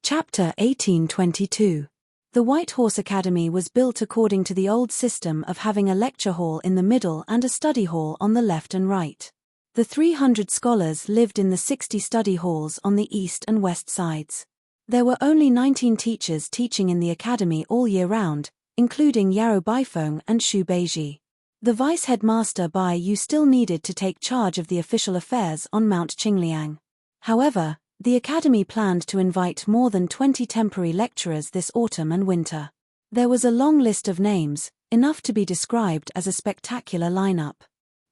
Chapter 1822. The White Horse Academy was built according to the old system of having a lecture hall in the middle and a study hall on the left and right. The 300 scholars lived in the 60 study halls on the east and west sides. There were only 19 teachers teaching in the academy all year round, including Yarrow Baifeng and Shu Beiji. The vice headmaster Bai Yu still needed to take charge of the official affairs on Mount Qingliang. However, the academy planned to invite more than 20 temporary lecturers this autumn and winter. There was a long list of names, enough to be described as a spectacular lineup.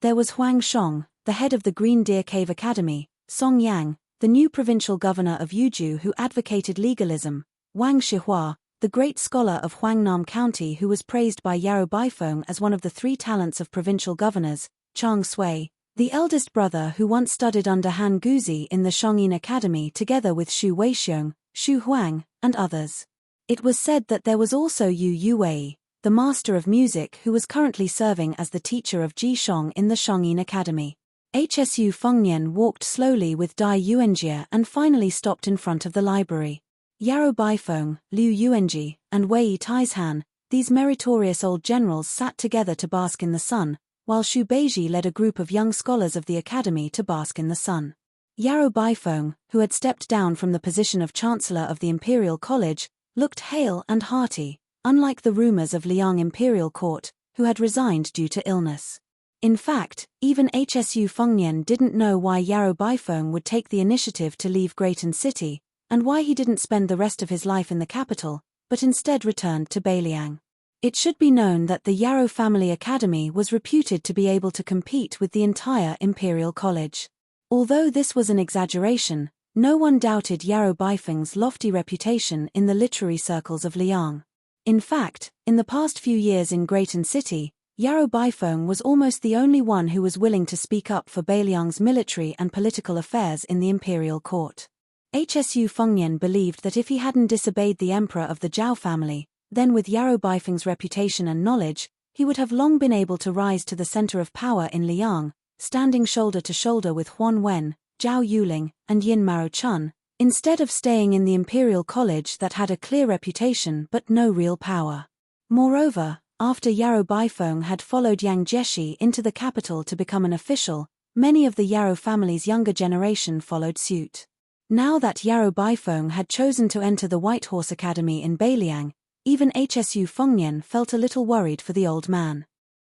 There was Huang Shong, the head of the Green Deer Cave Academy, Song Yang, the new provincial governor of Yuzhou who advocated legalism, Wang Shihua, the great scholar of Huangnam County who was praised by Yarrow Baifeng as one of the 3 talents of provincial governors, Chang Sui, the eldest brother who once studied under Han Guzi in the Shangyin Academy together with Xu Weixiong, Xu Huang, and others. It was said that there was also Yu Yuwei, the master of music who was currently serving as the teacher of Ji Shong in the Shangyin Academy. HSU Fengnian walked slowly with Dai Yuanjie and finally stopped in front of the library. Yarrow Baifeng, Liu Yuanji, and Wei Taizhan, these meritorious old generals sat together to bask in the sun, while Shu Beiji led a group of young scholars of the academy to bask in the sun. Yarrow Baifeng, who had stepped down from the position of Chancellor of the Imperial College, looked hale and hearty, unlike the rumors of Liang Imperial Court, who had resigned due to illness. In fact, even HSU Fengnian didn't know why Yarrow Baifeng would take the initiative to leave Grayton City, and why he didn't spend the rest of his life in the capital, but instead returned to Beiliang. It should be known that the Yarrow Family Academy was reputed to be able to compete with the entire Imperial College. Although this was an exaggeration, no one doubted Yarrow Baifeng's lofty reputation in the literary circles of Liang. In fact, in the past few years in Grayton City, Yarrow Baifeng was almost the only one who was willing to speak up for Beiliang's military and political affairs in the Imperial Court. HSU Fengnian believed that if he hadn't disobeyed the emperor of the Zhao family, then with Yarrow Baifeng's reputation and knowledge, he would have long been able to rise to the center of power in Liang, standing shoulder to shoulder with Huan Wen, Zhao Yuling, and Yin Mao Chun, instead of staying in the Imperial College that had a clear reputation but no real power. Moreover, after Yarrow Baifeng had followed Yang Jieshi into the capital to become an official, many of the Yarrow family's younger generation followed suit. Now that Yarrow Baifeng had chosen to enter the White Horse Academy in Beiliang, even HSU Fengnian felt a little worried for the old man.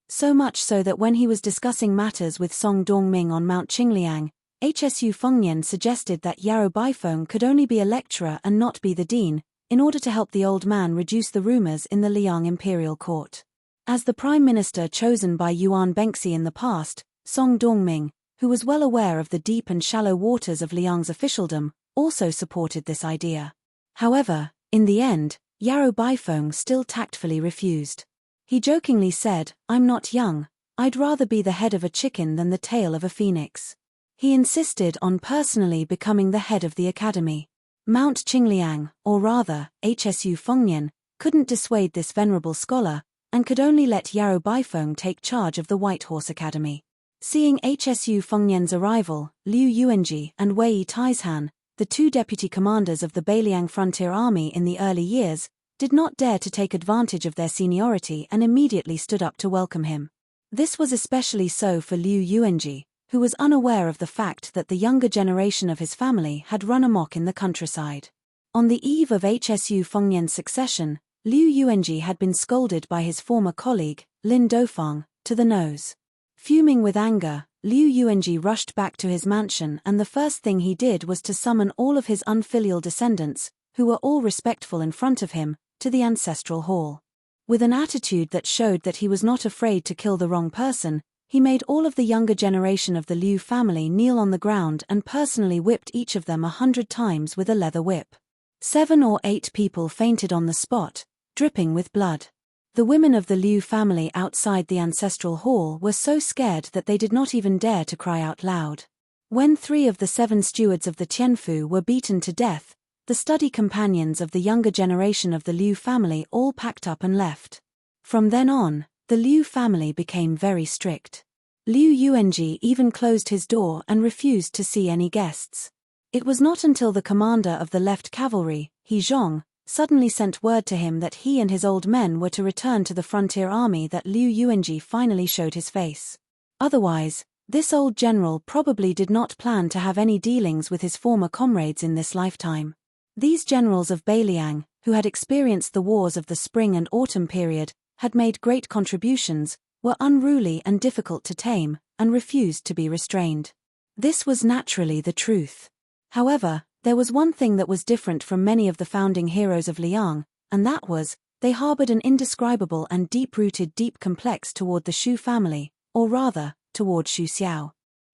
So much so that when he was discussing matters with Song Dongming on Mount Qingliang, HSU Fengnian suggested that Yarrow Baifeng could only be a lecturer and not be the dean, in order to help the old man reduce the rumors in the Liang Imperial Court. As the prime minister chosen by Yuan Bengxi in the past, Song Dongming, who was well aware of the deep and shallow waters of Liang's officialdom, also supported this idea. However, in the end, Yarrow Baifeng still tactfully refused. He jokingly said, "I'm not young, I'd rather be the head of a chicken than the tail of a phoenix." He insisted on personally becoming the head of the academy. Mount Qingliang, or rather, HSU Fengnian, couldn't dissuade this venerable scholar, and could only let Yarrow Baifeng take charge of the White Horse Academy. Seeing HSU Fengnian's arrival, Liu Yuanji and Wei Taizhan, the 2 deputy commanders of the Beiliang Frontier Army in the early years, did not dare to take advantage of their seniority and immediately stood up to welcome him. This was especially so for Liu Yuanji, who was unaware of the fact that the younger generation of his family had run amok in the countryside. On the eve of HSU Fengnian's succession, Liu Yuanji had been scolded by his former colleague, Lin Dofang, to the nose. Fuming with anger, Liu Yuanji rushed back to his mansion and the first thing he did was to summon all of his unfilial descendants, who were all respectful in front of him, to the ancestral hall. With an attitude that showed that he was not afraid to kill the wrong person, he made all of the younger generation of the Liu family kneel on the ground and personally whipped each of them 100 times with a leather whip. 7 or 8 people fainted on the spot, dripping with blood. The women of the Liu family outside the ancestral hall were so scared that they did not even dare to cry out loud. When 3 of the 7 stewards of the Tianfu were beaten to death, the study companions of the younger generation of the Liu family all packed up and left. From then on, the Liu family became very strict. Liu Yuanji even closed his door and refused to see any guests. It was not until the commander of the left cavalry, He Zhong, suddenly sent word to him that he and his old men were to return to the frontier army that Liu Yuanji finally showed his face. Otherwise, this old general probably did not plan to have any dealings with his former comrades in this lifetime. These generals of Beiliang, who had experienced the wars of the spring and autumn period, had made great contributions, were unruly and difficult to tame, and refused to be restrained. This was naturally the truth. However, there was one thing that was different from many of the founding heroes of Liang, and that was, they harbored an indescribable and deep-rooted deep complex toward the Shu family, or rather, toward Shu Xiao.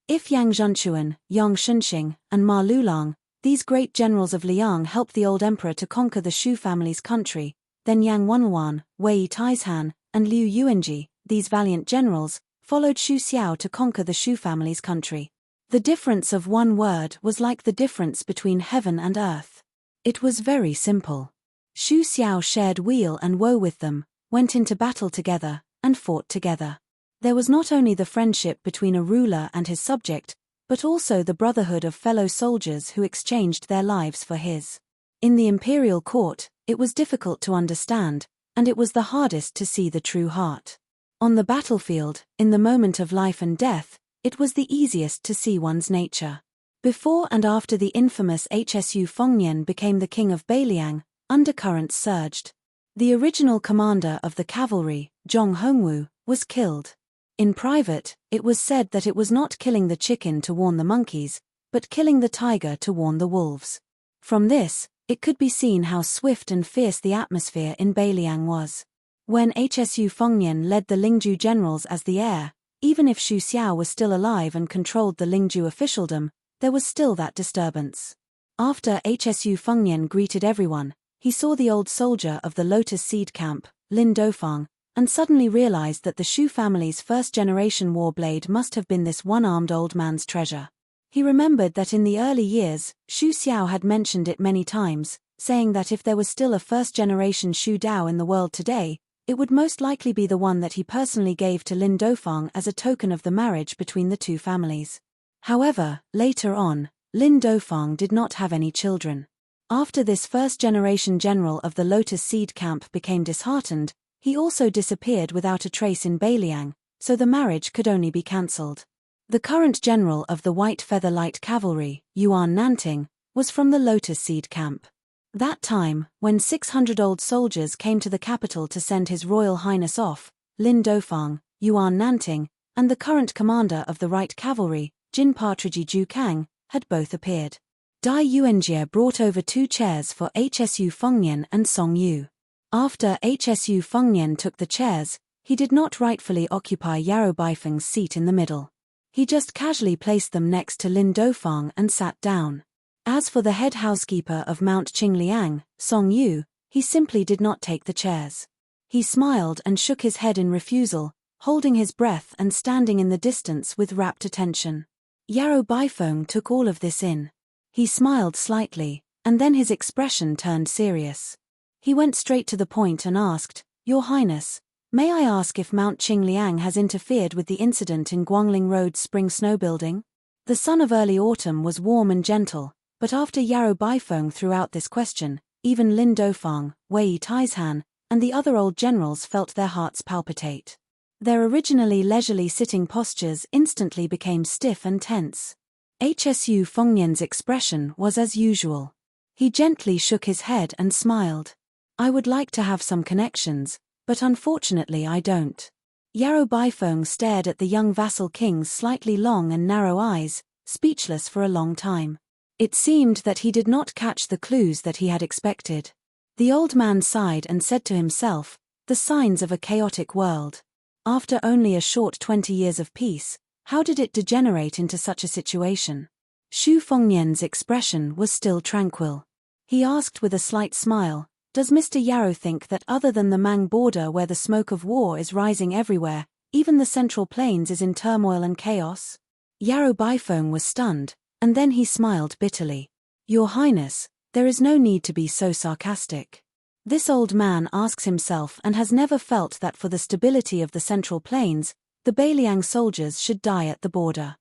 If Yang Zhenchuan, Yang Shunxing, and Ma Lulang, these great generals of Liang, helped the old emperor to conquer the Shu family's country, then Yang Wenhuan, Wei Taizhan, and Liu Yuanji, these valiant generals, followed Shu Xiao to conquer the Shu family's country. The difference of one word was like the difference between heaven and earth. It was very simple. Shu Xiao shared weal and woe with them, went into battle together, and fought together. There was not only the friendship between a ruler and his subject, but also the brotherhood of fellow soldiers who exchanged their lives for his. In the imperial court, it was difficult to understand, and it was the hardest to see the true heart. On the battlefield, in the moment of life and death, it was the easiest to see one's nature. Before and after the infamous Hsu Fengnian became the king of Beiliang, undercurrents surged. The original commander of the cavalry, Zhong Hongwu, was killed. In private, it was said that it was not killing the chicken to warn the monkeys, but killing the tiger to warn the wolves. From this, it could be seen how swift and fierce the atmosphere in Beiliang was. When Hsu Fengnian led the Lingzhu generals as the heir, even if Shu Xiao was still alive and controlled the Lingzhu officialdom, there was still that disturbance. After Hsu Fengnian greeted everyone, he saw the old soldier of the Lotus Seed Camp, Lin Dofang, and suddenly realized that the Shu family's first-generation warblade must have been this one-armed old man's treasure. He remembered that in the early years, Shu Xiao had mentioned it many times, saying that if there was still a first-generation Shu Dao in the world today, it would most likely be the one that he personally gave to Lin Dofang as a token of the marriage between the two families. However, later on, Lin Dofang did not have any children. After this first-generation general of the Lotus Seed Camp became disheartened, he also disappeared without a trace in Beiliang, so the marriage could only be cancelled. The current general of the White Feather Light Cavalry, Yuan Nanting, was from the Lotus Seed Camp. That time, when 600 old soldiers came to the capital to send His Royal Highness off, Lin Dofang, Yuan Nanting, and the current commander of the Right Cavalry, Jin Partridge Ju Kang, had both appeared. Dai Yuanjie brought over 2 chairs for Hsu Fengnian and Song Yu. After Hsu Fengnian took the chairs, he did not rightfully occupy Yarrow Baifeng's seat in the middle. He just casually placed them next to Lin Dofang and sat down. As for the head housekeeper of Mount Qingliang, Song Yu, he simply did not take the chairs. He smiled and shook his head in refusal, holding his breath and standing in the distance with rapt attention. Yarrow Baifeng took all of this in. He smiled slightly, and then his expression turned serious. He went straight to the point and asked, "Your Highness, may I ask if Mount Qingliang has interfered with the incident in Guangling Road's spring snowbuilding?" The sun of early autumn was warm and gentle, but after Yarrow Baifeng threw out this question, even Lin Dofang, Wei Taizhan, and the other old generals felt their hearts palpitate. Their originally leisurely sitting postures instantly became stiff and tense. Hsu Fengnian's expression was as usual. He gently shook his head and smiled. "I would like to have some connections, but unfortunately I don't." Yarrow Baifeng stared at the young vassal king's slightly long and narrow eyes, speechless for a long time. It seemed that he did not catch the clues that he had expected. The old man sighed and said to himself, "The signs of a chaotic world. After only a short 20 years of peace, how did it degenerate into such a situation?" Shu Fengnian's expression was still tranquil. He asked with a slight smile, "Does Mr. Yarrow think that other than the Mang border where the smoke of war is rising everywhere, even the Central Plains is in turmoil and chaos?" Yarrow Baifeng was stunned, and then he smiled bitterly. "Your Highness, there is no need to be so sarcastic. This old man asks himself and has never felt that for the stability of the Central Plains, the Beiliang soldiers should die at the border."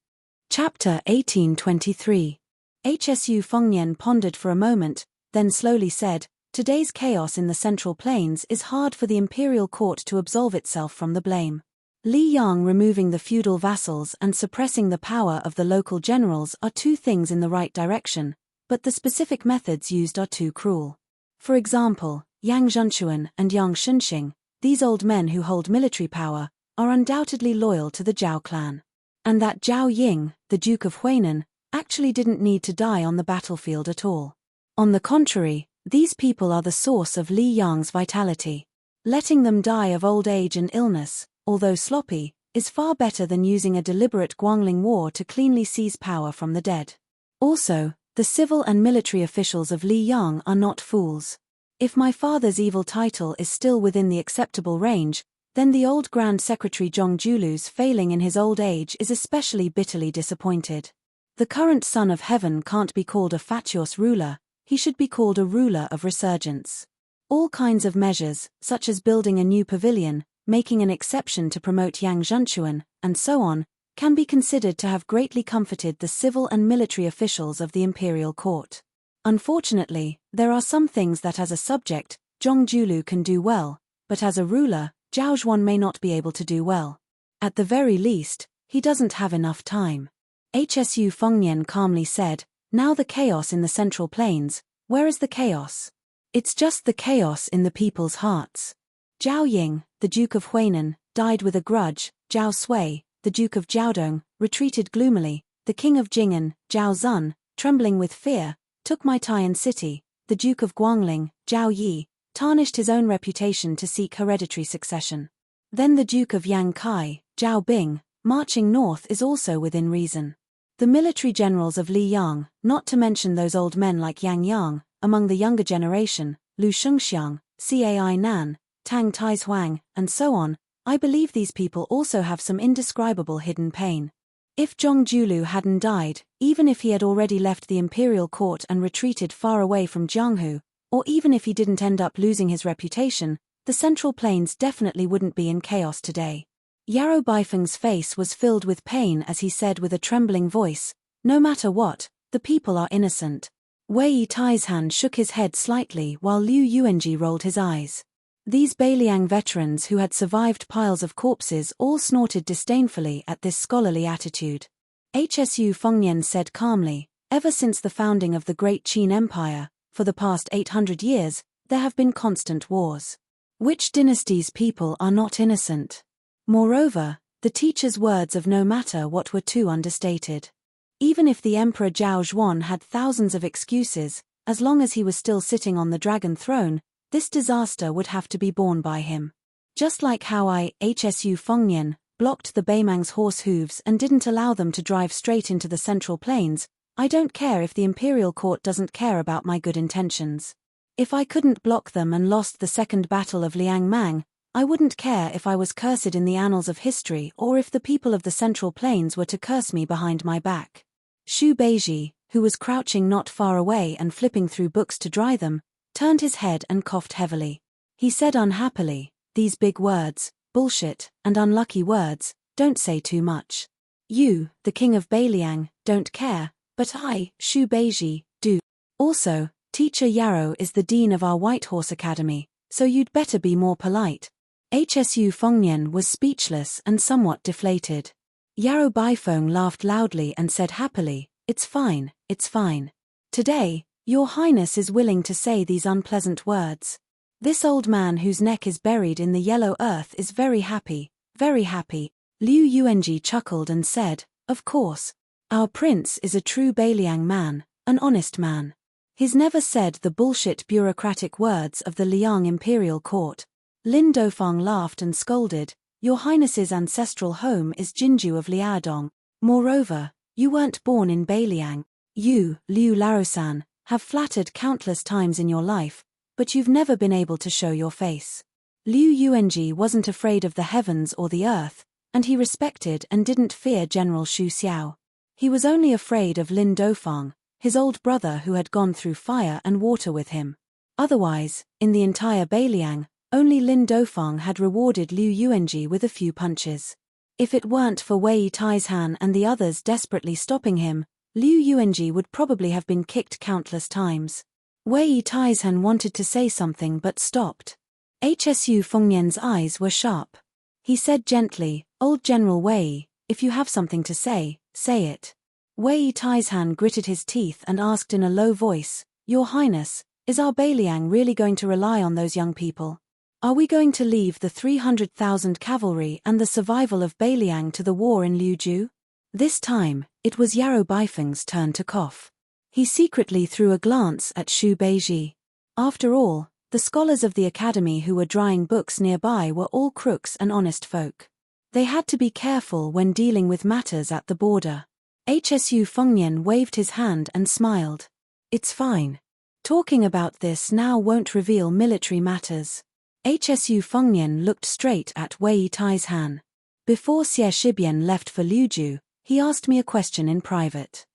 Chapter 1823. HSU Fengnian pondered for a moment, then slowly said, "Today's chaos in the Central Plains is hard for the imperial court to absolve itself from the blame. Li Yang removing the feudal vassals and suppressing the power of the local generals are two things in the right direction, but the specific methods used are too cruel. For example, Yang Zhunchuan and Yang Shunxing, these old men who hold military power, are undoubtedly loyal to the Zhao clan. And that Zhao Ying, the Duke of Huainan, actually didn't need to die on the battlefield at all. On the contrary, these people are the source of Li Yang's vitality. Letting them die of old age and illness, although sloppy, is far better than using a deliberate Guangling war to cleanly seize power from the dead. Also, the civil and military officials of Li Yang are not fools. If my father's evil title is still within the acceptable range, then the old Grand Secretary Zhong Julu's failing in his old age is especially bitterly disappointed. The current son of heaven can't be called a fatuous ruler, he should be called a ruler of resurgence. All kinds of measures, such as building a new pavilion, making an exception to promote Yang Zhunchuan, and so on, can be considered to have greatly comforted the civil and military officials of the imperial court. Unfortunately, there are some things that as a subject, Zhong Julu can do well, but as a ruler, Zhao Zhuan may not be able to do well. At the very least, he doesn't have enough time. HSU Fengnian calmly said, "Now the chaos in the Central Plains, where is the chaos? It's just the chaos in the people's hearts. Zhao Ying, the Duke of Huainan, died with a grudge, Zhao Sui, the Duke of Jiaodong, retreated gloomily, the King of Jing'an, Zhao Zun, trembling with fear, took my Taiyan city, the Duke of Guangling, Zhao Yi, tarnished his own reputation to seek hereditary succession. Then the Duke of Yangkai, Zhao Bing, marching north is also within reason. The military generals of Li Yang, not to mention those old men like Yang Yang, among the younger generation, Lu Shengxiang, Cai Nan, Tang Taizhuang, and so on, I believe these people also have some indescribable hidden pain. If Zhong Julu hadn't died, even if he had already left the imperial court and retreated far away from Jianghu, or even if he didn't end up losing his reputation, the Central Plains definitely wouldn't be in chaos today." Yarrow Baifeng's face was filled with pain as he said with a trembling voice, "No matter what, the people are innocent." Wei Taizhan shook his head slightly while Liu Yuanji rolled his eyes. These Beiliang veterans who had survived piles of corpses all snorted disdainfully at this scholarly attitude. HSU Fengnian said calmly, "Ever since the founding of the Great Qin Empire, for the past 800 years, there have been constant wars. Which dynasty's people are not innocent? Moreover, the teacher's words of no matter what were too understated. Even if the Emperor Zhao Zhuan had thousands of excuses, as long as he was still sitting on the dragon throne, this disaster would have to be borne by him. Just like how I, HSU Fengnian, blocked the Beimang's horse hooves and didn't allow them to drive straight into the Central Plains, I don't care if the imperial court doesn't care about my good intentions. If I couldn't block them and lost the Second Battle of Liangmang, I wouldn't care if I was cursed in the annals of history or if the people of the Central Plains were to curse me behind my back." Xu Beiji, who was crouching not far away and flipping through books to dry them, turned his head and coughed heavily. He said unhappily, "These big words, bullshit, and unlucky words, don't say too much. You, the king of Beiliang, don't care, but I, Xu Beiji, do. Also, Teacher Yarrow is the dean of our White Horse Academy, so you'd better be more polite." HSU Fengnian was speechless and somewhat deflated. Yarrow Baifeng laughed loudly and said happily, "It's fine, it's fine. Today, Your Highness is willing to say these unpleasant words. This old man whose neck is buried in the yellow earth is very happy, very happy." Liu Yuanji chuckled and said, "Of course. Our prince is a true Beiliang man, an honest man. He's never said the bullshit bureaucratic words of the Liang imperial court." Lin Dofang laughed and scolded, "Your Highness's ancestral home is Jinju of Liaodong. Moreover, you weren't born in Beiliang. You, Liu Laosan, have flattered countless times in your life, but you've never been able to show your face." Liu Yuanji wasn't afraid of the heavens or the earth, and he respected and didn't fear General Xu Xiao. He was only afraid of Lin Dofang, his old brother who had gone through fire and water with him. Otherwise, in the entire Beiliang, only Lin Dofang had rewarded Liu Yuanji with a few punches. If it weren't for Wei Taizhan and the others desperately stopping him, Liu Yuanji would probably have been kicked countless times. Wei Taizhan wanted to say something but stopped. Hsu Fengnian's eyes were sharp. He said gently, "Old General Wei, if you have something to say, say it." Wei Taizhan gritted his teeth and asked in a low voice, "Your Highness, is our Beiliang really going to rely on those young people? Are we going to leave the 300,000 cavalry and the survival of Beiliang to the war in Liuju?" This time, it was Yarrow Baifeng's turn to cough. He secretly threw a glance at Xu Beiji. After all, the scholars of the academy who were drying books nearby were all crooks and honest folk. They had to be careful when dealing with matters at the border. Hsu Fengnian waved his hand and smiled. "It's fine. Talking about this now won't reveal military matters." Hsu Fengnian looked straight at Wei Taizhan. "Before Xie Shibian left for Liuju, he asked me a question in private.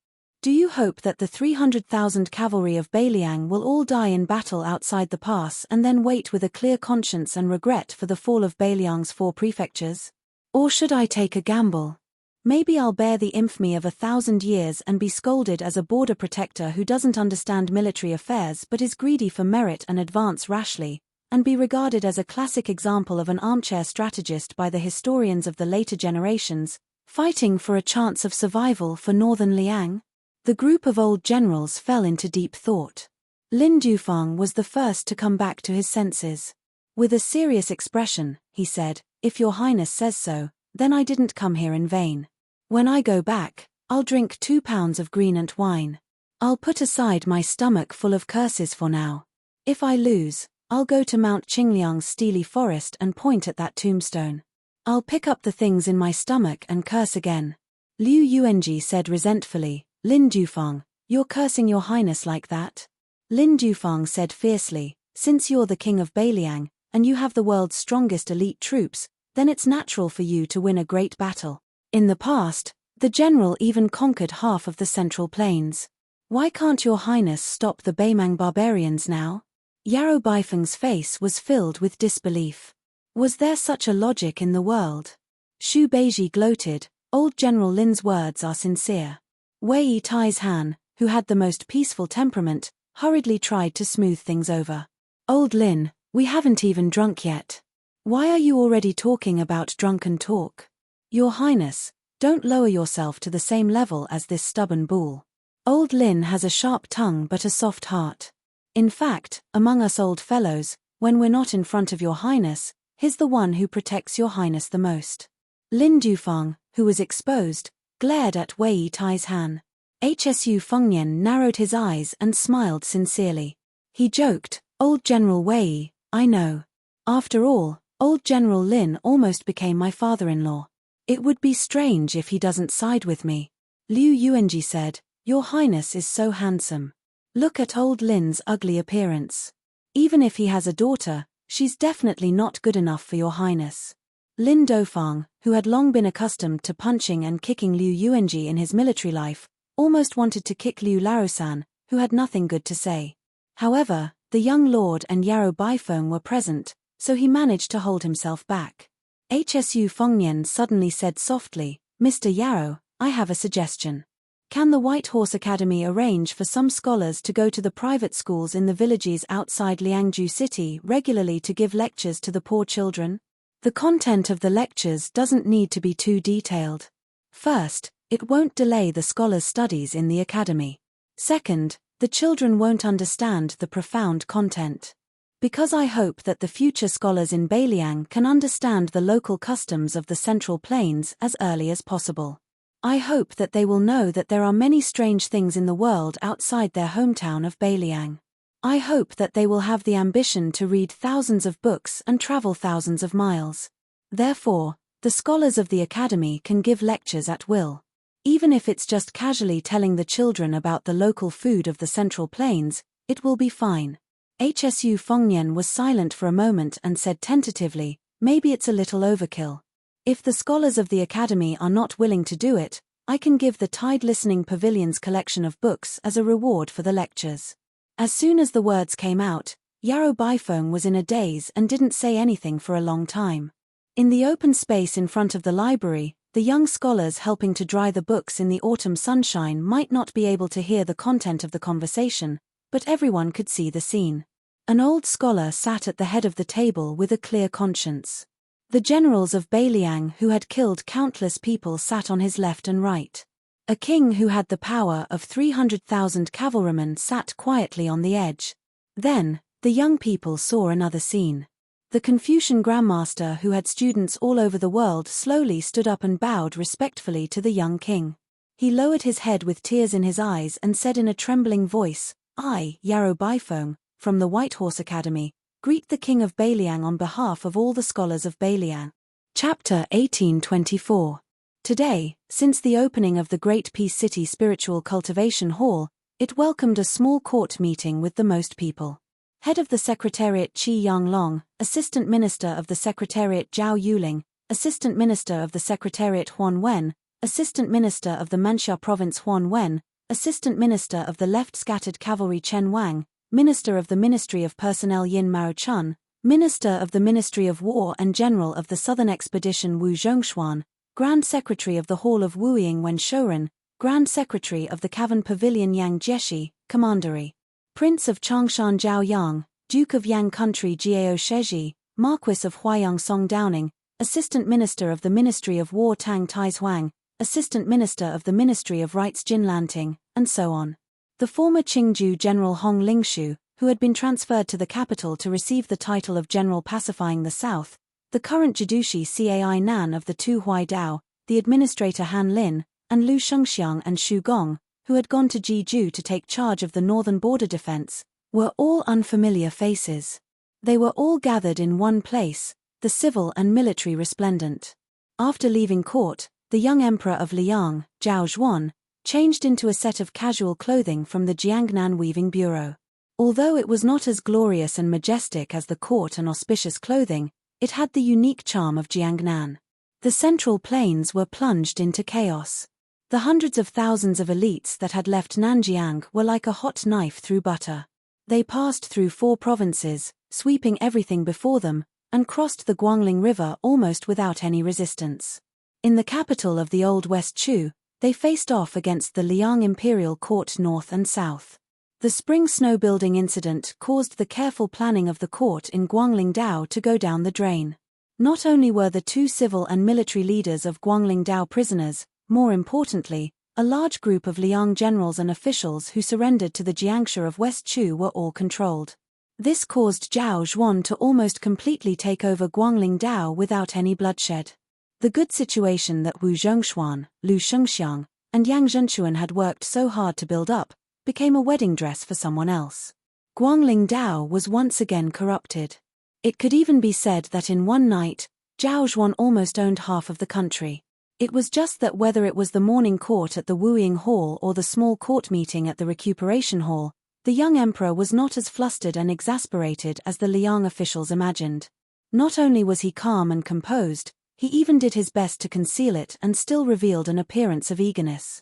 Do you hope that the 300,000 cavalry of Beiliang will all die in battle outside the pass and then wait with a clear conscience and regret for the fall of Beiliang's 4 prefectures? Or should I take a gamble? Maybe I'll bear the infamy of 1,000 years and be scolded as a border protector who doesn't understand military affairs but is greedy for merit and advance rashly, and be regarded as a classic example of an armchair strategist by the historians of the later generations, fighting for a chance of survival for northern Liang?" The group of old generals fell into deep thought. Lin Dufang was the first to come back to his senses. With a serious expression, he said, "If your Highness says so, then I didn't come here in vain. When I go back, I'll drink 2 pounds of greenant wine. I'll put aside my stomach full of curses for now. If I lose, I'll go to Mount Qingliang's steely forest and point at that tombstone. I'll pick up the things in my stomach and curse again." Liu Yuanji said resentfully, "Lin Dufang, you're cursing your Highness like that?" Lin Dufang said fiercely, "Since you're the king of Beiliang, and you have the world's strongest elite troops, then it's natural for you to win a great battle. In the past, the general even conquered half of the Central Plains. Why can't your Highness stop the Beimang barbarians now?" Yarrow Baifeng's face was filled with disbelief. Was there such a logic in the world? Xu Beiji gloated, "Old General Lin's words are sincere." Wei Taizhan, who had the most peaceful temperament, hurriedly tried to smooth things over. "Old Lin, we haven't even drunk yet. Why are you already talking about drunken talk? Your Highness, don't lower yourself to the same level as this stubborn bull. Old Lin has a sharp tongue but a soft heart. In fact, among us old fellows, when we're not in front of your Highness, he's the one who protects your Highness the most." Lin Dufang, who was exposed, glared at Wei Taizhan. Hsu Fengnian narrowed his eyes and smiled sincerely. He joked, "Old General Wei, I know. After all, old General Lin almost became my father-in-law. It would be strange if he doesn't side with me." Liu Yuanji said, "Your Highness is so handsome. Look at old Lin's ugly appearance. Even if he has a daughter, she's definitely not good enough for your Highness." Lin Dofang, who had long been accustomed to punching and kicking Liu Yuanji in his military life, almost wanted to kick Liu Laosan, who had nothing good to say. However, the young lord and Yarrow Baifeng were present, so he managed to hold himself back. Hsu Fengnian suddenly said softly, "Mr. Yarrow, I have a suggestion. Can the White Horse Academy arrange for some scholars to go to the private schools in the villages outside Liangju City regularly to give lectures to the poor children? The content of the lectures doesn't need to be too detailed. First, it won't delay the scholars' studies in the academy. Second, the children won't understand the profound content. Because I hope that the future scholars in Beiliang can understand the local customs of the Central Plains as early as possible. I hope that they will know that there are many strange things in the world outside their hometown of Beiliang. I hope that they will have the ambition to read thousands of books and travel thousands of miles. Therefore, the scholars of the academy can give lectures at will. Even if it's just casually telling the children about the local food of the Central Plains, it will be fine." Hsu Fengnian was silent for a moment and said tentatively, "Maybe it's a little overkill. If the scholars of the academy are not willing to do it, I can give the Tide Listening Pavilion's collection of books as a reward for the lectures." As soon as the words came out, Yarrow Baifeng was in a daze and didn't say anything for a long time. In the open space in front of the library, The young scholars helping to dry the books in the autumn sunshine might not be able to hear the content of the conversation, but everyone could see the scene. An old scholar sat at the head of the table with a clear conscience. The generals of Beiliang who had killed countless people sat on his left and right. A king who had the power of 300,000 cavalrymen sat quietly on the edge. Then, the young people saw another scene. The Confucian grandmaster who had students all over the world slowly stood up and bowed respectfully to the young king. He lowered his head with tears in his eyes and said in a trembling voice, "I, Yarrow Baifeng, from the White Horse Academy, greet the king of Beiliang on behalf of all the scholars of Beiliang." Chapter 1824. Today, since the opening of the Great Peace City Spiritual Cultivation Hall, it welcomed a small court meeting with the most people. Head of the Secretariat Qi Yanglong, Assistant Minister of the Secretariat Zhao Yuling, Assistant Minister of the Secretariat Huan Wen, Assistant Minister of the Manxia Province Huan Wen, Assistant Minister of the Left Scattered Cavalry Chen Wang, Minister of the Ministry of Personnel Yin Mao Chun, Minister of the Ministry of War and General of the Southern Expedition Wu Zhongshuan, Grand Secretary of the Hall of Wuying Wen Shouren, Grand Secretary of the Cavern Pavilion Yang Jieshi, Commandery. Prince of Changshan Zhao Yang, Duke of Yang Country Jiao Shezhi, Marquis of Huayang Song Downing, Assistant Minister of the Ministry of War Tang Taizuang, Assistant Minister of the Ministry of Rights Jin Lanting, and so on. The former Qingju General Hong Lingshu, who had been transferred to the capital to receive the title of General Pacifying the South, the current Jidushi Cai Nan of the Tu Huai Dao, the administrator Han Lin, and Lu Shengxiang and Xu Gong, who had gone to Jeju to take charge of the northern border defense, were all unfamiliar faces. They were all gathered in one place, the civil and military resplendent. After leaving court, the young emperor of Liang, Zhao Zhuan, changed into a set of casual clothing from the Jiangnan Weaving Bureau. Although it was not as glorious and majestic as the court and auspicious clothing, it had the unique charm of Jiangnan. The central plains were plunged into chaos. The hundreds of thousands of elites that had left Nanjiang were like a hot knife through butter. They passed through 4 provinces, sweeping everything before them, and crossed the Guangling River almost without any resistance. In the capital of the old West Chu, they faced off against the Liang Imperial Court north and south. The spring snow building incident caused the careful planning of the court in Guangling Dao to go down the drain. Not only were the 2 civil and military leaders of Guangling Dao prisoners, more importantly, a large group of Liang generals and officials who surrendered to the Jiangshi of West Chu were all controlled. This caused Zhao Zhuan to almost completely take over Guangling Dao without any bloodshed. The good situation that Wu Zhongshuan, Lu Shengxiang, and Yang Zhenchuan had worked so hard to build up, became a wedding dress for someone else. Guangling Dao was once again corrupted. It could even be said that in one night, Zhao Zhuan almost owned half of the country. It was just that whether it was the morning court at the Wuying Hall or the small court meeting at the Recuperation Hall, the young emperor was not as flustered and exasperated as the Liang officials imagined. Not only was he calm and composed, he even did his best to conceal it and still revealed an appearance of eagerness.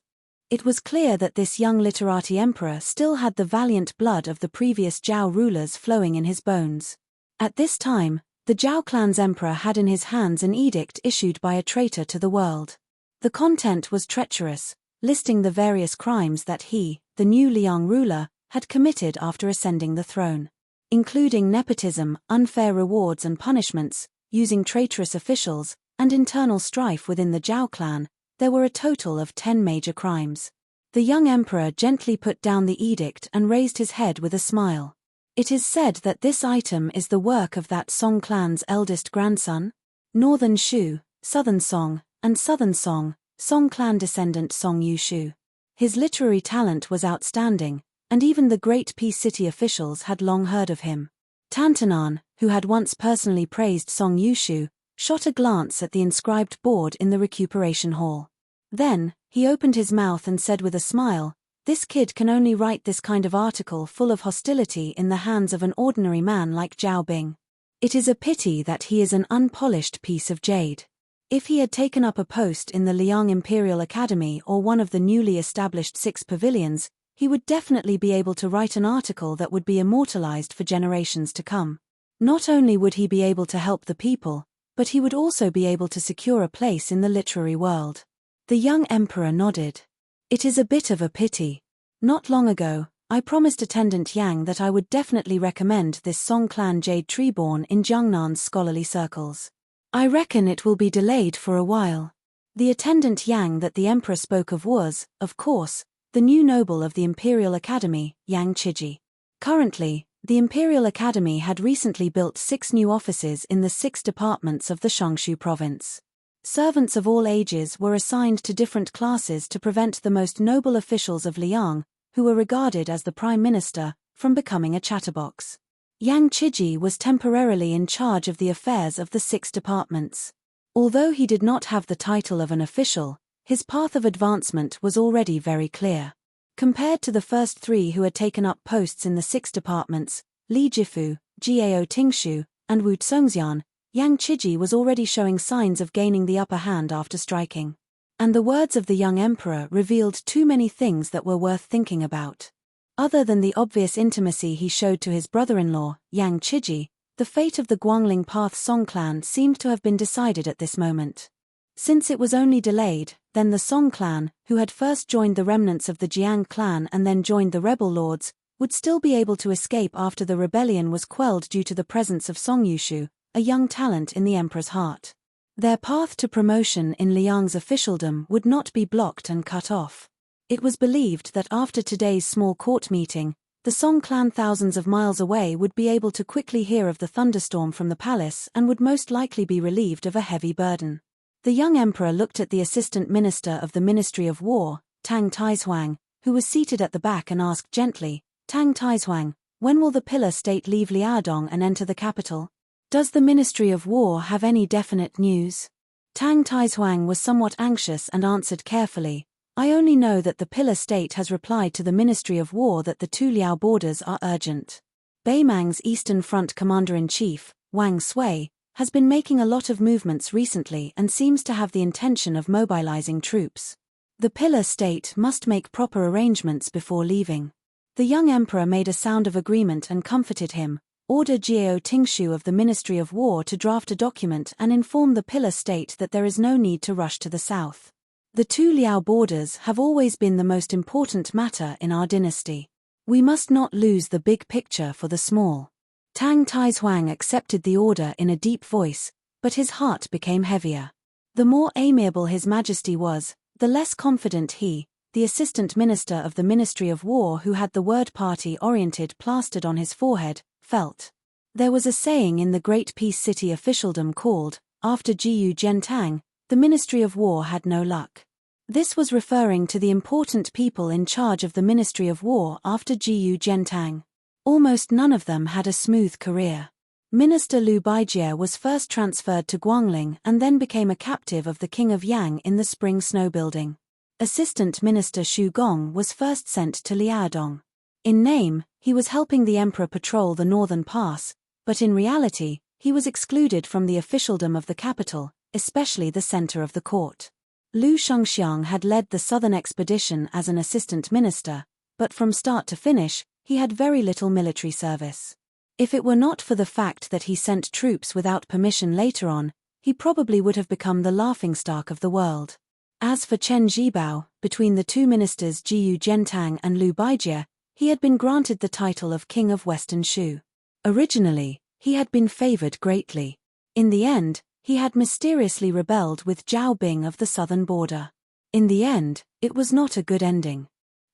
It was clear that this young literati emperor still had the valiant blood of the previous Zhao rulers flowing in his bones. At this time, the Zhao clan's emperor had in his hands an edict issued by a traitor to the world. The content was treacherous, listing the various crimes that he, the new Liang ruler, had committed after ascending the throne. Including nepotism, unfair rewards and punishments, using traitorous officials, and internal strife within the Zhao clan, there were a total of 10 major crimes. The young emperor gently put down the edict and raised his head with a smile. It is said that this item is the work of that Song clan's eldest grandson, Northern Shu, Southern Song, and Southern Song, Song clan descendant Song Yushu. His literary talent was outstanding, and even the Great Peace City officials had long heard of him. Tantanan, who had once personally praised Song Yushu, shot a glance at the inscribed board in the Recuperation Hall. Then, he opened his mouth and said with a smile, "This kid can only write this kind of article full of hostility in the hands of an ordinary man like Zhao Bing. It is a pity that he is an unpolished piece of jade. If he had taken up a post in the Liang Imperial Academy or one of the newly established 6 pavilions, he would definitely be able to write an article that would be immortalized for generations to come. Not only would he be able to help the people, but he would also be able to secure a place in the literary world. The young emperor nodded. It is a bit of a pity. Not long ago, I promised Attendant Yang that I would definitely recommend this Song Clan Jade Treeborn in Jiangnan's scholarly circles. I reckon it will be delayed for a while. The Attendant Yang that the emperor spoke of was, of course, the new noble of the Imperial Academy, Yang Chiji. Currently, the Imperial Academy had recently built 6 new offices in the 6 departments of the Shangshu province. Servants of all ages were assigned to different classes to prevent the most noble officials of Liang, who were regarded as the prime minister, from becoming a chatterbox. Yang Chiji was temporarily in charge of the affairs of the 6 departments. Although he did not have the title of an official, his path of advancement was already very clear. Compared to the first 3 who had taken up posts in the 6 departments, Li Jifu, Jiao Tingshu, and Wu Tsungxian, Yang Chiji was already showing signs of gaining the upper hand after striking. And the words of the young emperor revealed too many things that were worth thinking about. Other than the obvious intimacy he showed to his brother-in-law, Yang Chiji, the fate of the Guangling Path Song clan seemed to have been decided at this moment. Since it was only delayed, then the Song clan, who had first joined the remnants of the Jiang clan and then joined the rebel lords, would still be able to escape after the rebellion was quelled due to the presence of Song Yushu, a young talent in the emperor's heart. Their path to promotion in Liang's officialdom would not be blocked and cut off. It was believed that after today's small court meeting, the Song clan thousands of miles away would be able to quickly hear of the thunderstorm from the palace and would most likely be relieved of a heavy burden. The young emperor looked at the assistant minister of the Ministry of War, Tang Taizhuang, who was seated at the back and asked gently, Tang Taizhuang, when will the pillar state leave Liaodong and enter the capital? Does the Ministry of War have any definite news? Tang Taizhuang was somewhat anxious and answered carefully, I only know that the pillar state has replied to the Ministry of War that the 2 Liao borders are urgent. Beimang's Eastern Front Commander-in-Chief, Wang Sui, has been making a lot of movements recently and seems to have the intention of mobilizing troops. The pillar state must make proper arrangements before leaving. The young emperor made a sound of agreement and comforted him. Order Jiao Tingshu of the Ministry of War to draft a document and inform the pillar state that there is no need to rush to the south. The 2 Liao borders have always been the most important matter in our dynasty. We must not lose the big picture for the small. Tang Taizhuang accepted the order in a deep voice, but his heart became heavier. The more amiable His Majesty was, the less confident he, the assistant minister of the Ministry of War who had the word party-oriented plastered on his forehead, felt. There was a saying in the great peace city officialdom called, after Jiyu Jiantang, the Ministry of War had no luck. This was referring to the important people in charge of the Ministry of War after Jiyu Jiantang. Almost none of them had a smooth career. Minister Liu Baijie was first transferred to Guangling and then became a captive of the King of Yang in the spring snow building. Assistant Minister Xu Gong was first sent to Liaodong. In name, he was helping the emperor patrol the northern pass, but in reality, he was excluded from the officialdom of the capital, especially the center of the court. Lu Shengxiang had led the southern expedition as an assistant minister, but from start to finish, he had very little military service. If it were not for the fact that he sent troops without permission later on, he probably would have become the laughingstock of the world. As for Chen Zhibao, between the 2 ministers Jiyu Jiantang and Liu Baijie, he had been granted the title of King of Western Shu. Originally, he had been favored greatly. In the end, he had mysteriously rebelled with Zhao Bing of the southern border. In the end, it was not a good ending.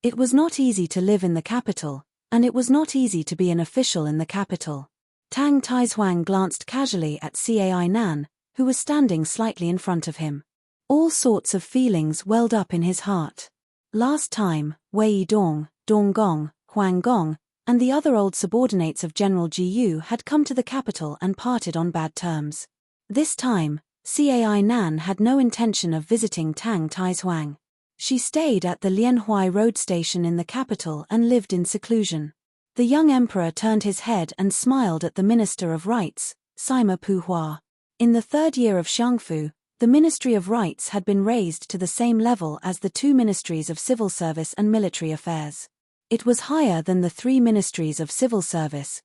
It was not easy to live in the capital, and it was not easy to be an official in the capital. Tang Taizhuang glanced casually at Cai Nan, who was standing slightly in front of him. All sorts of feelings welled up in his heart. Last time, Wei Dong, Dong Gong, Huang Gong, and the other old subordinates of General Ji Yu had come to the capital and parted on bad terms. This time, Cai Nan had no intention of visiting Tang Taizhuang. She stayed at the Lianhui road station in the capital and lived in seclusion. The young emperor turned his head and smiled at the Minister of Rights, Sima Puhua. In the 3rd year of Xiangfu, the Ministry of Rights had been raised to the same level as the 2 ministries of civil service and military affairs. It was higher than the 3 ministries of civil service,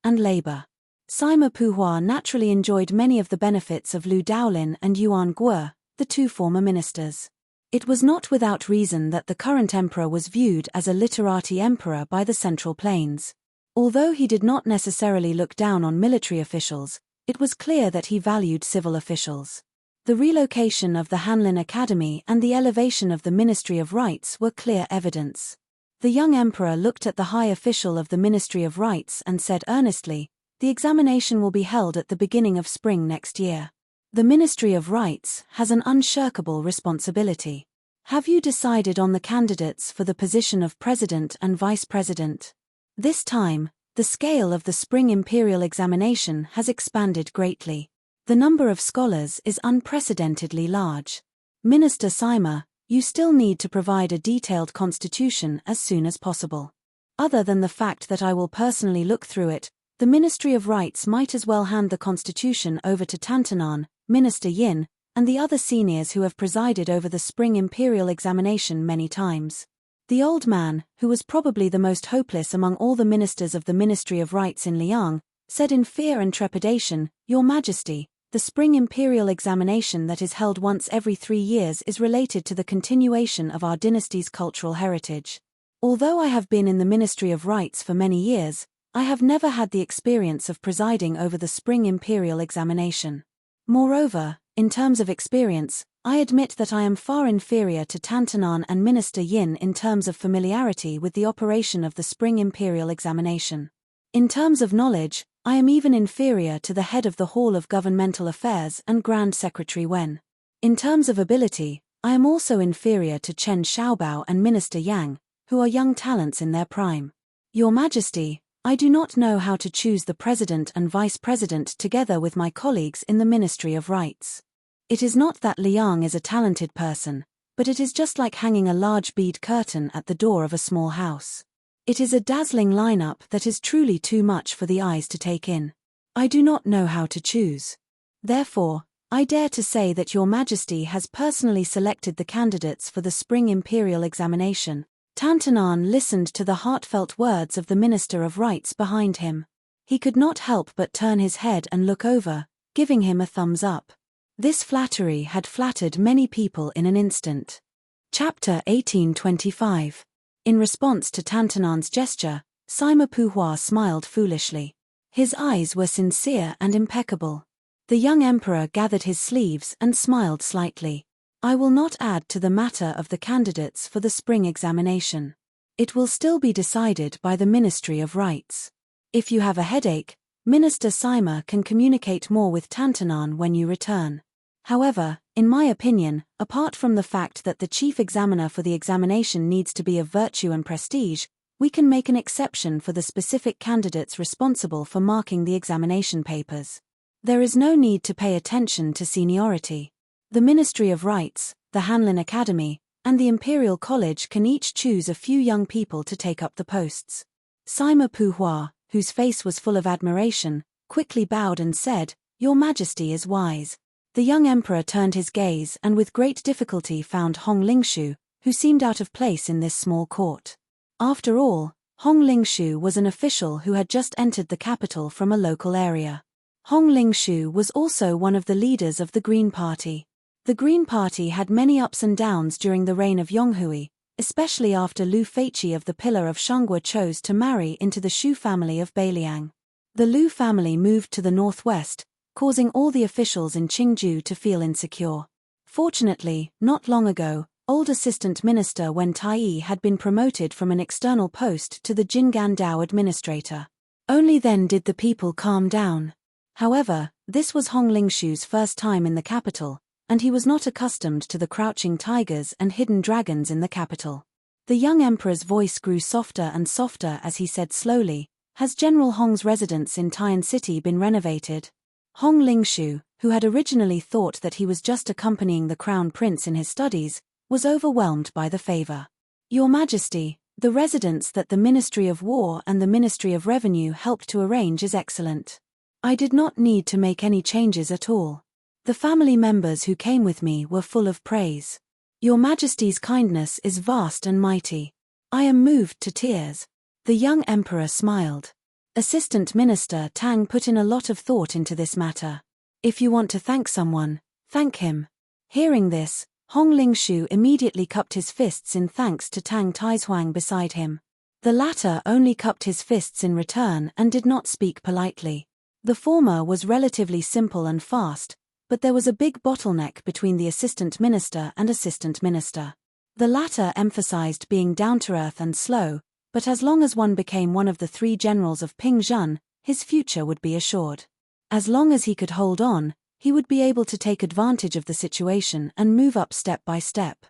and labor. Sima Puhua naturally enjoyed many of the benefits of Lu Daolin and Yuan Guo, the two former ministers. It was not without reason that the current emperor was viewed as a literati emperor by the Central Plains. Although he did not necessarily look down on military officials, it was clear that he valued civil officials. The relocation of the Hanlin Academy and the elevation of the Ministry of Rites were clear evidence. The young emperor looked at the high official of the Ministry of Rites and said earnestly, "The examination will be held at the beginning of spring next year. The Ministry of Rites has an unshirkable responsibility. Have you decided on the candidates for the position of president and vice president?" This time, the scale of the spring imperial examination has expanded greatly. The number of scholars is unprecedentedly large. Minister Sima, you still need to provide a detailed constitution as soon as possible. Other than the fact that I will personally look through it, the Ministry of Rites might as well hand the constitution over to Tantanan, Minister Yin, and the other seniors who have presided over the spring imperial examination many times. The old man, who was probably the most hopeless among all the ministers of the Ministry of Rites in Liang, said in fear and trepidation, "Your Majesty, the spring imperial examination that is held once every 3 years is related to the continuation of our dynasty's cultural heritage. Although I have been in the Ministry of Rites for many years, I have never had the experience of presiding over the spring imperial examination. Moreover, in terms of experience, I admit that I am far inferior to Tantanan and Minister Yin in terms of familiarity with the operation of the spring imperial examination. In terms of knowledge, I am even inferior to the head of the Hall of Governmental Affairs and Grand Secretary Wen. In terms of ability, I am also inferior to Chen Xiaobao and Minister Yang, who are young talents in their prime. Your Majesty, I do not know how to choose the president and vice president together with my colleagues in the Ministry of Rites. It is not that Liang is a talented person, but it is just like hanging a large bead curtain at the door of a small house. It is a dazzling lineup that is truly too much for the eyes to take in. I do not know how to choose. Therefore, I dare to say that Your Majesty has personally selected the candidates for the spring imperial examination." Tantanan listened to the heartfelt words of the Minister of Rites behind him. He could not help but turn his head and look over, giving him a thumbs up. This flattery had flattered many people in an instant. Chapter 1825. In response to Tantanan's gesture, Sima Puhua smiled foolishly. His eyes were sincere and impeccable. The young emperor gathered his sleeves and smiled slightly. "I will not add to the matter of the candidates for the spring examination. It will still be decided by the Ministry of Rites. If you have a headache, Minister Sima can communicate more with Tantanan when you return. However, in my opinion, apart from the fact that the chief examiner for the examination needs to be of virtue and prestige, we can make an exception for the specific candidates responsible for marking the examination papers. There is no need to pay attention to seniority. The Ministry of Rites, the Hanlin Academy, and the Imperial College can each choose a few young people to take up the posts." Sima Puhua, whose face was full of admiration, quickly bowed and said, "Your Majesty is wise." The young emperor turned his gaze and with great difficulty found Hong Lingshu, who seemed out of place in this small court. After all, Hong Lingshu was an official who had just entered the capital from a local area. Hong Lingshu was also one of the leaders of the Green Party. The Green Party had many ups and downs during the reign of Yonghui, especially after Lu Feiqi of the Pillar of Shanghua chose to marry into the Shu family of Beiliang. The Lu family moved to the northwest, causing all the officials in Qingju to feel insecure. Fortunately, not long ago, old Assistant Minister Wen Taiyi had been promoted from an external post to the Jinggan Dao administrator. Only then did the people calm down. However, this was Hong Lingshu's first time in the capital, and he was not accustomed to the crouching tigers and hidden dragons in the capital. The young emperor's voice grew softer and softer as he said slowly, "Has General Hong's residence in Tian City been renovated?" Hong Lingshu, who had originally thought that he was just accompanying the crown prince in his studies, was overwhelmed by the favor. "Your Majesty, the residence that the Ministry of War and the Ministry of Revenue helped to arrange is excellent. I did not need to make any changes at all. The family members who came with me were full of praise. Your Majesty's kindness is vast and mighty. I am moved to tears." The young emperor smiled. Assistant Minister Tang put in a lot of thought into this matter. If you want to thank someone, thank him. Hearing this, Hong Lingshu immediately cupped his fists in thanks to Tang Taizhuang beside him. The latter only cupped his fists in return and did not speak politely. The former was relatively simple and fast, but there was a big bottleneck between the assistant minister and assistant minister. The latter emphasized being down-to-earth and slow, but as long as one became one of the 3 generals of Pingzhen, his future would be assured. As long as he could hold on, he would be able to take advantage of the situation and move up step by step.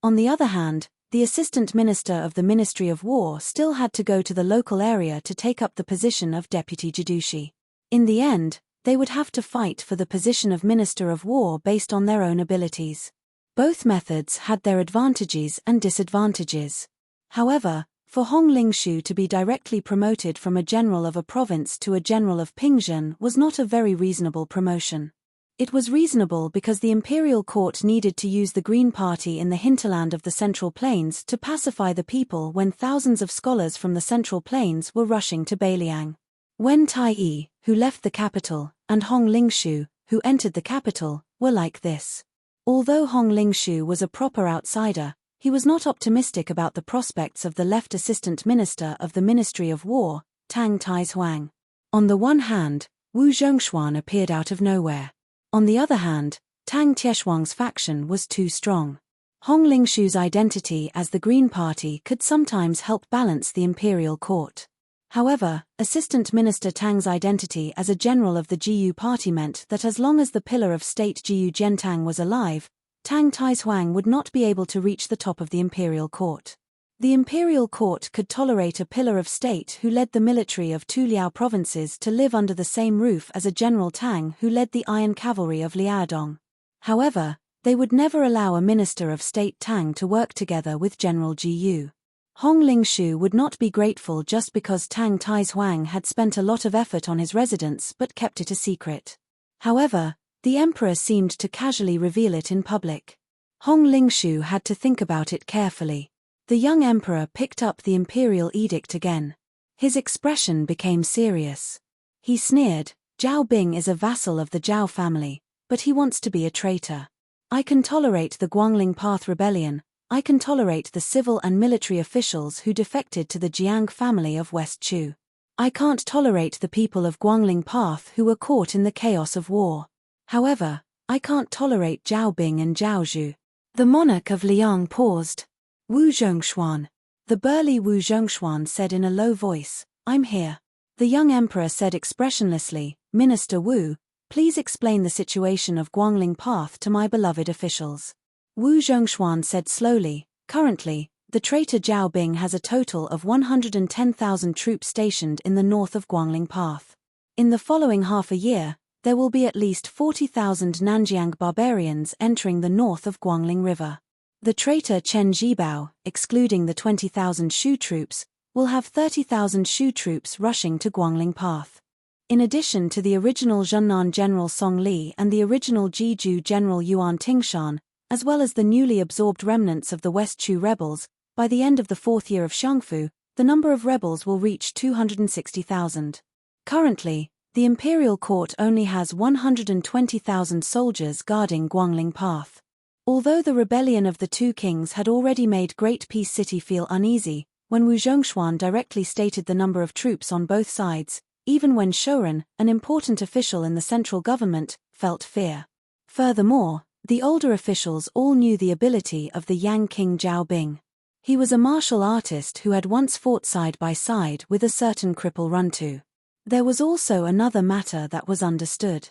On the other hand, the assistant minister of the Ministry of War still had to go to the local area to take up the position of deputy Jidushi. In the end, they would have to fight for the position of Minister of War based on their own abilities. Both methods had their advantages and disadvantages. However, for Hong Lingshu to be directly promoted from a general of a province to a general of Pingzhen was not a very reasonable promotion. It was reasonable because the imperial court needed to use the Green Party in the hinterland of the Central Plains to pacify the people when thousands of scholars from the Central Plains were rushing to Beiliang. Wen Tai-yi, who left the capital, and Hong Lingshu, who entered the capital, were like this. Although Hong Lingshu was a proper outsider, he was not optimistic about the prospects of the left assistant minister of the Ministry of War, Tang Taizhuang. On the one hand, Wu Zhongshuan appeared out of nowhere. On the other hand, Tang Tieshuang's faction was too strong. Hong Lingshu's identity as the Green Party could sometimes help balance the imperial court. However, Assistant Minister Tang's identity as a general of the Jiyu party meant that as long as the pillar of state Jiyu Jiantang was alive, Tang Taizhuang would not be able to reach the top of the imperial court. The imperial court could tolerate a pillar of state who led the military of two Liao provinces to live under the same roof as a General Tang who led the iron cavalry of Liaodong. However, they would never allow a minister of state Tang to work together with General Jiyu. Hong Lingshu would not be grateful just because Tang Taizhuang had spent a lot of effort on his residence but kept it a secret. However, the emperor seemed to casually reveal it in public. Hong Lingshu had to think about it carefully. The young emperor picked up the imperial edict again. His expression became serious. He sneered, "Zhao Bing is a vassal of the Zhao family, but he wants to be a traitor. I can tolerate the Guangling Path rebellion, I can tolerate the civil and military officials who defected to the Jiang family of West Chu. I can't tolerate the people of Guangling Path who were caught in the chaos of war. However, I can't tolerate Zhao Bing and Zhao Zhu." The monarch of Liang paused. "Wu Zhongshuan." The burly Wu Zhongshuan said in a low voice, "I'm here." The young emperor said expressionlessly, "Minister Wu, please explain the situation of Guangling Path to my beloved officials." Wu Zhongshuan said slowly, "Currently, the traitor Zhao Bing has a total of 110,000 troops stationed in the north of Guangling Path. In the following half a year, there will be at least 40,000 Nanjiang barbarians entering the north of Guangling River. The traitor Chen Zhibao, excluding the 20,000 Shu troops, will have 30,000 Shu troops rushing to Guangling Path. In addition to the original Zhennan General Song Li and the original Jiju General Yuan Tingshan, as well as the newly absorbed remnants of the West Chu rebels, by the end of the 4th year of Xiangfu, the number of rebels will reach 260,000. Currently, the imperial court only has 120,000 soldiers guarding Guangling Path. Although the rebellion of the two kings had already made Great Peace City feel uneasy, when Wu Zhongshuan directly stated the number of troops on both sides, even when Shouren, an important official in the central government, felt fear. Furthermore, the older officials all knew the ability of the Yang King Zhao Bing. He was a martial artist who had once fought side by side with a certain cripple Runtu. There was also another matter that was understood.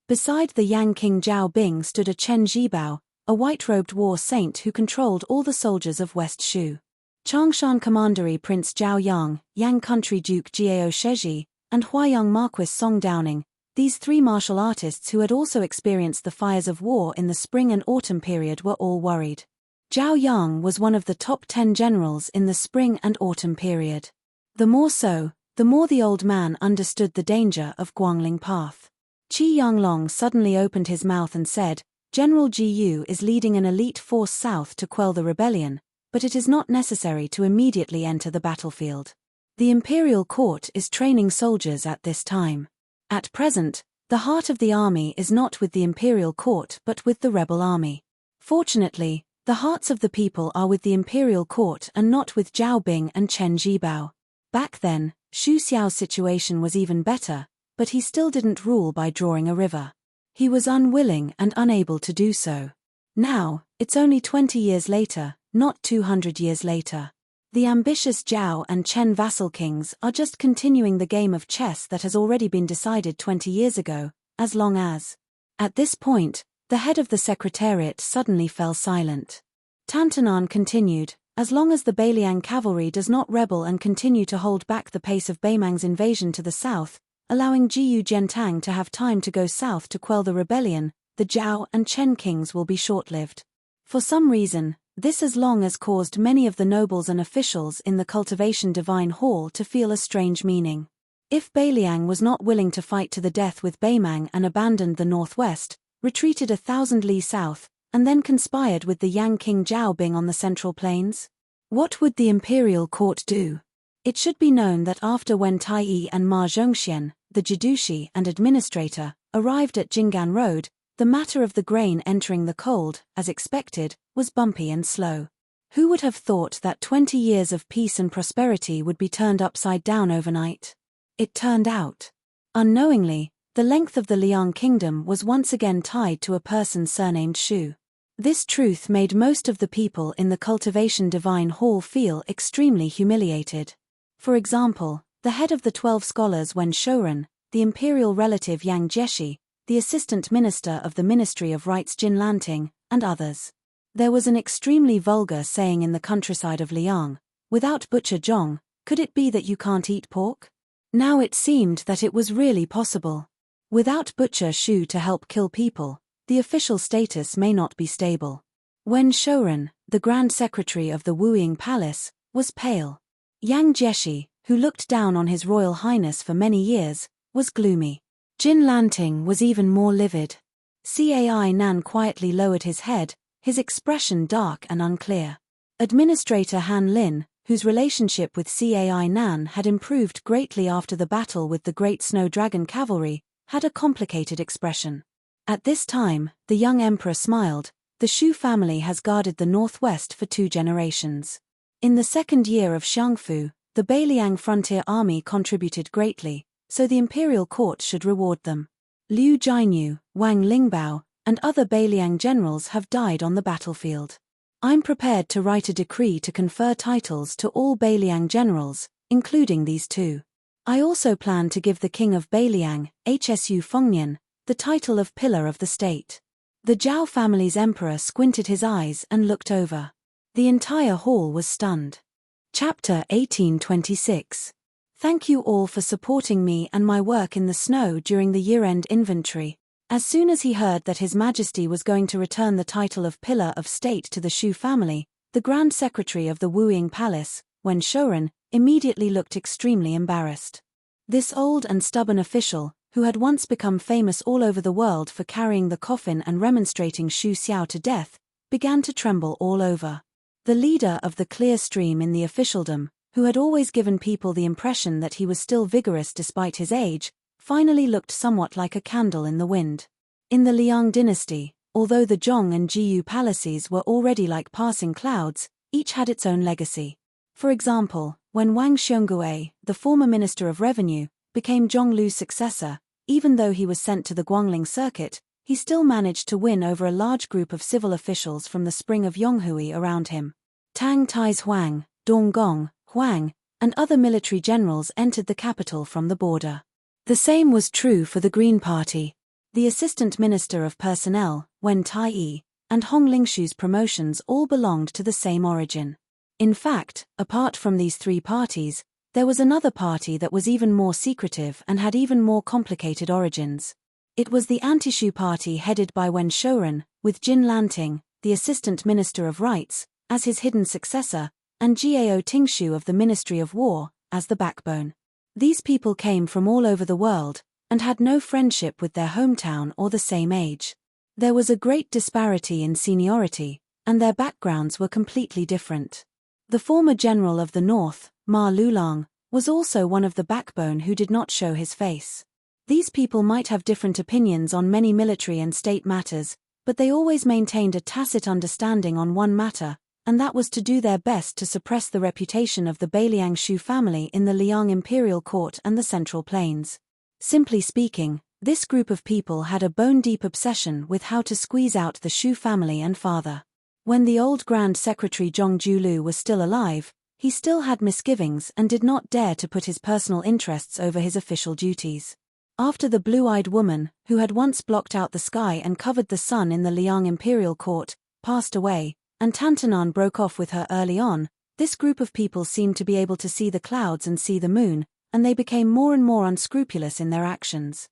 Beside the Yang King Zhao Bing stood a Chen Zhibao, a white-robed war saint who controlled all the soldiers of West Shu. Changshan Commandery Prince Zhao Yang, Yang Country Duke Jiao Sheji, and Huayang Marquis Song Downing, these three martial artists who had also experienced the fires of war in the spring and autumn period were all worried. Zhao Yang was one of the top 10 generals in the spring and autumn period. The more so, the more the old man understood the danger of Guangling Path. Qi Yanglong suddenly opened his mouth and said, "General Jiyu is leading an elite force south to quell the rebellion, but it is not necessary to immediately enter the battlefield. The imperial court is training soldiers at this time. At present, the heart of the army is not with the imperial court but with the rebel army. Fortunately, the hearts of the people are with the imperial court and not with Zhao Bing and Chen Zhibao. Back then, Xu Xiao's situation was even better, but he still didn't rule by drawing a river. He was unwilling and unable to do so. Now, it's only 20 years later, not 200 years later. The ambitious Zhao and Chen vassal kings are just continuing the game of chess that has already been decided 20 years ago, as long as. At this point, the head of the secretariat suddenly fell silent. Tantanan continued, as long as the Beiliang cavalry does not rebel and continue to hold back the pace of Beimang's invasion to the south, allowing Jiyu Jiantang to have time to go south to quell the rebellion, the Zhao and Chen kings will be short-lived. For some reason, this as long as caused many of the nobles and officials in the Cultivation Divine Hall to feel a strange meaning. If Beiliang was not willing to fight to the death with Beimang and abandoned the northwest, retreated 1,000 li south, and then conspired with the Yang King Zhao Bing on the Central Plains, what would the imperial court do? It should be known that after Wen Taiyi and Ma Zhongxian, the Jidushi and administrator, arrived at Jinggan Road, the matter of the grain entering the cold, as expected, was bumpy and slow. Who would have thought that 20 years of peace and prosperity would be turned upside down overnight? It turned out. Unknowingly, the length of the Liang kingdom was once again tied to a person surnamed Xu. This truth made most of the people in the Cultivation Divine Hall feel extremely humiliated. For example, the head of the 12 scholars Wen Shouren, the imperial relative Yang Jieshi, the assistant minister of the Ministry of Rites Jin Lanting, and others. There was an extremely vulgar saying in the countryside of Liang, "Without Butcher Zhong, could it be that you can't eat pork?" Now it seemed that it was really possible. Without Butcher Xu to help kill people, the official status may not be stable. Wen Shouren, the Grand Secretary of the Wuying Palace, was pale. Yang Jieshi, who looked down on His Royal Highness for many years, was gloomy. Jin Lanting was even more livid. Cai Nan quietly lowered his head, his expression dark and unclear. Administrator Han Lin, whose relationship with Cai Nan had improved greatly after the battle with the Great Snow Dragon Cavalry, had a complicated expression. At this time, the young emperor smiled. The Xu family has guarded the northwest for 2 generations. In the second year of Xiangfu, the Beiliang frontier army contributed greatly, so the imperial court should reward them. Liu Jianyu, Wang Lingbao, and other Beiliang generals have died on the battlefield. I'm prepared to write a decree to confer titles to all Beiliang generals, including these 2. I also plan to give the king of Beiliang, Hsu Fengnian, the title of Pillar of the State. The Zhao family's emperor squinted his eyes and looked over. The entire hall was stunned. Chapter 1826. Thank you all for supporting me and my work in the snow during the year-end inventory. As soon as he heard that His Majesty was going to return the title of Pillar of State to the Xu family, the Grand Secretary of the Wuying Palace, Wen Shouren, immediately looked extremely embarrassed. This old and stubborn official, who had once become famous all over the world for carrying the coffin and remonstrating Xu Xiao to death, began to tremble all over. The leader of the clear stream in the officialdom, who had always given people the impression that he was still vigorous despite his age, finally looked somewhat like a candle in the wind. In the Liang dynasty, although the Zhong and Jiyu palaces were already like passing clouds, each had its own legacy. For example, when Wang Xiongui, the former Minister of Revenue, became Zhonglu's successor, even though he was sent to the Guangling circuit, he still managed to win over a large group of civil officials from the spring of Yonghui around him. Tang Tai's Huang, Donggong, Huang, and other military generals entered the capital from the border. The same was true for the Green Party. The Assistant Minister of Personnel, Wen Taiyi, and Hong Lingshu's promotions all belonged to the same origin. In fact, apart from these 3 parties, there was another party that was even more secretive and had even more complicated origins. It was the Anti-Xu party headed by Wen Shouren, with Jin Lanting, the Assistant Minister of Rites, as his hidden successor, and Jiao Tingshu of the Ministry of War, as the backbone. These people came from all over the world, and had no friendship with their hometown or the same age. There was a great disparity in seniority, and their backgrounds were completely different. The former general of the north, Ma Lulang, was also one of the backbone who did not show his face. These people might have different opinions on many military and state matters, but they always maintained a tacit understanding on one matter, and that was to do their best to suppress the reputation of the Bailiang Shu family in the Liang imperial court and the Central Plains. Simply speaking, this group of people had a bone-deep obsession with how to squeeze out the Shu family and father. When the old Grand Secretary Zhong Julu was still alive, he still had misgivings and did not dare to put his personal interests over his official duties. After the blue-eyed woman, who had once blocked out the sky and covered the sun in the Liang imperial court, passed away, and Tantanan broke off with her early on, this group of people seemed to be able to see the clouds and see the moon, and they became more and more unscrupulous in their actions.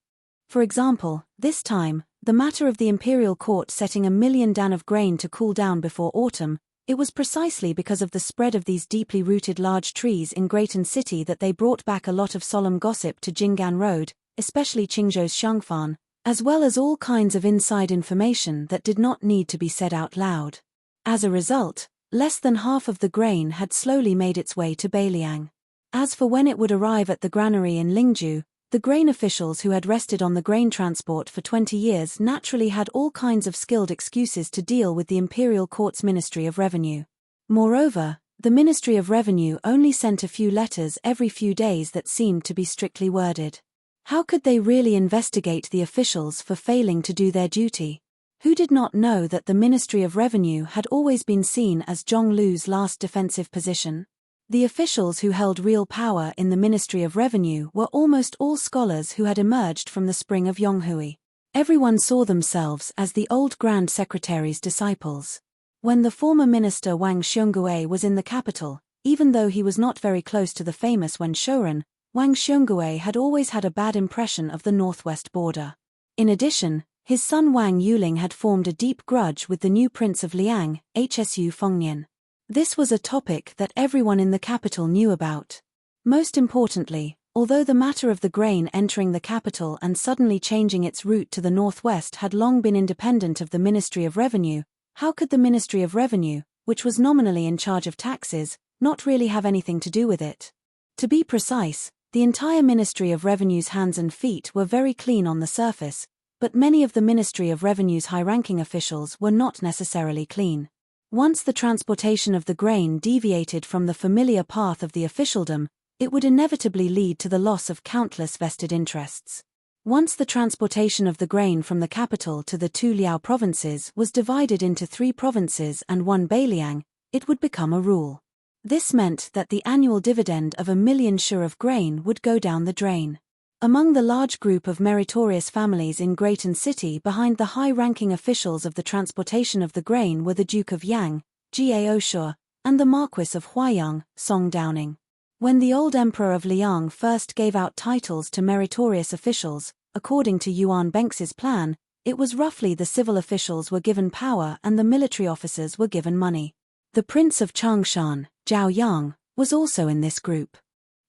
For example, this time, the matter of the imperial court setting 1,000,000 dan of grain to cool down before autumn, it was precisely because of the spread of these deeply rooted large trees in Greaton City that they brought back a lot of solemn gossip to Jinggan Road, especially Qingzhou's Xiangfan, as well as all kinds of inside information that did not need to be said out loud. As a result, less than half of the grain had slowly made its way to Bailiang. As for when it would arrive at the granary in Lingju, the grain officials who had rested on the grain transport for 20 years naturally had all kinds of skilled excuses to deal with the imperial court's Ministry of Revenue. Moreover, the Ministry of Revenue only sent a few letters every few days that seemed to be strictly worded. How could they really investigate the officials for failing to do their duty? Who did not know that the Ministry of Revenue had always been seen as Zhong Lu's last defensive position? The officials who held real power in the Ministry of Revenue were almost all scholars who had emerged from the spring of Yonghui. Everyone saw themselves as the old Grand Secretary's disciples. When the former minister Wang Xiongui was in the capital, even though he was not very close to the famous Wen Shouren, Wang Xiongui had always had a bad impression of the northwest border. In addition, his son Wang Yuling had formed a deep grudge with the new Prince of Liang, Hsu Fengnian. This was a topic that everyone in the capital knew about. Most importantly, although the matter of the grain entering the capital and suddenly changing its route to the northwest had long been independent of the Ministry of Revenue, how could the Ministry of Revenue, which was nominally in charge of taxes, not really have anything to do with it? To be precise, the entire Ministry of Revenue's hands and feet were very clean on the surface, but many of the Ministry of Revenue's high-ranking officials were not necessarily clean. Once the transportation of the grain deviated from the familiar path of the officialdom, it would inevitably lead to the loss of countless vested interests. Once the transportation of the grain from the capital to the two Liao provinces was divided into 3 provinces and 1 Bailiang, it would become a rule. This meant that the annual dividend of 1,000,000 shu of grain would go down the drain. Among the large group of meritorious families in Greaton City behind the high-ranking officials of the transportation of the grain were the Duke of Yang, Gao Shu, and the Marquis of Huaiyang, Song Downing. When the old Emperor of Liang first gave out titles to meritorious officials, according to Yuan Benx's plan, it was roughly the civil officials were given power and the military officers were given money. The Prince of Changshan, Zhao Yang, was also in this group.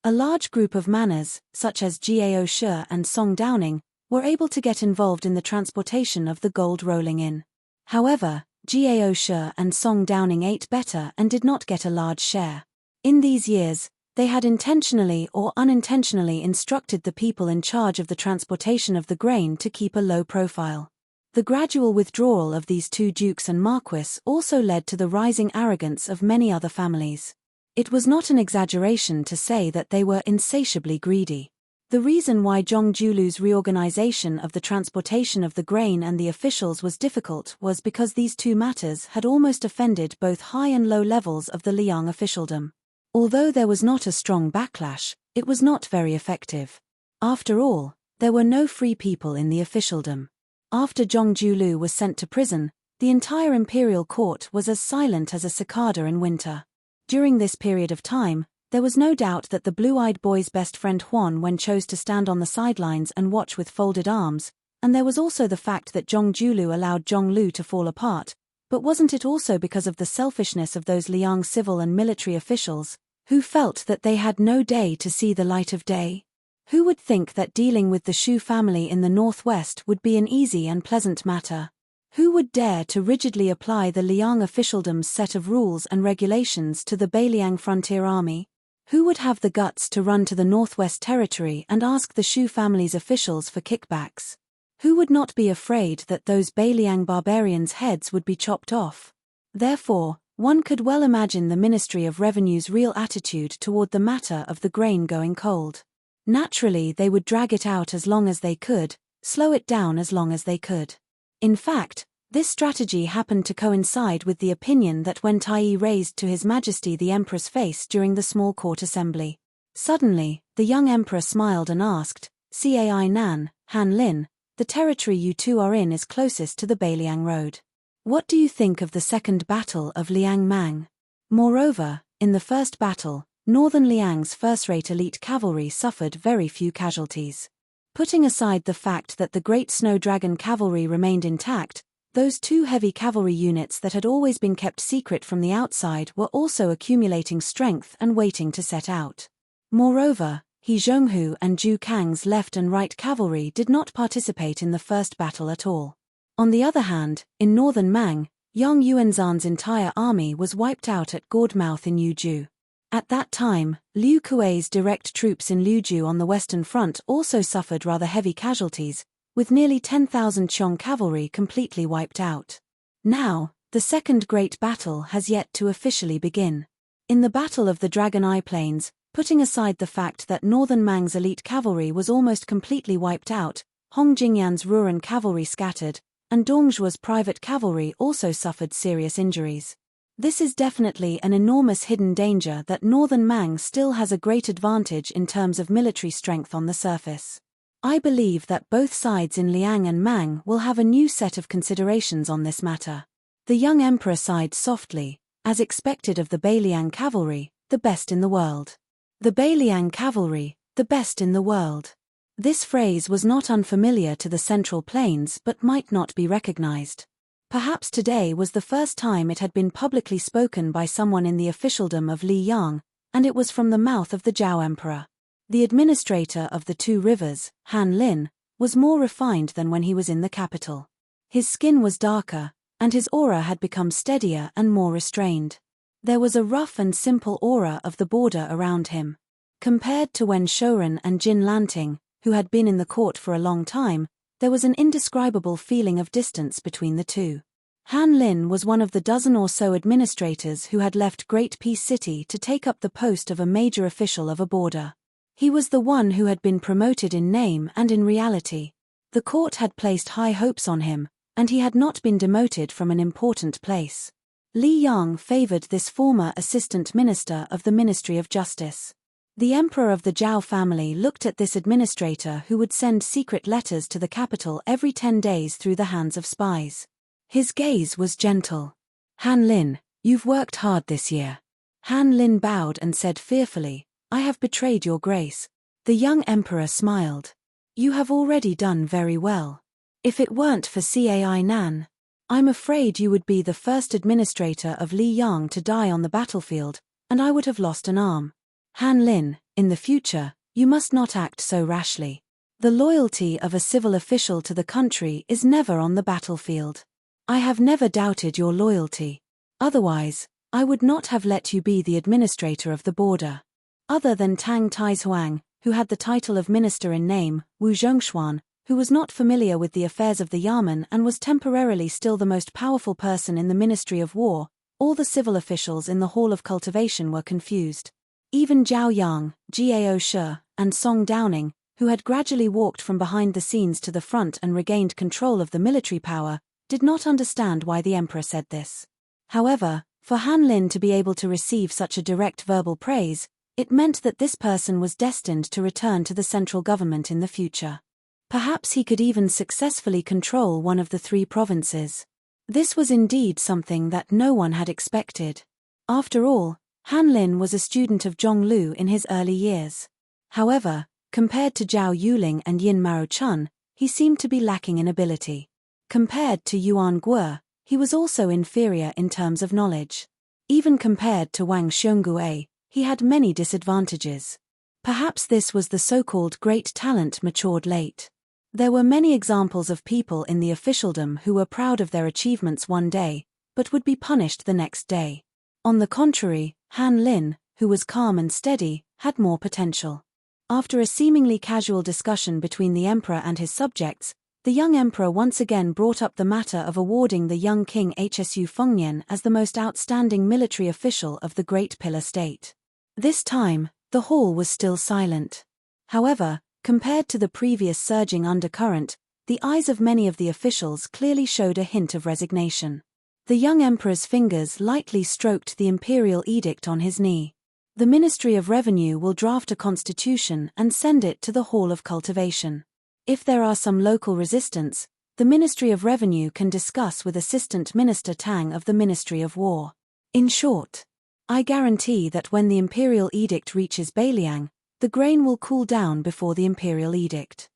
A large group of manors, such as Gao Shu and Song Downing, were able to get involved in the transportation of the gold rolling in. However, Gao Shu and Song Downing ate better and did not get a large share. In these years, they had intentionally or unintentionally instructed the people in charge of the transportation of the grain to keep a low profile. The gradual withdrawal of these 2 dukes and marquis also led to the rising arrogance of many other families. It was not an exaggeration to say that they were insatiably greedy. The reason why Zhong Julu's reorganization of the transportation of the grain and the officials was difficult was because these 2 matters had almost offended both high and low levels of the Liang officialdom. Although there was not a strong backlash, it was not very effective. After all, there were no free people in the officialdom. After Zhong Julu was sent to prison, the entire imperial court was as silent as a cicada in winter. During this period of time, there was no doubt that the blue-eyed boy's best friend Huan Wen chose to stand on the sidelines and watch with folded arms, and there was also the fact that Zhong Julu allowed Zhong Lu to fall apart, but wasn't it also because of the selfishness of those Liang civil and military officials, who felt that they had no day to see the light of day? Who would think that dealing with the Shu family in the northwest would be an easy and pleasant matter? Who would dare to rigidly apply the Liang officialdom's set of rules and regulations to the Bailiang frontier army? Who would have the guts to run to the Northwest Territory and ask the Shu family's officials for kickbacks? Who would not be afraid that those Bailiang barbarians' heads would be chopped off? Therefore, one could well imagine the Ministry of Revenue's real attitude toward the matter of the grain going cold. Naturally, they would drag it out as long as they could, slow it down as long as they could. In fact, this strategy happened to coincide with the opinion that when Tai raised to His Majesty the Emperor's face during the small court assembly. Suddenly, the young emperor smiled and asked, "Cai Nan, Han Lin, the territory you two are in is closest to the Bailiang Road. What do you think of the second battle of Liang Mang?" Moreover, in the first battle, Northern Liang's first-rate elite cavalry suffered very few casualties. Putting aside the fact that the Great Snow Dragon cavalry remained intact, those two heavy cavalry units that had always been kept secret from the outside were also accumulating strength and waiting to set out. Moreover, He Zhonghu and Zhu Kang's left and right cavalry did not participate in the first battle at all. On the other hand, in northern Mang, Yang Yuanzhan's entire army was wiped out at Gourdmouth in Yuzhou. At that time, Liu Kuei's direct troops in Liuzhou on the western front also suffered rather heavy casualties, with nearly 10,000 Qiong cavalry completely wiped out. Now, the second great battle has yet to officially begin. In the Battle of the Dragon Eye Plains, putting aside the fact that northern Mang's elite cavalry was almost completely wiped out, Hong Jingyan's Ruran cavalry scattered, and Dongzhuo's private cavalry also suffered serious injuries. This is definitely an enormous hidden danger that northern Mang still has a great advantage in terms of military strength on the surface. I believe that both sides in Liang and Mang will have a new set of considerations on this matter. The young emperor sighed softly, as expected of the Bailiang cavalry, the best in the world. The Bailiang cavalry, the best in the world. This phrase was not unfamiliar to the Central Plains but might not be recognized. Perhaps today was the first time it had been publicly spoken by someone in the officialdom of Li Yang, and it was from the mouth of the Zhao Emperor. The administrator of the two rivers, Han Lin, was more refined than when he was in the capital. His skin was darker, and his aura had become steadier and more restrained. There was a rough and simple aura of the border around him. Compared to when Shouran and Jin Lanting, who had been in the court for a long time, there was an indescribable feeling of distance between the two. Han Lin was one of the dozen or so administrators who had left Great Peace City to take up the post of a major official of a border. He was the one who had been promoted in name and in reality. The court had placed high hopes on him, and he had not been demoted from an important place. Li Yang favored this former assistant minister of the Ministry of Justice. The emperor of the Zhao family looked at this administrator who would send secret letters to the capital every 10 days through the hands of spies. His gaze was gentle. "Han Lin, you've worked hard this year." Han Lin bowed and said fearfully, "I have betrayed your grace." The young emperor smiled. "You have already done very well. If it weren't for Cai Nan, I'm afraid you would be the first administrator of Li Yang to die on the battlefield, and I would have lost an arm. Han Lin, in the future, you must not act so rashly. The loyalty of a civil official to the country is never on the battlefield. I have never doubted your loyalty. Otherwise, I would not have let you be the administrator of the border." Other than Tang Taizhuang, who had the title of minister in name, Wu Zhongshuan, who was not familiar with the affairs of the Yamen and was temporarily still the most powerful person in the Ministry of War, all the civil officials in the Hall of Cultivation were confused. Even Zhao Yang, Gao Shi, and Song Downing, who had gradually walked from behind the scenes to the front and regained control of the military power, did not understand why the emperor said this. However, for Han Lin to be able to receive such a direct verbal praise, it meant that this person was destined to return to the central government in the future. Perhaps he could even successfully control one of the 3 provinces. This was indeed something that no one had expected. After all, Han Lin was a student of Zhonglu in his early years. However, compared to Zhao Yuling and Yin Mao Chun, he seemed to be lacking in ability. Compared to Yuan Guo, he was also inferior in terms of knowledge. Even compared to Wang Xiongui, he had many disadvantages. Perhaps this was the so-called great talent matured late. There were many examples of people in the officialdom who were proud of their achievements one day, but would be punished the next day. On the contrary, Han Lin, who was calm and steady, had more potential. After a seemingly casual discussion between the emperor and his subjects, the young emperor once again brought up the matter of awarding the young king Hsu Fengnian as the most outstanding military official of the Great Pillar State. This time, the hall was still silent. However, compared to the previous surging undercurrent, the eyes of many of the officials clearly showed a hint of resignation. The young emperor's fingers lightly stroked the imperial edict on his knee. The Ministry of Revenue will draft a constitution and send it to the Hall of Cultivation. If there are some local resistance, the Ministry of Revenue can discuss with Assistant Minister Tang of the Ministry of War. In short, I guarantee that when the imperial edict reaches Beiliang, the grain will cool down before the imperial edict.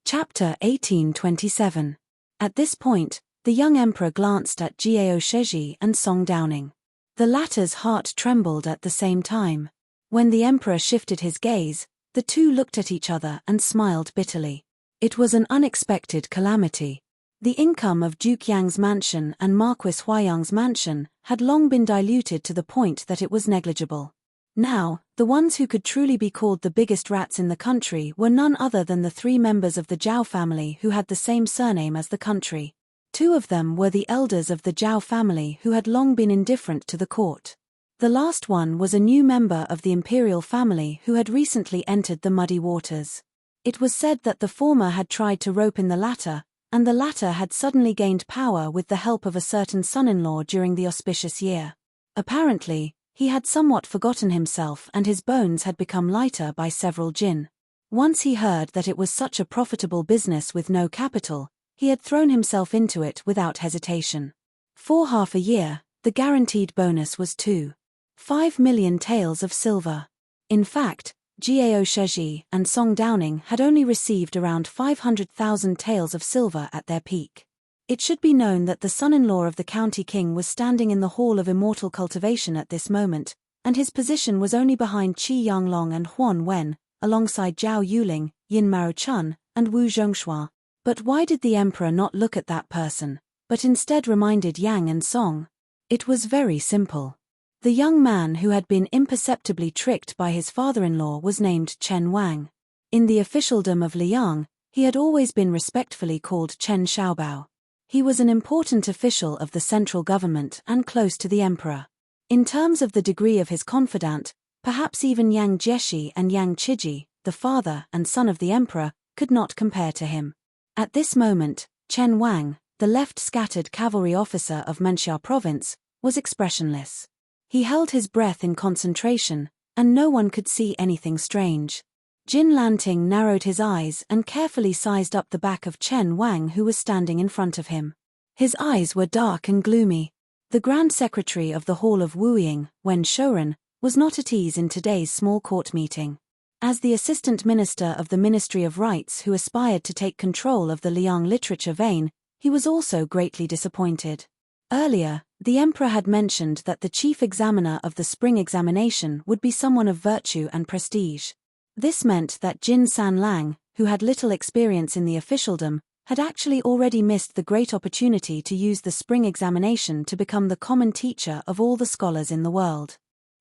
Chapter 1827. At this point, the young emperor glanced at Jiao Sheji and Song Downing. The latter's heart trembled at the same time. When the emperor shifted his gaze, the two looked at each other and smiled bitterly. It was an unexpected calamity. The income of Duke Yang's mansion and Marquis Huayang's mansion had long been diluted to the point that it was negligible. Now, the ones who could truly be called the biggest rats in the country were none other than the three members of the Zhao family who had the same surname as the country. Two of them were the elders of the Zhao family who had long been indifferent to the court. The last one was a new member of the imperial family who had recently entered the muddy waters. It was said that the former had tried to rope in the latter, and the latter had suddenly gained power with the help of a certain son-in-law during the auspicious year. Apparently, he had somewhat forgotten himself and his bones had become lighter by several jin. Once he heard that it was such a profitable business with no capital, he had thrown himself into it without hesitation. For half a year, the guaranteed bonus was 2.5 million taels of silver. In fact, Jiao Sheji and Song Downing had only received around 500,000 taels of silver at their peak. It should be known that the son-in-law of the county king was standing in the Hall of Immortal Cultivation at this moment, and his position was only behind Qi Yanglong and Huan Wen, alongside Zhao Yuling, Yin Mao Chun, and Wu Zhongxua. But why did the emperor not look at that person, but instead reminded Yang and Song? It was very simple. The young man who had been imperceptibly tricked by his father-in-law was named Chen Wang. In the officialdom of Liang, he had always been respectfully called Chen Xiaobao. He was an important official of the central government and close to the emperor. In terms of the degree of his confidant, perhaps even Yang Jieshi and Yang Qiji, the father and son of the emperor, could not compare to him. At this moment, Chen Wang, the left-scattered cavalry officer of Menxia province, was expressionless. He held his breath in concentration, and no one could see anything strange. Jin Lanting narrowed his eyes and carefully sized up the back of Chen Wang who was standing in front of him. His eyes were dark and gloomy. The Grand Secretary of the Hall of Wuying, Wen Shouren, was not at ease in today's small court meeting. As the Assistant Minister of the Ministry of Rights who aspired to take control of the Liang literature vein, he was also greatly disappointed. Earlier, the emperor had mentioned that the chief examiner of the spring examination would be someone of virtue and prestige. This meant that Jin Sanlang, who had little experience in the officialdom, had actually already missed the great opportunity to use the spring examination to become the common teacher of all the scholars in the world.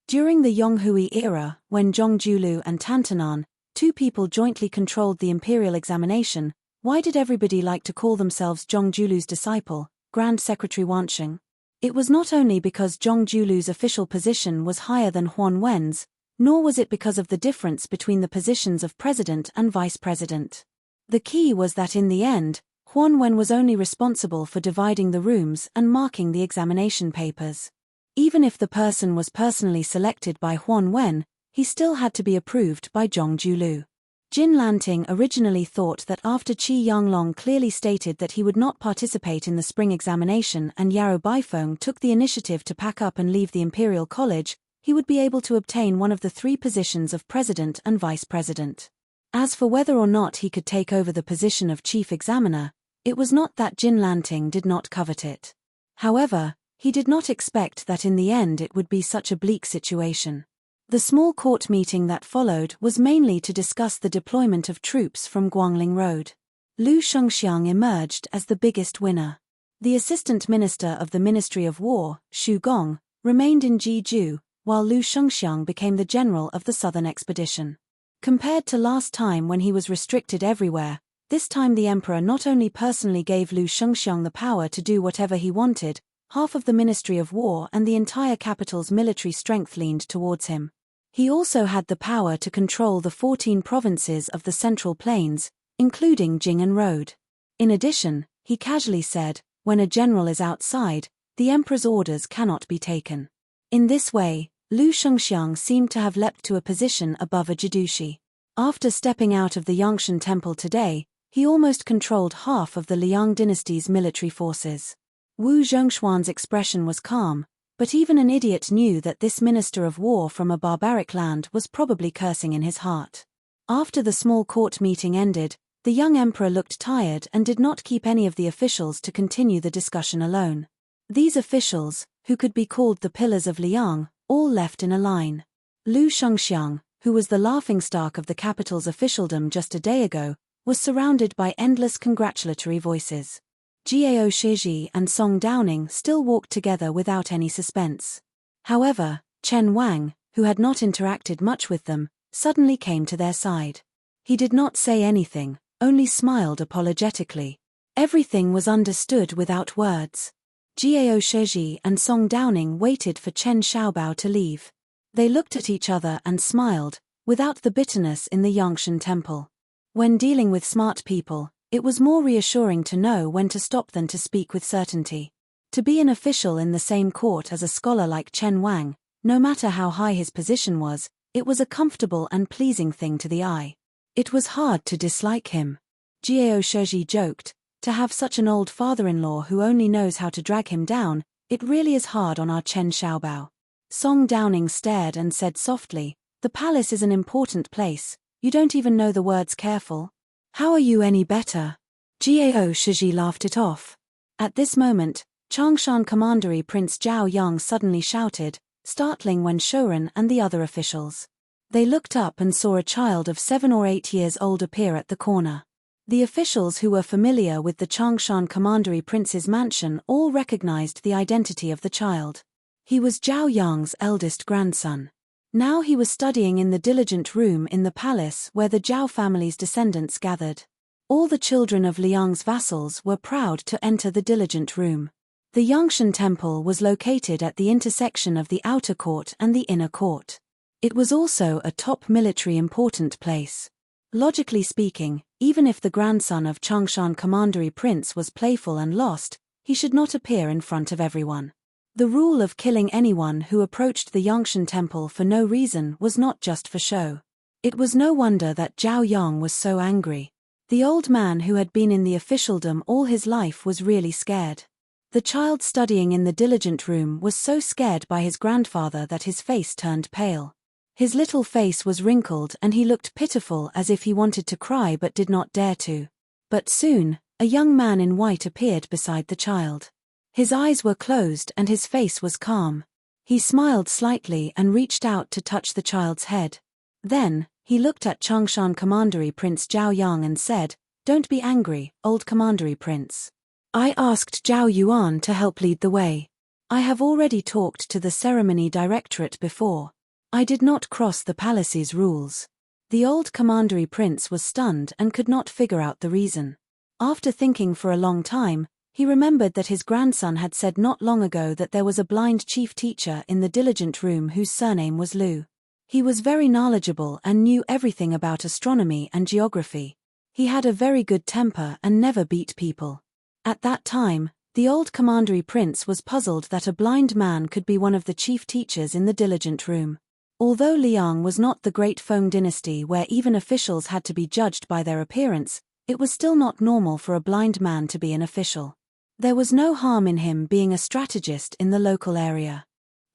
During the Yonghui era, when Zhongjulu and Tantanan, two people jointly controlled the imperial examination, why did everybody like to call themselves Zhongjulu's disciple, Grand Secretary Wansheng? It was not only because Zhongjulu's official position was higher than Huan Wen's, nor was it because of the difference between the positions of president and vice president. The key was that in the end, Huan Wen was only responsible for dividing the rooms and marking the examination papers. Even if the person was personally selected by Huan Wen, he still had to be approved by Zhongjulu. Jin Lanting originally thought that after Qi Yanglong clearly stated that he would not participate in the spring examination and Yarrow Baifeng took the initiative to pack up and leave the Imperial College, he would be able to obtain one of the three positions of president and vice president. As for whether or not he could take over the position of chief examiner, it was not that Jin Lanting did not covet it. However, he did not expect that in the end it would be such a bleak situation. The small court meeting that followed was mainly to discuss the deployment of troops from Guangling Road. Lu Shengxiang emerged as the biggest winner. The Assistant Minister of the Ministry of War, Xu Gong, remained in Jeju, while Lu Shengxiang became the general of the southern expedition. Compared to last time when he was restricted everywhere, this time the emperor not only personally gave Lu Shengxiang the power to do whatever he wanted, half of the Ministry of War and the entire capital's military strength leaned towards him. He also had the power to control the 14 provinces of the Central Plains, including Jing'an Road. In addition, he casually said, when a general is outside, the emperor's orders cannot be taken. In this way, Lu Shengxiang seemed to have leapt to a position above a jidushi. After stepping out of the Yangshan temple today, he almost controlled half of the Liang dynasty's military forces. Wu Zhengxuan's expression was calm, but even an idiot knew that this minister of war from a barbaric land was probably cursing in his heart. After the small court meeting ended, the young emperor looked tired and did not keep any of the officials to continue the discussion alone. These officials, who could be called the pillars of Liang, all left in a line. Lu Shengxiang, who was the laughingstock of the capital's officialdom just a day ago, was surrounded by endless congratulatory voices. Jiao Shiji and Song Downing still walked together without any suspense. However, Chen Wang, who had not interacted much with them, suddenly came to their side. He did not say anything, only smiled apologetically. Everything was understood without words. Jiao Shiji and Song Downing waited for Chen Xiaobao to leave. They looked at each other and smiled, without the bitterness in the Yangshan temple. When dealing with smart people, it was more reassuring to know when to stop than to speak with certainty. To be an official in the same court as a scholar like Chen Wang, no matter how high his position was, it was a comfortable and pleasing thing to the eye. It was hard to dislike him. Jiao Shiji joked, to have such an old father-in-law who only knows how to drag him down, it really is hard on our Chen Xiaobao. Song Downing stared and said softly, the palace is an important place, you don't even know the words careful. How are you any better? Jiao Shiji laughed it off. At this moment, Changshan Commandery Prince Zhao Yang suddenly shouted, startling Wen Shouren and the other officials. They looked up and saw a child of 7 or 8 years old appear at the corner. The officials who were familiar with the Changshan Commandery Prince's mansion all recognized the identity of the child. He was Zhao Yang's eldest grandson. Now he was studying in the diligent room in the palace where the Zhao family's descendants gathered. All the children of Liang's vassals were proud to enter the diligent room. The Yangshan temple was located at the intersection of the outer court and the inner court. It was also a top military important place. Logically speaking, even if the grandson of Changshan Commandery Prince was playful and lost, he should not appear in front of everyone. The rule of killing anyone who approached the Yangshan temple for no reason was not just for show. It was no wonder that Zhao Yang was so angry. The old man who had been in the officialdom all his life was really scared. The child studying in the diligent room was so scared by his grandfather that his face turned pale. His little face was wrinkled and he looked pitiful as if he wanted to cry but did not dare to. But soon, a young man in white appeared beside the child. His eyes were closed and his face was calm. He smiled slightly and reached out to touch the child's head. Then, he looked at Changshan Commandery Prince Zhao Yang and said, "Don't be angry, old Commandery Prince. I asked Zhao Yuan to help lead the way. I have already talked to the ceremony directorate before. I did not cross the palace's rules." The old Commandery Prince was stunned and could not figure out the reason. After thinking for a long time, he remembered that his grandson had said not long ago that there was a blind chief teacher in the diligent room whose surname was Lu. He was very knowledgeable and knew everything about astronomy and geography. He had a very good temper and never beat people. At that time, the old Commandery Prince was puzzled that a blind man could be one of the chief teachers in the diligent room. Although Liang was not the great Feng dynasty where even officials had to be judged by their appearance, it was still not normal for a blind man to be an official. There was no harm in him being a strategist in the local area.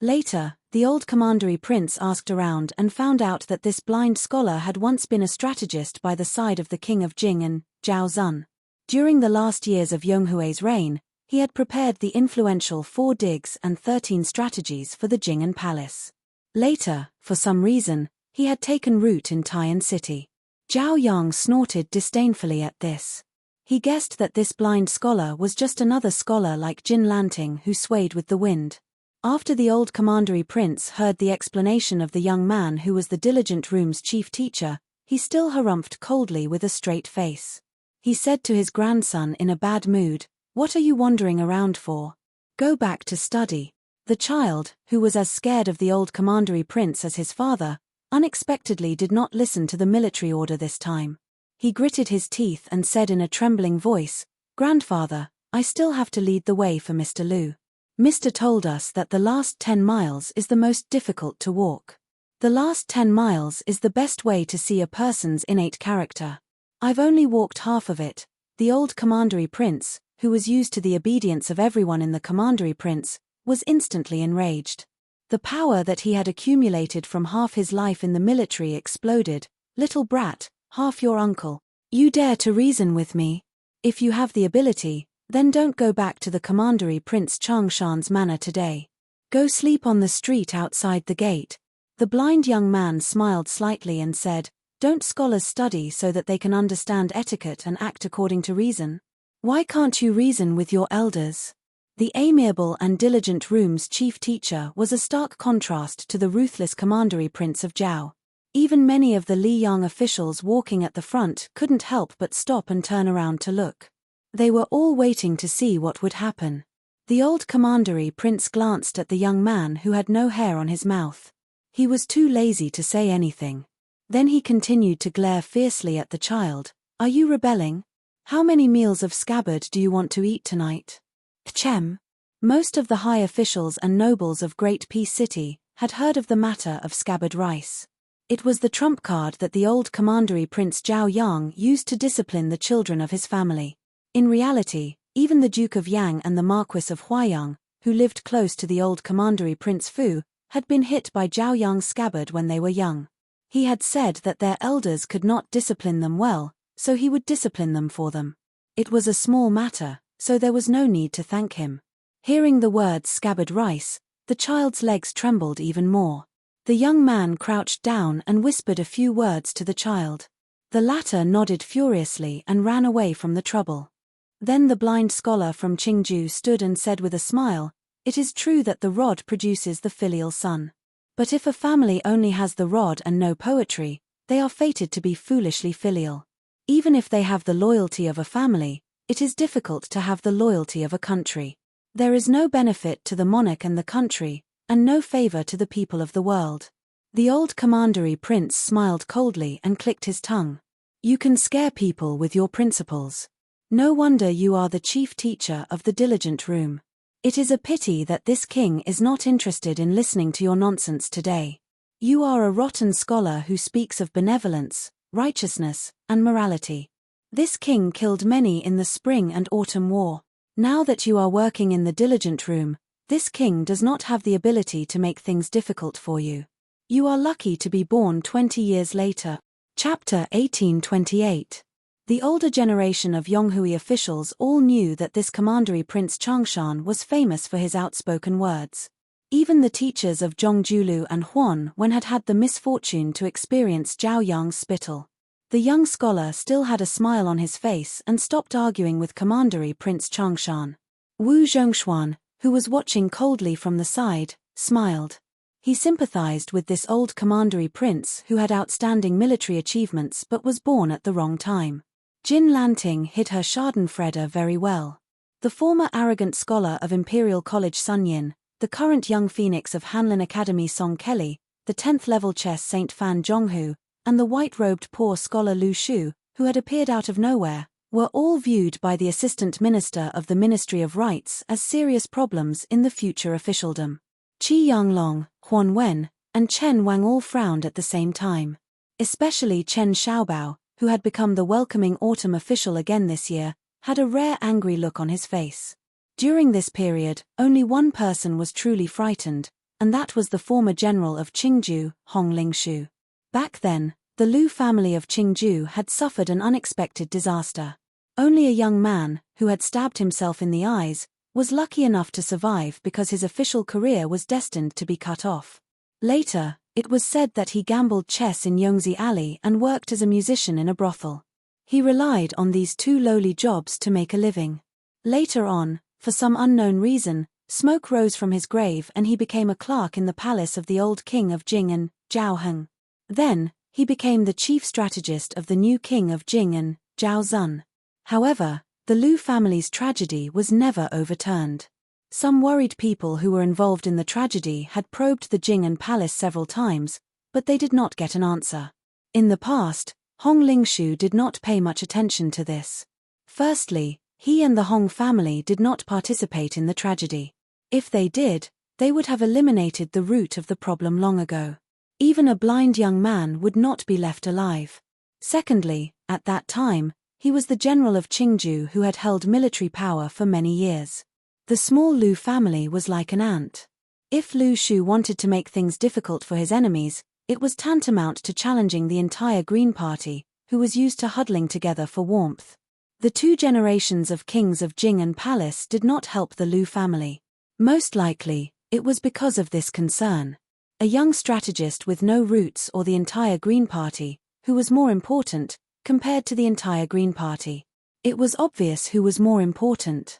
Later, the old Commandery Prince asked around and found out that this blind scholar had once been a strategist by the side of the king of Jing'an, Zhao Zun. During the last years of Yonghui's reign, he had prepared the influential 4 digs and 13 strategies for the Jing'an palace. Later, for some reason, he had taken root in Tai'an City. Zhao Yang snorted disdainfully at this. He guessed that this blind scholar was just another scholar like Jin Lanting who swayed with the wind. After the old commandery prince heard the explanation of the young man who was the diligent room's chief teacher, he still harumphed coldly with a straight face. He said to his grandson in a bad mood, "What are you wandering around for? Go back to study." The child, who was as scared of the old commandery prince as his father, unexpectedly did not listen to the military order this time. He gritted his teeth and said in a trembling voice, "Grandfather, I still have to lead the way for Mr. Liu. Mr. told us that the last 10 miles is the most difficult to walk. The last 10 miles is the best way to see a person's innate character. I've only walked half of it." The old commandery prince, who was used to the obedience of everyone in the commandery prince, was instantly enraged. The power that he had accumulated from half his life in the military exploded. "Little brat, half your uncle. You dare to reason with me? If you have the ability, then don't go back to the commandery prince Changshan's manor today. Go sleep on the street outside the gate." The blind young man smiled slightly and said, "Don't scholars study so that they can understand etiquette and act according to reason? Why can't you reason with your elders?" The amiable and diligent room's chief teacher was a stark contrast to the ruthless commandery prince of Zhao. Even many of the Liyang officials walking at the front couldn't help but stop and turn around to look. They were all waiting to see what would happen. The old commandery prince glanced at the young man who had no hair on his mouth. He was too lazy to say anything. Then he continued to glare fiercely at the child. "Are you rebelling? How many meals of scabbard do you want to eat tonight?" Chem. Most of the high officials and nobles of Great Peace City had heard of the matter of scabbard rice. It was the trump card that the old commandery prince Zhao Yang used to discipline the children of his family. In reality, even the Duke of Yang and the Marquis of Huayang, who lived close to the old commandery prince Fu, had been hit by Zhao Yang's scabbard when they were young. He had said that their elders could not discipline them well, so he would discipline them for them. It was a small matter, so there was no need to thank him. Hearing the words scabbard rice, the child's legs trembled even more. The young man crouched down and whispered a few words to the child. The latter nodded furiously and ran away from the trouble. Then the blind scholar from Qingju stood and said with a smile, "It is true that the rod produces the filial son. But if a family only has the rod and no poetry, they are fated to be foolishly filial. Even if they have the loyalty of a family, it is difficult to have the loyalty of a country. There is no benefit to the monarch and the country, and no favor to the people of the world." The old commandery prince smiled coldly and clicked his tongue. "You can scare people with your principles. No wonder you are the chief teacher of the diligent room. It is a pity that this king is not interested in listening to your nonsense today. You are a rotten scholar who speaks of benevolence, righteousness, and morality. This king killed many in the spring and autumn war. Now that you are working in the diligent room, this king does not have the ability to make things difficult for you. You are lucky to be born 20 years later." Chapter 1828. The older generation of Yonghui officials all knew that this commandery prince Changshan was famous for his outspoken words. Even the teachers of Zhongjulu and Huan had the misfortune to experience Zhao Yang's spittle. The young scholar still had a smile on his face and stopped arguing with commandery prince Changshan. Wu Zhongshuan, who was watching coldly from the side, smiled. He sympathized with this old commandery prince who had outstanding military achievements but was born at the wrong time. Jin Lanting hid her schadenfreude very well. The former arrogant scholar of Imperial College Sun Yin, the current young phoenix of Hanlin Academy Song Kelly, the 10th level chess Saint Fan Zhonghu, and the white-robed poor scholar Lu Shu, who had appeared out of nowhere, were all viewed by the assistant minister of the Ministry of Rights as serious problems in the future officialdom. Qi Yanglong, Huan Wen, and Chen Wang all frowned at the same time. Especially Chen Xiaobao, who had become the welcoming autumn official again this year, had a rare angry look on his face. During this period, only one person was truly frightened, and that was the former general of Qingju, Hong Lingshu. Back then, the Lu family of Qingju had suffered an unexpected disaster. Only a young man, who had stabbed himself in the eyes, was lucky enough to survive because his official career was destined to be cut off. Later, it was said that he gambled chess in Yongzi Alley and worked as a musician in a brothel. He relied on these two lowly jobs to make a living. Later on, for some unknown reason, Smoke rose from his grave and he became a clerk in the palace of the old king of Jing and Zhaoheng. Then, he became the chief strategist of the new king of Jing and Zhaozun. However, the Lu family's tragedy was never overturned. Some worried people who were involved in the tragedy had probed the Jing'an palace several times, but they did not get an answer. In the past, Hong Lingshu did not pay much attention to this. Firstly, he and the Hong family did not participate in the tragedy. If they did, they would have eliminated the root of the problem long ago. Even a blind young man would not be left alive. Secondly, at that time, he was the general of Qingju who had held military power for many years. The small Lu family was like an ant. If Lu Shu wanted to make things difficult for his enemies, it was tantamount to challenging the entire Green Party, who was used to huddling together for warmth. The two generations of kings of Jing'an Palace did not help the Lu family. Most likely, it was because of this concern. A young strategist with no roots or the entire Green Party, who was more important, compared to the entire Green Party. It was obvious who was more important.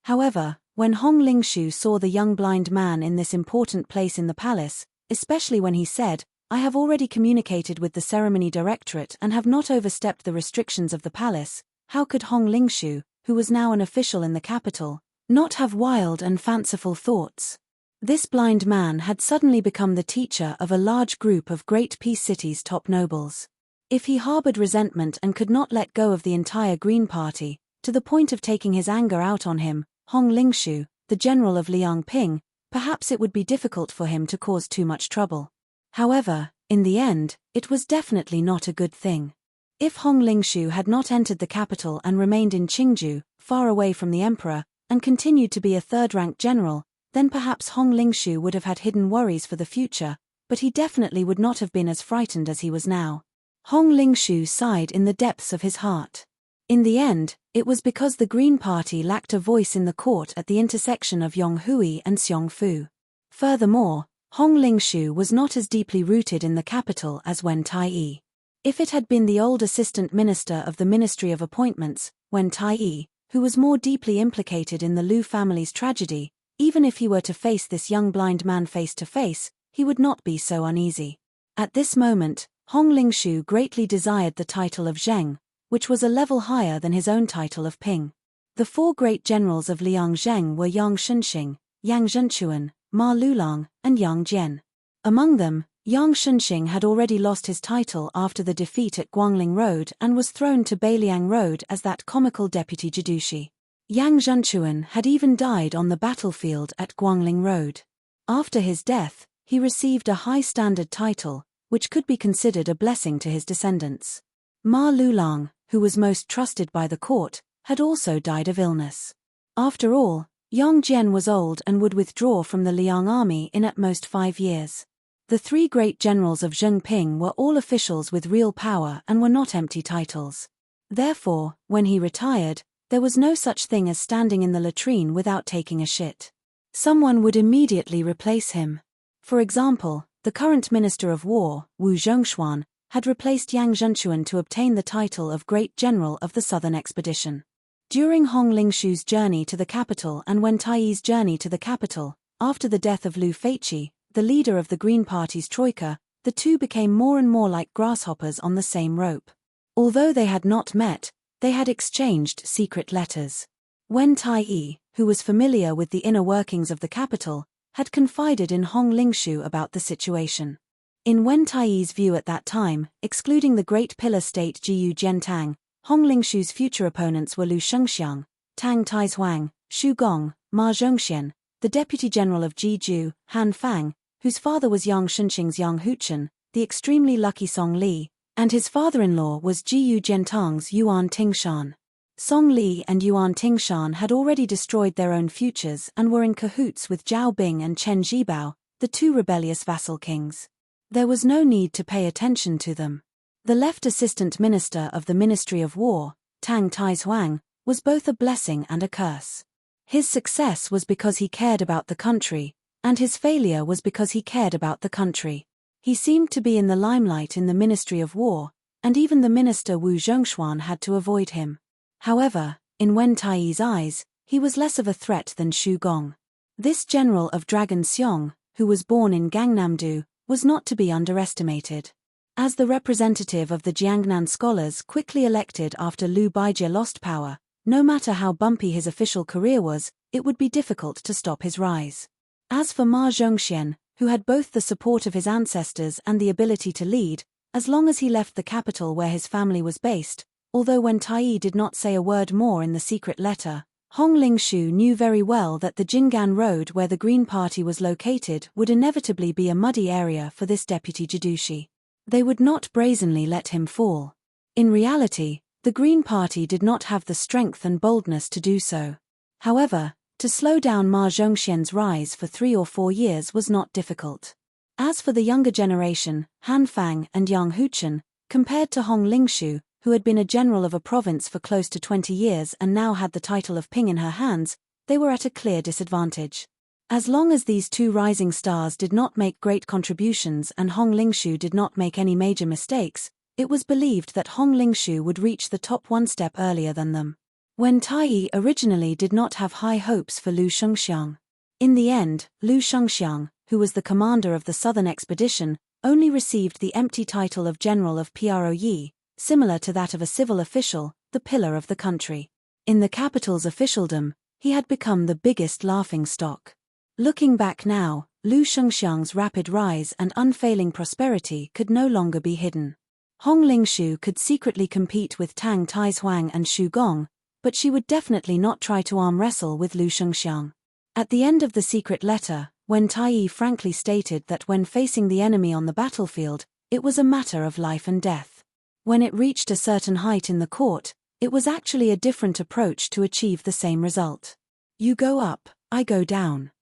However, when Hong Lingshu saw the young blind man in this important place in the palace, especially when he said, "I have already communicated with the ceremony directorate and have not overstepped the restrictions of the palace," how could Hong Lingshu, who was now an official in the capital, not have wild and fanciful thoughts? This blind man had suddenly become the teacher of a large group of Great Peace City's top nobles. If he harbored resentment and could not let go of the entire Green Party, to the point of taking his anger out on him, Hong Lingshu, the general of Liangping, perhaps it would be difficult for him to cause too much trouble. However, in the end, it was definitely not a good thing. If Hong Lingshu had not entered the capital and remained in Qingju, far away from the emperor, and continued to be a third-rank general, then perhaps Hong Lingshu would have had hidden worries for the future, but he definitely would not have been as frightened as he was now. Hong Lingshu sighed in the depths of his heart. In the end, it was because the Green Party lacked a voice in the court at the intersection of Yonghui and Xiongfu. Furthermore, Hong Lingshu was not as deeply rooted in the capital as Wen Taiyi. If it had been the old assistant minister of the Ministry of Appointments, Wen Taiyi, who was more deeply implicated in the Lu family's tragedy, even if he were to face this young blind man face to face, he would not be so uneasy. At this moment, Hong Lingshu greatly desired the title of Zheng, which was a level higher than his own title of Ping. The four great generals of Liang Zheng were Yang Shunxing, Yang Zhenchuan, Ma Lulang, and Yang Jian. Among them, Yang Shunxing had already lost his title after the defeat at Guangling Road and was thrown to Beiliang Road as that comical deputy Jidushi. Yang Zhenchuan had even died on the battlefield at Guangling Road. After his death, he received a high-standard title, which could be considered a blessing to his descendants. Ma Lulang, who was most trusted by the court, had also died of illness. After all, Yang Jian was old and would withdraw from the Liang army in at most 5 years. The three great generals of Zhengping were all officials with real power and were not empty titles. Therefore, when he retired, there was no such thing as standing in the latrine without taking a shit. Someone would immediately replace him. For example, the current Minister of War, Wu Zhongshuan, had replaced Yang Zhenchuan to obtain the title of Great General of the Southern Expedition. During Hong Lingshu's journey to the capital and Wen Taiyi's journey to the capital, after the death of Lu Feiqi, the leader of the Green Party's troika, the two became more and more like grasshoppers on the same rope. Although they had not met, they had exchanged secret letters. Wen Taiyi, who was familiar with the inner workings of the capital, had confided in Hong Lingshu about the situation. In Wen Taiyi's view at that time, excluding the great pillar state Jiyu Jiantang, Hong Lingshu's future opponents were Lu Shengxiang, Tang Taizuang, Xu Gong, Ma Zhongxian, the deputy general of Jiju, Han Fang, whose father was Yang Shunxing's Yang Huchen, the extremely lucky Song Li, and his father-in-law was Jiyu Jiantang's Yuan Tingshan. Song Li and Yuan Tingshan had already destroyed their own futures and were in cahoots with Zhao Bing and Chen Zhibao, the two rebellious vassal kings. There was no need to pay attention to them. The left assistant minister of the Ministry of War, Tang Taizuang, was both a blessing and a curse. His success was because he cared about the country, and his failure was because he cared about the country. He seemed to be in the limelight in the Ministry of War, and even the minister Wu Zhongshuan had to avoid him. However, in Wen Taiyi's eyes, he was less of a threat than Xu Gong. This general of Dragon Seong, who was born in Gangnam-do, was not to be underestimated. As the representative of the Jiangnan scholars quickly elected after Liu Baijie lost power, no matter how bumpy his official career was, it would be difficult to stop his rise. As for Ma Zhongxian, who had both the support of his ancestors and the ability to lead, as long as he left the capital where his family was based, although Wen Tai did not say a word more in the secret letter, Hong Lingshu knew very well that the Jinggan Road where the Green Party was located would inevitably be a muddy area for this deputy Jidushi. They would not brazenly let him fall. In reality, the Green Party did not have the strength and boldness to do so. However, to slow down Ma Zhongxian's rise for 3 or 4 years was not difficult. As for the younger generation, Han Fang and Yang Huchen, compared to Hong Lingshu, who had been a general of a province for close to 20 years and now had the title of Ping in her hands, they were at a clear disadvantage. As long as these two rising stars did not make great contributions and Hong Lingshu did not make any major mistakes, it was believed that Hong Lingshu would reach the top one step earlier than them. Wen Tai originally did not have high hopes for Liu Shengxiang. In the end, Liu Shengxiang, who was the commander of the southern expedition, only received the empty title of General of Proyi, similar to that of a civil official, the pillar of the country. In the capital's officialdom, he had become the biggest laughingstock. Looking back now, Liu Shengxiang's rapid rise and unfailing prosperity could no longer be hidden. Hong Lingshu could secretly compete with Tang Taizhuang and Xu Gong, but she would definitely not try to arm wrestle with Liu Shengxiang. At the end of the secret letter, Wen Tai frankly stated that when facing the enemy on the battlefield, it was a matter of life and death. When it reached a certain height in the court, it was actually a different approach to achieve the same result. You go up, I go down.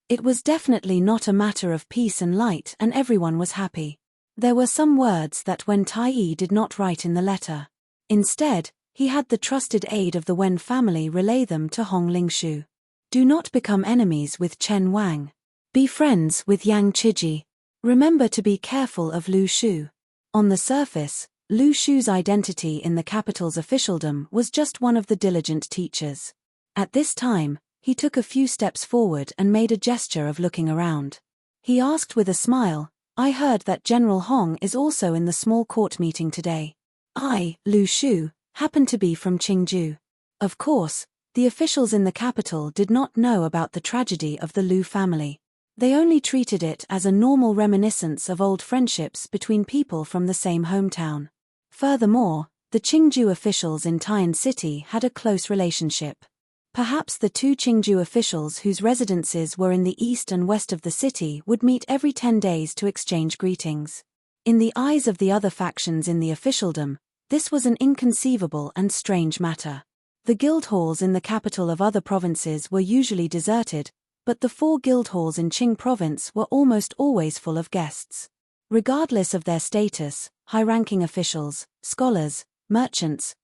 It was definitely not a matter of peace and light, and everyone was happy. There were some words that Wen Tai did not write in the letter. Instead, he had the trusted aid of the Wen family relay them to Hong Lingshu. Do not become enemies with Chen Wang. Be friends with Yang Chiji. Remember to be careful of Lu Shu. On the surface, Lu Shu's identity in the capital's officialdom was just one of the diligent teachers. At this time, he took a few steps forward and made a gesture of looking around. He asked with a smile, I heard that General Hong is also in the small court meeting today. I, Lu Shu, happen to be from Qingju. Of course, the officials in the capital did not know about the tragedy of the Lu family. They only treated it as a normal reminiscence of old friendships between people from the same hometown. Furthermore, the Qingju officials in Taiyuan City had a close relationship. Perhaps the two Qingju officials whose residences were in the east and west of the city would meet every 10 days to exchange greetings. In the eyes of the other factions in the officialdom, this was an inconceivable and strange matter. The guild halls in the capital of other provinces were usually deserted, but the 4 guild halls in Qing province were almost always full of guests. Regardless of their status, high-ranking officials, scholars, merchants,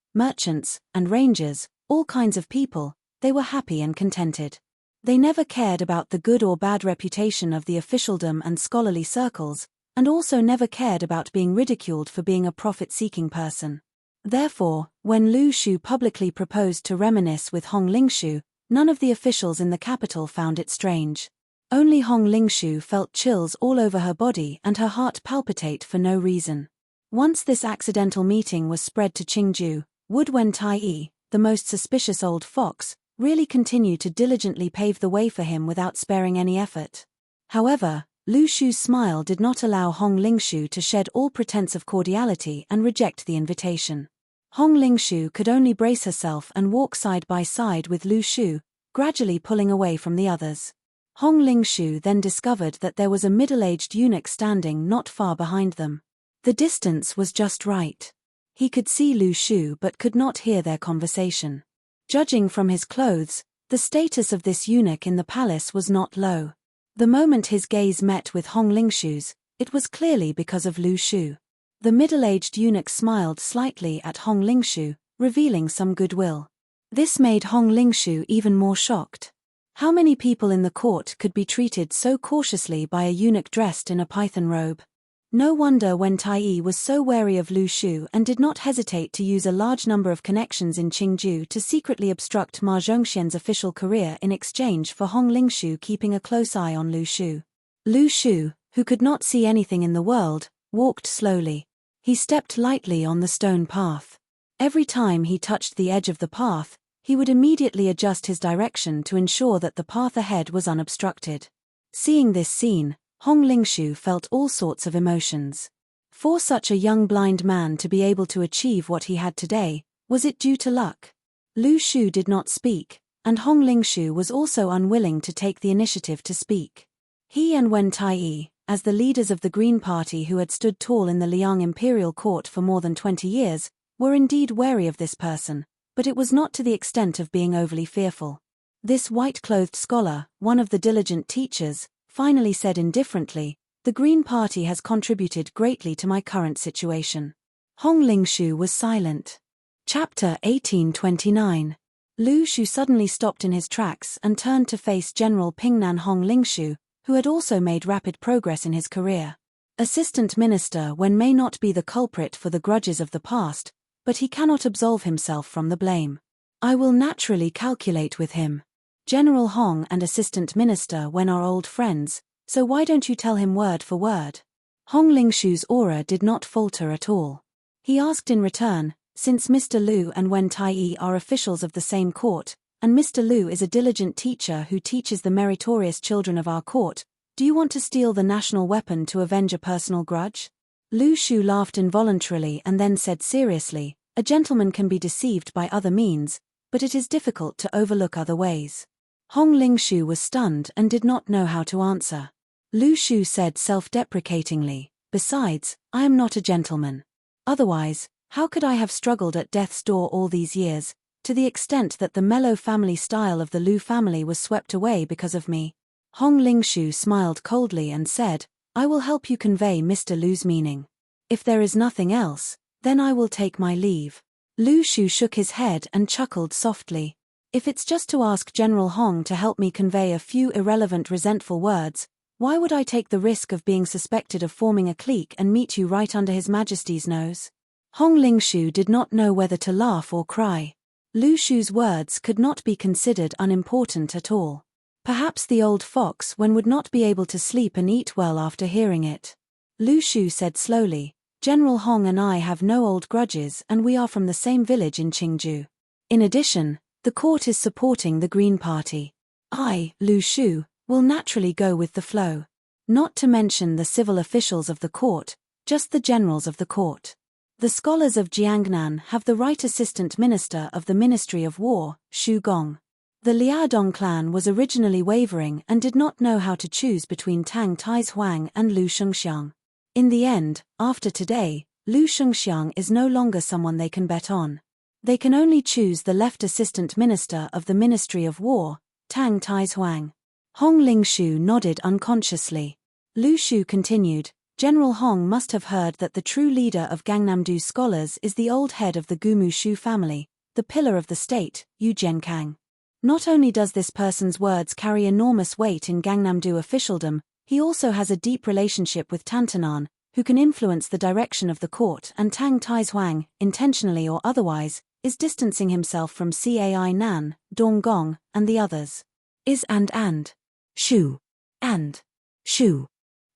and rangers, all kinds of people, they were happy and contented. They never cared about the good or bad reputation of the officialdom and scholarly circles, and also never cared about being ridiculed for being a profit-seeking person. Therefore, when Lu Shu publicly proposed to reminisce with Hong Lingshu, none of the officials in the capital found it strange. Only Hong Lingshu felt chills all over her body and her heart palpitate for no reason. Once this accidental meeting was spread to Qingju, would Wen Tai, the most suspicious old fox, really continue to diligently pave the way for him without sparing any effort? However, Lu Shu's smile did not allow Hong Lingshu to shed all pretense of cordiality and reject the invitation. Hong Lingshu could only brace herself and walk side by side with Lu Shu, gradually pulling away from the others. Hong Lingshu then discovered that there was a middle-aged eunuch standing not far behind them. The distance was just right. He could see Lu Shu but could not hear their conversation. Judging from his clothes, the status of this eunuch in the palace was not low. The moment his gaze met with Hong Lingshu's, it was clearly because of Lu Shu. The middle-aged eunuch smiled slightly at Hong Lingshu, revealing some goodwill. This made Hong Lingshu even more shocked. How many people in the court could be treated so cautiously by a eunuch dressed in a python robe? No wonder Wen Taiyi was so wary of Lu Shu and did not hesitate to use a large number of connections in Qingju to secretly obstruct Ma Zhongxian's official career in exchange for Hong Lingshu keeping a close eye on Lu Shu. Lu Shu, who could not see anything in the world, walked slowly. He stepped lightly on the stone path. Every time he touched the edge of the path, he would immediately adjust his direction to ensure that the path ahead was unobstructed. Seeing this scene, Hong Lingshu felt all sorts of emotions. For such a young blind man to be able to achieve what he had today, was it due to luck? Lu Shu did not speak, and Hong Lingshu was also unwilling to take the initiative to speak. He and Wen Taiyi, as the leaders of the Green Party who had stood tall in the Liang imperial court for more than 20 years, were indeed wary of this person, but it was not to the extent of being overly fearful. This white-clothed scholar, one of the diligent teachers, finally said indifferently, "The Green Party has contributed greatly to my current situation." Hong Lingshu was silent. Chapter 1829. Lu Shu suddenly stopped in his tracks and turned to face General Pingnan Hong Lingshu, who had also made rapid progress in his career. Assistant Minister Wen may not be the culprit for the grudges of the past, but he cannot absolve himself from the blame. I will naturally calculate with him. General Hong and Assistant Minister Wen are old friends, so why don't you tell him word for word? Hong Lingshu's aura did not falter at all. He asked in return, since Mr. Lu and Wen Taiyi are officials of the same court, and Mr. Lu is a diligent teacher who teaches the meritorious children of our court, do you want to steal the national weapon to avenge a personal grudge? Lu Shu laughed involuntarily and then said seriously, a gentleman can be deceived by other means, but it is difficult to overlook other ways. Hong Lingshu was stunned and did not know how to answer. Lu Shu said self-deprecatingly, besides, I am not a gentleman. Otherwise, how could I have struggled at death's door all these years, to the extent that the mellow family style of the Lu family was swept away because of me? Hong Lingshu smiled coldly and said, I will help you convey Mr. Lu's meaning. If there is nothing else, then I will take my leave. Lu Shu shook his head and chuckled softly. If it's just to ask General Hong to help me convey a few irrelevant resentful words, why would I take the risk of being suspected of forming a clique and meet you right under His Majesty's nose? Hong Lingshu did not know whether to laugh or cry. Lu Shu's words could not be considered unimportant at all. Perhaps the old fox would not be able to sleep and eat well after hearing it. Lu Shu said slowly, General Hong and I have no old grudges and we are from the same village in Qingju. In addition, the court is supporting the Green Party. I, Lu Shu, will naturally go with the flow. Not to mention the civil officials of the court, just the generals of the court. The scholars of Jiangnan have the right assistant minister of the Ministry of War, Xu Gong. The Liaodong clan was originally wavering and did not know how to choose between Tang Taizhuang and Lu Shengxiang. In the end, after today, Lu Shengxiang is no longer someone they can bet on. They can only choose the left assistant minister of the Ministry of War, Tang Taizhuang. Hong Lingshu nodded unconsciously. Lu Shu continued, General Hong must have heard that the true leader of Gangnam-do scholars is the old head of the Gumu Shu family, the pillar of the state, Yu Zhenkang. Not only does this person's words carry enormous weight in Gangnam-do officialdom, he also has a deep relationship with Tantanan, who can influence the direction of the court, and Tang Taizhuang, intentionally or otherwise, is distancing himself from Cai Nan, Dong Gong, and the others. Is and. Shu. And. Shu.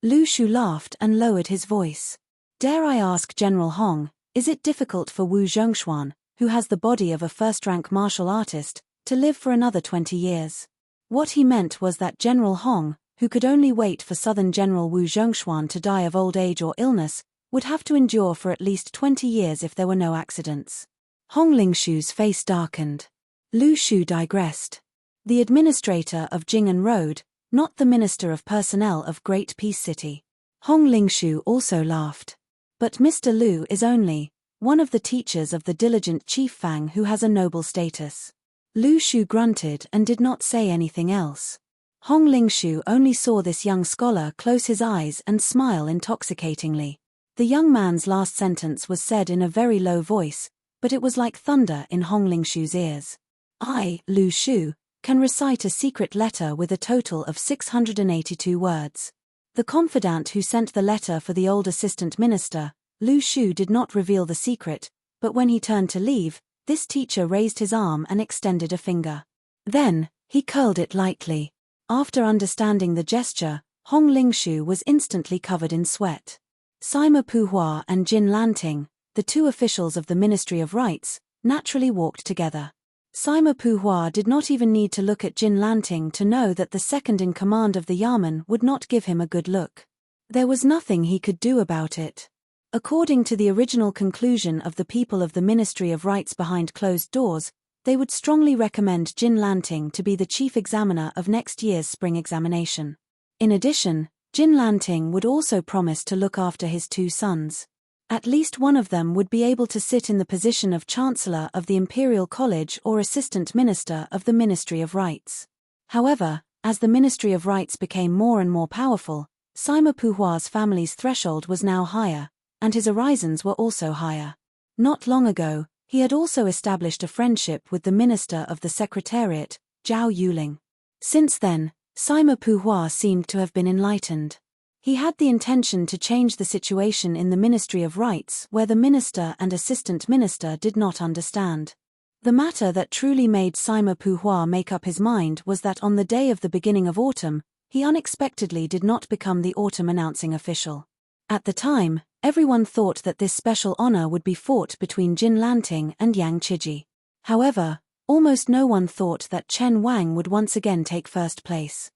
Lu Shu laughed and lowered his voice. Dare I ask General Hong, is it difficult for Wu Zhongshuan, who has the body of a first-rank martial artist, to live for another 20 years? What he meant was that General Hong, who could only wait for Southern General Wu Zhongshuan to die of old age or illness, would have to endure for at least 20 years if there were no accidents. Hong Lingshu's face darkened. Lu Shu digressed. The administrator of Jing'an Road, not the Minister of Personnel of Great Peace City. Hong Lingshu also laughed. But Mr. Lu is only one of the teachers of the diligent Chief Fang who has a noble status. Lu Shu grunted and did not say anything else. Hong Lingshu only saw this young scholar close his eyes and smile intoxicatingly. The young man's last sentence was said in a very low voice, but it was like thunder in Hong Lingshu's ears. I, Lu Shu, can recite a secret letter with a total of 682 words. The confidant who sent the letter for the old assistant minister, Lu Shu, did not reveal the secret, but when he turned to leave, this teacher raised his arm and extended a finger. Then, he curled it lightly. After understanding the gesture, Hong Lingshu was instantly covered in sweat. Sima Puhua and Jin Lanting, the two officials of the Ministry of Rites, naturally walked together. Sima Puhua did not even need to look at Jin Lanting to know that the second in command of the Yamen would not give him a good look. There was nothing he could do about it. According to the original conclusion of the people of the Ministry of Rites behind closed doors, they would strongly recommend Jin Lanting to be the chief examiner of next year's spring examination. In addition, Jin Lanting would also promise to look after his two sons. At least one of them would be able to sit in the position of Chancellor of the Imperial College or Assistant Minister of the Ministry of Rites. However, as the Ministry of Rites became more and more powerful, Sima Puhua's family's threshold was now higher, and his horizons were also higher. Not long ago, he had also established a friendship with the Minister of the Secretariat, Zhao Yuling. Since then, Sima Puhua seemed to have been enlightened. He had the intention to change the situation in the Ministry of Rites where the minister and assistant minister did not understand. The matter that truly made Sima Puhua make up his mind was that on the day of the beginning of autumn, he unexpectedly did not become the autumn announcing official. At the time, everyone thought that this special honor would be fought between Jin Lanting and Yang Chiji. However, almost no one thought that Chen Wang would once again take first place.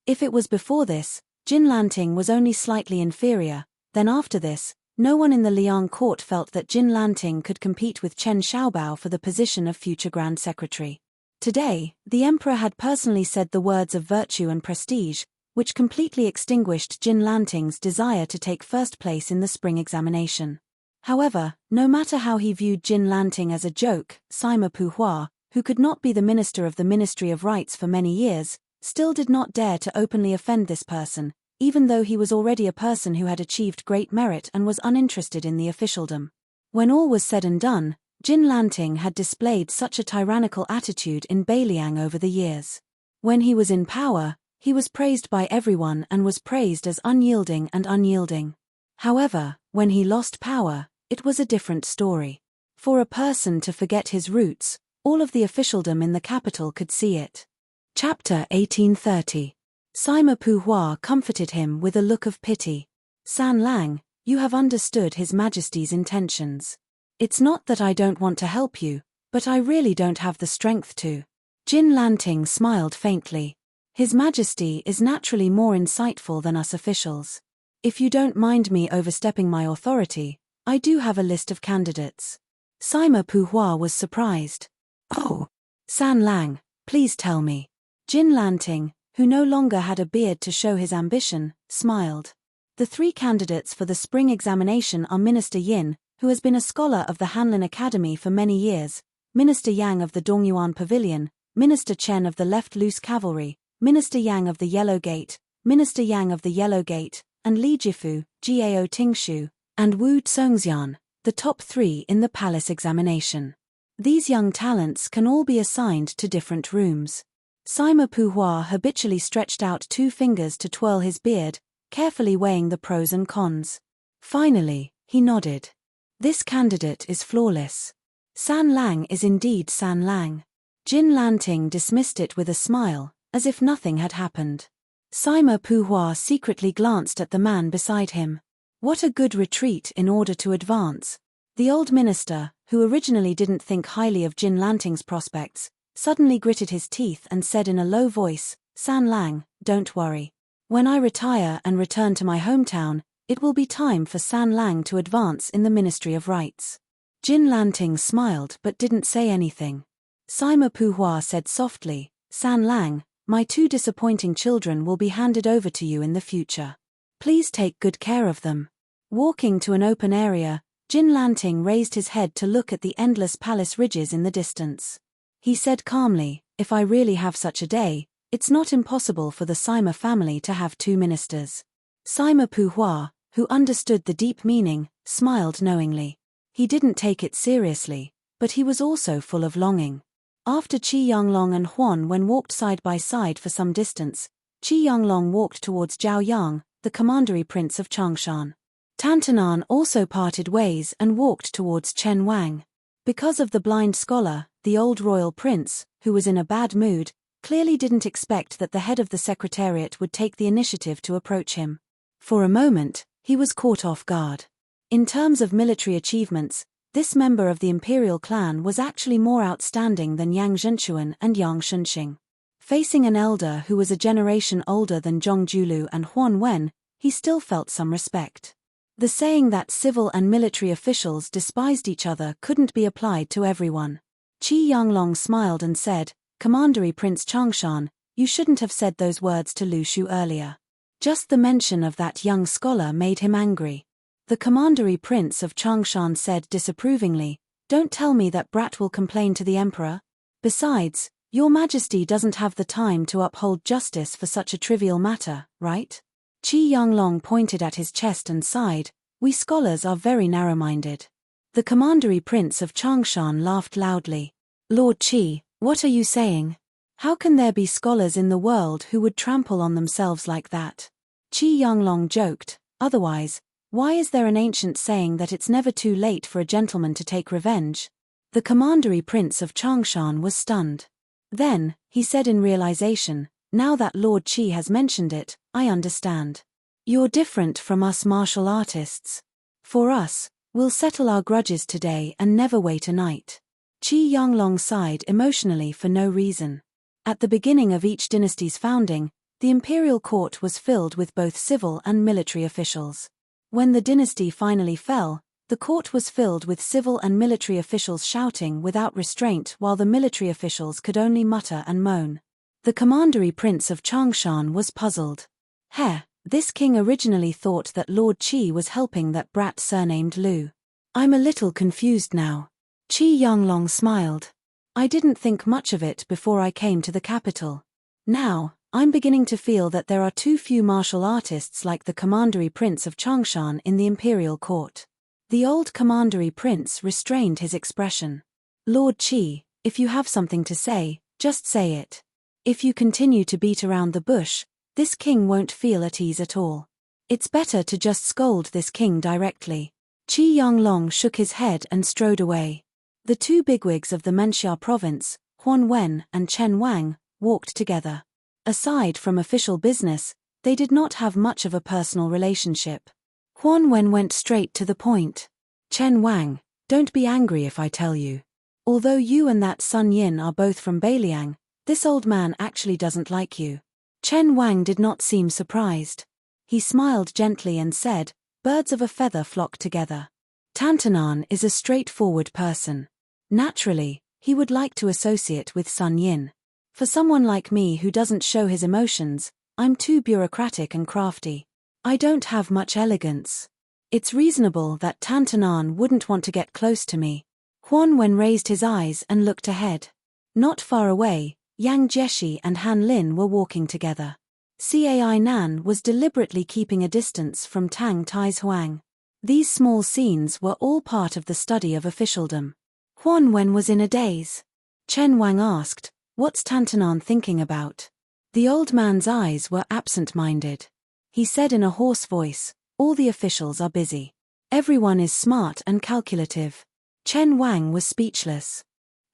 If it was before this, Jin Lanting was only slightly inferior, then after this, no one in the Liang court felt that Jin Lanting could compete with Chen Xiaobao for the position of future Grand Secretary. Today, the emperor had personally said the words of virtue and prestige, which completely extinguished Jin Lanting's desire to take first place in the spring examination. However, no matter how he viewed Jin Lanting as a joke, Sima Puhua, who could not be the minister of the Ministry of Rites for many years, still did not dare to openly offend this person, even though he was already a person who had achieved great merit and was uninterested in the officialdom. When all was said and done, Jin Lanting had displayed such a tyrannical attitude in Beiliang over the years. When he was in power, he was praised by everyone and was praised as unyielding and unyielding. However, when he lost power, it was a different story. For a person to forget his roots, all of the officialdom in the capital could see it. Chapter 1830. Sima Puhua comforted him with a look of pity. San Lang, you have understood His Majesty's intentions. It's not that I don't want to help you, but I really don't have the strength to. Jin Lanting smiled faintly. His Majesty is naturally more insightful than us officials. If you don't mind me overstepping my authority, I do have a list of candidates. Sima Puhua was surprised. Oh! San Lang, please tell me. Jin Lanting, who no longer had a beard to show his ambition, smiled. The three candidates for the spring examination are Minister Yin, who has been a scholar of the Hanlin Academy for many years, Minister Yang of the Dongyuan Pavilion, Minister Chen of the Left Loose Cavalry, Minister Yang of the Yellow Gate, Minister Yang of the Yellow Gate, and Li Jifu, Gao Tingshu, and Wu Tsongxian, the top three in the palace examination. These young talents can all be assigned to different rooms. Sima Puhua habitually stretched out 2 fingers to twirl his beard, carefully weighing the pros and cons. Finally, he nodded. This candidate is flawless. San Lang is indeed San Lang. Jin Lanting dismissed it with a smile, as if nothing had happened. Sima Puhua secretly glanced at the man beside him. What a good retreat in order to advance. The old minister, who originally didn't think highly of Jin Lanting's prospects, suddenly gritted his teeth and said in a low voice, San Lang, don't worry. When I retire and return to my hometown, it will be time for San Lang to advance in the Ministry of Rites. Jin Lanting smiled but didn't say anything. Sima Puhua said softly, San Lang, my 2 disappointing children will be handed over to you in the future. Please take good care of them. Walking to an open area, Jin Lanting raised his head to look at the endless palace ridges in the distance. He said calmly, if I really have such a day, it's not impossible for the Sima family to have 2 ministers. Sima Puhua, who understood the deep meaning, smiled knowingly. He didn't take it seriously, but he was also full of longing. After Qi Yanglong and Huan Wen walked side by side for some distance, Qi Yanglong walked towards Zhao Yang, the commandery prince of Changshan. Tantanan also parted ways and walked towards Chen Wang. Because of the blind scholar, the old royal prince, who was in a bad mood, clearly didn't expect that the head of the secretariat would take the initiative to approach him. For a moment, he was caught off guard. In terms of military achievements, this member of the imperial clan was actually more outstanding than Yang Zhenchuan and Yang Shunxing. Facing an elder who was a generation older than Zhong Julu and Huan Wen, he still felt some respect. The saying that civil and military officials despised each other couldn't be applied to everyone. Qi Yanglong smiled and said, "Commandery Prince Changshan, you shouldn't have said those words to Lu Shu earlier." Just the mention of that young scholar made him angry. The commandery prince of Changshan said disapprovingly, "Don't tell me that brat will complain to the emperor. Besides, your majesty doesn't have the time to uphold justice for such a trivial matter, right?" Qi Yanglong pointed at his chest and sighed, "We scholars are very narrow-minded." The commandery prince of Changshan laughed loudly. "Lord Qi, what are you saying? How can there be scholars in the world who would trample on themselves like that?" Qi Yanglong joked, "Otherwise, why is there an ancient saying that it's never too late for a gentleman to take revenge?" The commandery prince of Changshan was stunned. Then, he said in realization, "Now that Lord Qi has mentioned it, I understand. You're different from us martial artists. For us, we'll settle our grudges today and never wait a night." Qi Yanglong sighed emotionally for no reason. At the beginning of each dynasty's founding, the imperial court was filled with both civil and military officials. When the dynasty finally fell, the court was filled with civil and military officials shouting without restraint while the military officials could only mutter and moan. The commandery prince of Changshan was puzzled. This king originally thought that Lord Qi was helping that brat surnamed Lu. "I'm a little confused now." Qi Yanglong smiled. "I didn't think much of it before I came to the capital. Now, I'm beginning to feel that there are too few martial artists like the commandery prince of Changshan in the imperial court." The old commandery prince restrained his expression. "Lord Qi, if you have something to say, just say it. If you continue to beat around the bush, this king won't feel at ease at all. It's better to just scold this king directly." Qi Yanglong shook his head and strode away. The two bigwigs of the Menxia province, Huan Wen and Chen Wang, walked together. Aside from official business, they did not have much of a personal relationship. Huan Wen went straight to the point. "Chen Wang, don't be angry if I tell you. Although you and that Sun Yin are both from Beiliang, this old man actually doesn't like you." Chen Wang did not seem surprised. He smiled gently and said, "Birds of a feather flock together. Tantanan is a straightforward person. Naturally, he would like to associate with Sun Yin. For someone like me who doesn't show his emotions, I'm too bureaucratic and crafty. I don't have much elegance. It's reasonable that Tantanan wouldn't want to get close to me." Huan Wen raised his eyes and looked ahead. Not far away, Yang Jieshi and Han Lin were walking together. Cai Nan was deliberately keeping a distance from Tang Tai's Huang. These small scenes were all part of the study of officialdom. Huan Wen was in a daze. Chen Wang asked, "What's Tantanan thinking about?" The old man's eyes were absent-minded. He said in a hoarse voice, "All the officials are busy. Everyone is smart and calculative." Chen Wang was speechless.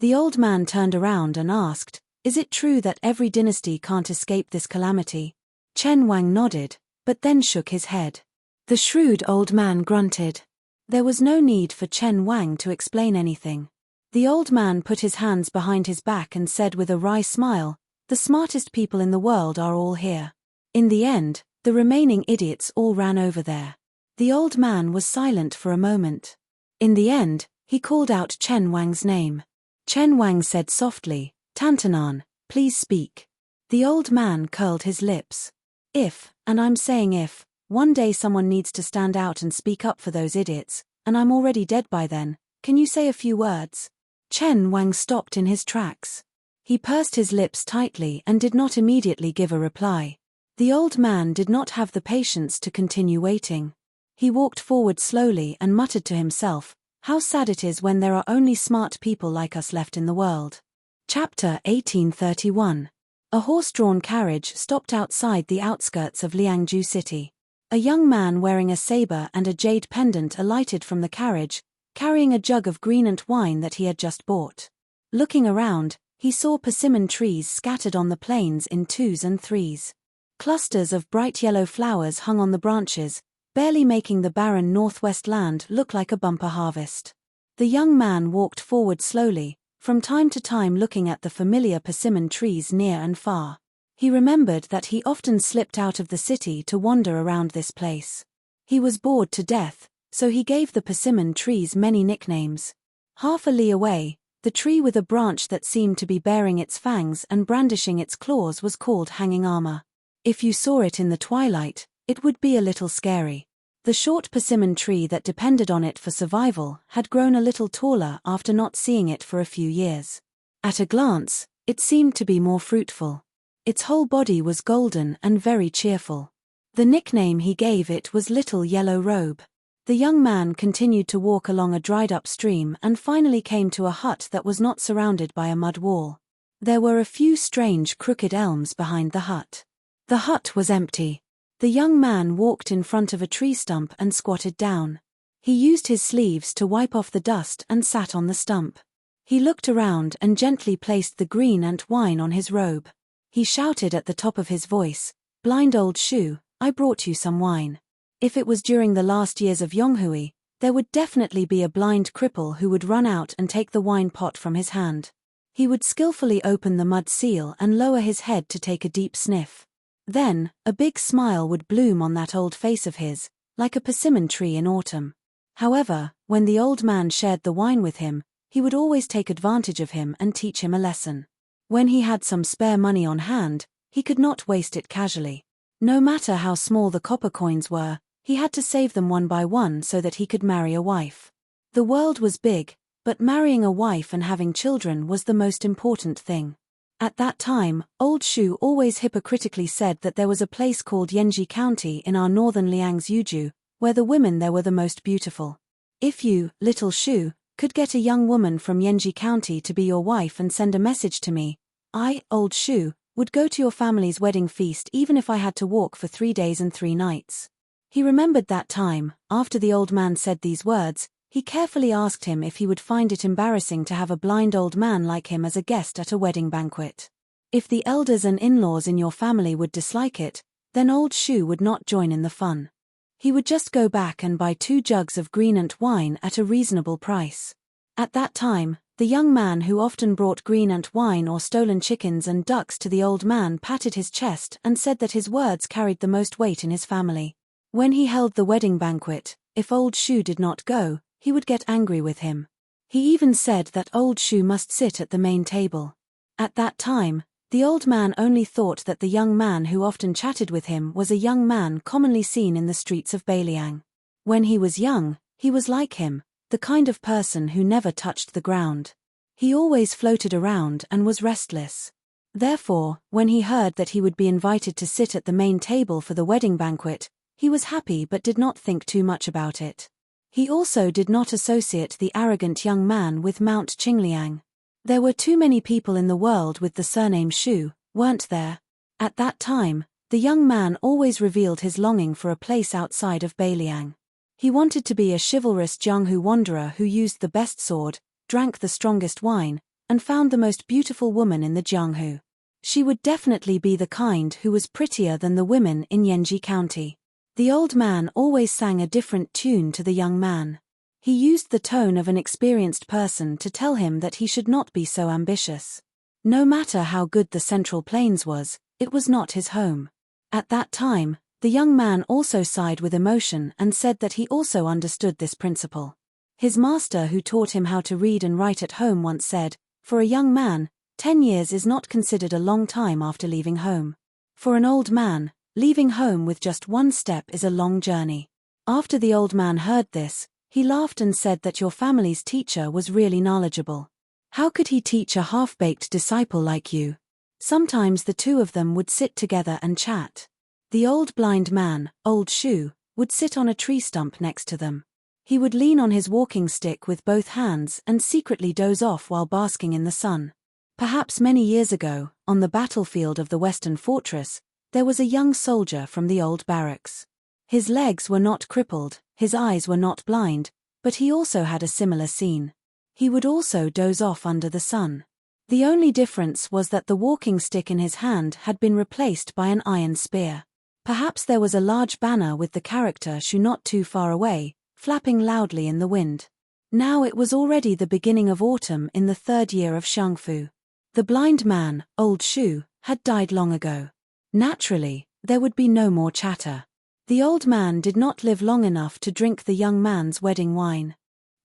The old man turned around and asked, "Is it true that every dynasty can't escape this calamity?" Chen Wang nodded, but then shook his head. The shrewd old man grunted. There was no need for Chen Wang to explain anything. The old man put his hands behind his back and said with a wry smile, "The smartest people in the world are all here. In the end, the remaining idiots all ran over there." The old man was silent for a moment. In the end, he called out Chen Wang's name. Chen Wang said softly, "Tantanan, please speak." The old man curled his lips. "If, and I'm saying if, one day someone needs to stand out and speak up for those idiots, and I'm already dead by then, can you say a few words?" Chen Wang stopped in his tracks. He pursed his lips tightly and did not immediately give a reply. The old man did not have the patience to continue waiting. He walked forward slowly and muttered to himself, "How sad it is when there are only smart people like us left in the world." Chapter 1831. A horse-drawn carriage stopped outside the outskirts of Liangju City. A young man wearing a saber and a jade pendant alighted from the carriage, carrying a jug of green wine that he had just bought. Looking around, he saw persimmon trees scattered on the plains in twos and threes. Clusters of bright yellow flowers hung on the branches, barely making the barren northwest land look like a bumper harvest. The young man walked forward slowly, from time to time looking at the familiar persimmon trees near and far. He remembered that he often slipped out of the city to wander around this place. He was bored to death, so he gave the persimmon trees many nicknames. Half a li away, the tree with a branch that seemed to be baring its fangs and brandishing its claws was called Hanging Armor. If you saw it in the twilight, it would be a little scary. The short persimmon tree that depended on it for survival had grown a little taller after not seeing it for a few years. At a glance, it seemed to be more fruitful. Its whole body was golden and very cheerful. The nickname he gave it was Little Yellow Robe. The young man continued to walk along a dried-up stream and finally came to a hut that was not surrounded by a mud wall. There were a few strange crooked elms behind the hut. The hut was empty. The young man walked in front of a tree stump and squatted down. He used his sleeves to wipe off the dust and sat on the stump. He looked around and gently placed the green wine on his robe. He shouted at the top of his voice, "Blind old shoe, I brought you some wine." If it was during the last years of Yonghui, there would definitely be a blind cripple who would run out and take the wine pot from his hand. He would skillfully open the mud seal and lower his head to take a deep sniff. Then, a big smile would bloom on that old face of his, like a persimmon tree in autumn. However, when the old man shared the wine with him, he would always take advantage of him and teach him a lesson. When he had some spare money on hand, he could not waste it casually. No matter how small the copper coins were, he had to save them one by one so that he could marry a wife. The world was big, but marrying a wife and having children was the most important thing. At that time, Old Shu always hypocritically said that there was a place called Yenji County in our northern Liangzhuju, where the women there were the most beautiful. If you, little Shu, could get a young woman from Yenji County to be your wife and send a message to me, I, Old Shu, would go to your family's wedding feast even if I had to walk for 3 days and 3 nights. He remembered that time. After the old man said these words, he carefully asked him if he would find it embarrassing to have a blind old man like him as a guest at a wedding banquet. If the elders and in-laws in your family would dislike it, then Old Shu would not join in the fun. He would just go back and buy 2 jugs of green wine at a reasonable price. At that time, the young man who often brought green wine or stolen chickens and ducks to the old man patted his chest and said that his words carried the most weight in his family. When he held the wedding banquet, if Old Shu did not go, he would get angry with him. He even said that Old Shu must sit at the main table. At that time, the old man only thought that the young man who often chatted with him was a young man commonly seen in the streets of Beiliang. When he was young, he was like him, the kind of person who never touched the ground. He always floated around and was restless. Therefore, when he heard that he would be invited to sit at the main table for the wedding banquet, he was happy but did not think too much about it. He also did not associate the arrogant young man with Mount Qingliang. There were too many people in the world with the surname Shu, weren't there? At that time, the young man always revealed his longing for a place outside of Beiliang. He wanted to be a chivalrous Jianghu wanderer who used the best sword, drank the strongest wine, and found the most beautiful woman in the Jianghu. She would definitely be the kind who was prettier than the women in Yenji County. The old man always sang a different tune to the young man. He used the tone of an experienced person to tell him that he should not be so ambitious. No matter how good the Central Plains was, it was not his home. At that time, the young man also sighed with emotion and said that he also understood this principle. His master who taught him how to read and write at home once said, "For a young man, 10 years is not considered a long time after leaving home. For an old man, leaving home with just 1 step is a long journey." After the old man heard this, he laughed and said that your family's teacher was really knowledgeable. How could he teach a half-baked disciple like you? Sometimes the 2 of them would sit together and chat. The old blind man, Old Shu, would sit on a tree stump next to them. He would lean on his walking stick with both hands and secretly doze off while basking in the sun. Perhaps many years ago, on the battlefield of the Western Fortress, there was a young soldier from the old barracks. His legs were not crippled, his eyes were not blind, but he also had a similar scene. He would also doze off under the sun. The only difference was that the walking stick in his hand had been replaced by an iron spear. Perhaps there was a large banner with the character Shu not too far away, flapping loudly in the wind. Now it was already the beginning of autumn in the 3rd year of Shangfu. The blind man, old Shu, had died long ago. Naturally, there would be no more chatter. The old man did not live long enough to drink the young man's wedding wine.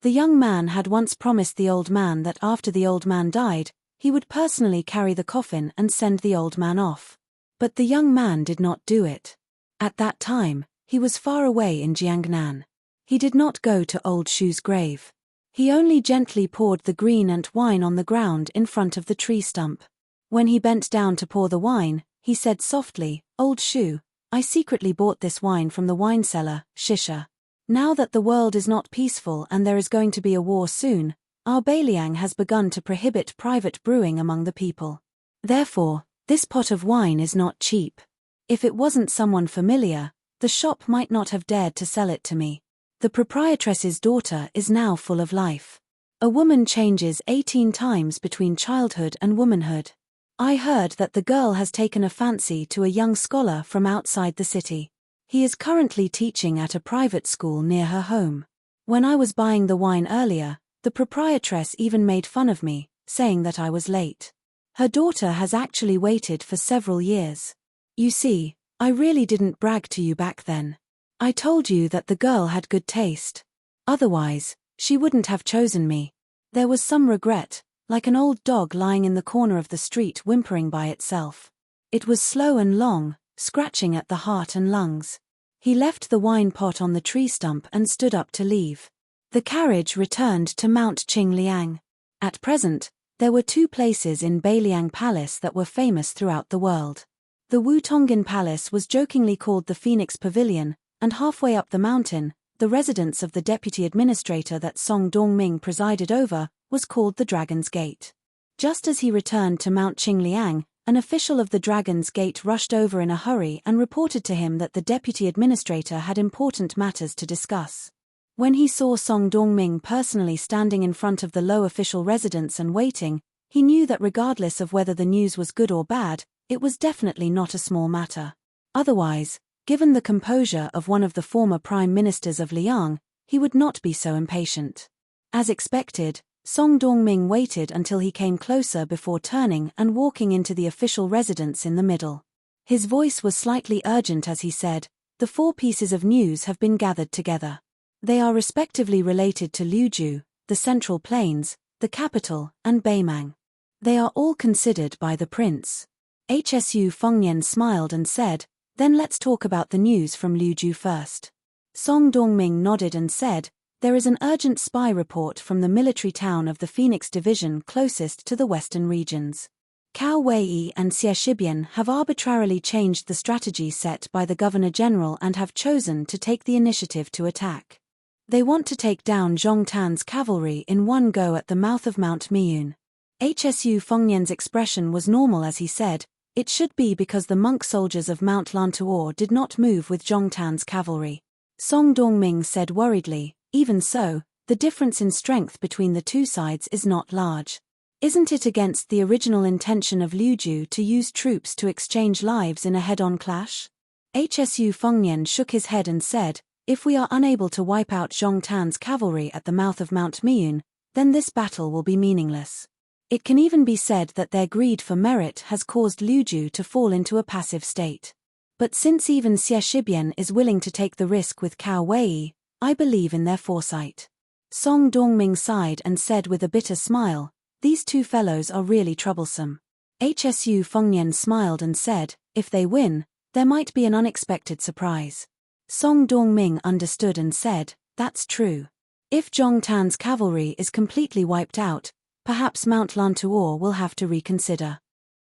The young man had once promised the old man that after the old man died, he would personally carry the coffin and send the old man off. But the young man did not do it. At that time, he was far away in Jiangnan. He did not go to old Shu's grave. He only gently poured the green and wine on the ground in front of the tree stump. When he bent down to pour the wine, he said softly, "Old Shu, I secretly bought this wine from the wine seller, Shisha. Now that the world is not peaceful and there is going to be a war soon, our Beiliang has begun to prohibit private brewing among the people. Therefore, this pot of wine is not cheap. If it wasn't someone familiar, the shop might not have dared to sell it to me. The proprietress's daughter is now full of life. A woman changes 18 times between childhood and womanhood. I heard that the girl has taken a fancy to a young scholar from outside the city. He is currently teaching at a private school near her home. When I was buying the wine earlier, the proprietress even made fun of me, saying that I was late. Her daughter has actually waited for several years. You see, I really didn't brag to you back then. I told you that the girl had good taste. Otherwise, she wouldn't have chosen me. There was some regret, like an old dog lying in the corner of the street whimpering by itself. It was slow and long, scratching at the heart and lungs. He left the wine pot on the tree stump and stood up to leave. The carriage returned to Mount Qingliang. At present, there were 2 places in Beiliang Palace that were famous throughout the world. The Wutongin Palace was jokingly called the Phoenix Pavilion, and halfway up the mountain, the residence of the deputy administrator that Song Dongming presided over was called the Dragon's Gate. Just as he returned to Mount Qingliang, an official of the Dragon's Gate rushed over in a hurry and reported to him that the deputy administrator had important matters to discuss. When he saw Song Dongming personally standing in front of the low official residence and waiting, he knew that regardless of whether the news was good or bad, it was definitely not a small matter. Otherwise, given the composure of one of the former prime ministers of Liang, he would not be so impatient. As expected, Song Dongming waited until he came closer before turning and walking into the official residence in the middle. His voice was slightly urgent as he said, "The 4 pieces of news have been gathered together. They are respectively related to Liuzhu, the Central Plains, the capital, and Beimang. They are all considered by the prince." Hsu Fengnian smiled and said, "Then let's talk about the news from Liuzhu first." Song Dongming nodded and said, "There is an urgent spy report from the military town of the Phoenix Division closest to the western regions. Cao Wei and Xie Shibian have arbitrarily changed the strategy set by the Governor-General and have chosen to take the initiative to attack. They want to take down Zhongtan's cavalry in one go at the mouth of Mount Miyun." Hsu Fengnian's expression was normal as he said, "It should be because the monk soldiers of Mount Lantuo did not move with Zhongtan's cavalry." Song Dongming said worriedly, "Even so, the difference in strength between the 2 sides is not large. Isn't it against the original intention of Liuzhu to use troops to exchange lives in a head-on clash?" Hsu Fengnian shook his head and said, "If we are unable to wipe out Zhongtan's cavalry at the mouth of Mount Miyun, then this battle will be meaningless. It can even be said that their greed for merit has caused Liuzhu to fall into a passive state. But since even Xie Shibian is willing to take the risk with Cao Wei, I believe in their foresight." Song Dongming sighed and said with a bitter smile, "These 2 fellows are really troublesome." Hsu Fengnian smiled and said, "If they win, there might be an unexpected surprise." Song Dongming understood and said, "That's true. If Zhongtan's cavalry is completely wiped out, perhaps Mount Lantuo will have to reconsider."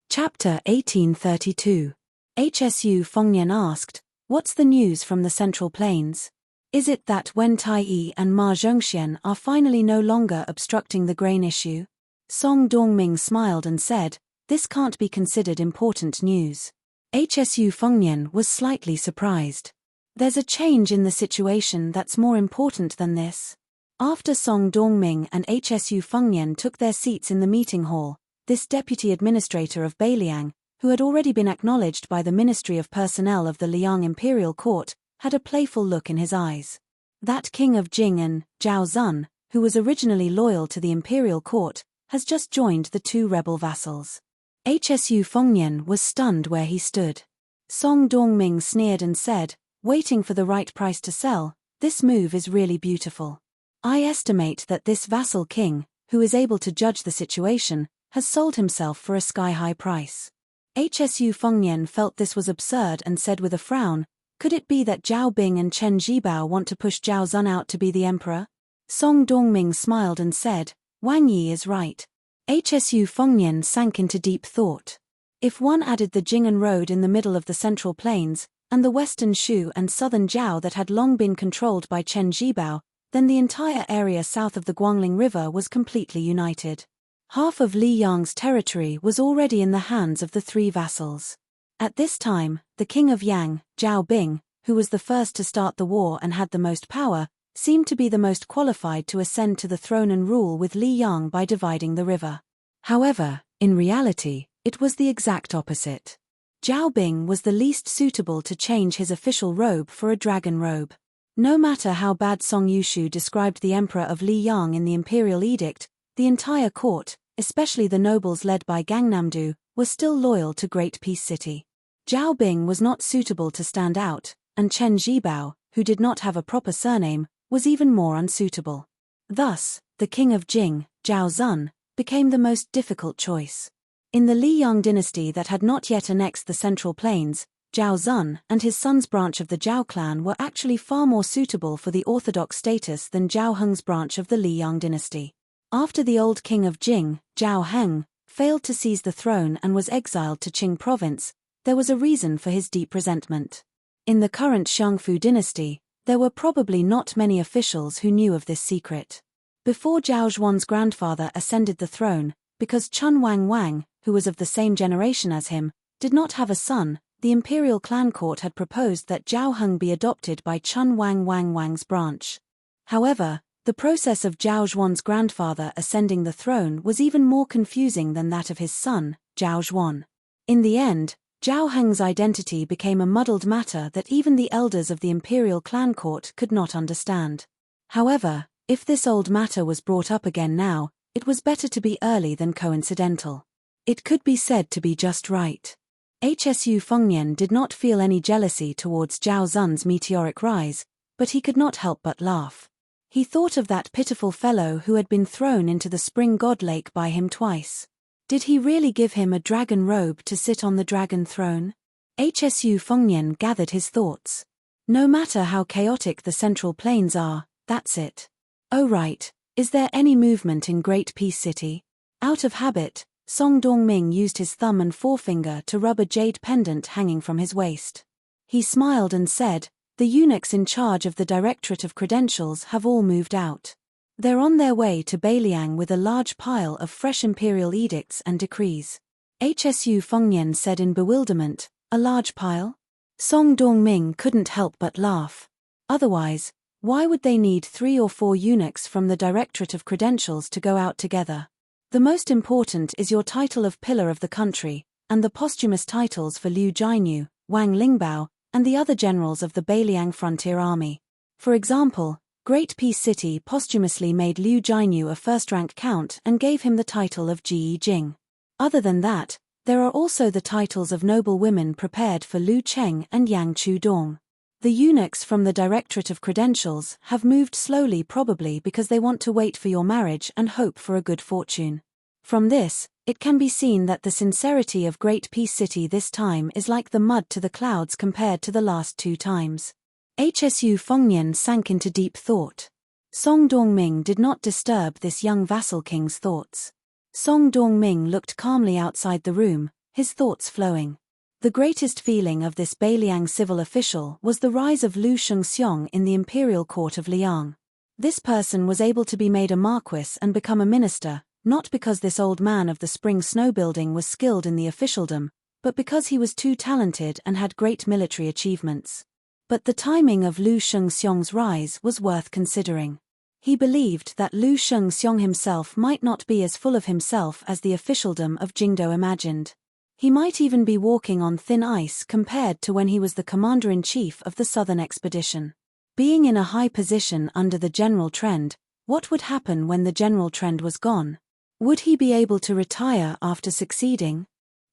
Chapter 1832. Hsu Fengnian asked, "What's the news from the Central Plains? Is it that Wen Taiyi and Ma Zhongxian are finally no longer obstructing the grain issue?" Song Dongming smiled and said, "This can't be considered important news." Hsu Fengnian was slightly surprised. There's a change in the situation that's more important than this. After Song Dongming and Hsu Fengnian took their seats in the meeting hall, this deputy administrator of Beiliang, who had already been acknowledged by the Ministry of Personnel of the Liang Imperial Court, had a playful look in his eyes. That king of Jing and Zhao Zun, who was originally loyal to the Imperial Court, has just joined the two rebel vassals. Hsu Fengnian was stunned where he stood. Song Dongming sneered and said, waiting for the right price to sell, this move is really beautiful. I estimate that this vassal king, who is able to judge the situation, has sold himself for a sky-high price. Hsu Fengnian felt this was absurd and said with a frown, could it be that Zhao Bing and Chen Zhibao want to push Zhao Zun out to be the emperor? Song Dongming smiled and said, Wang Yi is right. Hsu Fengnian sank into deep thought. If one added the Jing'an Road in the middle of the Central Plains, and the western Shu and southern Zhao that had long been controlled by Chen Zhibao, then the entire area south of the Guangling River was completely united. Half of Li Yang's territory was already in the hands of the three vassals. At this time, the king of Yang, Zhao Bing, who was the first to start the war and had the most power, seemed to be the most qualified to ascend to the throne and rule with Li Yang by dividing the river. However, in reality, it was the exact opposite. Zhao Bing was the least suitable to change his official robe for a dragon robe. No matter how bad Song Yushu described the emperor of Li Yang in the imperial edict, the entire court, especially the nobles led by Gangnamdo, were still loyal to Great Peace City. Zhao Bing was not suitable to stand out, and Chen Zhibao, who did not have a proper surname, was even more unsuitable. Thus, the king of Jing, Zhao Zun, became the most difficult choice. In the Li Yang dynasty that had not yet annexed the Central Plains, Zhao Zun and his son's branch of the Zhao clan were actually far more suitable for the orthodox status than Zhao Heng's branch of the Li Yang dynasty. After the old king of Jing, Zhao Heng, failed to seize the throne and was exiled to Qing province, there was a reason for his deep resentment. In the current Xiangfu dynasty, there were probably not many officials who knew of this secret. Before Zhao Zhuan's grandfather ascended the throne, because Chun Wang, who was of the same generation as him, did not have a son, the imperial clan court had proposed that Zhao Heng be adopted by Chun Wang's branch. However, the process of Zhao Zhuan's grandfather ascending the throne was even more confusing than that of his son, Zhao Zhuan. In the end, Zhao Heng's identity became a muddled matter that even the elders of the imperial clan court could not understand. However, if this old matter was brought up again now, it was better to be early than coincidental. It could be said to be just right. Hsu Fengnian did not feel any jealousy towards Zhao Zun's meteoric rise, but he could not help but laugh. He thought of that pitiful fellow who had been thrown into the spring god lake by him twice. Did he really give him a dragon robe to sit on the dragon throne? Hsu Fengnian gathered his thoughts. No matter how chaotic the Central Plains are, that's it. Oh right, is there any movement in Great Peace City? Out of habit, Song Dongming used his thumb and forefinger to rub a jade pendant hanging from his waist. He smiled and said, the eunuchs in charge of the Directorate of Credentials have all moved out. They're on their way to Beiliang with a large pile of fresh imperial edicts and decrees. Hsu Fengnian said in bewilderment, a large pile? Song Dongming couldn't help but laugh. Otherwise, why would they need 3 or 4 eunuchs from the Directorate of Credentials to go out together? The most important is your title of Pillar of the Country, and the posthumous titles for Liu Jianyu, Wang Lingbao, and the other generals of the Beiliang Frontier Army. For example, Great Peace City posthumously made Liu Jianyu a first-rank count and gave him the title of Ji Jing. Other than that, there are also the titles of noble women prepared for Lu Cheng and Yang Chudong. The eunuchs from the Directorate of Credentials have moved slowly probably because they want to wait for your marriage and hope for a good fortune. From this, it can be seen that the sincerity of Great Peace City this time is like the mud to the clouds compared to the last 2 times. Hsu Fengnian sank into deep thought. Song Dongming did not disturb this young vassal king's thoughts. Song Dongming looked calmly outside the room, his thoughts flowing. The greatest feeling of this Beiliang civil official was the rise of Lu Shengxiong in the imperial court of Liang. This person was able to be made a marquis and become a minister, not because this old man of the spring snow building was skilled in the officialdom, but because he was too talented and had great military achievements. But the timing of Lu Shengxiong's rise was worth considering. He believed that Lu Shengxiong himself might not be as full of himself as the officialdom of Jingdo imagined. He might even be walking on thin ice compared to when he was the commander-in-chief of the southern expedition. Being in a high position under the general trend, what would happen when the general trend was gone? Would he be able to retire after succeeding?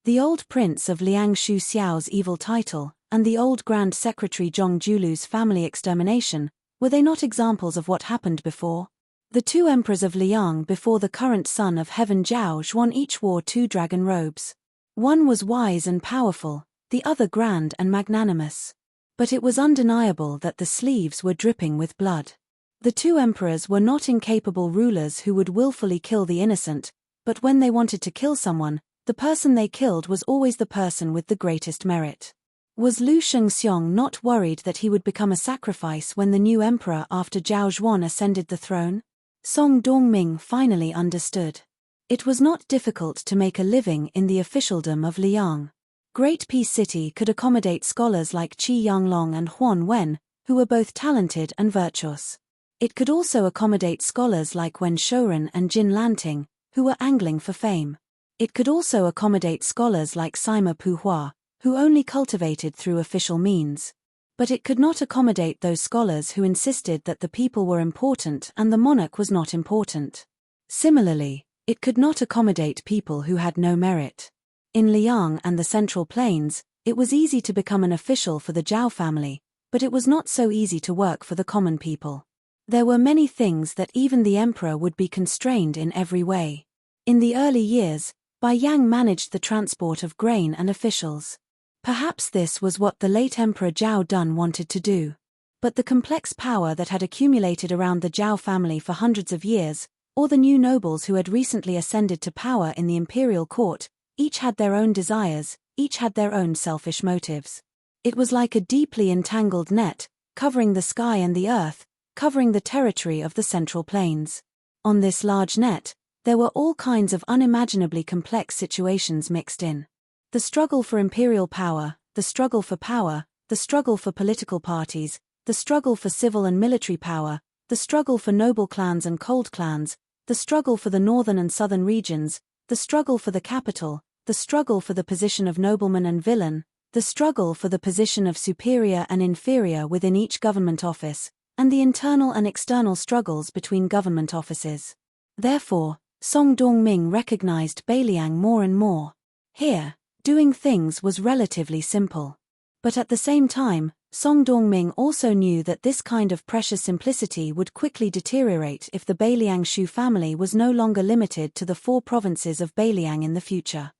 The old prince of Liang Shu Xiao's evil title, and the old Grand Secretary Zhong Julu's family extermination, were they not examples of what happened before? The two emperors of Liang before the current son of heaven Zhao Xuan each wore two dragon robes. One was wise and powerful, the other grand and magnanimous. But it was undeniable that the sleeves were dripping with blood. The two emperors were not incapable rulers who would willfully kill the innocent, but when they wanted to kill someone, the person they killed was always the person with the greatest merit. Was Lu Shengxiong not worried that he would become a sacrifice when the new emperor after Zhao Zhuan ascended the throne? Song Dongming finally understood. It was not difficult to make a living in the officialdom of Liang. Great Peace City could accommodate scholars like Qi Yanglong and Huan Wen, who were both talented and virtuous. It could also accommodate scholars like Wen Shouren and Jin Lanting, who were angling for fame. It could also accommodate scholars like Sima Puhua, who only cultivated through official means. But it could not accommodate those scholars who insisted that the people were important and the monarch was not important. Similarly, it could not accommodate people who had no merit. In Liang and the Central Plains, it was easy to become an official for the Zhao family, but it was not so easy to work for the common people. There were many things that even the emperor would be constrained in every way. In the early years, Bai Yang managed the transport of grain and officials. Perhaps this was what the late Emperor Zhao Dun wanted to do. But the complex power that had accumulated around the Zhao family for hundreds of years, or the new nobles who had recently ascended to power in the imperial court, each had their own desires, each had their own selfish motives. It was like a deeply entangled net, covering the sky and the earth, covering the territory of the Central Plains. On this large net, there were all kinds of unimaginably complex situations mixed in. The struggle for imperial power, the struggle for power, the struggle for political parties, the struggle for civil and military power, the struggle for noble clans and cold clans, the struggle for the northern and southern regions, the struggle for the capital, the struggle for the position of nobleman and villain, the struggle for the position of superior and inferior within each government office, and the internal and external struggles between government offices. Therefore, Song Dongming recognized Beiliang more and more. Here, doing things was relatively simple. But at the same time, Song Dongming also knew that this kind of precious simplicity would quickly deteriorate if the Beiliang Shu family was no longer limited to the 4 provinces of Beiliang in the future.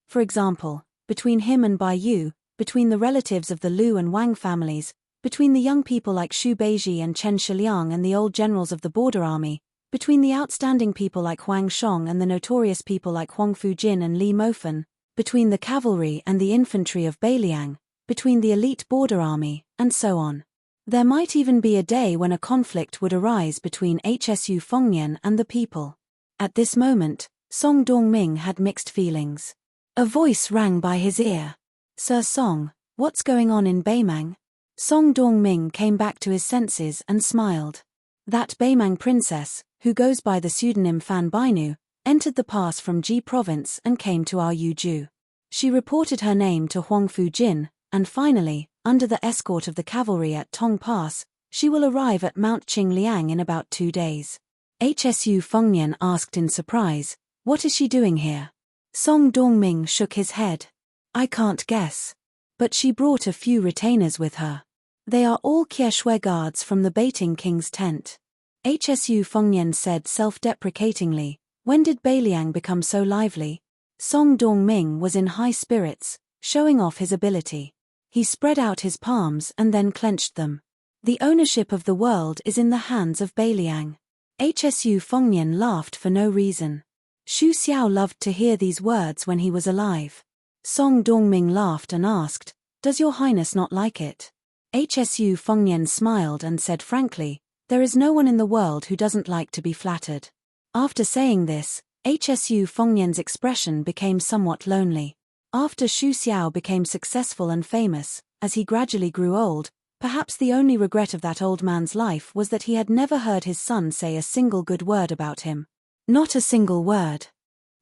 For example, between him and Bai Yu, between the relatives of the Lu and Wang families, between the young people like Xu Beiji and Chen Shiliang and the old generals of the border army, between the outstanding people like Huang Shong and the notorious people like Huang Fujin and Li Mofen, between the cavalry and the infantry of Beiliang, between the elite border army, and so on. There might even be a day when a conflict would arise between Hsu Fengnian and the people. At this moment, Song Dongming had mixed feelings. A voice rang by his ear. "Sir Song, what's going on in Beimang?" Song Dongming came back to his senses and smiled. That Beimang princess, who goes by the pseudonym Fan Bainu, entered the pass from Ji province and came to our Yuju. She reported her name to Huang Fujin, and finally, under the escort of the cavalry at Tong Pass, she will arrive at Mount Qingliang in about 2 days. Hsu Fengnian asked in surprise, "What is she doing here?" Song Dongming shook his head. "I can't guess. But she brought a few retainers with her. They are all Qieshui guards from the Beiting King's tent." Hsu Fengnian said self-deprecatingly, "When did Beiliang become so lively?" Song Dongming was in high spirits, showing off his ability. He spread out his palms and then clenched them. "The ownership of the world is in the hands of Beiliang." Hsu Fengnian laughed for no reason. Xu Xiao loved to hear these words when he was alive. Song Dongming laughed and asked, "Does your highness not like it?" Hsu Fengnian smiled and said frankly, "There is no one in the world who doesn't like to be flattered." After saying this, Hsu Fengnian's expression became somewhat lonely. After Xu Xiao became successful and famous, as he gradually grew old, Perhaps the only regret of that old man's life was that he had never heard his son say a single good word about him. Not a single word.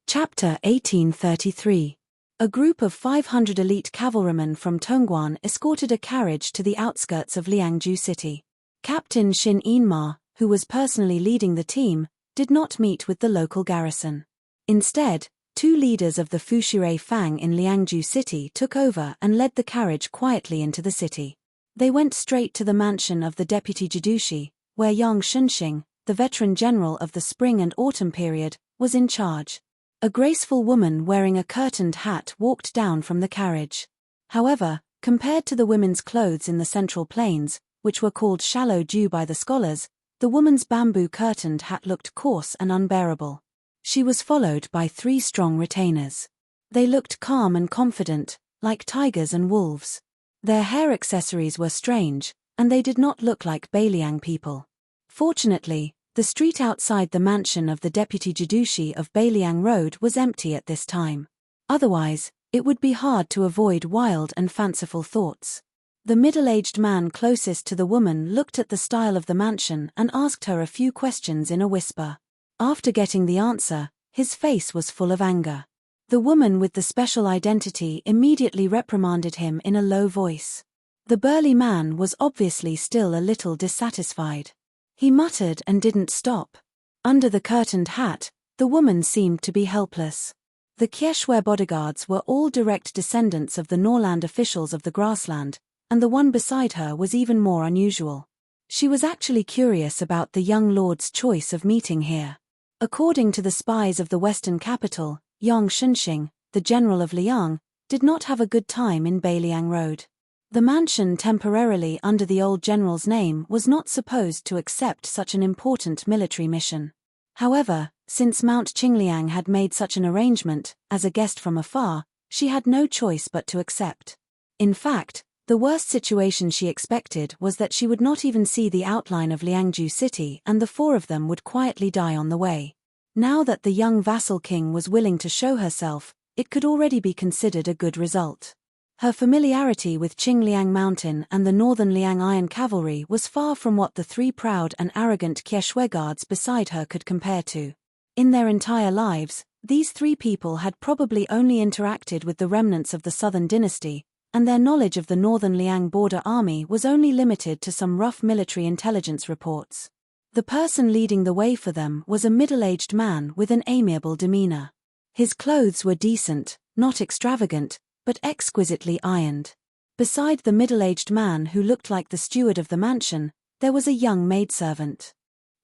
Chapter 1833. A group of 500 elite cavalrymen from Tongguan escorted a carriage to the outskirts of Liangju City. Captain Xin Yinma, who was personally leading the team, did not meet with the local garrison. Instead, two leaders of the Fushirai Fang in Liangju City took over and led the carriage quietly into the city. They went straight to the mansion of the deputy Jidushi, where Yang Shunxing, the veteran general of the spring and autumn period, was in charge. A graceful woman wearing a curtained hat walked down from the carriage. However, compared to the women's clothes in the Central Plains, which were called shallow dew by the scholars, the woman's bamboo curtained hat looked coarse and unbearable. She was followed by 3 strong retainers. They looked calm and confident, like tigers and wolves. Their hair accessories were strange, and they did not look like Beiliang people. Fortunately, the street outside the mansion of the deputy Jidushi of Beiliang Road was empty at this time. Otherwise, it would be hard to avoid wild and fanciful thoughts. The middle-aged man closest to the woman looked at the style of the mansion and asked her a few questions in a whisper. After getting the answer, his face was full of anger. The woman with the special identity immediately reprimanded him in a low voice. The burly man was obviously still a little dissatisfied. He muttered and didn't stop. Under the curtained hat, the woman seemed to be helpless. The Kieshwe bodyguards were all direct descendants of the Norland officials of the grassland, and the one beside her was even more unusual. She was actually curious about the young lord's choice of meeting here. According to the spies of the western capital, Yang Shunxing, the general of Liang, did not have a good time in Beiliang Road. The mansion temporarily under the old general's name was not supposed to accept such an important military mission. However, since Mount Qingliang had made such an arrangement, as a guest from afar, she had no choice but to accept. In fact, the worst situation she expected was that she would not even see the outline of Liangju City and the 4 of them would quietly die on the way. Now that the young vassal king was willing to show herself, it could already be considered a good result. Her familiarity with Qingliang Mountain and the northern Liang Iron Cavalry was far from what the 3 proud and arrogant Kieshwe guards beside her could compare to. In their entire lives, these 3 people had probably only interacted with the remnants of the southern dynasty, and their knowledge of the northern Liang border army was only limited to some rough military intelligence reports. The person leading the way for them was a middle-aged man with an amiable demeanor. His clothes were decent, not extravagant, but exquisitely ironed. Beside the middle-aged man who looked like the steward of the mansion, there was a young maidservant.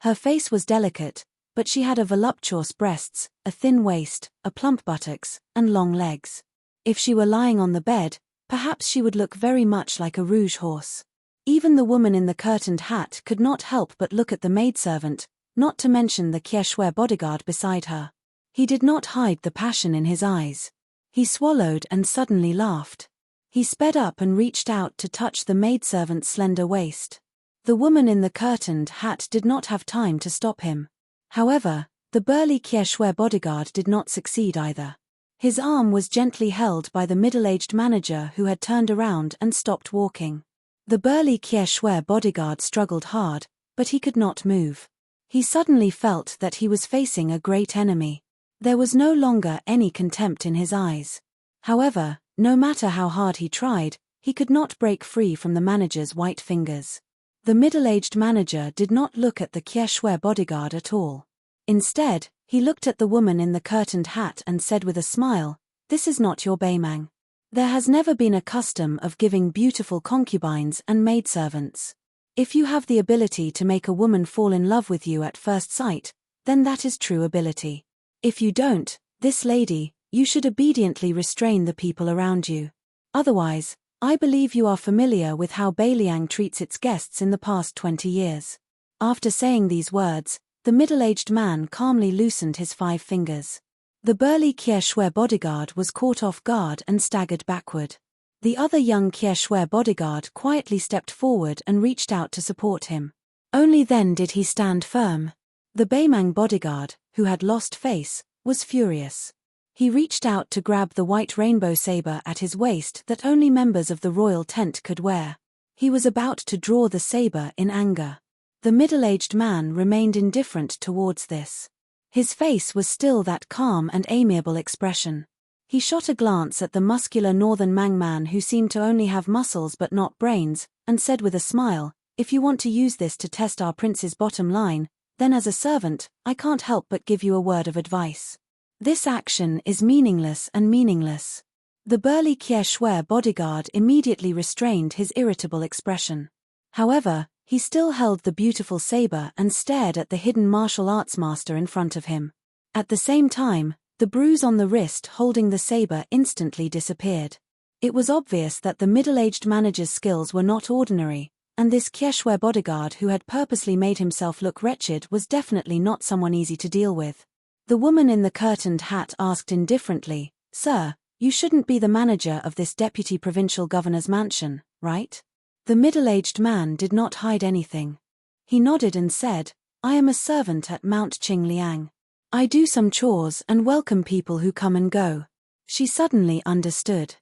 Her face was delicate, but she had a voluptuous breasts, a thin waist, a plump buttocks, and long legs. If she were lying on the bed, perhaps she would look very much like a rouge horse. Even the woman in the curtained hat could not help but look at the maidservant, not to mention the Kieshwe bodyguard beside her. He did not hide the passion in his eyes. He swallowed and suddenly laughed. He sped up and reached out to touch the maidservant's slender waist. The woman in the curtained hat did not have time to stop him. However, the burly Kieshwe bodyguard did not succeed either. His arm was gently held by the middle-aged manager who had turned around and stopped walking. The burly Kieshwe bodyguard struggled hard, but he could not move. He suddenly felt that he was facing a great enemy. There was no longer any contempt in his eyes. However, no matter how hard he tried, he could not break free from the manager's white fingers. The middle-aged manager did not look at the Kieshwe bodyguard at all. Instead, he looked at the woman in the curtained hat and said with a smile, "This is not your Beimang. There has never been a custom of giving beautiful concubines and maidservants. If you have the ability to make a woman fall in love with you at first sight, then that is true ability. If you don't, this lady, you should obediently restrain the people around you. Otherwise, I believe you are familiar with how Beiliang treats its guests in the past 20 years. After saying these words, the middle-aged man calmly loosened his 5 fingers. The burly Kieshwe bodyguard was caught off guard and staggered backward. The other young Kieshwe bodyguard quietly stepped forward and reached out to support him. Only then did he stand firm. The Beimang bodyguard, who had lost face, was furious. He reached out to grab the white rainbow saber at his waist that only members of the royal tent could wear. He was about to draw the saber in anger. The middle-aged man remained indifferent towards this. His face was still that calm and amiable expression. He shot a glance at the muscular northern Mang man who seemed to only have muscles but not brains, and said with a smile, "If you want to use this to test our prince's bottom line, then as a servant, I can't help but give you a word of advice. This action is meaningless and meaningless." The burly Kye Shui bodyguard immediately restrained his irritable expression. However, he still held the beautiful saber and stared at the hidden martial arts master in front of him. At the same time, the bruise on the wrist holding the saber instantly disappeared. It was obvious that the middle-aged manager's skills were not ordinary, and this Kye Shui bodyguard who had purposely made himself look wretched was definitely not someone easy to deal with. The woman in the curtained hat asked indifferently, "Sir, you shouldn't be the manager of this deputy provincial governor's mansion, right?" The middle-aged man did not hide anything. He nodded and said, "I am a servant at Mount Qingliang. I do some chores and welcome people who come and go." She suddenly understood.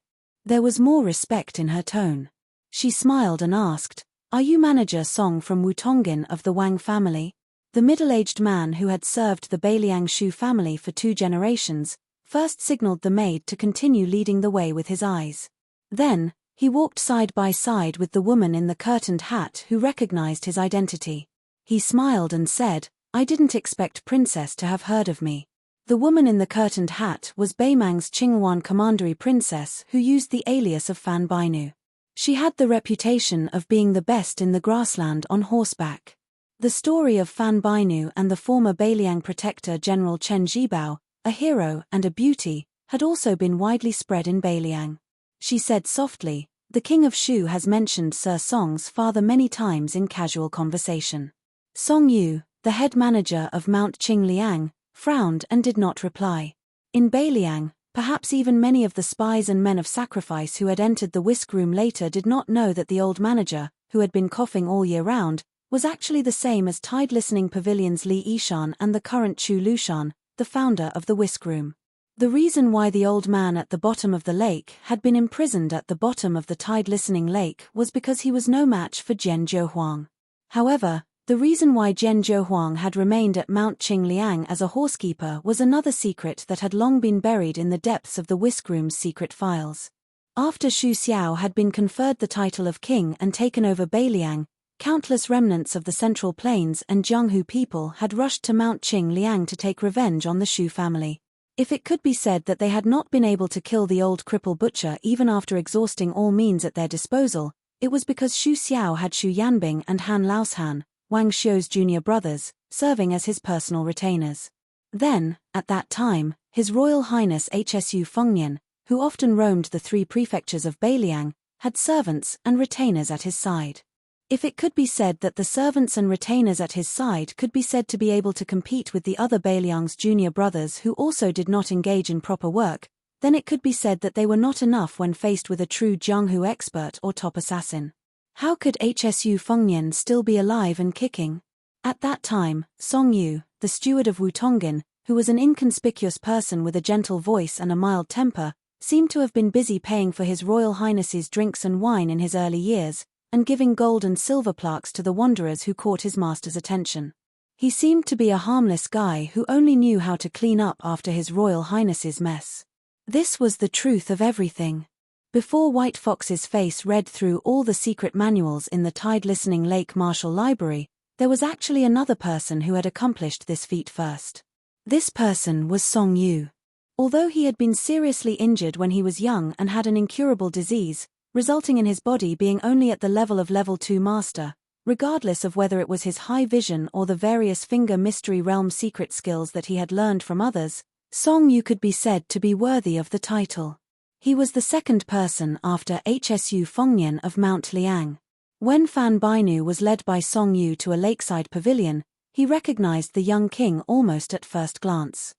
There was more respect in her tone. She smiled and asked, "Are you manager Song from Wutongin of the Wang family?" The middle-aged man who had served the Beiliang Shu family for 2 generations, first signaled the maid to continue leading the way with his eyes. Then, he walked side by side with the woman in the curtained hat who recognized his identity. He smiled and said, "I didn't expect Princess to have heard of me." The woman in the curtained hat was Beimang's Qinghuan commandery princess who used the alias of Fan Bainu. She had the reputation of being the best in the grassland on horseback. The story of Fan Bainu and the former Beiliang protector General Chen Zhibao, a hero and a beauty, had also been widely spread in Beiliang. She said softly, "The King of Shu has mentioned Sir Song's father many times in casual conversation." Song Yu, the head manager of Mount Qingliang, frowned and did not reply. In Beiliang, perhaps even many of the spies and men of sacrifice who had entered the whisk room later did not know that the old manager, who had been coughing all year round, was actually the same as Tide Listening Pavilion's Li Yishan and the current Chu Lushan, the founder of the whisk room. The reason why the old man at the bottom of the lake had been imprisoned at the bottom of the Tide Listening Lake was because he was no match for Jian Zhouhuang. However, the reason why Jian Zhouhuang had remained at Mount Qingliang as a horsekeeper was another secret that had long been buried in the depths of the whisk room's secret files. After Xu Xiao had been conferred the title of king and taken over Beiliang, countless remnants of the Central Plains and Jianghu people had rushed to Mount Qingliang to take revenge on the Xu family. If it could be said that they had not been able to kill the old cripple butcher even after exhausting all means at their disposal, it was because Xu Xiao had Xu Yanbing and Han Laoshan, Wang Xiu's junior brothers, serving as his personal retainers. Then, at that time, His Royal Highness Hsu Fengnian, who often roamed the 3 prefectures of Beiliang, had servants and retainers at his side. If it could be said that the servants and retainers at his side could be said to be able to compete with the other Beiliang's junior brothers who also did not engage in proper work, then it could be said that they were not enough when faced with a true Jianghu expert or top assassin. How could Hsu Fengnian still be alive and kicking? At that time, Song Yu, the steward of Wutongin, who was an inconspicuous person with a gentle voice and a mild temper, seemed to have been busy paying for His Royal Highness's drinks and wine in his early years, and giving gold and silver plaques to the wanderers who caught his master's attention. He seemed to be a harmless guy who only knew how to clean up after His Royal Highness's mess. This was the truth of everything. Before White Fox's face read through all the secret manuals in the Tide Listening Lake Martial Library, there was actually another person who had accomplished this feat first. This person was Song Yu. Although he had been seriously injured when he was young and had an incurable disease, resulting in his body being only at the level of Level 2 Master, regardless of whether it was his high vision or the various Finger Mystery Realm secret skills that he had learned from others, Song Yu could be said to be worthy of the title. He was the second person after Hsu Fengnian of Mount Liang. When Fan Bainu was led by Song Yu to a lakeside pavilion, he recognized the young king almost at first glance.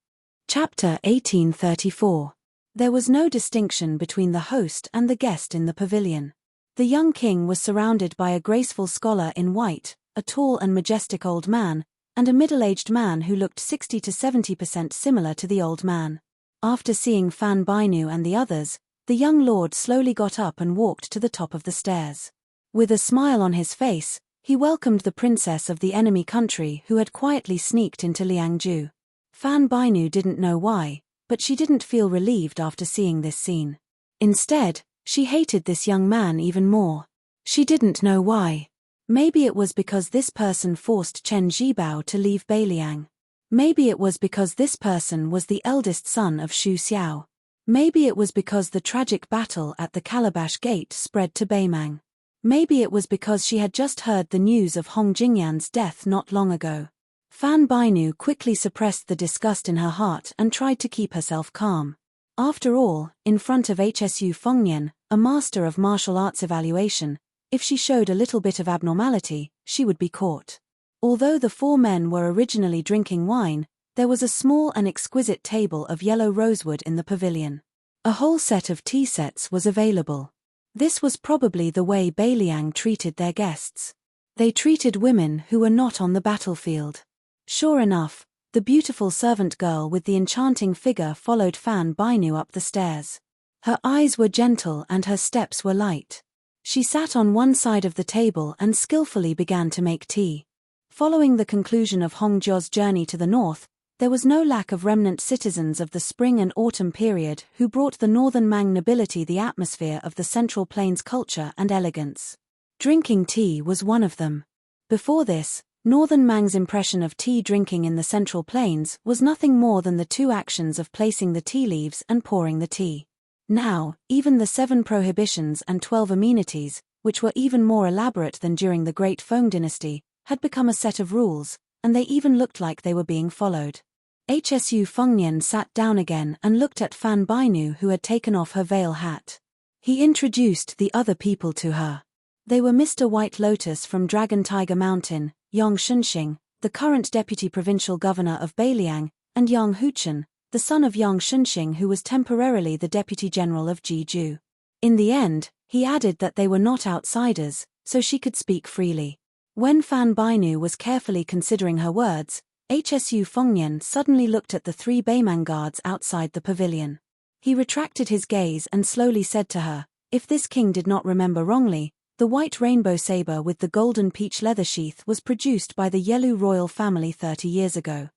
Chapter 1834. There was no distinction between the host and the guest in the pavilion. The young king was surrounded by a graceful scholar in white, a tall and majestic old man, and a middle-aged man who looked 60 to 70% similar to the old man. After seeing Fan Bainu and the others, the young lord slowly got up and walked to the top of the stairs. With a smile on his face, he welcomed the princess of the enemy country who had quietly sneaked into Liangju. Fan Bainu didn't know why, but she didn't feel relieved after seeing this scene. Instead, she hated this young man even more. She didn't know why. Maybe it was because this person forced Chen Zhibao to leave Beiliang. Maybe it was because this person was the eldest son of Xu Xiao. Maybe it was because the tragic battle at the Calabash Gate spread to Beimang. Maybe it was because she had just heard the news of Hong Jingyan's death not long ago. Fan Bainu quickly suppressed the disgust in her heart and tried to keep herself calm. After all, in front of Hsu Fengnian, a master of martial arts evaluation, if she showed a little bit of abnormality, she would be caught. Although the four men were originally drinking wine, there was a small and exquisite table of yellow rosewood in the pavilion. A whole set of tea sets was available. This was probably the way Beiliang treated their guests. They treated women who were not on the battlefield. Sure enough, the beautiful servant girl with the enchanting figure followed Fan Bainu up the stairs. Her eyes were gentle and her steps were light. She sat on one side of the table and skillfully began to make tea. Following the conclusion of Hong Jia's journey to the north, there was no lack of remnant citizens of the spring and autumn period who brought the northern Mang nobility the atmosphere of the Central Plains culture and elegance. Drinking tea was one of them. Before this, Northern Mang's impression of tea drinking in the Central Plains was nothing more than the two actions of placing the tea leaves and pouring the tea. Now, even the 7 prohibitions and 12 amenities, which were even more elaborate than during the Great Feng dynasty, had become a set of rules, and they even looked like they were being followed. Hsu Fengnian sat down again and looked at Fan Bainu, who had taken off her veil hat. He introduced the other people to her. They were Mr. White Lotus from Dragon Tiger Mountain, Yang Shunxing, the current deputy provincial governor of Beiliang, and Yang Huchen, the son of Yang Shunxing, who was temporarily the deputy general of Jeju. In the end, he added that they were not outsiders, so she could speak freely. When Fan Bainu was carefully considering her words, Hsu Fengnian suddenly looked at the 3 Beimang guards outside the pavilion. He retracted his gaze and slowly said to her, "If this king did not remember wrongly, the white rainbow saber with the golden peach leather sheath was produced by the Yelu royal family 30 years ago.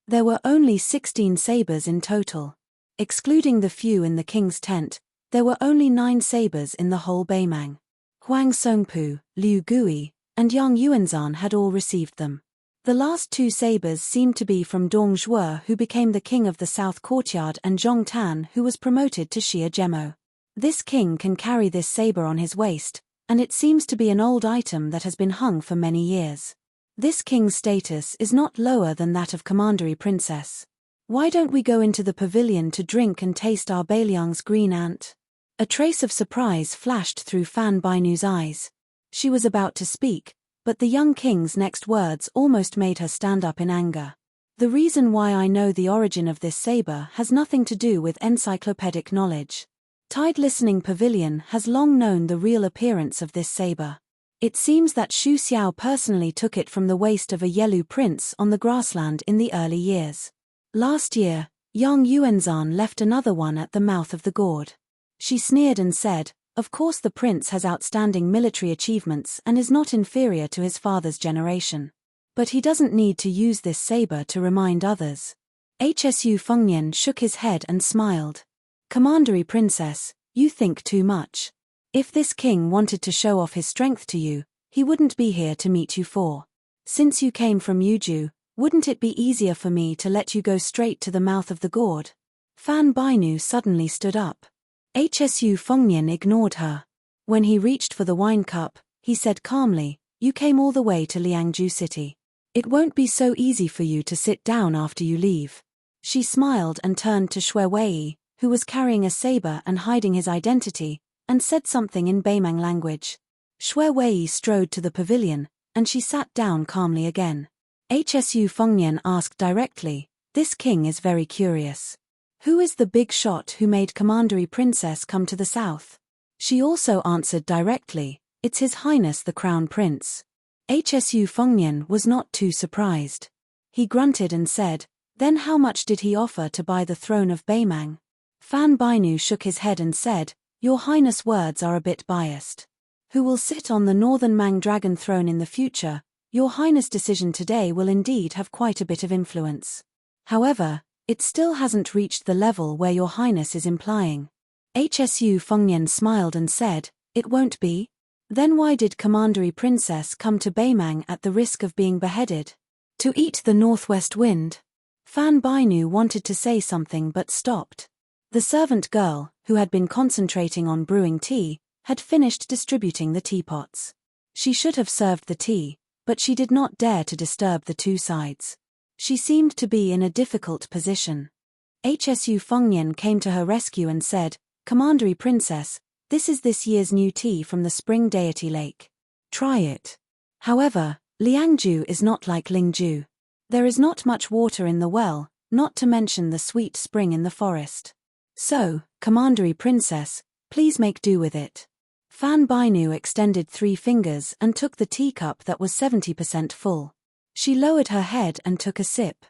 There were only 16 sabers in total. Excluding the few in the king's tent, there were only 9 sabers in the whole Beimang. Huang Songpu, Liu Gui, and Yang Yuanzan had all received them. The last 2 sabers seemed to be from Dong Zhuo, who became the king of the South Courtyard, and Zhong Tan, who was promoted to Xia Gemo. This king can carry this saber on his waist, and it seems to be an old item that has been hung for many years. This king's status is not lower than that of Commandery Princess. Why don't we go into the pavilion to drink and taste our Beiliang's green ant?" A trace of surprise flashed through Fan Bainu's eyes. She was about to speak, but the young king's next words almost made her stand up in anger. "The reason why I know the origin of this saber has nothing to do with encyclopedic knowledge. Tide Listening Pavilion has long known the real appearance of this saber. It seems that Xu Xiao personally took it from the waist of a Yelu prince on the grassland in the early years. Last year, Yang Yuanzan left another one at the mouth of the gourd. She sneered and said, 'Of course the prince has outstanding military achievements and is not inferior to his father's generation. But he doesn't need to use this saber to remind others.'" Hsu Fengnian shook his head and smiled. "Commandery Princess, you think too much. If this king wanted to show off his strength to you, he wouldn't be here to meet you for. Since you came from Yuju, wouldn't it be easier for me to let you go straight to the mouth of the gourd?" Fan Bainu suddenly stood up. Hsu Fengnian ignored her. When he reached for the wine cup, he said calmly, "You came all the way to Liangju City. It won't be so easy for you to sit down after you leave." She smiled and turned to Xue Wei, who was carrying a saber and hiding his identity, and said something in Beimang language. Xue Wei strode to the pavilion, and she sat down calmly again. Hsu Fengnian asked directly, "This king is very curious. Who is the big shot who made Commandery Princess come to the south?" She also answered directly, "It's His Highness the Crown Prince." Hsu Fengnian was not too surprised. He grunted and said, "Then how much did he offer to buy the throne of Beimang?" Fan Bainu shook his head and said, "Your Highness' words are a bit biased. who will sit on the Northern Mang Dragon throne in the future, Your Highness' decision today will indeed have quite a bit of influence. However, it still hasn't reached the level where Your Highness is implying. Hsu Fengnian smiled and said, It won't be? Then why did Commandery Princess come to Beimang at the risk of being beheaded? To eat the northwest wind? Fan Bainu wanted to say something but stopped. The servant girl, who had been concentrating on brewing tea, had finished distributing the teapots. She should have served the tea, but she did not dare to disturb the two sides. She seemed to be in a difficult position. Hsu Fengnian came to her rescue and said, Commandery Princess, this is this year's new tea from the Spring Deity Lake. Try it. However, Liangju is not like Lingju. There is not much water in the well, not to mention the sweet spring in the forest. So, Commandery Princess, please make do with it. Fan Bainu extended 3 fingers and took the teacup that was 70% full. She lowered her head and took a sip.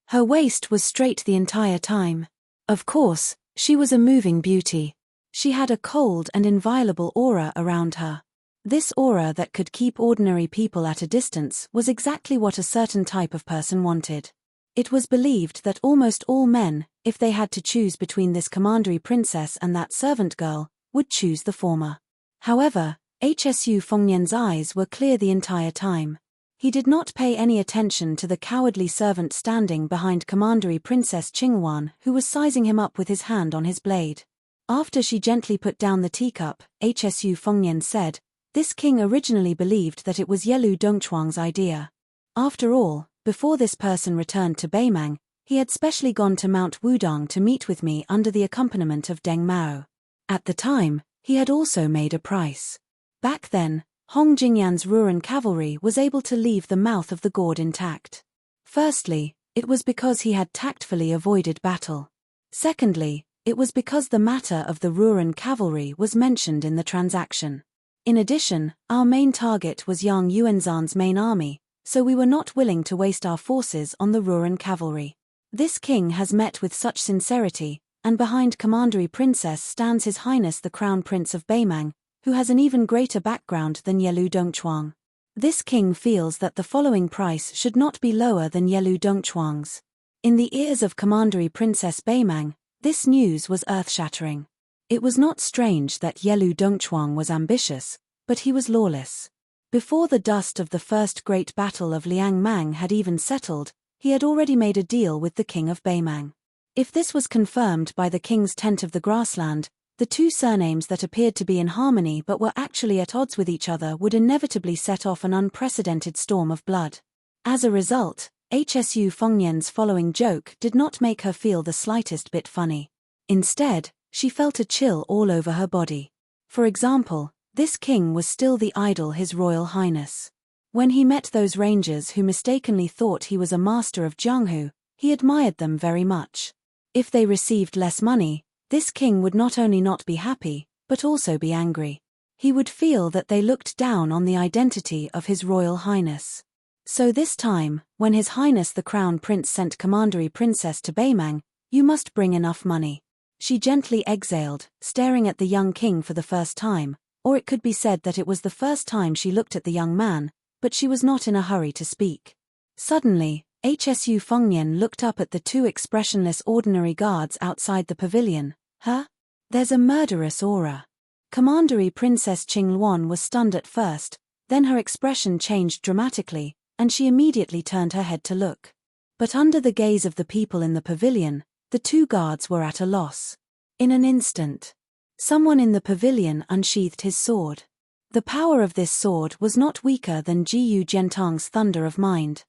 Her waist was straight the entire time. Of course, she was a moving beauty. She had a cold and inviolable aura around her. This aura that could keep ordinary people at a distance was exactly what a certain type of person wanted. It was believed that almost all men, if they had to choose between this Commandery Princess and that servant girl, would choose the former. However, Hsu Fengnian's eyes were clear the entire time. He did not pay any attention to the cowardly servant standing behind Commandery Princess Qingwan, who was sizing him up with his hand on his blade. After she gently put down the teacup, Hsu Fengnian said, This king originally believed that it was Yelu Dongchuang's idea. After all, before this person returned to Beimang, he had specially gone to Mount Wudang to meet with me under the accompaniment of Deng Mao. At the time, he had also made a price. Back then, Hong Jingyan's Ruran cavalry was able to leave the mouth of the gourd intact. Firstly, it was because he had tactfully avoided battle. Secondly, it was because the matter of the Ruran cavalry was mentioned in the transaction. In addition, our main target was Yang Yuanzhan's main army, so we were not willing to waste our forces on the Ruran cavalry. This king has met with such sincerity, and behind Commandery Princess stands His Highness the Crown Prince of Beimang, who has an even greater background than Yelu Dongchuang. This king feels that the following price should not be lower than Yelu Dongchuang's. In the ears of Commandery Princess Beimang, this news was earth-shattering. It was not strange that Yelu Dongchuang was ambitious, but he was lawless. Before the dust of the first great battle of Liang Mang had even settled, he had already made a deal with the king of Beimang. If this was confirmed by the king's tent of the grassland, the two surnames that appeared to be in harmony but were actually at odds with each other would inevitably set off an unprecedented storm of blood. As a result, Hsu Fengnian's following joke did not make her feel the slightest bit funny. Instead, she felt a chill all over her body. For example, this king was still the idol His Royal Highness. When he met those rangers who mistakenly thought he was a master of Jianghu, he admired them very much. If they received less money, this king would not only not be happy, but also be angry. He would feel that they looked down on the identity of His Royal Highness. So this time, when His Highness the Crown Prince sent Commandery Princess to Beimang, you must bring enough money. She gently exhaled, staring at the young king for the first time, or it could be said that it was the first time she looked at the young man, but she was not in a hurry to speak. Suddenly, Hsu Fengnian looked up at the two expressionless ordinary guards outside the pavilion. Huh? There's a murderous aura. Commandery Princess Qingluan was stunned at first, then her expression changed dramatically, and she immediately turned her head to look. But under the gaze of the people in the pavilion, the two guards were at a loss. In an instant, someone in the pavilion unsheathed his sword. The power of this sword was not weaker than Jiyu Jiantang's thunder of mind.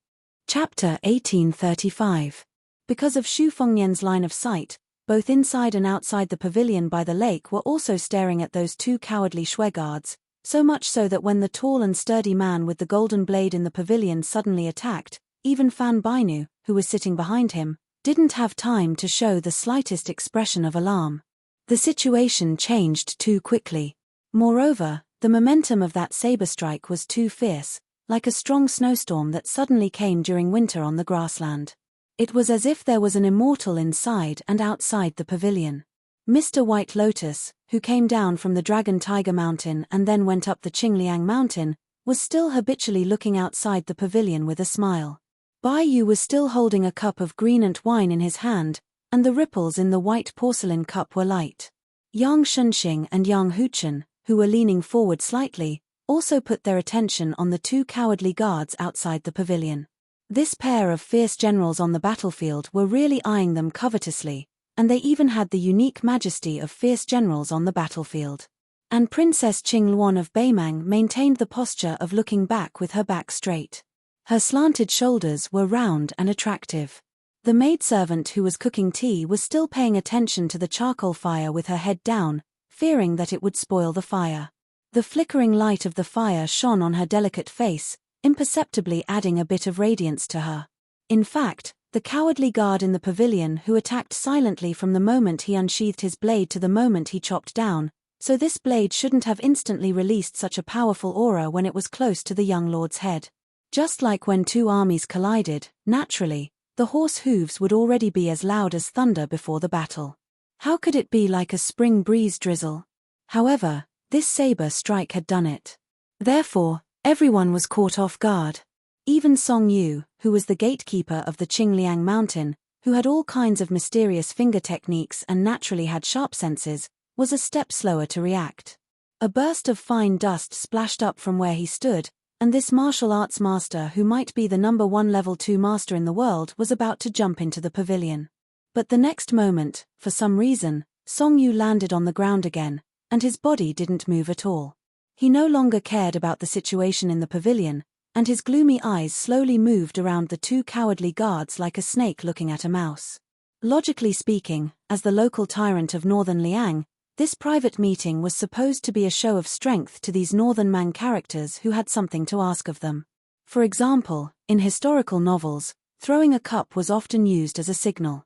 Chapter 1835. Because of Xu Fengnian's line of sight, both inside and outside the pavilion by the lake were also staring at those two cowardly Shui guards, so much so that when the tall and sturdy man with the golden blade in the pavilion suddenly attacked, even Fan Bainu, who was sitting behind him, didn't have time to show the slightest expression of alarm. The situation changed too quickly. Moreover, the momentum of that saber strike was too fierce, like a strong snowstorm that suddenly came during winter on the grassland. It was as if there was an immortal inside and outside the pavilion. Mr. White Lotus, who came down from the Dragon Tiger Mountain and then went up the Qingliang Mountain, was still habitually looking outside the pavilion with a smile. Bai Yu was still holding a cup of greenant wine in his hand, and the ripples in the white porcelain cup were light. Yang Shunxing and Yang Huchen, who were leaning forward slightly, also put their attention on the two cowardly guards outside the pavilion. This pair of fierce generals on the battlefield were really eyeing them covetously, and they even had the unique majesty of fierce generals on the battlefield. And Princess Qingluan of Beimang maintained the posture of looking back with her back straight. Her slanted shoulders were round and attractive. The maidservant who was cooking tea was still paying attention to the charcoal fire with her head down, fearing that it would spoil the fire. The flickering light of the fire shone on her delicate face, imperceptibly adding a bit of radiance to her. In fact, the cowardly guard in the pavilion who attacked silently from the moment he unsheathed his blade to the moment he chopped down, so this blade shouldn't have instantly released such a powerful aura when it was close to the young lord's head. Just like when two armies collided, naturally, the horse hooves would already be as loud as thunder before the battle. How could it be like a spring breeze drizzle? However, this saber strike had done it. Therefore, everyone was caught off guard. Even Song Yu, who was the gatekeeper of the Qingliang Mountain, who had all kinds of mysterious finger techniques and naturally had sharp senses, was a step slower to react. A burst of fine dust splashed up from where he stood, and this martial arts master who might be the number 1 level 2 master in the world was about to jump into the pavilion. But the next moment, for some reason, Song Yu landed on the ground again, and his body didn't move at all. He no longer cared about the situation in the pavilion, and his gloomy eyes slowly moved around the two cowardly guards like a snake looking at a mouse. Logically speaking, as the local tyrant of Northern Liang, this private meeting was supposed to be a show of strength to these Northern Mang characters who had something to ask of them. For example, in historical novels, throwing a cup was often used as a signal.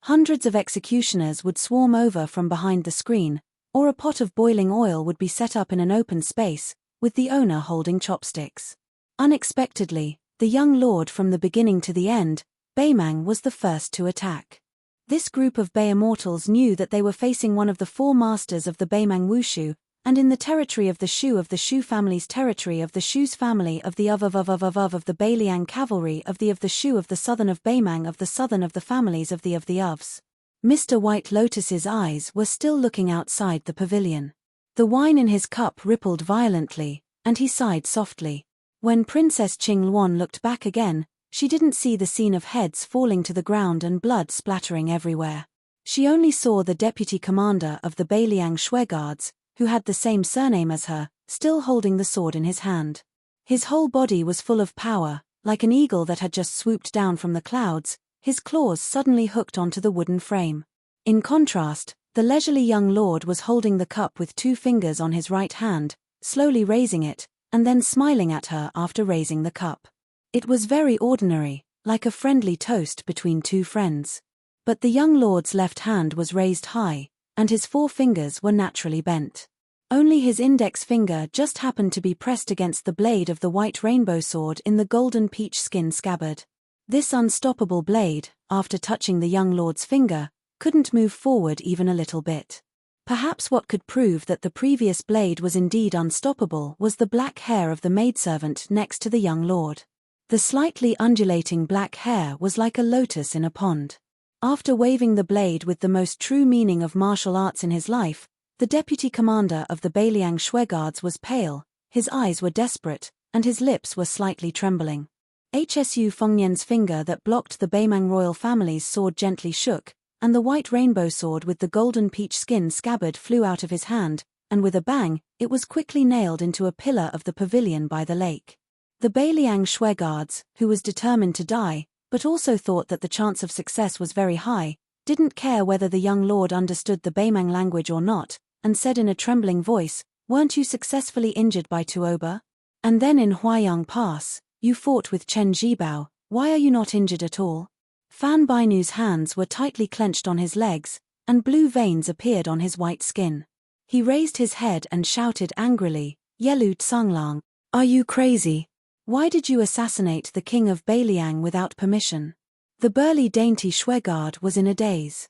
Hundreds of executioners would swarm over from behind the screen, or a pot of boiling oil would be set up in an open space, with the owner holding chopsticks. Unexpectedly, the young lord from the beginning to the end, Beimang was the first to attack. This group of Bei immortals knew that they were facing one of the 4 masters of the Beimang Wushu, and in the territory of the Shu family's territory of the Shu's family of the of the Beiliang cavalry of the Shu of the southern of Beimang of the southern of the families of the ofs. Mr. White Lotus's eyes were still looking outside the pavilion. The wine in his cup rippled violently, and he sighed softly. When Princess Qingluan looked back again, she didn't see the scene of heads falling to the ground and blood splattering everywhere. She only saw the deputy commander of the Beiliang Shui guards, who had the same surname as her, still holding the sword in his hand. His whole body was full of power, like an eagle that had just swooped down from the clouds, his claws suddenly hooked onto the wooden frame. In contrast, the leisurely young lord was holding the cup with 2 fingers on his right hand, slowly raising it, and then smiling at her after raising the cup. It was very ordinary, like a friendly toast between 2 friends. But the young lord's left hand was raised high, and his 4 fingers were naturally bent. Only his index finger just happened to be pressed against the blade of the white rainbow sword in the golden peach skin scabbard. This unstoppable blade, after touching the young lord's finger, couldn't move forward even a little bit. Perhaps what could prove that the previous blade was indeed unstoppable was the black hair of the maidservant next to the young lord. The slightly undulating black hair was like a lotus in a pond. After waving the blade with the most true meaning of martial arts in his life, the deputy commander of the Beiliang Shui guards was pale, his eyes were desperate, and his lips were slightly trembling. Hsu Fengnian's finger that blocked the Beimang royal family's sword gently shook, and the white rainbow sword with the golden peach skin scabbard flew out of his hand, and with a bang, it was quickly nailed into a pillar of the pavilion by the lake. The Beiliang Shui guards, who was determined to die, but also thought that the chance of success was very high, didn't care whether the young lord understood the Beimang language or not, and said in a trembling voice, "Weren't you successfully injured by Tuoba? And then in Huayang Pass, you fought with Chen Zhibao, why are you not injured at all?" Fan Bainu's hands were tightly clenched on his legs, and blue veins appeared on his white skin. He raised his head and shouted angrily, "Yelu Tsanglang, are you crazy? Why did you assassinate the king of Beiliang without permission?" The burly dainty Shui guard was in a daze.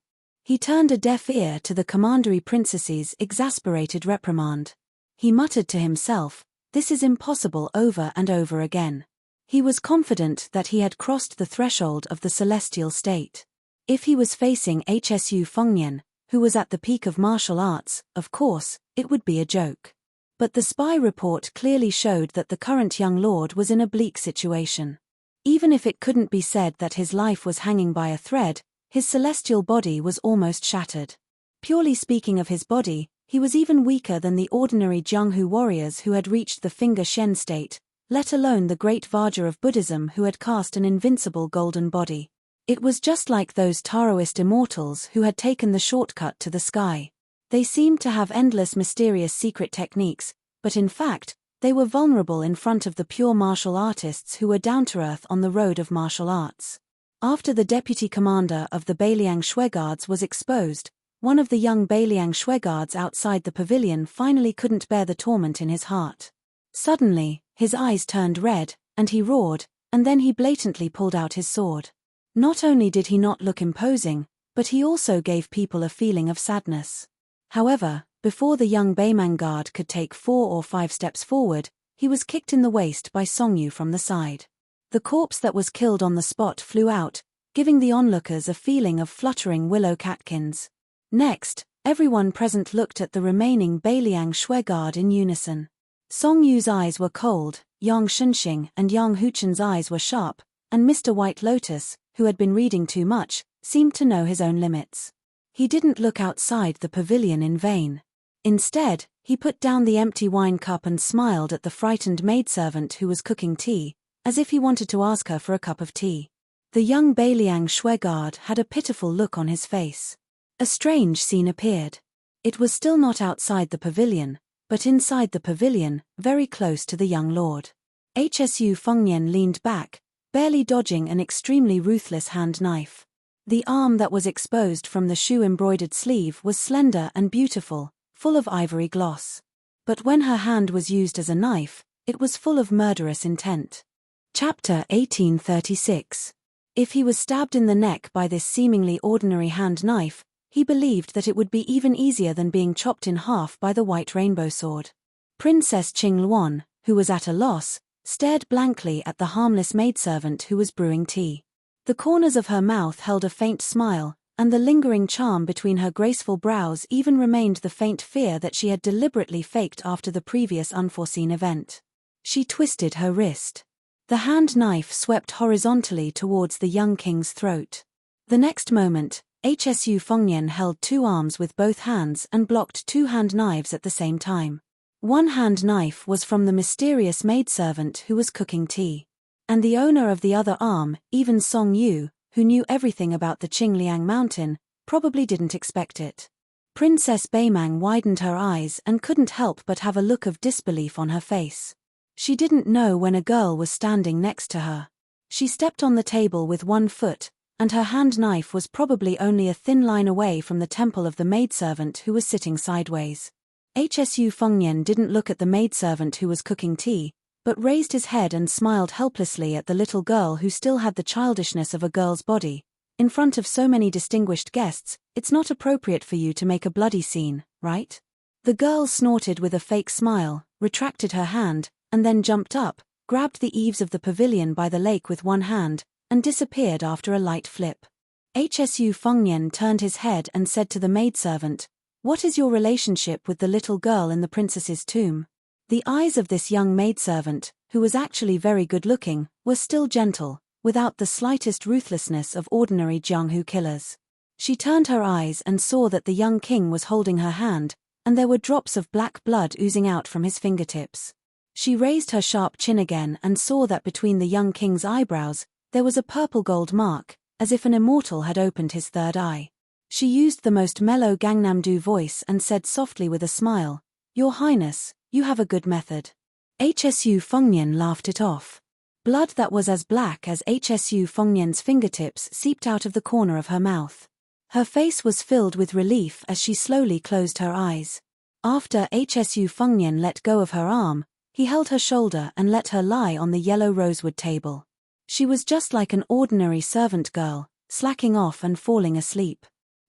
He turned a deaf ear to the commandery princess's exasperated reprimand. He muttered to himself, "This is impossible," over and over again. He was confident that he had crossed the threshold of the celestial state. If he was facing Hsu Fengnian, who was at the peak of martial arts, of course, it would be a joke. But the spy report clearly showed that the current young lord was in a bleak situation. Even if it couldn't be said that his life was hanging by a thread, his celestial body was almost shattered. Purely speaking of his body, he was even weaker than the ordinary Jianghu warriors who had reached the finger Shen state, let alone the great Vajra of Buddhism who had cast an invincible golden body. It was just like those Taoist immortals who had taken the shortcut to the sky. They seemed to have endless mysterious secret techniques, but in fact, they were vulnerable in front of the pure martial artists who were down to earth on the road of martial arts. After the deputy commander of the Beiliang Shui Guards was exposed, one of the young Beiliang Shui Guards outside the pavilion finally couldn't bear the torment in his heart. Suddenly, his eyes turned red, and he roared, and then he blatantly pulled out his sword. Not only did he not look imposing, but he also gave people a feeling of sadness. However, before the young Beimang guard could take 4 or 5 steps forward, he was kicked in the waist by Songyu from the side. The corpse that was killed on the spot flew out, giving the onlookers a feeling of fluttering willow catkins. Next, everyone present looked at the remaining Beiliang Shui Guard in unison. Songyu's eyes were cold, Yang Shunxing and Yang Huchen's eyes were sharp, and Mr. White Lotus, who had been reading too much, seemed to know his own limits. He didn't look outside the pavilion in vain. Instead, he put down the empty wine cup and smiled at the frightened maidservant who was cooking tea, as if he wanted to ask her for a cup of tea. The young Beiliang Shui Guard had a pitiful look on his face. A strange scene appeared. It was still not outside the pavilion, but inside the pavilion, very close to the young lord. Hsu Fengnian leaned back, barely dodging an extremely ruthless hand knife. The arm that was exposed from the shoe-embroidered sleeve was slender and beautiful, full of ivory gloss. But when her hand was used as a knife, it was full of murderous intent. Chapter 1836. If he was stabbed in the neck by this seemingly ordinary hand knife, he believed that it would be even easier than being chopped in half by the white rainbow sword. Princess Qing Luan, who was at a loss, stared blankly at the harmless maidservant who was brewing tea. The corners of her mouth held a faint smile, and the lingering charm between her graceful brows even remained the faint fear that she had deliberately faked after the previous unforeseen event. She twisted her wrist. The hand knife swept horizontally towards the young king's throat. The next moment, Hsu Fengnian held 2 arms with both hands and blocked 2 hand knives at the same time. One hand knife was from the mysterious maidservant who was cooking tea. And the owner of the other arm, even Song Yu, who knew everything about the Qingliang mountain, probably didn't expect it. Princess Beimang widened her eyes and couldn't help but have a look of disbelief on her face. She didn't know when a girl was standing next to her. She stepped on the table with 1 foot, and her hand knife was probably only a thin line away from the temple of the maidservant who was sitting sideways. Hsu Fengnian didn't look at the maidservant who was cooking tea, but raised his head and smiled helplessly at the little girl who still had the childishness of a girl's body. In front of so many distinguished guests, it's not appropriate for you to make a bloody scene, right? The girl snorted with a fake smile, retracted her hand, and then jumped up, grabbed the eaves of the pavilion by the lake with 1 hand, and disappeared after a light flip. Hsu Fengnian turned his head and said to the maidservant, "What is your relationship with the little girl in the princess's tomb?" The eyes of this young maidservant, who was actually very good-looking, were still gentle, without the slightest ruthlessness of ordinary Jianghu killers. She turned her eyes and saw that the young king was holding her hand, and there were drops of black blood oozing out from his fingertips. She raised her sharp chin again and saw that between the young king's eyebrows, there was a purple gold mark, as if an immortal had opened his third eye. She used the most mellow Gangnam-do voice and said softly with a smile, "Your Highness, you have a good method." Hsu Fengnian laughed it off. Blood that was as black as Hsu Fengnian's fingertips seeped out of the corner of her mouth. Her face was filled with relief as she slowly closed her eyes. After Hsu Fengnian let go of her arm, he held her shoulder and let her lie on the yellow rosewood table. She was just like an ordinary servant girl, slacking off and falling asleep.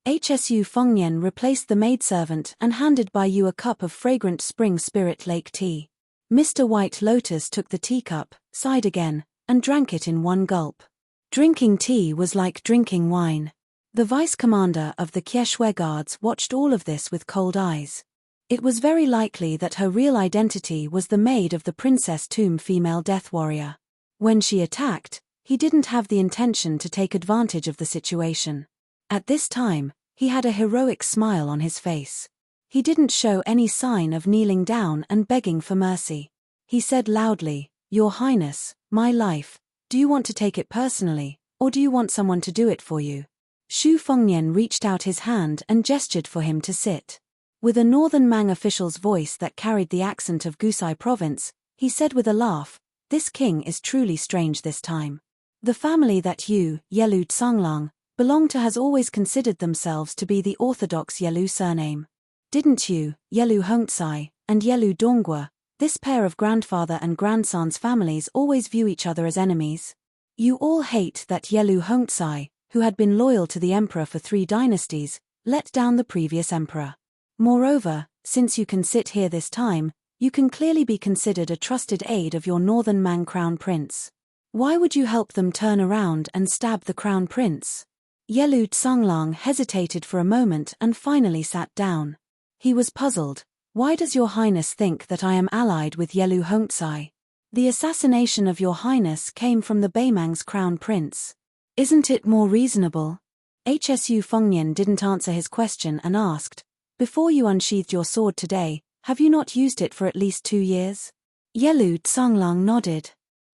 Hsu Fengnian replaced the maidservant and handed Bai Yu a cup of fragrant spring spirit lake tea. Mr. White Lotus took the teacup, sighed again, and drank it in one gulp. Drinking tea was like drinking wine. The vice-commander of the Kieshwe Guards watched all of this with cold eyes. It was very likely that her real identity was the maid of the Princess Tomb female death warrior. When she attacked, he didn't have the intention to take advantage of the situation. At this time, he had a heroic smile on his face. He didn't show any sign of kneeling down and begging for mercy. He said loudly, "Your Highness, my life, do you want to take it personally, or do you want someone to do it for you?" Shu Fengnian reached out his hand and gestured for him to sit. With a northern Mang official's voice that carried the accent of Gusai province, he said with a laugh, "This king is truly strange this time. The family that you, Yelu Tsanglang, belong to has always considered themselves to be the orthodox Yelu surname. Didn't you, Yelu Hongtsai, and Yelu Donghua, this pair of grandfather and grandson's families always view each other as enemies? You all hate that Yelu Hongtsai, who had been loyal to the emperor for 3 dynasties, let down the previous emperor. Moreover, since you can sit here this time, you can clearly be considered a trusted aide of your northern Mang crown prince. Why would you help them turn around and stab the crown prince?" Yelu Tsanglang hesitated for a moment and finally sat down. He was puzzled. "Why does your highness think that I am allied with Yelu Hongtsai? The assassination of your highness came from the Baimang's crown prince. Isn't it more reasonable?" Hsu Fengnian didn't answer his question and asked, "Before you unsheathed your sword today, have you not used it for at least 2 years?" Yelu Tsanglang nodded.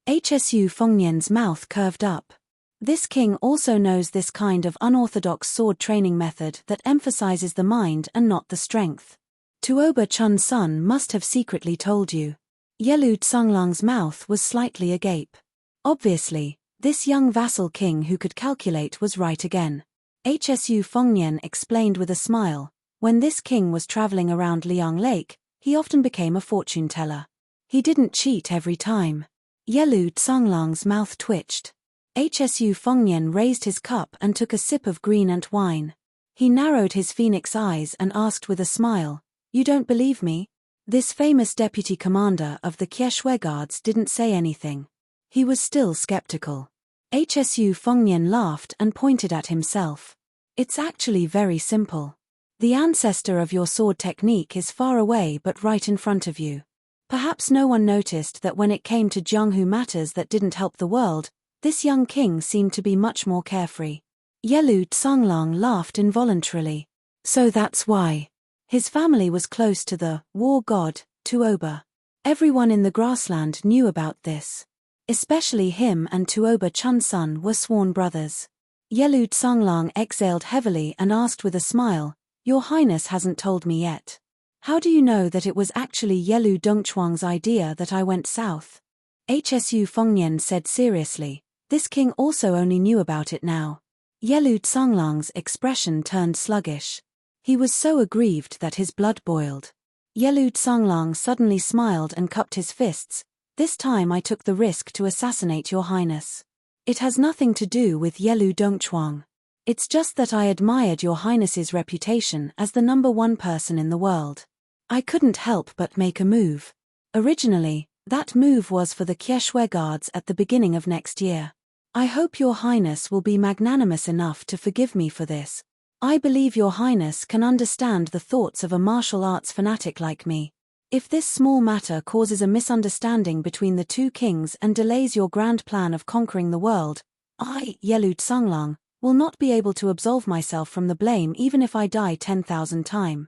Hsu Fengnian's mouth curved up. This king also knows this kind of unorthodox sword training method that emphasizes the mind and not the strength. Tuoba Chun's son must have secretly told you. Yelu Tsanglang's mouth was slightly agape. Obviously, this young vassal king who could calculate was right again. Hsu Fengnian explained with a smile, when this king was traveling around Liang Lake, he often became a fortune teller. He didn't cheat every time. Yelu Tsanglang's mouth twitched. Hsu Fengnian raised his cup and took a sip of green ant wine. He narrowed his phoenix eyes and asked with a smile, "You don't believe me?" This famous deputy commander of the Kieshwe Guards didn't say anything. He was still skeptical. Hsu Fengnian laughed and pointed at himself. "It's actually very simple. The ancestor of your sword technique is far away but right in front of you. Perhaps no one noticed that when it came to Jianghu matters that didn't help the world, this young king seemed to be much more carefree." Yelu Tsanglang laughed involuntarily. "So that's why." His family was close to the war god, Tuoba. Everyone in the grassland knew about this. Especially him and Tuoba Chun's son were sworn brothers. Yelu Tsanglang exhaled heavily and asked with a smile, "Your Highness hasn't told me yet. How do you know that it was actually Yelu Dongchuang's idea that I went south?" Hsu Fengnian said seriously, "This king also only knew about it now." Yelu Tsanglang's expression turned sluggish. He was so aggrieved that his blood boiled. Yelu Tsanglang suddenly smiled and cupped his fists. "This time I took the risk to assassinate your highness. It has nothing to do with Yelu Dongchuang. It's just that I admired your highness's reputation as the #1 person in the world. I couldn't help but make a move. Originally, that move was for the Kieshwe Guards at the beginning of next year. I hope your highness will be magnanimous enough to forgive me for this. I believe your highness can understand the thoughts of a martial arts fanatic like me. If this small matter causes a misunderstanding between the 2 kings and delays your grand plan of conquering the world, I, Yelu Tsanglang, will not be able to absolve myself from the blame even if I die 10,000 times."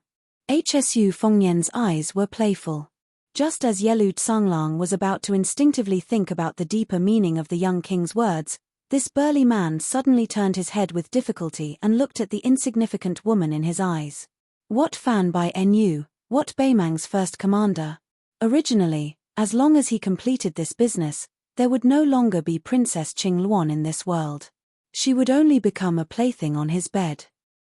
Hsu Fengnian's eyes were playful. Just as Yelu Tsanglang was about to instinctively think about the deeper meaning of the young king's words, this burly man suddenly turned his head with difficulty and looked at the insignificant woman in his eyes. What Fan Bai Nu, what Baimang's first commander? Originally, as long as he completed this business, there would no longer be Princess Qingluan in this world. She would only become a plaything on his bed.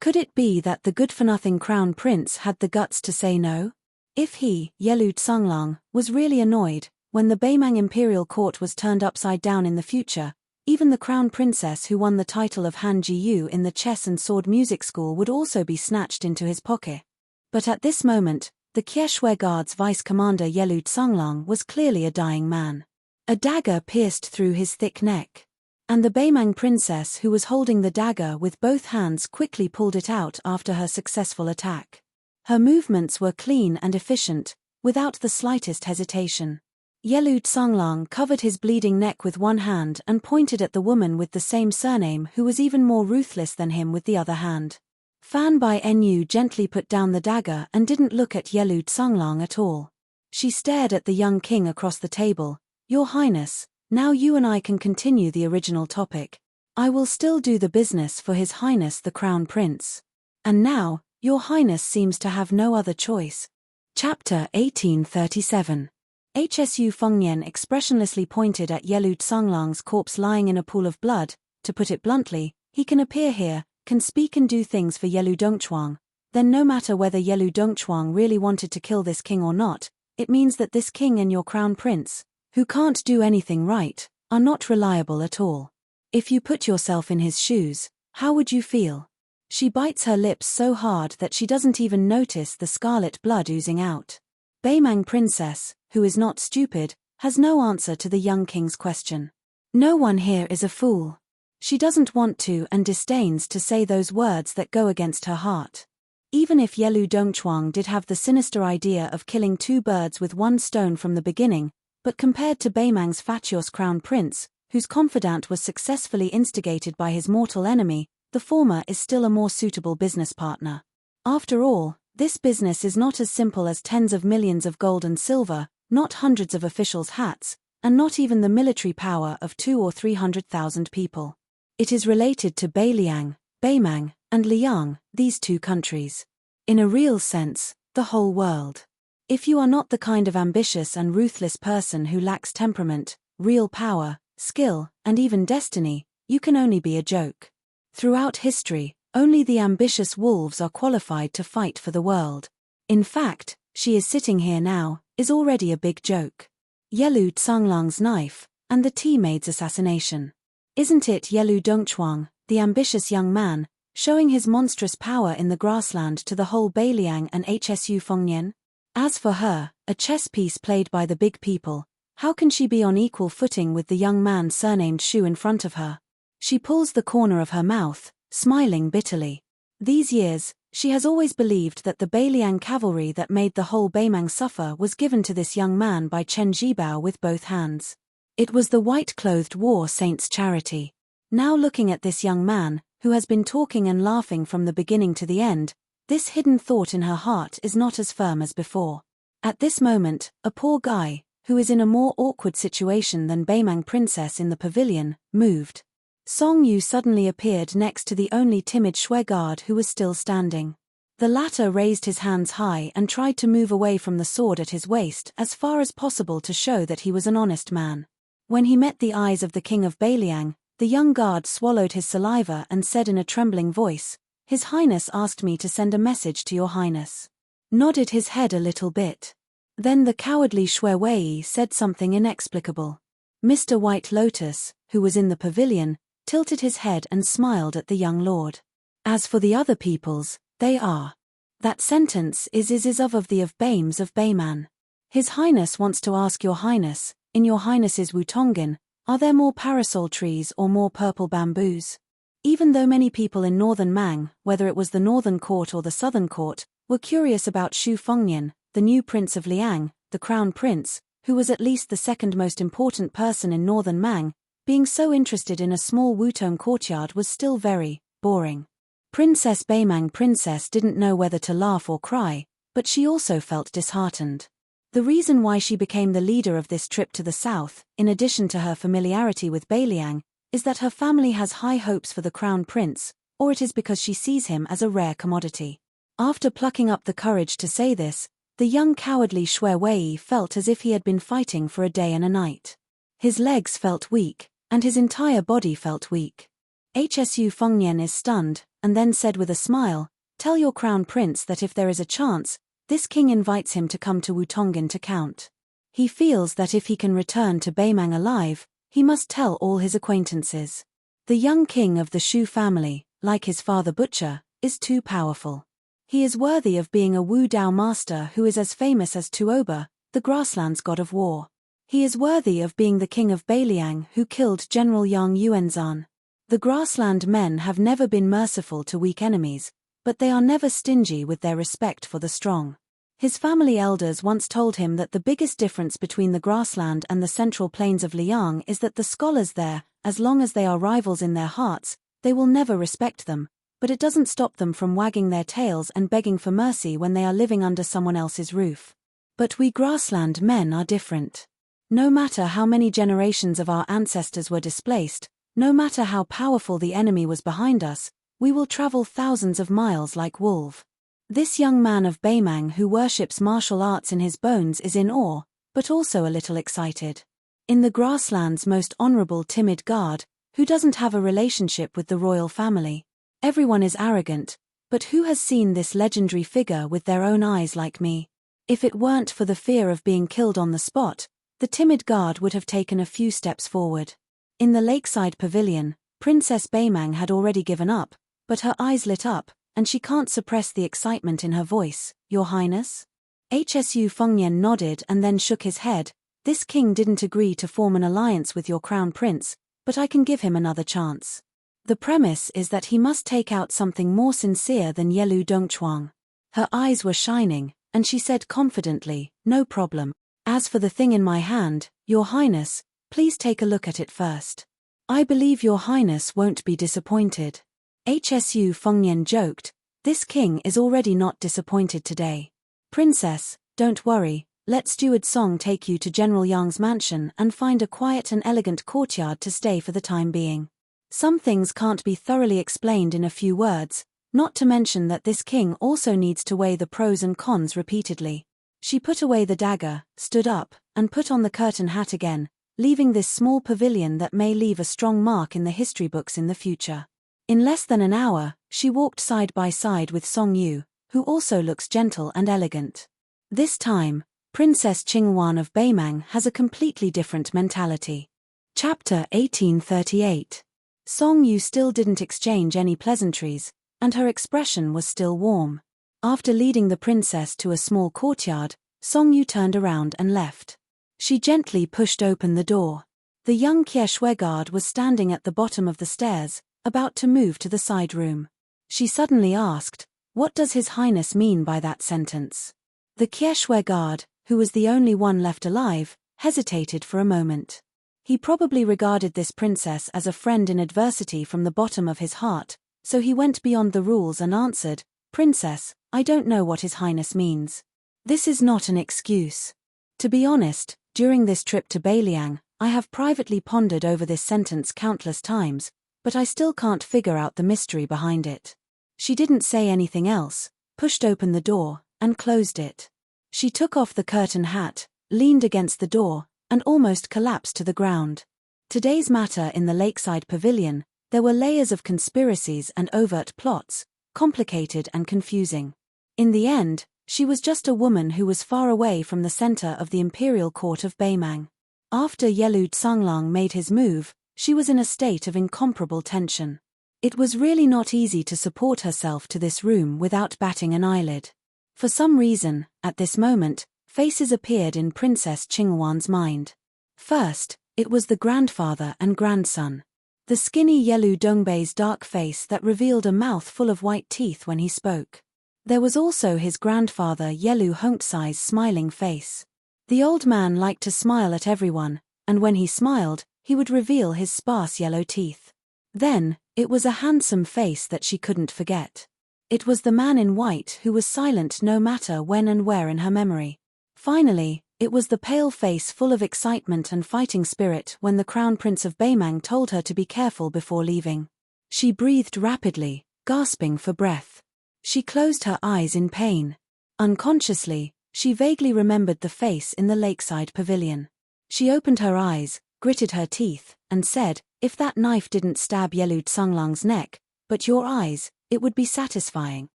Could it be that the good-for-nothing crown prince had the guts to say no? If he, Yelu Tsanglang, was really annoyed, when the Baimang imperial court was turned upside down in the future, Even the crown princess who won the title of Han Jiyu in the chess and sword music school would also be snatched into his pocket. But at this moment, the Kieshwe Guard's vice commander Yelu Tsanglang was clearly a dying man. A dagger pierced through his thick neck. And the Beimang princess who was holding the dagger with both hands quickly pulled it out after her successful attack. Her movements were clean and efficient, without the slightest hesitation. Yelu Tsanglang covered his bleeding neck with one hand and pointed at the woman with the same surname who was even more ruthless than him with the other hand. Fan Bai Nu gently put down the dagger and didn't look at Yelu Tsanglang at all. She stared at the young king across the table. "Your Highness, now you and I can continue the original topic. I will still do the business for His Highness the Crown Prince. And now, Your Highness seems to have no other choice." Chapter 1837. Hsu Fengnian expressionlessly pointed at Yelu Tsanglang's corpse lying in a pool of blood. "To put it bluntly, he can appear here, can speak and do things for Yelu Dongchuang. Then no matter whether Yelu Dongchuang really wanted to kill this king or not, it means that this king and your crown prince, who can't do anything right, are not reliable at all. If you put yourself in his shoes, how would you feel?" She bites her lips so hard that she doesn't even notice the scarlet blood oozing out. Beimang princess, who is not stupid, has no answer to the young king's question. No one here is a fool. She doesn't want to and disdains to say those words that go against her heart. Even if Yelu Dongchuang did have the sinister idea of killing two birds with one stone from the beginning, but compared to Beimang's fatuous crown prince, whose confidant was successfully instigated by his mortal enemy, the former is still a more suitable business partner. After all, this business is not as simple as tens of millions of gold and silver, not hundreds of officials' hats, and not even the military power of 200,000 or 300,000 people. It is related to Beiliang, Beimang, and Liang, these two countries. In a real sense, the whole world. If you are not the kind of ambitious and ruthless person who lacks temperament, real power, skill, and even destiny, you can only be a joke. Throughout history, only the ambitious wolves are qualified to fight for the world. In fact, she is sitting here now, is already a big joke. Yelu Tsanglang's knife, and the tea maid's assassination. Isn't it Yelu Dongchuang, the ambitious young man, showing his monstrous power in the grassland to the whole Beiliang and Hsu Fengnian? As for her, a chess piece played by the big people, how can she be on equal footing with the young man surnamed Shu in front of her? She pulls the corner of her mouth, smiling bitterly. These years, she has always believed that the Beiliang cavalry that made the whole Beimang suffer was given to this young man by Chen Zhibao with both hands. It was the white-clothed war saint's charity. Now looking at this young man, who has been talking and laughing from the beginning to the end, this hidden thought in her heart is not as firm as before. At this moment, a poor guy, who is in a more awkward situation than Beimang princess in the pavilion, moved. Song Yu suddenly appeared next to the only timid Shui guard who was still standing. The latter raised his hands high and tried to move away from the sword at his waist as far as possible to show that he was an honest man. When he met the eyes of the king of Beiliang, the young guard swallowed his saliva and said in a trembling voice, "His Highness asked me to send a message to your Highness." Nodded his head a little bit. Then the cowardly Shui Wei said something inexplicable. Mr. White Lotus, who was in the pavilion, tilted his head and smiled at the young lord. As for the other peoples, they are. That sentence is of the of Baimes of Beiman. His Highness wants to ask your Highness, in your Highness's Wutonghan, are there more parasol trees or more purple bamboos? Even though many people in northern Mang, whether it was the northern court or the southern court, were curious about Shu Fengnian, the new prince of Liang, the crown prince, who was at least the second most important person in northern Mang, being so interested in a small Wutong courtyard was still very boring. Princess Beimang princess didn't know whether to laugh or cry, but she also felt disheartened. The reason why she became the leader of this trip to the south, in addition to her familiarity with Beiliang, is that her family has high hopes for the crown prince, or it is because she sees him as a rare commodity. After plucking up the courage to say this, the young cowardly Shui Wei felt as if he had been fighting for a day and a night. His legs felt weak, and his entire body felt weak. Hsu Fengnian is stunned, and then said with a smile, "Tell your crown prince that if there is a chance, this king invites him to come to Wutonghan to count. He feels that if he can return to Beimang alive, He must tell all his acquaintances. The young king of the Shu family, like his father Butcher, is too powerful. He is worthy of being a Wu Dao master who is as famous as Tuoba, the grassland's god of war. He is worthy of being the king of Beiliang who killed General Yang Yuanzhan. The grassland men have never been merciful to weak enemies, but they are never stingy with their respect for the strong. His family elders once told him that the biggest difference between the grassland and the central plains of Liang is that the scholars there, as long as they are rivals in their hearts, they will never respect them, but it doesn't stop them from wagging their tails and begging for mercy when they are living under someone else's roof. But we grassland men are different. No matter how many generations of our ancestors were displaced, no matter how powerful the enemy was behind us, we will travel thousands of miles like wolf. This young man of Beimang who worships martial arts in his bones is in awe, but also a little excited. In the grassland's most honorable timid guard, who doesn't have a relationship with the royal family. Everyone is arrogant, but who has seen this legendary figure with their own eyes like me? If it weren't for the fear of being killed on the spot, the timid guard would have taken a few steps forward. In the lakeside pavilion, Princess Beimang had already given up, but her eyes lit up, and she can't suppress the excitement in her voice. Your Highness? Hsu Fengnian nodded and then shook his head. This king didn't agree to form an alliance with your crown prince, but I can give him another chance. The premise is that he must take out something more sincere than Yelu Dongchuang. Her eyes were shining, and she said confidently, no problem. As for the thing in my hand, Your Highness, please take a look at it first. I believe Your Highness won't be disappointed. Hsu Fengnian joked, this king is already not disappointed today. Princess, don't worry, let Steward Song take you to General Yang's mansion and find a quiet and elegant courtyard to stay for the time being. Some things can't be thoroughly explained in a few words, not to mention that this king also needs to weigh the pros and cons repeatedly. She put away the dagger, stood up, and put on the curtain hat again, leaving this small pavilion that may leave a strong mark in the history books in the future. In less than an hour, she walked side by side with Song Yu, who also looks gentle and elegant. This time, Princess Qinghuan of Beimang has a completely different mentality. Chapter 1838. Song Yu still didn't exchange any pleasantries, and her expression was still warm. After leading the princess to a small courtyard, Song Yu turned around and left. She gently pushed open the door. The young Kieshue guard was standing at the bottom of the stairs, about to move to the side room. She suddenly asked, what does His Highness mean by that sentence? The Kieshue guard, who was the only one left alive, hesitated for a moment. He probably regarded this princess as a friend in adversity from the bottom of his heart, so he went beyond the rules and answered, Princess, I don't know what His Highness means. This is not an excuse. To be honest, during this trip to Beiliang, I have privately pondered over this sentence countless times, but I still can't figure out the mystery behind it. She didn't say anything else, pushed open the door, and closed it. She took off the curtain hat, leaned against the door, and almost collapsed to the ground. Today's matter in the lakeside pavilion, there were layers of conspiracies and overt plots, complicated and confusing. In the end, she was just a woman who was far away from the center of the imperial court of Beimang. After Yelu Tsanglang made his move, she was in a state of incomparable tension. It was really not easy to support herself to this room without batting an eyelid. For some reason, at this moment, faces appeared in Princess Qinghuan's mind. First, it was the grandfather and grandson. The skinny Yelu Dongbei's dark face that revealed a mouth full of white teeth when he spoke. There was also his grandfather Yelu Hongtsai's smiling face. The old man liked to smile at everyone, and when he smiled, he would reveal his sparse yellow teeth. Then, it was a handsome face that she couldn't forget. It was the man in white who was silent no matter when and where in her memory. Finally, it was the pale face full of excitement and fighting spirit when the Crown Prince of Beimang told her to be careful before leaving. She breathed rapidly, gasping for breath. She closed her eyes in pain. Unconsciously, she vaguely remembered the face in the lakeside pavilion. She opened her eyes, gritted her teeth, and said, if that knife didn't stab Yelu Tsanglang's neck, but your eyes, it would be satisfying.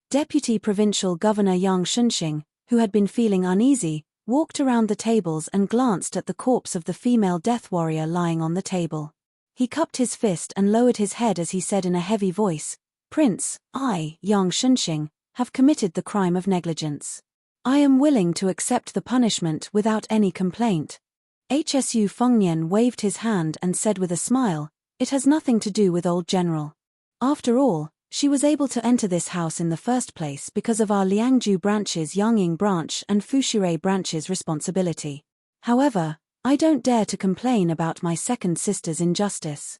Deputy Provincial Governor Yang Shunxing, who had been feeling uneasy, walked around the tables and glanced at the corpse of the female death warrior lying on the table. He cupped his fist and lowered his head as he said in a heavy voice, "Prince, I, Yang Shunxing, have committed the crime of negligence. I am willing to accept the punishment without any complaint." Hsu Fengnian waved his hand and said with a smile, "It has nothing to do with old General. After all, she was able to enter this house in the first place because of our Liangju branch's Yangying branch and Fushui branch's responsibility. However, I don't dare to complain about my second sister's injustice.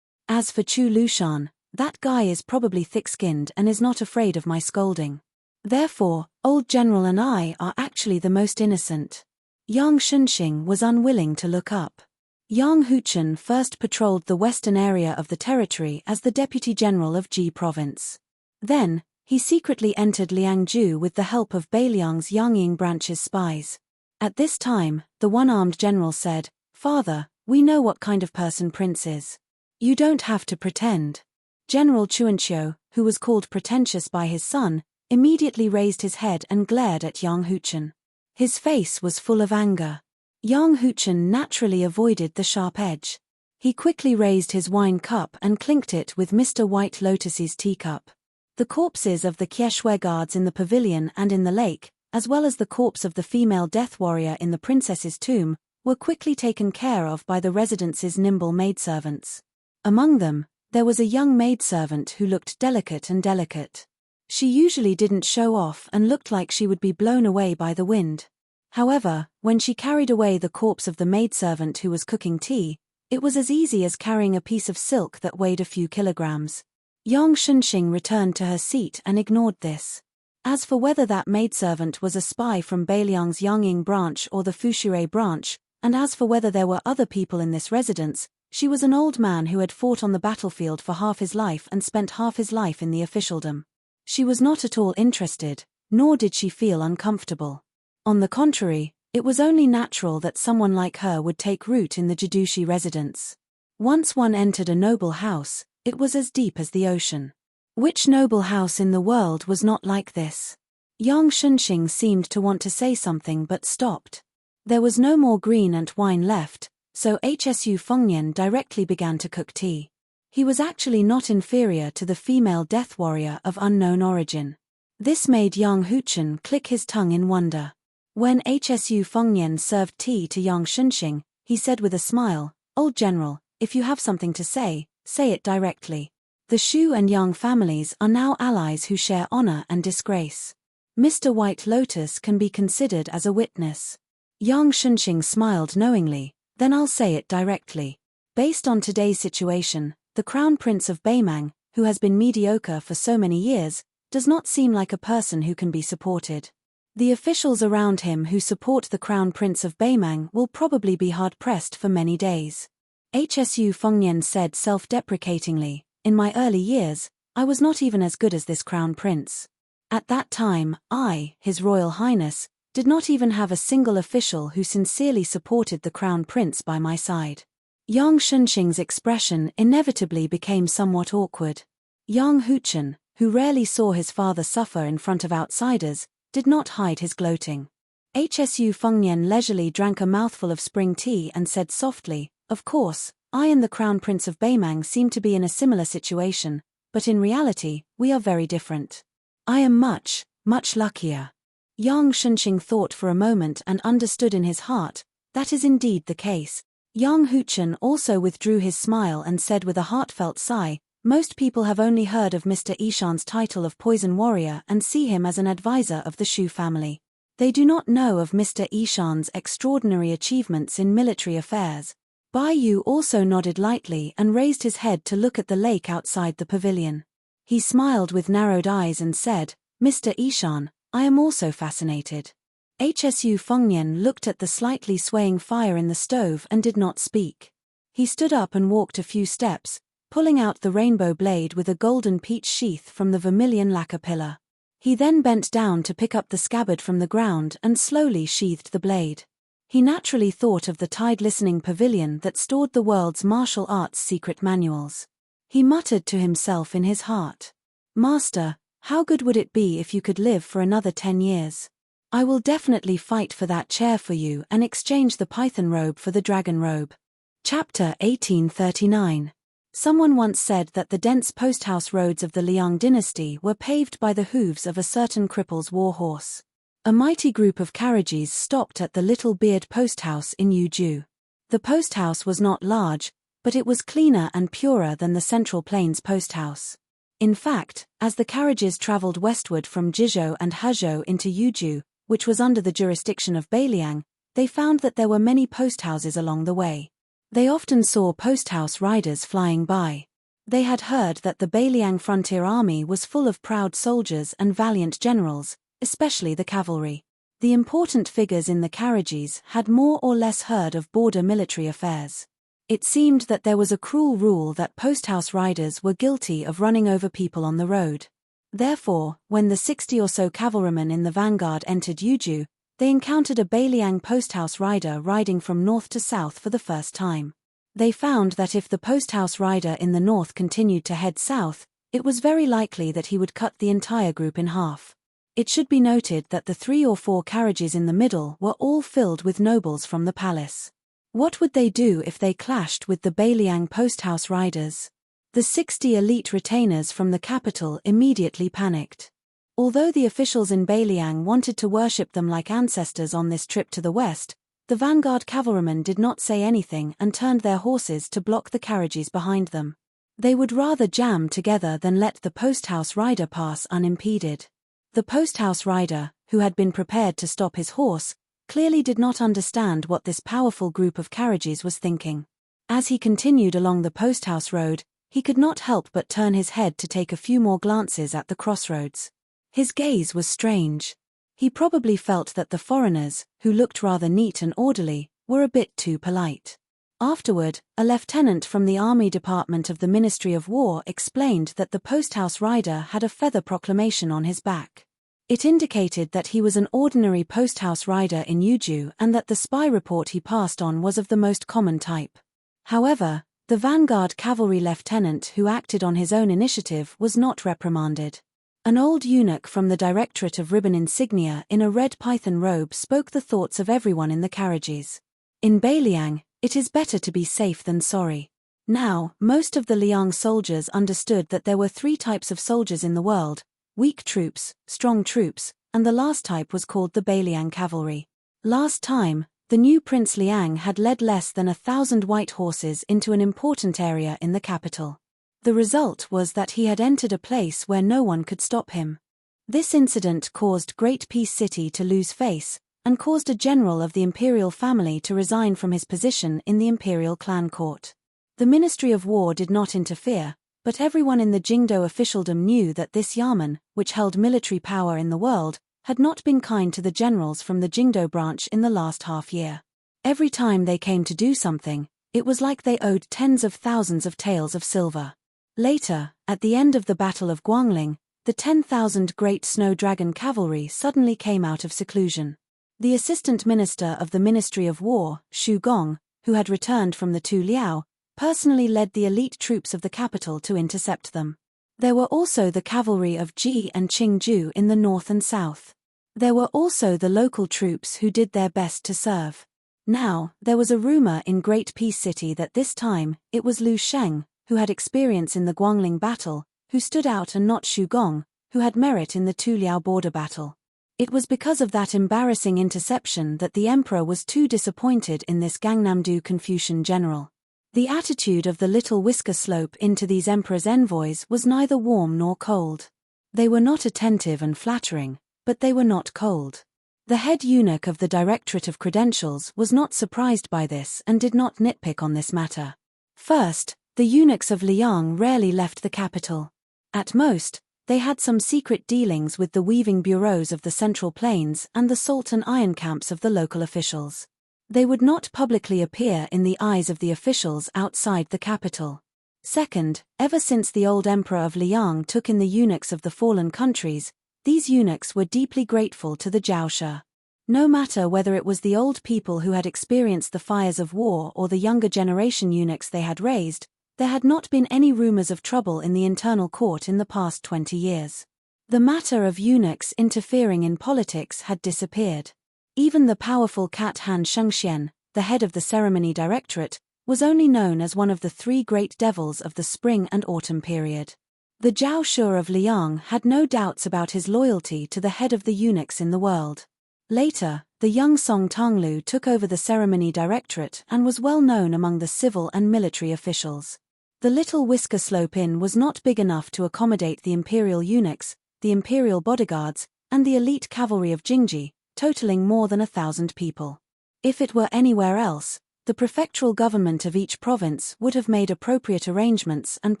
As for Chu Lushan, that guy is probably thick-skinned and is not afraid of my scolding. Therefore, old General and I are actually the most innocent." Yang Shunxing was unwilling to look up. Yang Huchen first patrolled the western area of the territory as the Deputy General of Ji Province. Then, he secretly entered Liangju with the help of Beiliang's Yangying branch's spies. At this time, the one-armed general said, "Father, we know what kind of person Prince is. You don't have to pretend." General Chuanqiu, who was called pretentious by his son, immediately raised his head and glared at Yang Huchen. His face was full of anger. Yang Huchen naturally avoided the sharp edge. He quickly raised his wine cup and clinked it with Mr. White Lotus's teacup. The corpses of the Kieshue guards in the pavilion and in the lake, as well as the corpse of the female death warrior in the princess's tomb, were quickly taken care of by the residence's nimble maidservants. Among them, there was a young maidservant who looked delicate and delicate. She usually didn't show off and looked like she would be blown away by the wind. However, when she carried away the corpse of the maidservant who was cooking tea, it was as easy as carrying a piece of silk that weighed a few kilograms. Yang Shunxing returned to her seat and ignored this. As for whether that maidservant was a spy from Beiliang's Yangying branch or the Fushui branch, and as for whether there were other people in this residence, she was an old man who had fought on the battlefield for half his life and spent half his life in the officialdom. She was not at all interested, nor did she feel uncomfortable. On the contrary, it was only natural that someone like her would take root in the Jidushi residence. Once one entered a noble house, it was as deep as the ocean. Which noble house in the world was not like this? Yang Shunxing seemed to want to say something but stopped. There was no more green and wine left, so Hsu Fengnian directly began to cook tea. He was actually not inferior to the female death warrior of unknown origin. This made Yang Huchen click his tongue in wonder. When Hsu Fengnian served tea to Yang Shunxing, he said with a smile, "Old General, if you have something to say it directly. The Shu and Yang families are now allies who share honor and disgrace. Mr. White Lotus can be considered as a witness." Yang Shunxing smiled knowingly, "Then I'll say it directly. Based on today's situation, the Crown Prince of Beimang, who has been mediocre for so many years, does not seem like a person who can be supported. The officials around him who support the Crown Prince of Beimang will probably be hard-pressed for many days." Hsu Fengnian said self-deprecatingly, "In my early years, I was not even as good as this Crown Prince. At that time, I, His Royal Highness, did not even have a single official who sincerely supported the Crown Prince by my side." Yang Shunxing's expression inevitably became somewhat awkward. Yang Huchen, who rarely saw his father suffer in front of outsiders, did not hide his gloating. Hsu Fengnian leisurely drank a mouthful of spring tea and said softly, "Of course, I and the Crown Prince of Beimang seem to be in a similar situation, but in reality, we are very different. I am much, much luckier." Yang Shunxing thought for a moment and understood in his heart, that is indeed the case. Yang Huchen also withdrew his smile and said with a heartfelt sigh, "Most people have only heard of Mr. Ishan's title of Poison Warrior and see him as an advisor of the Shu family. They do not know of Mr. Ishan's extraordinary achievements in military affairs." Bai Yu also nodded lightly and raised his head to look at the lake outside the pavilion. He smiled with narrowed eyes and said, "Mr. Ishan, I am also fascinated." Hsu Fengnian looked at the slightly swaying fire in the stove and did not speak. He stood up and walked a few steps, pulling out the rainbow blade with a golden peach sheath from the vermilion lacquer pillar. He then bent down to pick up the scabbard from the ground and slowly sheathed the blade. He naturally thought of the tide-listening pavilion that stored the world's martial arts secret manuals. He muttered to himself in his heart, "Master, how good would it be if you could live for another 10 years? I will definitely fight for that chair for you and exchange the python robe for the dragon robe. Chapter 1839. Someone once said that the dense posthouse roads of the Liang dynasty were paved by the hooves of a certain cripple's war horse. A mighty group of carriages stopped at the Little Beard posthouse in Yuzhou. The posthouse was not large, but it was cleaner and purer than the Central Plains posthouse. In fact, as the carriages traveled westward from Jizhou and Hezhou into Yuzhou, which was under the jurisdiction of Beiliang, they found that there were many posthouses along the way. They often saw posthouse riders flying by. They had heard that the Beiliang frontier army was full of proud soldiers and valiant generals, especially the cavalry. The important figures in the carriages had more or less heard of border military affairs. It seemed that there was a cruel rule that posthouse riders were guilty of running over people on the road. Therefore, when the 60 or so cavalrymen in the vanguard entered Yuzhou, they encountered a Beiliang posthouse rider riding from north to south for the first time. They found that if the posthouse rider in the north continued to head south, it was very likely that he would cut the entire group in half. It should be noted that the 3 or 4 carriages in the middle were all filled with nobles from the palace. What would they do if they clashed with the Beiliang posthouse riders? The 60 elite retainers from the capital immediately panicked. Although the officials in Beiliang wanted to worship them like ancestors on this trip to the west, the vanguard cavalrymen did not say anything and turned their horses to block the carriages behind them. They would rather jam together than let the posthouse rider pass unimpeded. The posthouse rider, who had been prepared to stop his horse, clearly did not understand what this powerful group of carriages was thinking. As he continued along the posthouse road, he could not help but turn his head to take a few more glances at the crossroads. His gaze was strange. He probably felt that the foreigners, who looked rather neat and orderly, were a bit too polite. Afterward, a lieutenant from the Army Department of the Ministry of War explained that the posthouse rider had a feather proclamation on his back. It indicated that he was an ordinary posthouse rider in Yuzhou and that the spy report he passed on was of the most common type. However, the vanguard cavalry lieutenant who acted on his own initiative was not reprimanded. An old eunuch from the Directorate of Ribbon Insignia in a red python robe spoke the thoughts of everyone in the carriages. In Beiliang, it is better to be safe than sorry. Now, most of the Liang soldiers understood that there were 3 types of soldiers in the world: weak troops, strong troops, and the last type was called the Beiliang cavalry. Last time, the new Prince Liang had led less than 1,000 white horses into an important area in the capital. The result was that he had entered a place where no one could stop him. This incident caused Great Peace City to lose face, and caused a general of the imperial family to resign from his position in the imperial clan court. The Ministry of War did not interfere, but everyone in the Jingdo officialdom knew that this Yamen, which held military power in the world, had not been kind to the generals from the Jingdo branch in the last half-year. Every time they came to do something, it was like they owed tens of thousands of taels of silver. Later, at the end of the Battle of Guangling, the 10,000 Great Snow Dragon cavalry suddenly came out of seclusion. The Assistant Minister of the Ministry of War, Xu Gong, who had returned from the Tu Liao, personally led the elite troops of the capital to intercept them. There were also the cavalry of Ji and Qingju in the north and south. There were also the local troops who did their best to serve. Now, there was a rumor in Great Peace City that this time, it was Lu Sheng, who had experience in the Guangling battle, who stood out and not Xu Gong, who had merit in the Tu Liao border battle. It was because of that embarrassing interception that the emperor was too disappointed in this Gangnamdo Confucian general. The attitude of the little whisker slope into these emperor's envoys was neither warm nor cold. They were not attentive and flattering, but they were not cold. The head eunuch of the Directorate of Credentials was not surprised by this and did not nitpick on this matter. First, the eunuchs of Liang rarely left the capital. At most, they had some secret dealings with the weaving bureaus of the Central Plains and the salt and iron camps of the local officials. They would not publicly appear in the eyes of the officials outside the capital. Second, ever since the old emperor of Liang took in the eunuchs of the fallen countries, these eunuchs were deeply grateful to the Jiaoshe. No matter whether it was the old people who had experienced the fires of war or the younger generation eunuchs they had raised, there had not been any rumors of trouble in the internal court in the past 20 years. The matter of eunuchs interfering in politics had disappeared. Even the powerful Cat Han Shengxian, the head of the ceremony directorate, was only known as one of the three great devils of the spring and autumn period. The Zhao Shu of Liang had no doubts about his loyalty to the head of the eunuchs in the world. Later, the young Song Tonglu took over the ceremony directorate and was well known among the civil and military officials. The Little Whisker Slope Inn was not big enough to accommodate the imperial eunuchs, the imperial bodyguards, and the elite cavalry of Jingji, totaling more than 1,000 people. If it were anywhere else, the prefectural government of each province would have made appropriate arrangements and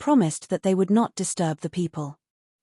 promised that they would not disturb the people.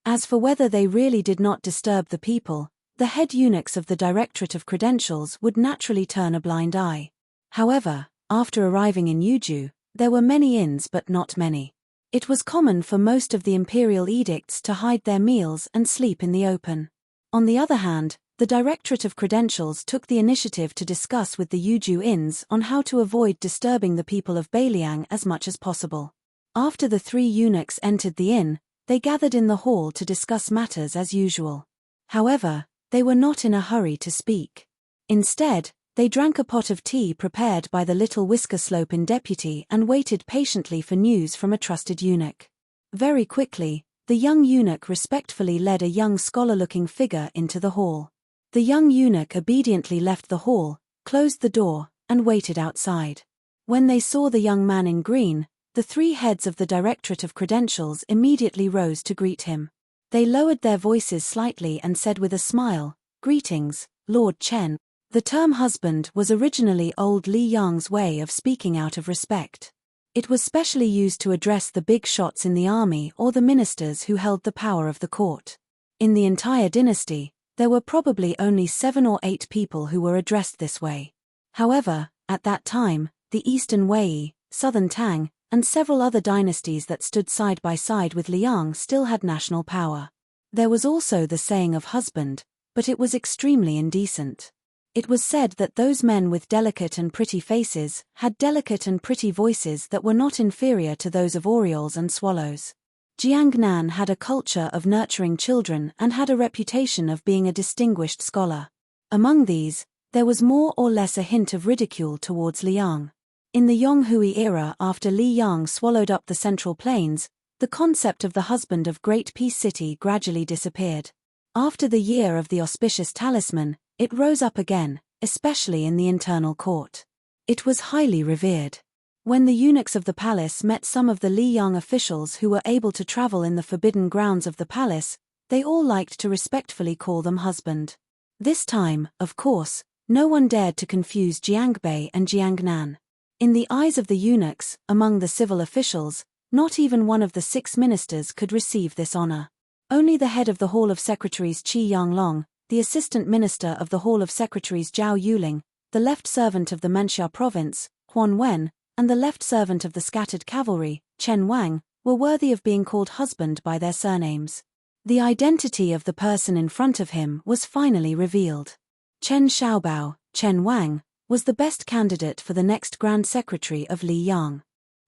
As for whether they really did not disturb the people, the head eunuchs of the Directorate of Credentials would naturally turn a blind eye. However, after arriving in Yuju, there were many inns but not many. It was common for most of the imperial edicts to hide their meals and sleep in the open. On the other hand, the Directorate of Credentials took the initiative to discuss with the Yuju inns on how to avoid disturbing the people of Beiliang as much as possible. After the three eunuchs entered the inn, they gathered in the hall to discuss matters as usual. However, they were not in a hurry to speak. Instead, they drank a pot of tea prepared by the Little Whisker Slope Inn deputy and waited patiently for news from a trusted eunuch. Very quickly, the young eunuch respectfully led a young scholar-looking figure into the hall. The young eunuch obediently left the hall, closed the door, and waited outside. When they saw the young man in green, the three heads of the Directorate of Credentials immediately rose to greet him. They lowered their voices slightly and said with a smile, "Greetings, Lord Chen." The term husband was originally old Li Yang's way of speaking out of respect. It was specially used to address the big shots in the army or the ministers who held the power of the court. In the entire dynasty, there were probably only 7 or 8 people who were addressed this way. However, at that time, the Eastern Wei, Southern Tang, and several other dynasties that stood side by side with Liang still had national power. There was also the saying of husband, but it was extremely indecent. It was said that those men with delicate and pretty faces had delicate and pretty voices that were not inferior to those of orioles and swallows. Jiangnan had a culture of nurturing children and had a reputation of being a distinguished scholar. Among these, there was more or less a hint of ridicule towards Liang. In the Yonghui era after Li Yang swallowed up the Central Plains, the concept of the husband of Great Peace City gradually disappeared. After the year of the auspicious talisman, it rose up again, especially in the internal court. It was highly revered. When the eunuchs of the palace met some of the Li Yang officials who were able to travel in the forbidden grounds of the palace, they all liked to respectfully call them husband. This time, of course, no one dared to confuse Jiangbei and Jiangnan. In the eyes of the eunuchs, among the civil officials, not even one of the 6 ministers could receive this honor. Only the head of the Hall of Secretaries Qi Yanglong, the assistant minister of the Hall of Secretaries Zhao Yuling, the left servant of the Manxia province, Huan Wen, and the left servant of the scattered cavalry, Chen Wang, were worthy of being called husband by their surnames. The identity of the person in front of him was finally revealed. Chen Xiaobao, Chen Wang, was the best candidate for the next Grand Secretary of Li Yang.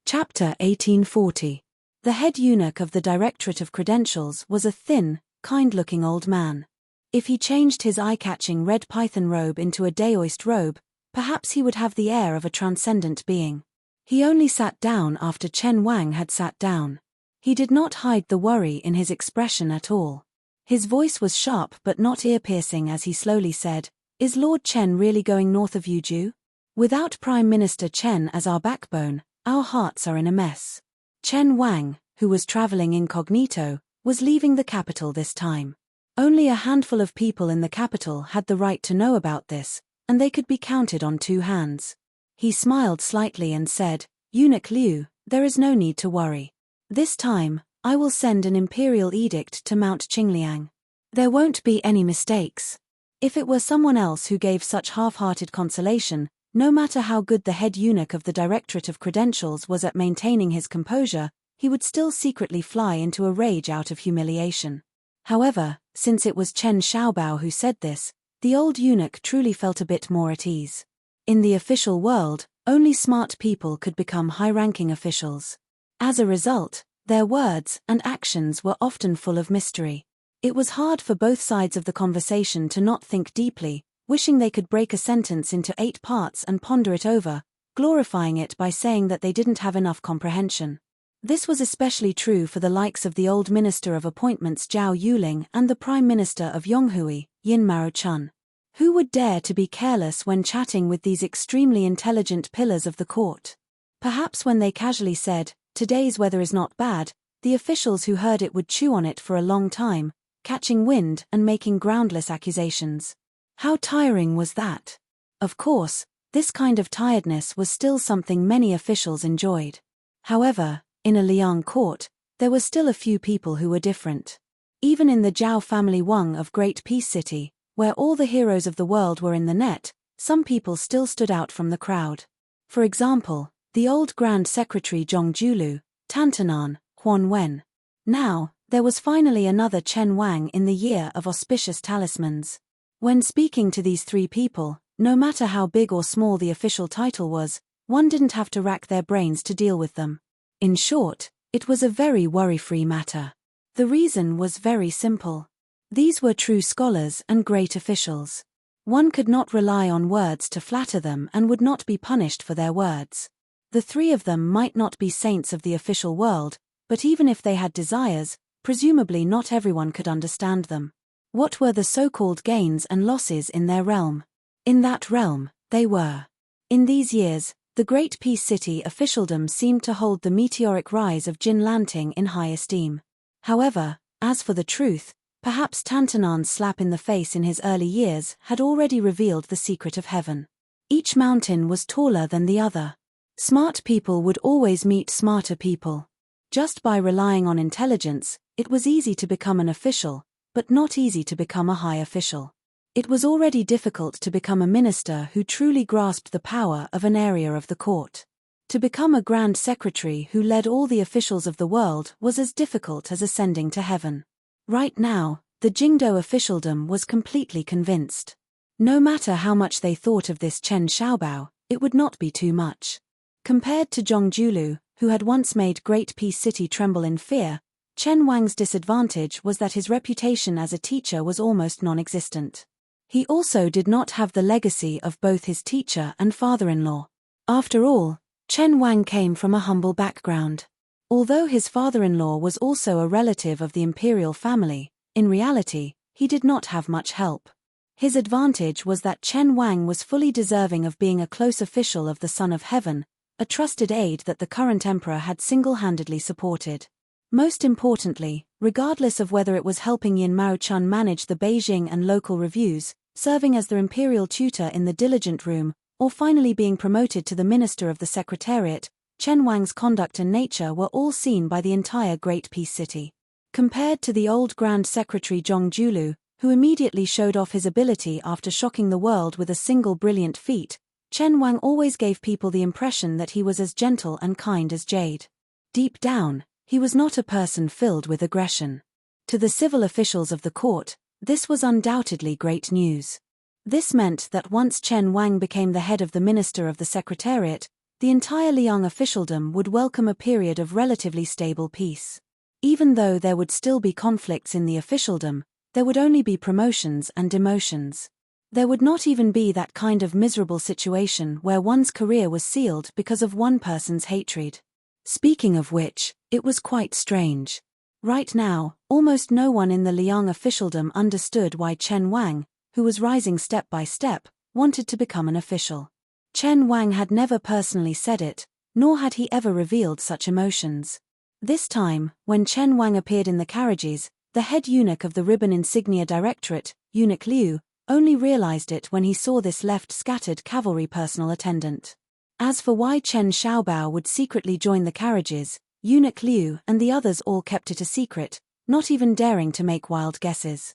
Chapter 1840. The head eunuch of the Directorate of Credentials was a thin, kind-looking old man. If he changed his eye-catching red python robe into a daoist robe, perhaps he would have the air of a transcendent being. He only sat down after Chen Wang had sat down. He did not hide the worry in his expression at all. His voice was sharp but not ear-piercing as he slowly said, "Is Lord Chen really going north of Yuju? Without Prime Minister Chen as our backbone, our hearts are in a mess." Chen Wang, who was traveling incognito, was leaving the capital this time. Only a handful of people in the capital had the right to know about this, and they could be counted on 2 hands. He smiled slightly and said, "Eunuch Liu, there is no need to worry. This time, I will send an imperial edict to Mount Qingliang. There won't be any mistakes." If it were someone else who gave such half-hearted consolation, no matter how good the head eunuch of the Directorate of Credentials was at maintaining his composure, he would still secretly fly into a rage out of humiliation. However, since it was Chen Xiaobao who said this, the old eunuch truly felt a bit more at ease. In the official world, only smart people could become high-ranking officials. As a result, their words and actions were often full of mystery. It was hard for both sides of the conversation to not think deeply, wishing they could break a sentence into 8 parts and ponder it over, glorifying it by saying that they didn't have enough comprehension. This was especially true for the likes of the old Minister of Appointments Zhao Yuling and the Prime Minister of Yonghui, Yin Mao-chun. Who would dare to be careless when chatting with these extremely intelligent pillars of the court? Perhaps when they casually said, "Today's weather is not bad," the officials who heard it would chew on it for a long time, catching wind and making groundless accusations. How tiring was that? Of course, this kind of tiredness was still something many officials enjoyed. However, in a Liang court, there were still a few people who were different. Even in the Zhao family Wang of Great Peace City, where all the heroes of the world were in the net, some people still stood out from the crowd. For example, the old Grand Secretary Zhongjulu, Tantanan, Huan Wen. Now, there was finally another Chen Wang in the year of auspicious talismans. When speaking to these 3 people, no matter how big or small the official title was, one didn't have to rack their brains to deal with them. In short, it was a very worry-free matter. The reason was very simple. These were true scholars and great officials. One could not rely on words to flatter them and would not be punished for their words. The 3 of them might not be saints of the official world, but even if they had desires, presumably not everyone could understand them. What were the so-called gains and losses in their realm? In that realm, they were. In these years, the Great Peace City officialdom seemed to hold the meteoric rise of Jin Lanting in high esteem. However, as for the truth, perhaps Tantanan's slap in the face in his early years had already revealed the secret of heaven. Each mountain was taller than the other. Smart people would always meet smarter people. Just by relying on intelligence, it was easy to become an official, but not easy to become a high official. It was already difficult to become a minister who truly grasped the power of an area of the court. To become a grand secretary who led all the officials of the world was as difficult as ascending to heaven. Right now, the Jingdo officialdom was completely convinced. No matter how much they thought of this Chen Xiaobao, it would not be too much. Compared to Zhongjulu, who had once made Great Peace City tremble in fear, Chen Wang's disadvantage was that his reputation as a teacher was almost non-existent. He also did not have the legacy of both his teacher and father-in-law. After all, Chen Wang came from a humble background. Although his father-in-law was also a relative of the imperial family, in reality, he did not have much help. His advantage was that Chen Wang was fully deserving of being a close official of the Son of Heaven, a trusted aide that the current emperor had single-handedly supported. Most importantly, regardless of whether it was helping Yin Mao-chun manage the Beijing and local reviews, serving as their imperial tutor in the diligent room, or finally being promoted to the minister of the secretariat, Chen Wang's conduct and nature were all seen by the entire Great Peace City. Compared to the old Grand Secretary Zhongjulu, who immediately showed off his ability after shocking the world with a single brilliant feat, Chen Wang always gave people the impression that he was as gentle and kind as jade. Deep down, he was not a person filled with aggression. To the civil officials of the court, this was undoubtedly great news. This meant that once Chen Wang became the head of the Minister of the Secretariat, the entire Liang officialdom would welcome a period of relatively stable peace. Even though there would still be conflicts in the officialdom, there would only be promotions and demotions. There would not even be that kind of miserable situation where one's career was sealed because of one person's hatred. Speaking of which, it was quite strange. Right now, almost no one in the Liang officialdom understood why Chen Wang, who was rising step by step, wanted to become an official. Chen Wang had never personally said it, nor had he ever revealed such emotions. This time, when Chen Wang appeared in the carriages, the head eunuch of the Ribbon Insignia Directorate, Eunuch Liu, only realized it when he saw this left-scattered cavalry personal attendant. As for why Chen Xiaobao would secretly join the carriages, Eunuch Liu and the others all kept it a secret, not even daring to make wild guesses.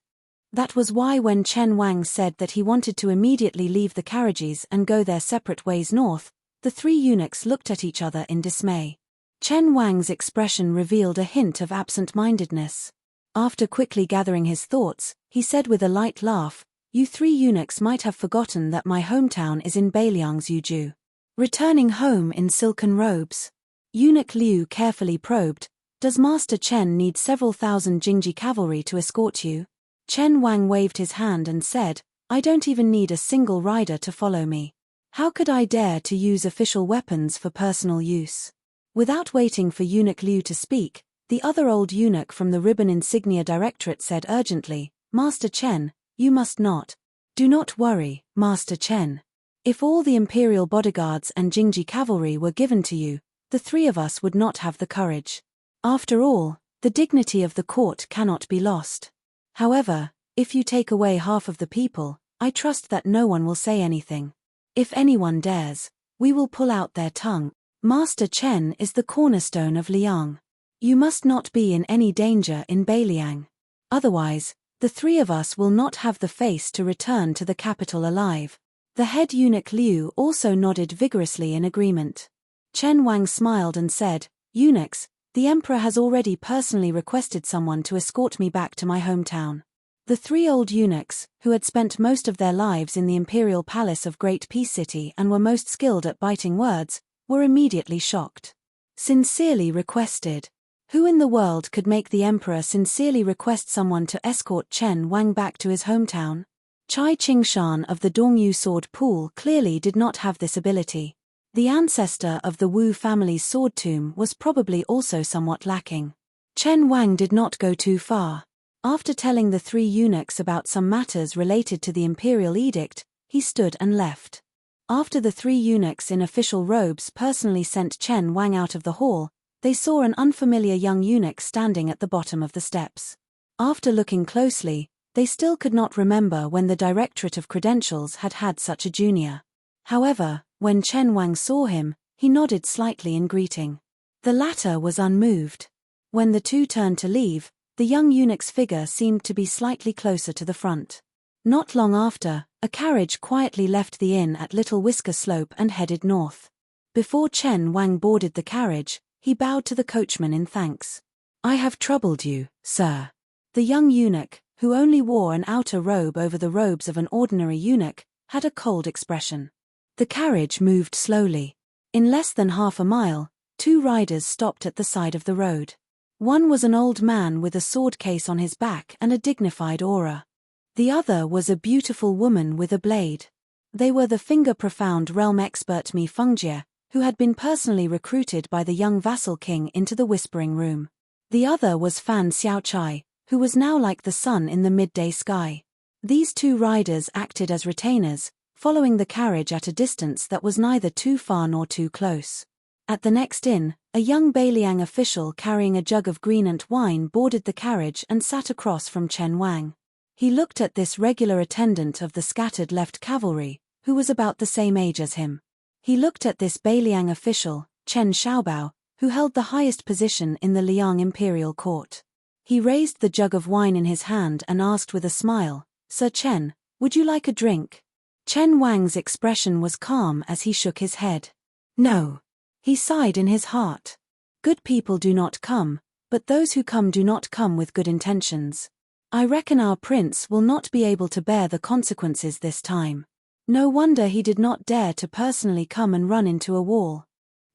That was why when Chen Wang said that he wanted to immediately leave the carriages and go their separate ways north, the 3 eunuchs looked at each other in dismay. Chen Wang's expression revealed a hint of absent-mindedness. After quickly gathering his thoughts, he said with a light laugh, "You 3 eunuchs might have forgotten that my hometown is in Beiliang's Yuju. Returning home in silken robes." Eunuch Liu carefully probed, Does Master Chen need several thousand Jingji cavalry to escort you? Chen Wang waved his hand and said, I don't even need a single rider to follow me. How could I dare to use official weapons for personal use? Without waiting for Eunuch Liu to speak, the other old eunuch from the Ribbon Insignia Directorate said urgently, Master Chen, you must not. Do not worry, Master Chen. If all the imperial bodyguards and Jingji cavalry were given to you, the three of us would not have the courage. After all, the dignity of the court cannot be lost. However, if you take away half of the people, I trust that no one will say anything. If anyone dares, we will pull out their tongue. Master Chen is the cornerstone of Liang. You must not be in any danger in Beiliang. Otherwise, the three of us will not have the face to return to the capital alive. The head eunuch Liu also nodded vigorously in agreement. Chen Wang smiled and said, Eunuchs, the emperor has already personally requested someone to escort me back to my hometown. The three old eunuchs, who had spent most of their lives in the imperial palace of Great Peace City and were most skilled at biting words, were immediately shocked. Sincerely requested. Who in the world could make the emperor sincerely request someone to escort Chen Wang back to his hometown? Chai Qingshan of the Dongyu sword pool clearly did not have this ability. The ancestor of the Wu family's sword tomb was probably also somewhat lacking. Chen Wang did not go too far. After telling the three eunuchs about some matters related to the imperial edict, he stood and left. After the three eunuchs in official robes personally sent Chen Wang out of the hall, they saw an unfamiliar young eunuch standing at the bottom of the steps. After looking closely, they still could not remember when the Directorate of Credentials had had such a junior. However, when Chen Wang saw him, he nodded slightly in greeting. The latter was unmoved. When the two turned to leave, the young eunuch's figure seemed to be slightly closer to the front. Not long after, a carriage quietly left the inn at Little Whisker Slope and headed north. Before Chen Wang boarded the carriage, he bowed to the coachman in thanks. I have troubled you, sir. The young eunuch, who only wore an outer robe over the robes of an ordinary eunuch, had a cold expression. The carriage moved slowly. In less than half a mile, two riders stopped at the side of the road. One was an old man with a sword case on his back and a dignified aura. The other was a beautiful woman with a blade. They were the finger-profound realm expert Mi Fengjie, who had been personally recruited by the young vassal king into the Whispering Room. The other was Fan Xiaochai, who was now like the sun in the midday sky. These two riders acted as retainers, following the carriage at a distance that was neither too far nor too close. At the next inn, a young Beiliang official carrying a jug of greenant wine boarded the carriage and sat across from Chen Wang. He looked at this regular attendant of the scattered left cavalry, who was about the same age as him. He looked at this Beiliang official, Chen Xiaobao, who held the highest position in the Liang imperial court. He raised the jug of wine in his hand and asked with a smile, Sir Chen, would you like a drink? Chen Wang's expression was calm as he shook his head. No. He sighed in his heart. Good people do not come, but those who come do not come with good intentions. I reckon our prince will not be able to bear the consequences this time. No wonder he did not dare to personally come and run into a wall.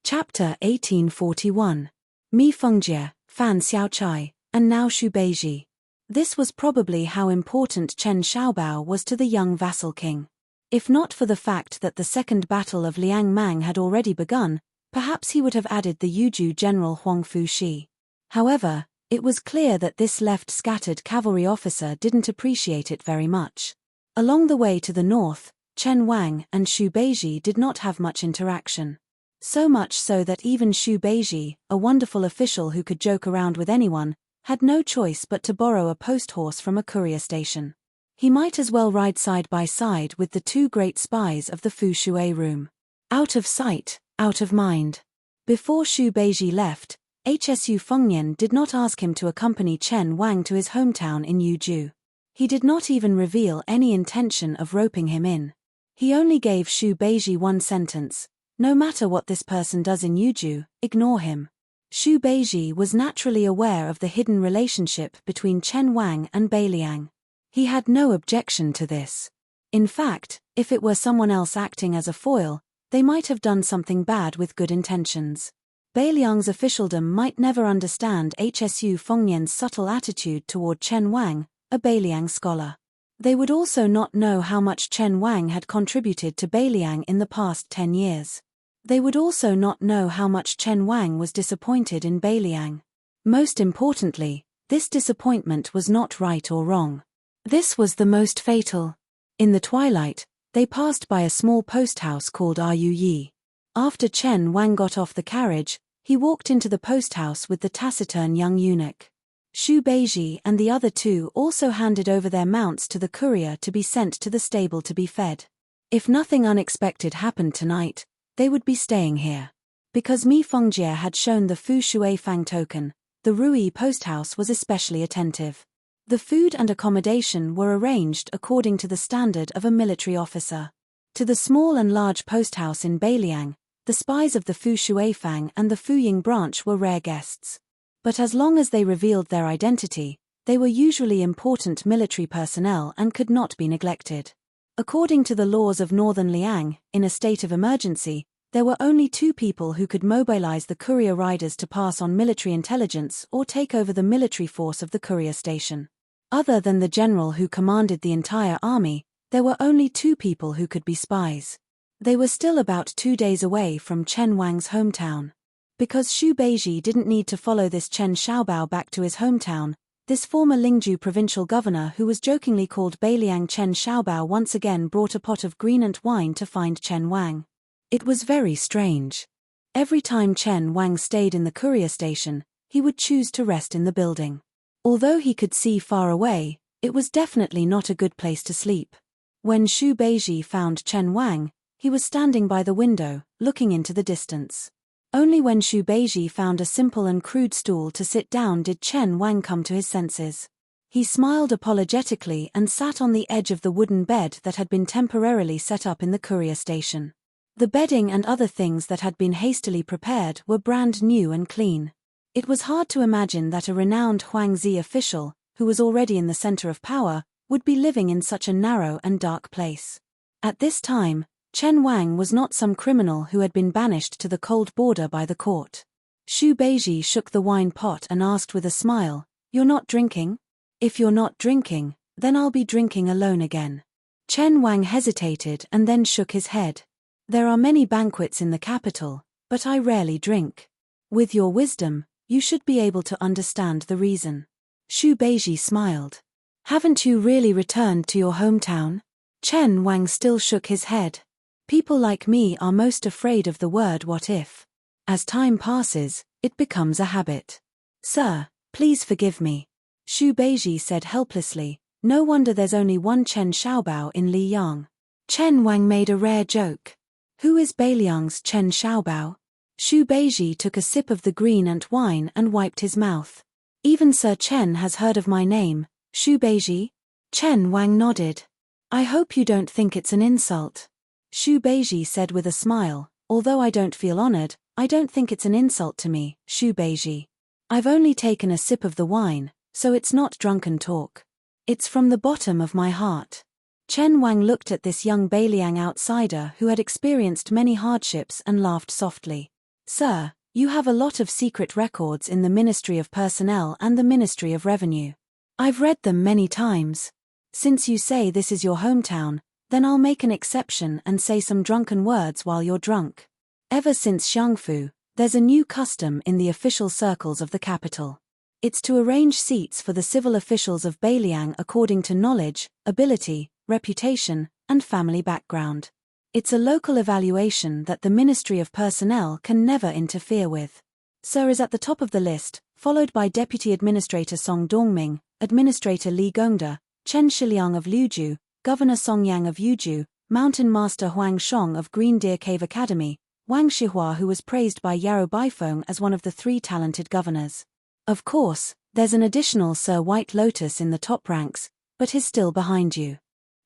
Chapter 1841. Mi Fengjie, Fan Xiaochai, and now Xu Beiji. This was probably how important Chen Xiaobao was to the young vassal king. If not for the fact that the second battle of Liang Mang had already begun, perhaps he would have added the Yuju general Huang Fuxi. However, it was clear that this left-scattered cavalry officer didn't appreciate it very much. Along the way to the north, Chen Wang and Xu Beiji did not have much interaction. So much so that even Xu Beiji, a wonderful official who could joke around with anyone, had no choice but to borrow a post horse from a courier station. He might as well ride side by side with the two great spies of the Fu Shui room. Out of sight, out of mind. Before Xu Beiji left, Hsu Fengnian did not ask him to accompany Chen Wang to his hometown in Yuju. He did not even reveal any intention of roping him in. He only gave Xu Beiji one sentence: no matter what this person does in Yuju, ignore him. Xu Beiji was naturally aware of the hidden relationship between Chen Wang and Beiliang. He had no objection to this. In fact, if it were someone else acting as a foil, they might have done something bad with good intentions. Beiliang's officialdom might never understand Hsu Fengnian's subtle attitude toward Chen Wang, a Beiliang scholar. They would also not know how much Chen Wang had contributed to Beiliang in the past 10 years. They would also not know how much Chen Wang was disappointed in Beiliang. Most importantly, this disappointment was not right or wrong. This was the most fatal. In the twilight, they passed by a small post house called Ru Yi. After Chen Wang got off the carriage, he walked into the post house with the taciturn young eunuch. Xu Beiji and the other two also handed over their mounts to the courier to be sent to the stable to be fed. If nothing unexpected happened tonight, they would be staying here. Because Mi Fengjie had shown the Fu Shui Fang token, the Ruyi post house was especially attentive. The food and accommodation were arranged according to the standard of a military officer. To the small and large post house in Beiliang, the spies of the Fu Shuifang and the Fuying branch were rare guests. But as long as they revealed their identity, they were usually important military personnel and could not be neglected. According to the laws of Northern Liang, in a state of emergency, there were only 2 people who could mobilize the courier riders to pass on military intelligence or take over the military force of the courier station. Other than the general who commanded the entire army, there were only 2 people who could be spies. They were still about 2 days away from Chen Wang's hometown. Because Xu Beiji didn't need to follow this Chen Xiaobao back to his hometown, this former Lingju provincial governor who was jokingly called Beiliang Chen Xiaobao once again brought a pot of green ant wine to find Chen Wang. It was very strange. Every time Chen Wang stayed in the courier station, he would choose to rest in the building. Although he could see far away, it was definitely not a good place to sleep. When Xu Beiji found Chen Wang, he was standing by the window, looking into the distance. Only when Xu Beiji found a simple and crude stool to sit down did Chen Wang come to his senses. He smiled apologetically and sat on the edge of the wooden bed that had been temporarily set up in the courier station. The bedding and other things that had been hastily prepared were brand new and clean. It was hard to imagine that a renowned Huangzi official, who was already in the center of power, would be living in such a narrow and dark place. At this time, Chen Wang was not some criminal who had been banished to the cold border by the court. Xu Beiji shook the wine pot and asked with a smile, "You're not drinking? If you're not drinking, then I'll be drinking alone again." Chen Wang hesitated and then shook his head. "There are many banquets in the capital, but I rarely drink. With your wisdom, you should be able to understand the reason." Xu Beiji smiled. "Haven't you really returned to your hometown?" Chen Wang still shook his head. "People like me are most afraid of the word what if. As time passes, it becomes a habit. Sir, please forgive me." Xu Beiji said helplessly, "No wonder there's only one Chen Xiaobao in Liyang." Chen Wang made a rare joke. "Who is Beiliang's Chen Xiaobao?" Xu Beiji took a sip of the green ant wine and wiped his mouth. "Even Sir Chen has heard of my name, Xu Beiji?" Chen Wang nodded. "I hope you don't think it's an insult." Xu Beiji said with a smile, "Although I don't feel honored, I don't think it's an insult to me, Xu Beiji. I've only taken a sip of the wine, so it's not drunken talk. It's from the bottom of my heart." Chen Wang looked at this young Beiliang outsider who had experienced many hardships and laughed softly. "Sir, you have a lot of secret records in the Ministry of Personnel and the Ministry of Revenue. I've read them many times. Since you say this is your hometown, then I'll make an exception and say some drunken words while you're drunk. Ever since Xiangfu, there's a new custom in the official circles of the capital. It's to arrange seats for the civil officials of Beiliang according to knowledge, ability, reputation, and family background. It's a local evaluation that the Ministry of Personnel can never interfere with. Sir is at the top of the list, followed by Deputy Administrator Song Dongming, Administrator Li Gongda, Chen Shiliang of Liuju, Governor Song Yang of Yuju, Mountain Master Huang Shong of Green Deer Cave Academy, Wang Shihua who was praised by Yarrow Baifeng as one of the 3 talented governors. Of course, there's an additional Sir White Lotus in the top ranks, but he's still behind you."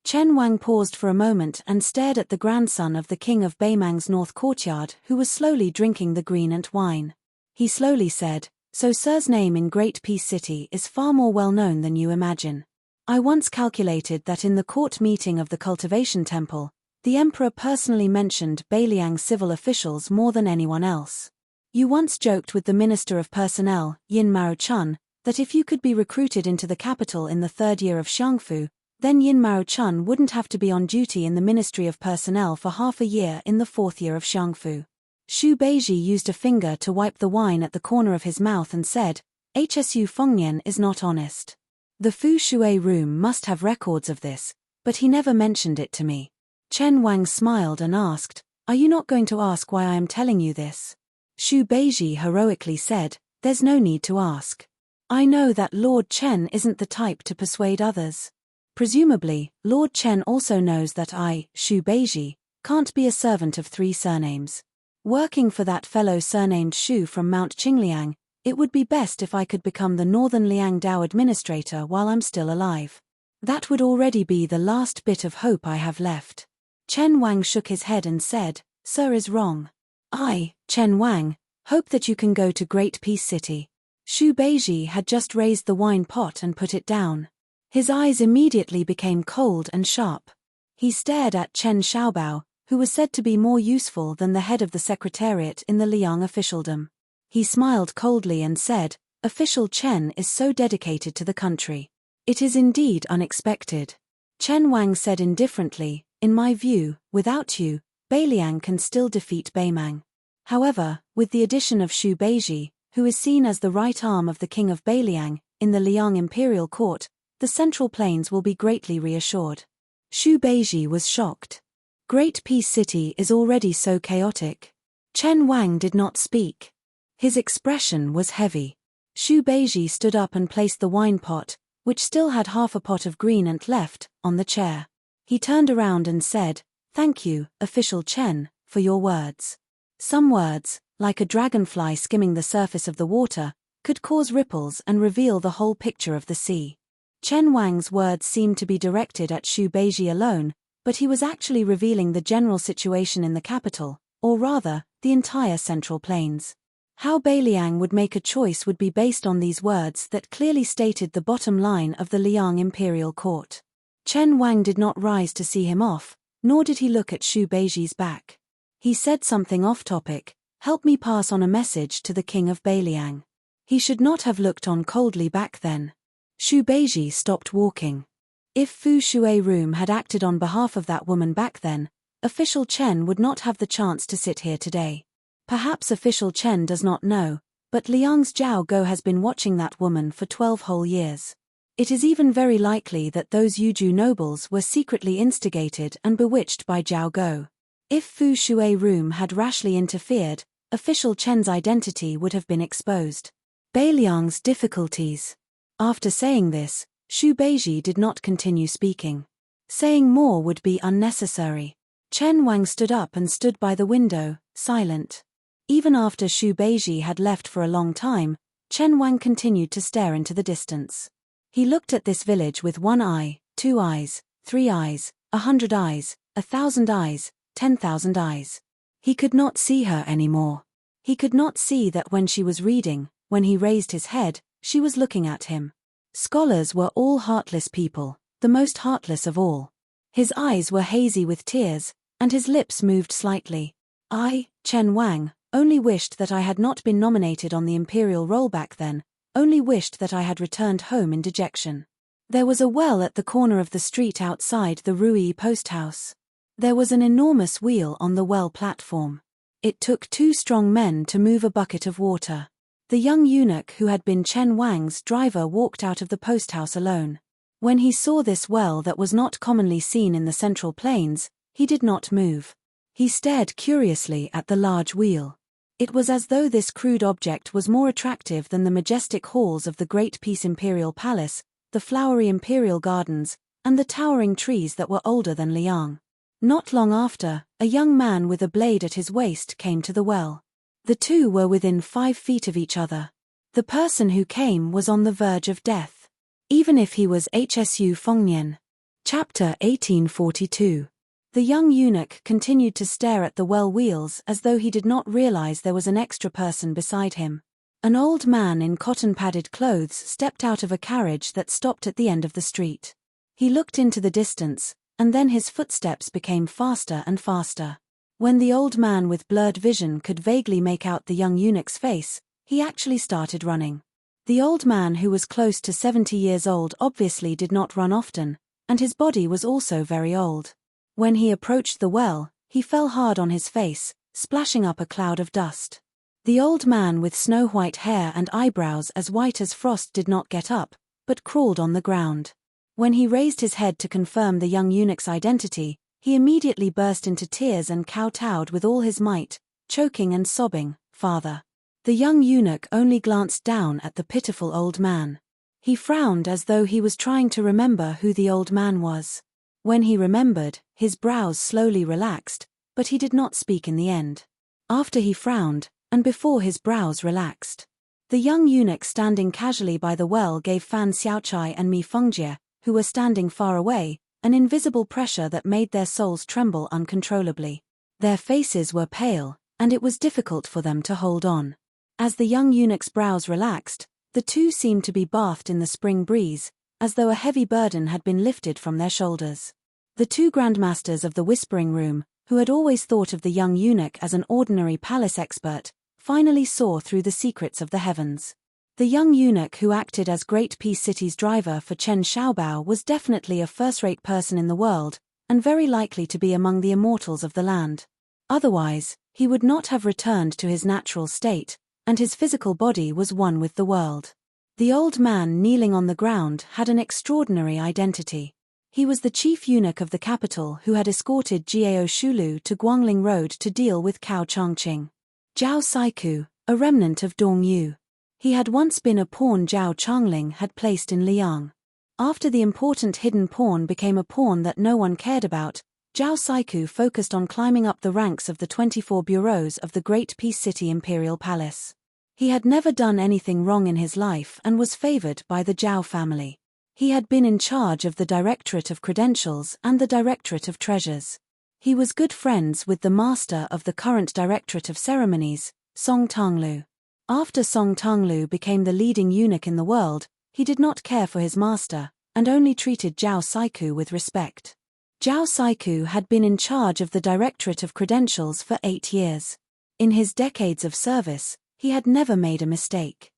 Chen Wang paused for a moment and stared at the grandson of the king of Beimang's north courtyard who was slowly drinking the green ant wine. He slowly said, "So Sir's name in Great Peace City is far more well known than you imagine. I once calculated that in the court meeting of the Cultivation Temple, the emperor personally mentioned Beiliang's civil officials more than anyone else. You once joked with the Minister of Personnel, Yin Mao-chun, that if you could be recruited into the capital in the third year of Xiangfu, then Yin Mao-chun wouldn't have to be on duty in the Ministry of Personnel for half a year in the fourth year of Xiangfu. Xu Beiji used a finger to wipe the wine at the corner of his mouth and said, "HSU Fengnian is not honest. The Fu Shui room must have records of this, but he never mentioned it to me." Chen Wang smiled and asked, "Are you not going to ask why I am telling you this?" Xu Beiji heroically said, "There's no need to ask. I know that Lord Chen isn't the type to persuade others. Presumably, Lord Chen also knows that I, Xu Beiji, can't be a servant of 3 surnames. Working for that fellow surnamed Xu from Mount Qingliang, it would be best if I could become the Northern Liang Dao administrator while I'm still alive. That would already be the last bit of hope I have left." Chen Wang shook his head and said, "Sir is wrong. I, Chen Wang, hope that you can go to Great Peace City." Xu Beiji had just raised the wine pot and put it down. His eyes immediately became cold and sharp. He stared at Chen Xiaobao, who was said to be more useful than the head of the secretariat in the Liang officialdom. He smiled coldly and said, "Official Chen is so dedicated to the country. It is indeed unexpected." Chen Wang said indifferently, "In my view, without you, Beiliang can still defeat Beimang. However, with the addition of Xu Beiji, who is seen as the right arm of the king of Beiliang, in the Liang imperial court, the Central Plains will be greatly reassured." Xu Beiji was shocked. Great Peace City is already so chaotic. Chen Wang did not speak. His expression was heavy. Xu Beiji stood up and placed the wine pot, which still had half a pot of green ant left, on the chair. He turned around and said, "Thank you, Official Chen, for your words." Some words, like a dragonfly skimming the surface of the water, could cause ripples and reveal the whole picture of the sea. Chen Wang's words seemed to be directed at Xu Beiji alone, but he was actually revealing the general situation in the capital, or rather, the entire Central Plains. How Beiliang would make a choice would be based on these words that clearly stated the bottom line of the Liang imperial court. Chen Wang did not rise to see him off, nor did he look at Xu Beiji's back. He said something off-topic, "Help me pass on a message to the king of Beiliang." He should not have looked on coldly back then. Xu Beiji stopped walking. If Fu Shui room had acted on behalf of that woman back then, Official Chen would not have the chance to sit here today. Perhaps Official Chen does not know, but Liang's Zhao Go has been watching that woman for 12 whole years. It is even very likely that those Yuju nobles were secretly instigated and bewitched by Zhao Go. If Fu Shui room had rashly interfered, Official Chen's identity would have been exposed. Beiliang's difficulties. After saying this, Xu Beiji did not continue speaking. Saying more would be unnecessary. Chen Wang stood up and stood by the window, silent. Even after Xu Beiji had left for a long time, Chen Wang continued to stare into the distance. He looked at this village with 1 eye, 2 eyes, 3 eyes, 100 eyes, 1,000 eyes, 10,000 eyes. He could not see her anymore. He could not see that when she was reading, when he raised his head, she was looking at him. Scholars were all heartless people, the most heartless of all. His eyes were hazy with tears, and his lips moved slightly. "I, Chen Wang, only wished that I had not been nominated on the imperial roll back then, only wished that I had returned home in dejection." There was a well at the corner of the street outside the Rui post house. There was an enormous wheel on the well platform. It took 2 strong men to move a bucket of water. The young eunuch who had been Chen Wang's driver walked out of the post house alone. When he saw this well that was not commonly seen in the Central Plains, he did not move. He stared curiously at the large wheel. It was as though this crude object was more attractive than the majestic halls of the Great Peace Imperial Palace, the flowery imperial gardens, and the towering trees that were older than Liang. Not long after, a young man with a blade at his waist came to the well. The two were within 5 feet of each other. The person who came was on the verge of death. Even if he was HSU Fengnian. Chapter 1842. The young eunuch continued to stare at the well wheels as though he did not realize there was an extra person beside him. An old man in cotton-padded clothes stepped out of a carriage that stopped at the end of the street. He looked into the distance, and then his footsteps became faster and faster. When the old man with blurred vision could vaguely make out the young eunuch's face, he actually started running. The old man, who was close to 70 years old, obviously did not run often, and his body was also very old. When he approached the well, he fell hard on his face, splashing up a cloud of dust. The old man with snow-white hair and eyebrows as white as frost did not get up, but crawled on the ground. When he raised his head to confirm the young eunuch's identity, he immediately burst into tears and kowtowed with all his might, choking and sobbing, "Father." The young eunuch only glanced down at the pitiful old man. He frowned as though he was trying to remember who the old man was. When he remembered, his brows slowly relaxed, but he did not speak in the end. After he frowned, and before his brows relaxed, the young eunuch standing casually by the well gave Fan Xiaochai and Mi Fengjie, who were standing far away, an invisible pressure that made their souls tremble uncontrollably. Their faces were pale, and it was difficult for them to hold on. As the young eunuch's brows relaxed, the two seemed to be bathed in the spring breeze, as though a heavy burden had been lifted from their shoulders. The two grandmasters of the Whispering Room, who had always thought of the young eunuch as an ordinary palace expert, finally saw through the secrets of the heavens. The young eunuch who acted as Great Peace City's driver for Chen Xiaobao was definitely a first-rate person in the world, and very likely to be among the immortals of the land. Otherwise, he would not have returned to his natural state, and his physical body was one with the world. The old man kneeling on the ground had an extraordinary identity. He was the chief eunuch of the capital who had escorted Jiao Shulu to Guangling Road to deal with Cao Chongqing. Zhao Saiku, a remnant of Dong Yu. He had once been a pawn Zhao Chongling had placed in Liang. After the important hidden pawn became a pawn that no one cared about, Zhao Saiku focused on climbing up the ranks of the 24 bureaus of the Great Peace City Imperial Palace. He had never done anything wrong in his life and was favored by the Zhao family. He had been in charge of the Directorate of Credentials and the Directorate of Treasures. He was good friends with the master of the current Directorate of Ceremonies, Song Tonglu. After Song Tonglu became the leading eunuch in the world, he did not care for his master, and only treated Zhao Saiku with respect. Zhao Saiku had been in charge of the Directorate of Credentials for 8 years. In his decades of service, he had never made a mistake.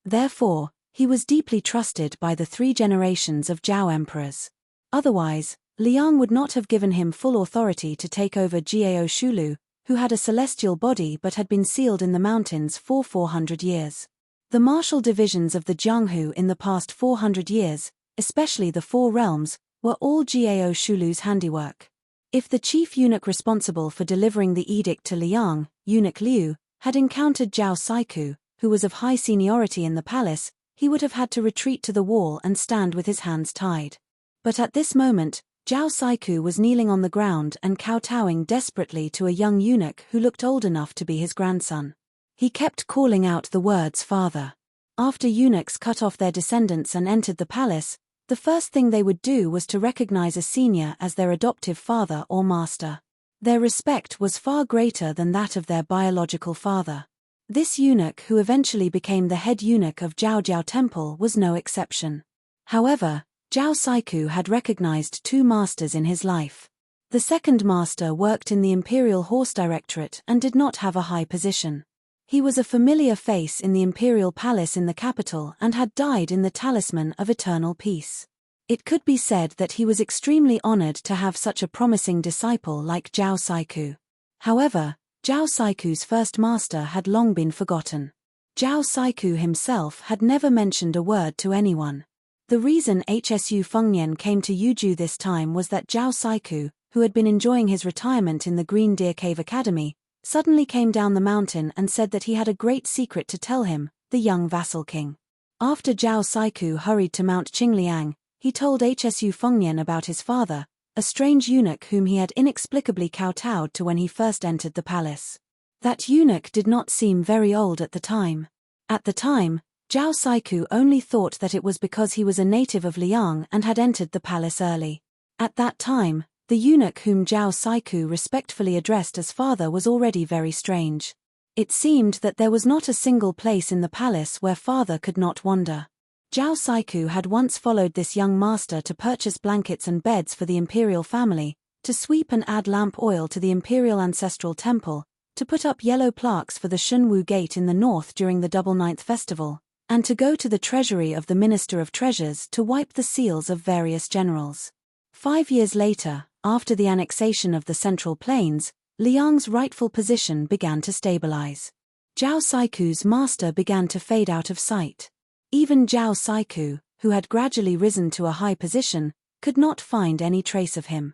Therefore, he was deeply trusted by the 3 generations of Zhao emperors. Otherwise, Liang would not have given him full authority to take over Jiao Shulu, who had a celestial body but had been sealed in the mountains for 400 years. The martial divisions of the Jianghu in the past 400 years, especially the 4 realms, were all Jiao Shulu's handiwork. If the chief eunuch responsible for delivering the edict to Liang, Eunuch Liu, had encountered Zhao Saiku, who was of high seniority in the palace, he would have had to retreat to the wall and stand with his hands tied. But at this moment, Zhao Saiku was kneeling on the ground and kowtowing desperately to a young eunuch who looked old enough to be his grandson. He kept calling out the words "father." After eunuchs cut off their descendants and entered the palace, the first thing they would do was to recognize a senior as their adoptive father or master. Their respect was far greater than that of their biological father. This eunuch, who eventually became the head eunuch of Zhaojiao Temple, was no exception. However, Zhao Saiku had recognized 2 masters in his life. The second master worked in the Imperial Horse Directorate and did not have a high position. He was a familiar face in the Imperial Palace in the capital and had died in the Talisman of Eternal Peace. It could be said that he was extremely honored to have such a promising disciple like Zhao Saiku. However, Zhao Saiku's first master had long been forgotten. Zhao Saiku himself had never mentioned a word to anyone. The reason Hsu Fengnian came to Yuju this time was that Zhao Saiku, who had been enjoying his retirement in the Green Deer Cave Academy, suddenly came down the mountain and said that he had a great secret to tell him, the young vassal king. After Zhao Saiku hurried to Mount Qingliang, he told Hsu Fengnian about his father, a strange eunuch whom he had inexplicably kowtowed to when he first entered the palace. That eunuch did not seem very old at the time. At the time, Zhao Saiku only thought that it was because he was a native of Liang and had entered the palace early. At that time, the eunuch whom Zhao Saiku respectfully addressed as father was already very strange. It seemed that there was not a single place in the palace where father could not wander. Zhao Saiku had once followed this young master to purchase blankets and beds for the imperial family, to sweep and add lamp oil to the imperial ancestral temple, to put up yellow plaques for the Shunwu Gate in the north during the Double Ninth Festival, and to go to the treasury of the Minister of Treasures to wipe the seals of various generals. 5 years later, after the annexation of the Central Plains, Liang's rightful position began to stabilize. Zhao Saiku's master began to fade out of sight. Even Zhao Saiku, who had gradually risen to a high position, could not find any trace of him.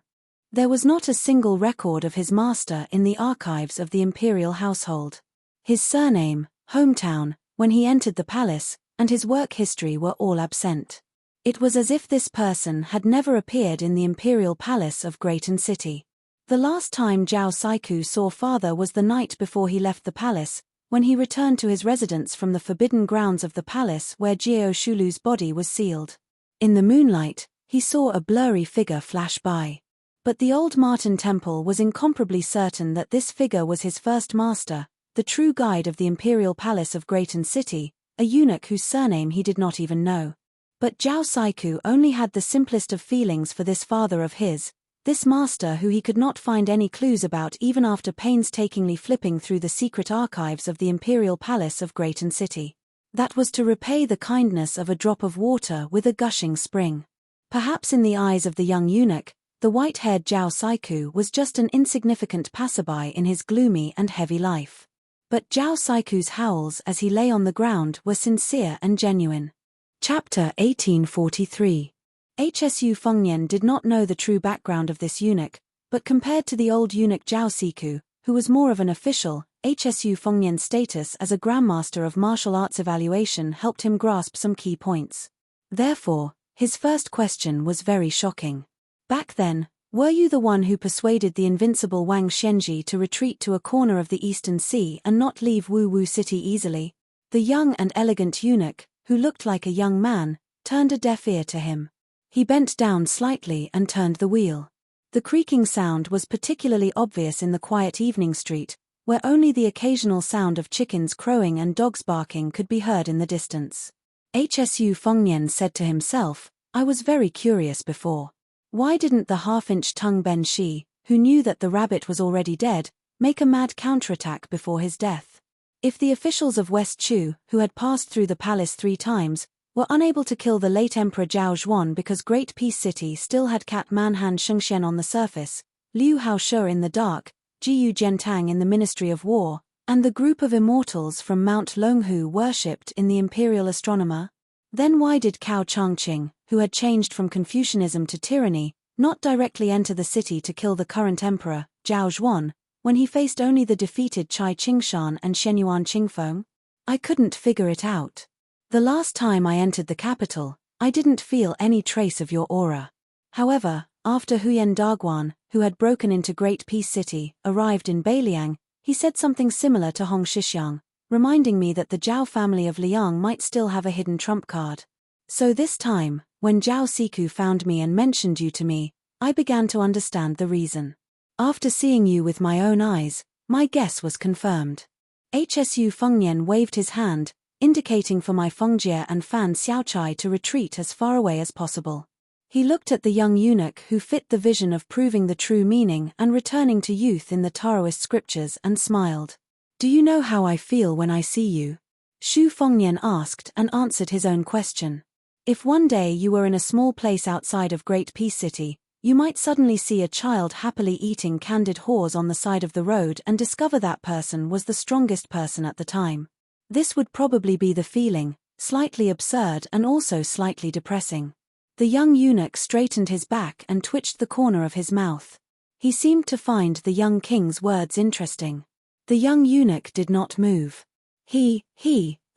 There was not a single record of his master in the archives of the imperial household. His surname, hometown, when he entered the palace, and his work history were all absent. It was as if this person had never appeared in the imperial palace of Greaton City. The last time Zhao Saiku saw father was the night before he left the palace, when he returned to his residence from the forbidden grounds of the palace where Jiao Shulu's body was sealed. In the moonlight, he saw a blurry figure flash by. But the old Martin Temple was incomparably certain that this figure was his first master, the true guide of the imperial palace of Greaton City, a eunuch whose surname he did not even know. But Zhao Saiku only had the simplest of feelings for this father of his, this master who he could not find any clues about even after painstakingly flipping through the secret archives of the imperial palace of Greaton City. That was to repay the kindness of a drop of water with a gushing spring. Perhaps in the eyes of the young eunuch, the white-haired Zhao Saiku was just an insignificant passerby in his gloomy and heavy life. But Zhao Saiku's howls as he lay on the ground were sincere and genuine. Chapter 1843. Hsu Fengnian did not know the true background of this eunuch, but compared to the old eunuch Zhao Siku, who was more of an official, Hsu Fengnian's status as a grandmaster of martial arts evaluation helped him grasp some key points. Therefore, his first question was very shocking. Back then, were you the one who persuaded the invincible Wang Xianji to retreat to a corner of the Eastern Sea and not leave Wu Wu City easily? The young and elegant eunuch, who looked like a young man, turned a deaf ear to him. He bent down slightly and turned the wheel. The creaking sound was particularly obvious in the quiet evening street, where only the occasional sound of chickens crowing and dogs barking could be heard in the distance. Hsu Fengnian said to himself, I was very curious before. Why didn't the half-inch tongue Ben Shi, who knew that the rabbit was already dead, make a mad counterattack before his death? If the officials of West Chu, who had passed through the palace 3 times, were unable to kill the late Emperor Zhao Zhuan because Great Peace City still had Cat Manhan Shengxian on the surface, Liu Haoshe in the dark, Jiyu Jiantang in the Ministry of War, and the group of immortals from Mount Longhu worshipped in the imperial astronomer, then why did Cao Changqing, who had changed from Confucianism to tyranny, not directly enter the city to kill the current emperor, Zhao Zhuan, when he faced only the defeated Chai Qingshan and Shenyuan Qingfeng? I couldn't figure it out. The last time I entered the capital, I didn't feel any trace of your aura. However, after Huyen Daguan, who had broken into Great Peace City, arrived in Beiliang, he said something similar to Hong Shixiang, reminding me that the Zhao family of Liang might still have a hidden trump card. So this time, when Zhao Siku found me and mentioned you to me, I began to understand the reason. After seeing you with my own eyes, my guess was confirmed. Hsu Fengnian waved his hand, indicating for my Fengjie and Fan Xiaochai to retreat as far away as possible. He looked at the young eunuch who fit the vision of proving the true meaning and returning to youth in the Taoist scriptures and smiled. Do you know how I feel when I see you? Xu Fengnian asked and answered his own question. If one day you were in a small place outside of Great Peace City, you might suddenly see a child happily eating candied haws on the side of the road and discover that person was the strongest person at the time. This would probably be the feeling, slightly absurd and also slightly depressing. The young eunuch straightened his back and twitched the corner of his mouth. He seemed to find the young king's words interesting. The young eunuch did not move. He,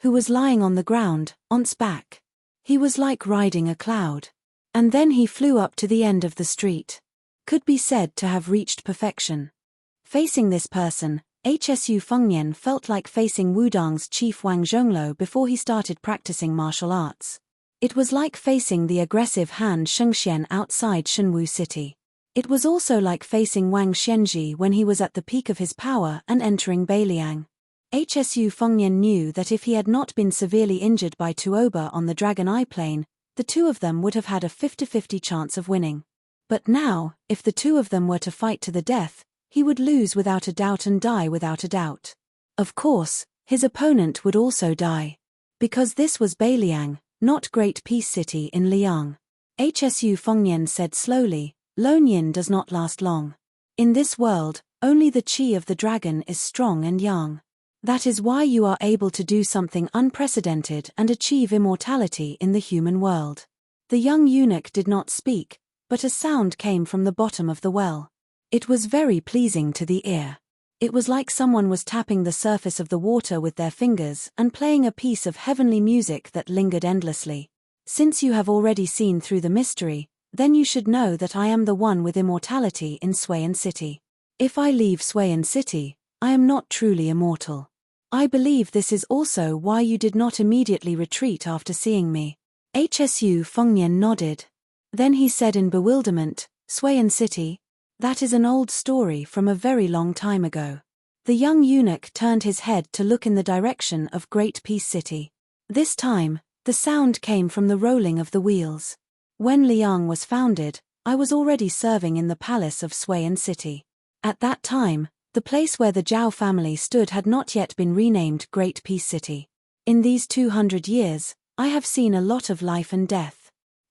who was lying on the ground, on his back. He was like riding a cloud. And then he flew up to the end of the street. Could be said to have reached perfection. Facing this person, Hsu Fengnian felt like facing Wudang's chief Wang Zhonglo before he started practicing martial arts. It was like facing the aggressive Han Shengxian outside Shunwu City. It was also like facing Wang Xianji when he was at the peak of his power and entering Beiliang. Hsu Fengnian knew that if he had not been severely injured by Tuoba on the Dragon Eye Plain, the two of them would have had a 50-50 chance of winning. But now, if the two of them were to fight to the death, he would lose without a doubt and die without a doubt. Of course, his opponent would also die. Because this was Beiliang, not Great Peace City in Liang. Hsu Fengnian said slowly, Lone Yin does not last long. In this world, only the qi of the dragon is strong and young. That is why you are able to do something unprecedented and achieve immortality in the human world. The young eunuch did not speak, but a sound came from the bottom of the well. It was very pleasing to the ear. It was like someone was tapping the surface of the water with their fingers and playing a piece of heavenly music that lingered endlessly. Since you have already seen through the mystery, then you should know that I am the one with immortality in Suiyan City. If I leave Suiyan City, I am not truly immortal. I believe this is also why you did not immediately retreat after seeing me. Hsu Fengnian nodded. Then he said in bewilderment, Suiyan City? That is an old story from a very long time ago. The young eunuch turned his head to look in the direction of Great Peace City. This time, the sound came from the rolling of the wheels. When Liang was founded, I was already serving in the palace of Suiyan City. At that time, the place where the Zhao family stood had not yet been renamed Great Peace City. In these 200 years, I have seen a lot of life and death.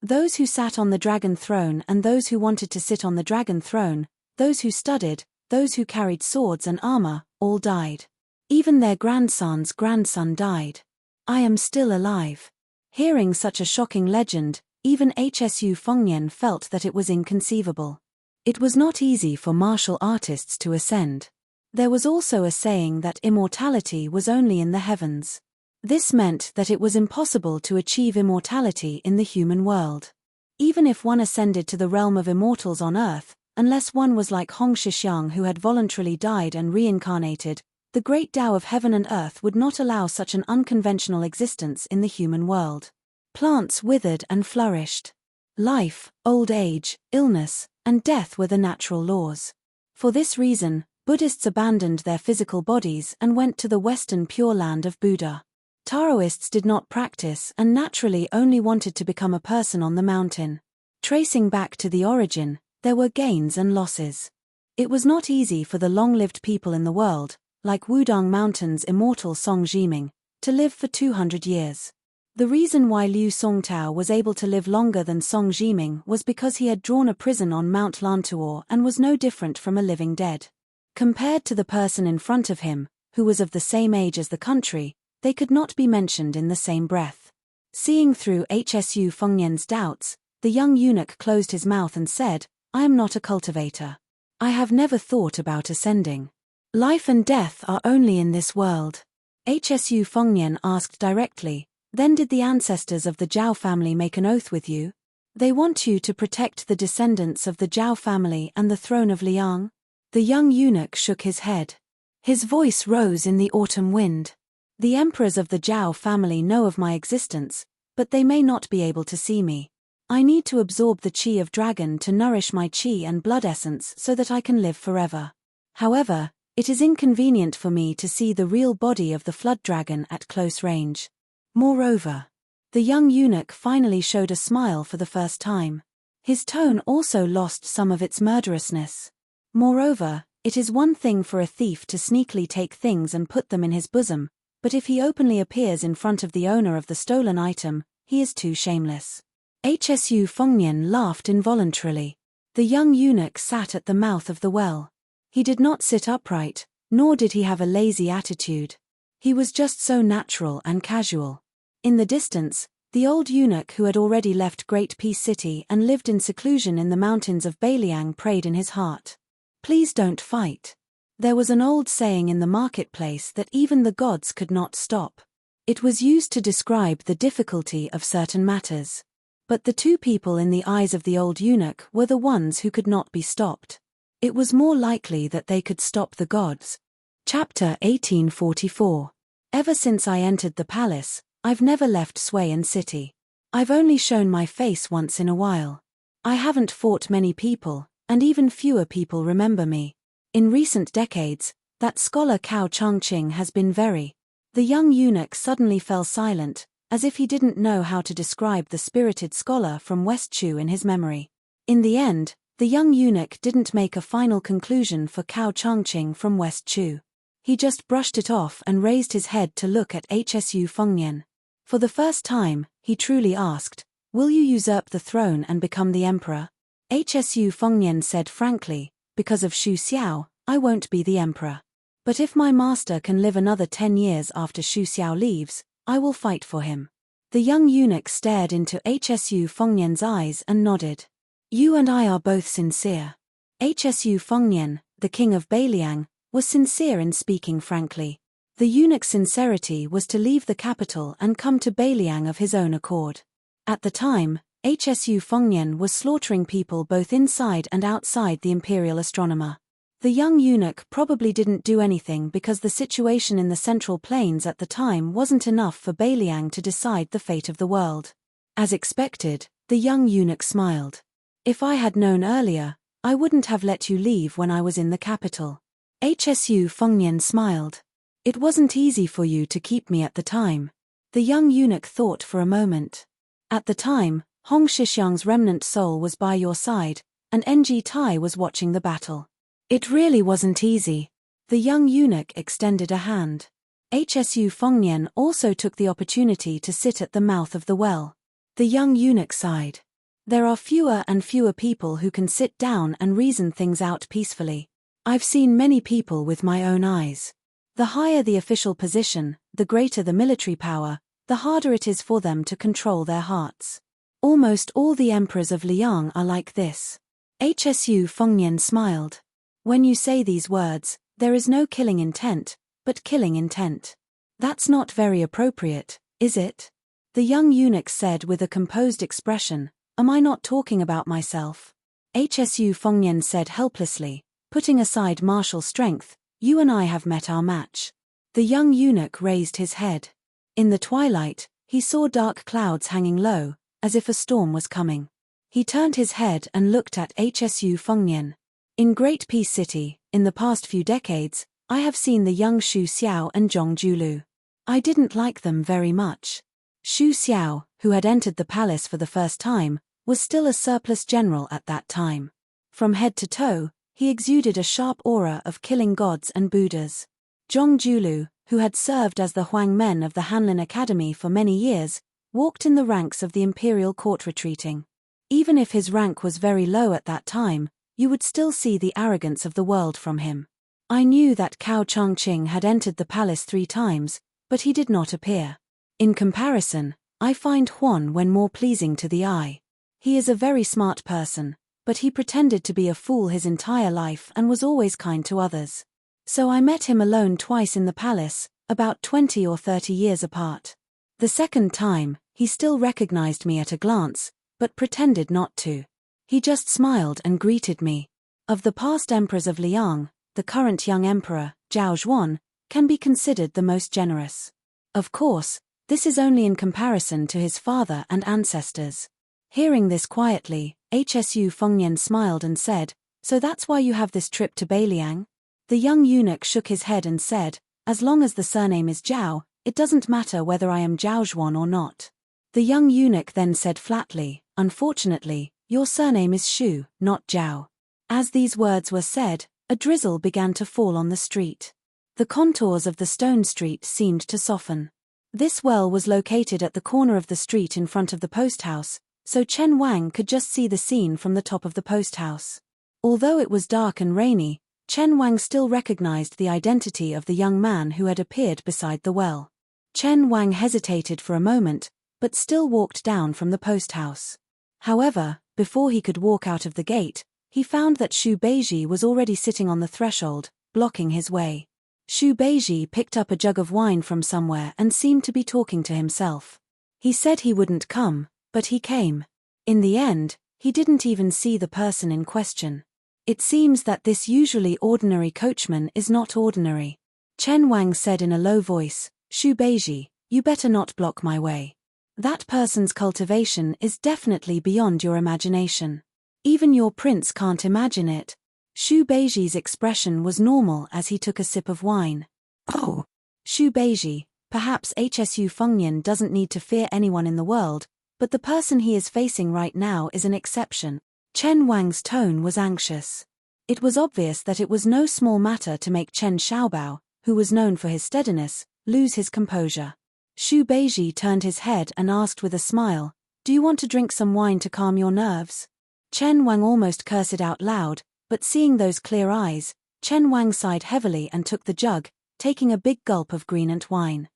Those who sat on the dragon throne and those who wanted to sit on the dragon throne, those who studied, those who carried swords and armor, all died. Even their grandson's grandson died. I am still alive. Hearing such a shocking legend, even Hsu Fengnian felt that it was inconceivable. It was not easy for martial artists to ascend. There was also a saying that immortality was only in the heavens. This meant that it was impossible to achieve immortality in the human world. Even if one ascended to the realm of immortals on earth, unless one was like Hong Shixiang who had voluntarily died and reincarnated, the great Tao of heaven and earth would not allow such an unconventional existence in the human world. Plants withered and flourished. Life, old age, illness, and death were the natural laws. For this reason, Buddhists abandoned their physical bodies and went to the Western Pure Land of Buddha. Taoists did not practice and naturally only wanted to become a person on the mountain. Tracing back to the origin, there were gains and losses. It was not easy for the long-lived people in the world, like Wudang Mountain's immortal Song Jiming, to live for 200 years. The reason why Liu Songtao was able to live longer than Song Jiming was because he had drawn a prison on Mount Lantuo and was no different from a living dead. Compared to the person in front of him, who was of the same age as the country, they could not be mentioned in the same breath. Seeing through Hsu Fengnian's doubts, the young eunuch closed his mouth and said, I am not a cultivator. I have never thought about ascending. Life and death are only in this world. Hsu Fengnian asked directly, then did the ancestors of the Zhao family make an oath with you? They want you to protect the descendants of the Zhao family and the throne of Liang? The young eunuch shook his head. His voice rose in the autumn wind. The emperors of the Zhao family know of my existence, but they may not be able to see me. I need to absorb the qi of dragon to nourish my qi and blood essence so that I can live forever. However, it is inconvenient for me to see the real body of the flood dragon at close range. Moreover, the young eunuch finally showed a smile for the first time. His tone also lost some of its murderousness. Moreover, it is one thing for a thief to sneakily take things and put them in his bosom, but if he openly appears in front of the owner of the stolen item, he is too shameless. Hsu Fengnian laughed involuntarily. The young eunuch sat at the mouth of the well. He did not sit upright, nor did he have a lazy attitude. He was just so natural and casual. In the distance, the old eunuch who had already left Great Peace City and lived in seclusion in the mountains of Beiliang prayed in his heart. Please don't fight. There was an old saying in the marketplace that even the gods could not stop. It was used to describe the difficulty of certain matters. But the two people in the eyes of the old eunuch were the ones who could not be stopped. It was more likely that they could stop the gods. Chapter 1844. Ever since I entered the palace, I've never left Suiyan City. I've only shown my face once in a while. I haven't fought many people, and even fewer people remember me. In recent decades, that scholar Cao Changqing has been very. The young eunuch suddenly fell silent, as if he didn't know how to describe the spirited scholar from West Chu in his memory. In the end, The young eunuch didn't make a final conclusion for Cao Changqing from West Chu. He just brushed it off and raised his head to look at Hsu Fengnian. For the first time, he truly asked, "Will you usurp the throne and become the emperor?" Hsu Fengnian said frankly, "Because of Xu Xiao, I won't be the emperor. But if my master can live another 10 years after Xu Xiao leaves, I will fight for him." The young eunuch stared into Hsu Fengnian's eyes and nodded. "You and I are both sincere." Hsu Fengnian, the king of Beiliang, was sincere in speaking frankly. The eunuch's sincerity was to leave the capital and come to Beiliang of his own accord. At the time, Hsu Fengnian was slaughtering people both inside and outside the imperial astronomer. The young eunuch probably didn't do anything because the situation in the Central Plains at the time wasn't enough for Beiliang to decide the fate of the world. As expected, the young eunuch smiled. "If I had known earlier, I wouldn't have let you leave when I was in the capital." Hsu Fengnian smiled. "It wasn't easy for you to keep me at the time." The young eunuch thought for a moment. "At the time, Hong Shixiang's remnant soul was by your side, and Ng Tai was watching the battle. It really wasn't easy." The young eunuch extended a hand. Hsu Fengnian also took the opportunity to sit at the mouth of the well. The young eunuch sighed. "There are fewer and fewer people who can sit down and reason things out peacefully. I've seen many people with my own eyes. The higher the official position, the greater the military power, the harder it is for them to control their hearts. Almost all the emperors of Liang are like this." Hsu Fengnian smiled. "When you say these words, there is no killing intent, but killing intent. That's not very appropriate, is it?" The young eunuch said with a composed expression, "Am I not talking about myself?" Hsu Fengnian said helplessly, "Putting aside martial strength, you and I have met our match." The young eunuch raised his head. In the twilight, he saw dark clouds hanging low, as if a storm was coming. He turned his head and looked at Hsu Fengnian. "In Great Peace City, in the past few decades, I have seen the young Xu Xiao and Zhong Julu. I didn't like them very much." Xu Xiao, who had entered the palace for the first time, was still a surplus general at that time. From head to toe, he exuded a sharp aura of killing gods and Buddhas. Zhong Julu, who had served as the Huang Men of the Hanlin Academy for many years, walked in the ranks of the imperial court retreating. Even if his rank was very low at that time, you would still see the arrogance of the world from him. I knew that Cao Changqing had entered the palace 3 times, but he did not appear. In comparison, I find Huan Wen more pleasing to the eye. He is a very smart person, but he pretended to be a fool his entire life and was always kind to others. So I met him alone twice in the palace, about 20 or 30 years apart. The second time, he still recognized me at a glance, but pretended not to. He just smiled and greeted me. Of the past emperors of Liang, the current young emperor, Zhao Zhuan, can be considered the most generous. Of course, this is only in comparison to his father and ancestors. Hearing this quietly, Hsu Fengnian smiled and said, "So that's why you have this trip to Beiliang?" The young eunuch shook his head and said, "As long as the surname is Zhao, it doesn't matter whether I am Zhao Zhuan or not." The young eunuch then said flatly, "Unfortunately, your surname is Xu, not Zhao." As these words were said, a drizzle began to fall on the street. The contours of the stone street seemed to soften. This well was located at the corner of the street in front of the post house, so Chen Wang could just see the scene from the top of the post house. Although it was dark and rainy, Chen Wang still recognized the identity of the young man who had appeared beside the well. Chen Wang hesitated for a moment, but still walked down from the post house. However, before he could walk out of the gate, he found that Xu Beiji was already sitting on the threshold, blocking his way. Xu Beiji picked up a jug of wine from somewhere and seemed to be talking to himself. He said he wouldn't come, but he came. In the end, he didn't even see the person in question. It seems that this usually ordinary coachman is not ordinary. Chen Wang said in a low voice, "Xu Beiji, you better not block my way. That person's cultivation is definitely beyond your imagination. Even your prince can't imagine it." Xu Beiji's expression was normal as he took a sip of wine. "Oh, Xu Beiji, perhaps Hsu Fengnian doesn't need to fear anyone in the world, but the person he is facing right now is an exception." Chen Wang's tone was anxious. It was obvious that it was no small matter to make Chen Xiaobao, who was known for his steadiness, lose his composure. Xu Beiji turned his head and asked with a smile, "Do you want to drink some wine to calm your nerves?" Chen Wang almost cursed out loud, but seeing those clear eyes, Chen Wang sighed heavily and took the jug, taking a big gulp of greenant wine.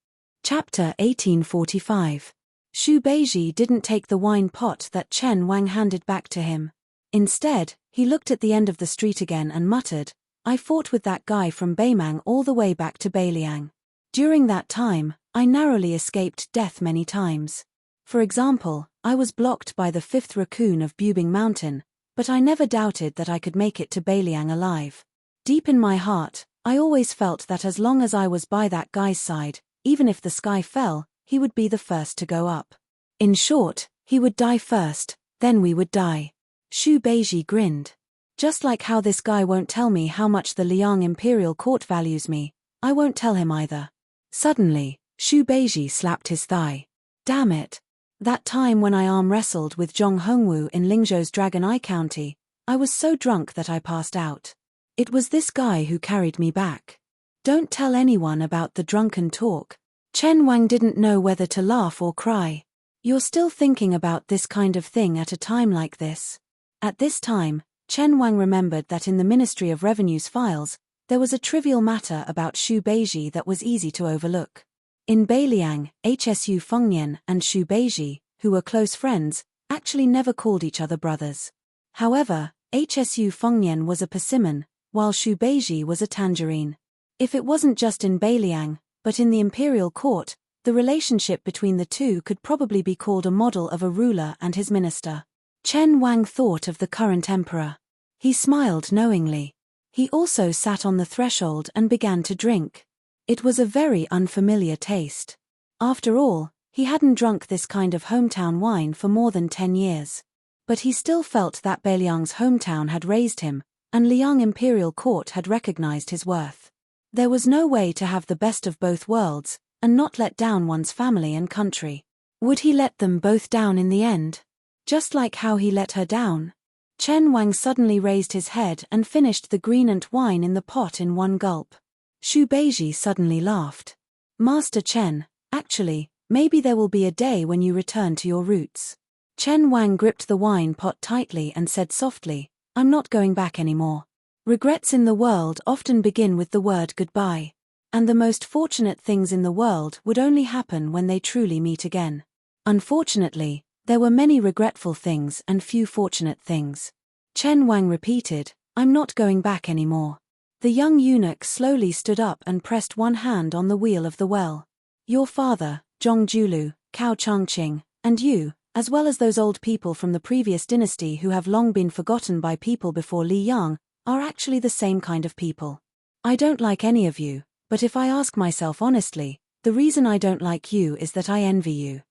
Chapter 1845. Xu Beiji didn't take the wine pot that Chen Wang handed back to him. Instead, he looked at the end of the street again and muttered, "I fought with that guy from Beimang all the way back to Beiliang. During that time, I narrowly escaped death many times. For example, I was blocked by the 5th raccoon of Bubing Mountain, but I never doubted that I could make it to Beiliang alive. Deep in my heart, I always felt that as long as I was by that guy's side, even if the sky fell, he would be the first to go up. In short, he would die first, then we would die." Xu Beiji grinned. "Just like how this guy won't tell me how much the Liang Imperial Court values me, I won't tell him either." Suddenly, Xu Beiji slapped his thigh. "Damn it. That time when I arm wrestled with Zhong Hongwu in Lingzhou's Dragon Eye County, I was so drunk that I passed out. It was this guy who carried me back. Don't tell anyone about the drunken talk." Chen Wang didn't know whether to laugh or cry. "You're still thinking about this kind of thing at a time like this?" At this time, Chen Wang remembered that in the Ministry of Revenue's files, there was a trivial matter about Xu Beiji that was easy to overlook. In Beiliang, Hsu Fengnian and Xu Beiji, who were close friends, actually never called each other brothers. However, Hsu Fengnian was a persimmon, while Xu Beiji was a tangerine. If it wasn't just in Beiliang, but in the imperial court, the relationship between the two could probably be called a model of a ruler and his minister. Chen Wang thought of the current emperor. He smiled knowingly. He also sat on the threshold and began to drink. It was a very unfamiliar taste. After all, he hadn't drunk this kind of hometown wine for more than 10 years. But he still felt that Beiliang's hometown had raised him, and Liang Imperial Court had recognized his worth. There was no way to have the best of both worlds, and not let down one's family and country. Would he let them both down in the end? Just like how he let her down? Chen Wang suddenly raised his head and finished the greenant wine in the pot in one gulp. Xu Beiji suddenly laughed. "Master Chen, actually, maybe there will be a day when you return to your roots." Chen Wang gripped the wine pot tightly and said softly, "I'm not going back anymore. Regrets in the world often begin with the word goodbye. And the most fortunate things in the world would only happen when they truly meet again. Unfortunately, there were many regretful things and few fortunate things." Chen Wang repeated, "I'm not going back anymore." The young eunuch slowly stood up and pressed one hand on the wheel of the well. "Your father, Zhong Julu, Cao Changqing, and you, as well as those old people from the previous dynasty who have long been forgotten by people before Li Yang, are actually the same kind of people. I don't like any of you, but if I ask myself honestly, the reason I don't like you is that I envy you."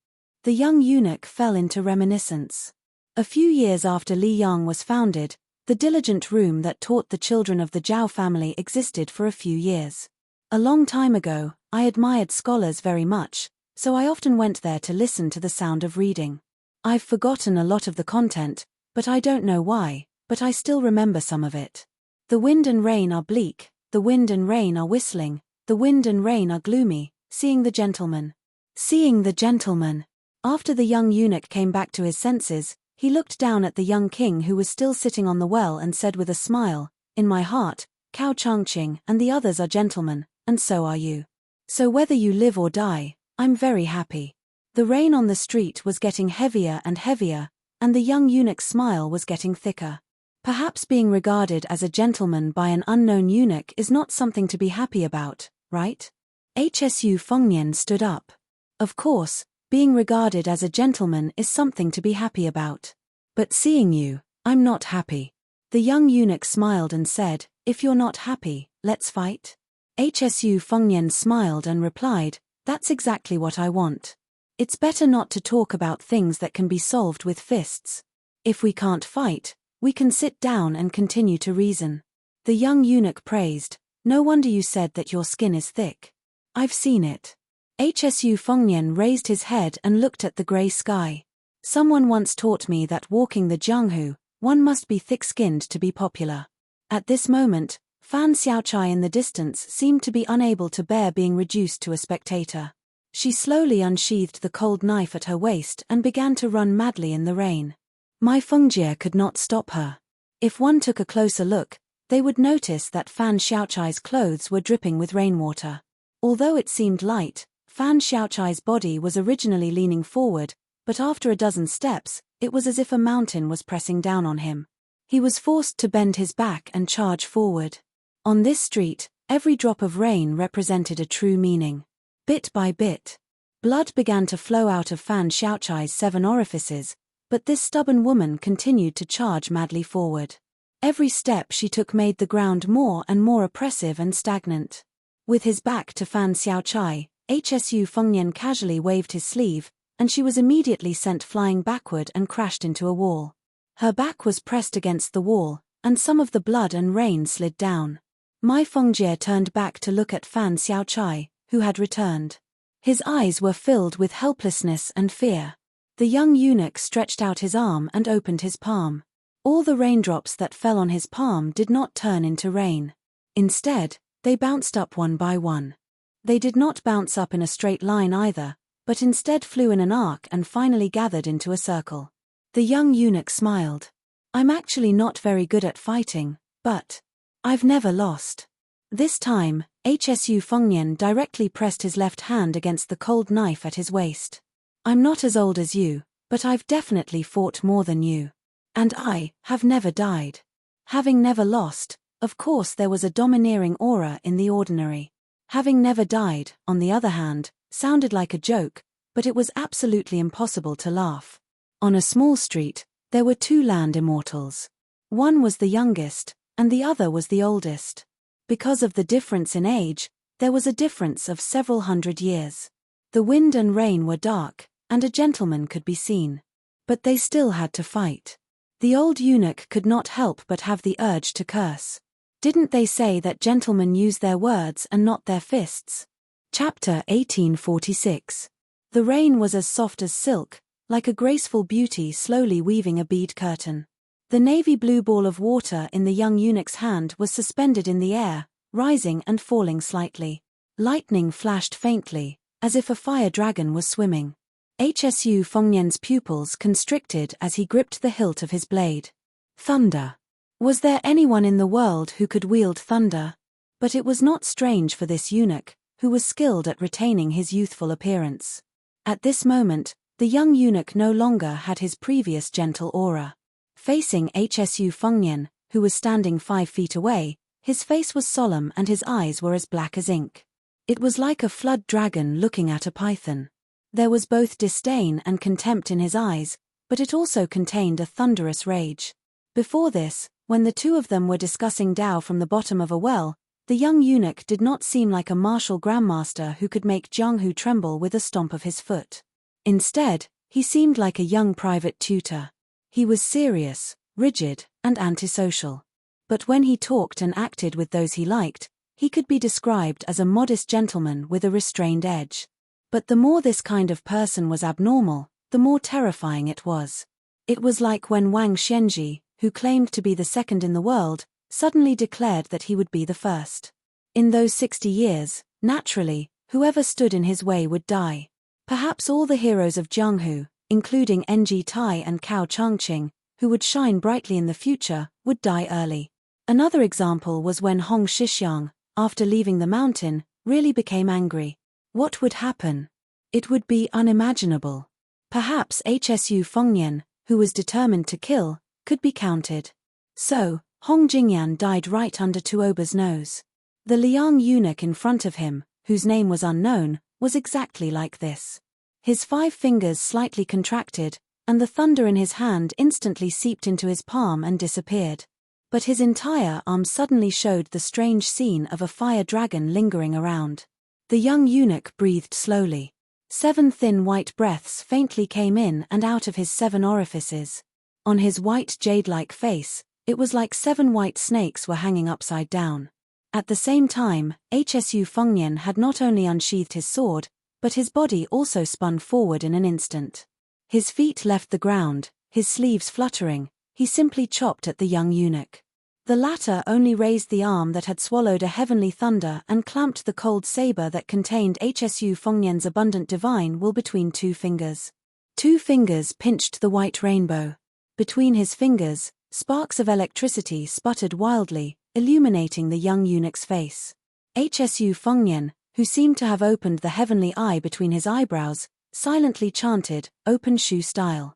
The young eunuch fell into reminiscence. A few years after Li Yang was founded, the diligent room that taught the children of the Zhao family existed for a few years. A long time ago, I admired scholars very much, so I often went there to listen to the sound of reading. I've forgotten a lot of the content, but I don't know why, but I still remember some of it. The wind and rain are bleak, the wind and rain are whistling, the wind and rain are gloomy, seeing the gentleman. Seeing the gentleman. After the young eunuch came back to his senses, he looked down at the young king who was still sitting on the well and said with a smile, "In my heart, Cao Changqing and the others are gentlemen, and so are you. So whether you live or die, I'm very happy." The rain on the street was getting heavier and heavier, and the young eunuch's smile was getting thicker. Perhaps being regarded as a gentleman by an unknown eunuch is not something to be happy about, right? Hsu Fengnian stood up. Of course, being regarded as a gentleman is something to be happy about. But seeing you, I'm not happy. The young eunuch smiled and said, "If you're not happy, let's fight." Hsu Fengnian smiled and replied, "That's exactly what I want. It's better not to talk about things that can be solved with fists. If we can't fight, we can sit down and continue to reason." The young eunuch praised, "No wonder you said that your skin is thick. I've seen it." Hsu Fengnian raised his head and looked at the grey sky. "Someone once taught me that walking the Jianghu, One must be thick-skinned to be popular. At this moment, Fan Xiaochai in the distance seemed to be unable to bear being reduced to a spectator. She slowly unsheathed the cold knife at her waist and began to run madly in the rain. Mai Fengjie could not stop her. If one took a closer look, they would notice that Fan Xiaochai's clothes were dripping with rainwater. Although it seemed light, Fan Xiaochai's body was originally leaning forward, but after a dozen steps, it was as if a mountain was pressing down on him. He was forced to bend his back and charge forward. On this street, every drop of rain represented a true meaning. Bit by bit, blood began to flow out of Fan Xiaochai's 7 orifices, but this stubborn woman continued to charge madly forward. Every step she took made the ground more and more oppressive and stagnant. With his back to Fan Xiaochai, Hsu Fengnian casually waved his sleeve, and she was immediately sent flying backward and crashed into a wall. Her back was pressed against the wall, and some of the blood and rain slid down. Mai Fengjie turned back to look at Fan Xiaochai, who had returned. His eyes were filled with helplessness and fear. The young eunuch stretched out his arm and opened his palm. All the raindrops that fell on his palm did not turn into rain. Instead, they bounced up one by one. They did not bounce up in a straight line either, but instead flew in an arc and finally gathered into a circle. The young eunuch smiled. "I'm actually not very good at fighting, but I've never lost." This time, Hsu Fengnian directly pressed his left hand against the cold knife at his waist. "I'm not as old as you, but I've definitely fought more than you. And I have never died." Having never lost, of course there was a domineering aura in the ordinary. Having never died, on the other hand, sounded like a joke, but it was absolutely impossible to laugh. On a small street, there were 2 land immortals. One was the youngest, and the other was the oldest. Because of the difference in age, there was a difference of several hundred years. The wind and rain were dark, and a gentleman could be seen. But they still had to fight. The old eunuch could not help but have the urge to curse. Didn't they say that gentlemen use their words and not their fists? Chapter 1846. The rain was as soft as silk, like a graceful beauty slowly weaving a bead curtain. The navy blue ball of water in the young eunuch's hand was suspended in the air, rising and falling slightly. Lightning flashed faintly, as if a fire dragon was swimming. Hsu Fengnian's pupils constricted as he gripped the hilt of his blade. Thunder. Was there anyone in the world who could wield thunder? But it was not strange for this eunuch, who was skilled at retaining his youthful appearance. At this moment, the young eunuch no longer had his previous gentle aura. Facing Hsu Fengnian, who was standing 5 feet away, his face was solemn and his eyes were as black as ink. It was like a flood dragon looking at a python. There was both disdain and contempt in his eyes, but it also contained a thunderous rage. Before this, when the 2 of them were discussing Tao from the bottom of a well, the young eunuch did not seem like a martial grandmaster who could make Jianghu tremble with a stomp of his foot. Instead, he seemed like a young private tutor. He was serious, rigid, and antisocial. But when he talked and acted with those he liked, he could be described as a modest gentleman with a restrained edge. But the more this kind of person was abnormal, the more terrifying it was. It was like when Wang Xianji, who claimed to be the second in the world, suddenly declared that he would be the first. In those 60 years, naturally, whoever stood in his way would die. Perhaps all the heroes of Jianghu, including Ng Tai and Cao Changqing, who would shine brightly in the future, would die early. Another example was when Hong Shixiang, after leaving the mountain, really became angry. What would happen? It would be unimaginable. Perhaps Hsu Fengnian, who was determined to kill, could be counted. So, Hong Jingyan died right under Tuoba's nose. The Liang eunuch in front of him, whose name was unknown, was exactly like this. His 5 fingers slightly contracted, and the thunder in his hand instantly seeped into his palm and disappeared. But his entire arm suddenly showed the strange scene of a fire dragon lingering around. The young eunuch breathed slowly. 7 thin white breaths faintly came in and out of his 7 orifices. On his white jade-like face, it was like 7 white snakes were hanging upside down. At the same time, Hsu Fengnian had not only unsheathed his sword, but his body also spun forward in an instant. His feet left the ground, his sleeves fluttering, he simply chopped at the young eunuch. The latter only raised the arm that had swallowed a heavenly thunder and clamped the cold saber that contained Hsu Fengnian's abundant divine will between 2 fingers. 2 fingers pinched the white rainbow. Between his fingers, sparks of electricity sputtered wildly, illuminating the young eunuch's face. Hsu Fengnian, who seemed to have opened the heavenly eye between his eyebrows, silently chanted, "Open shoe style."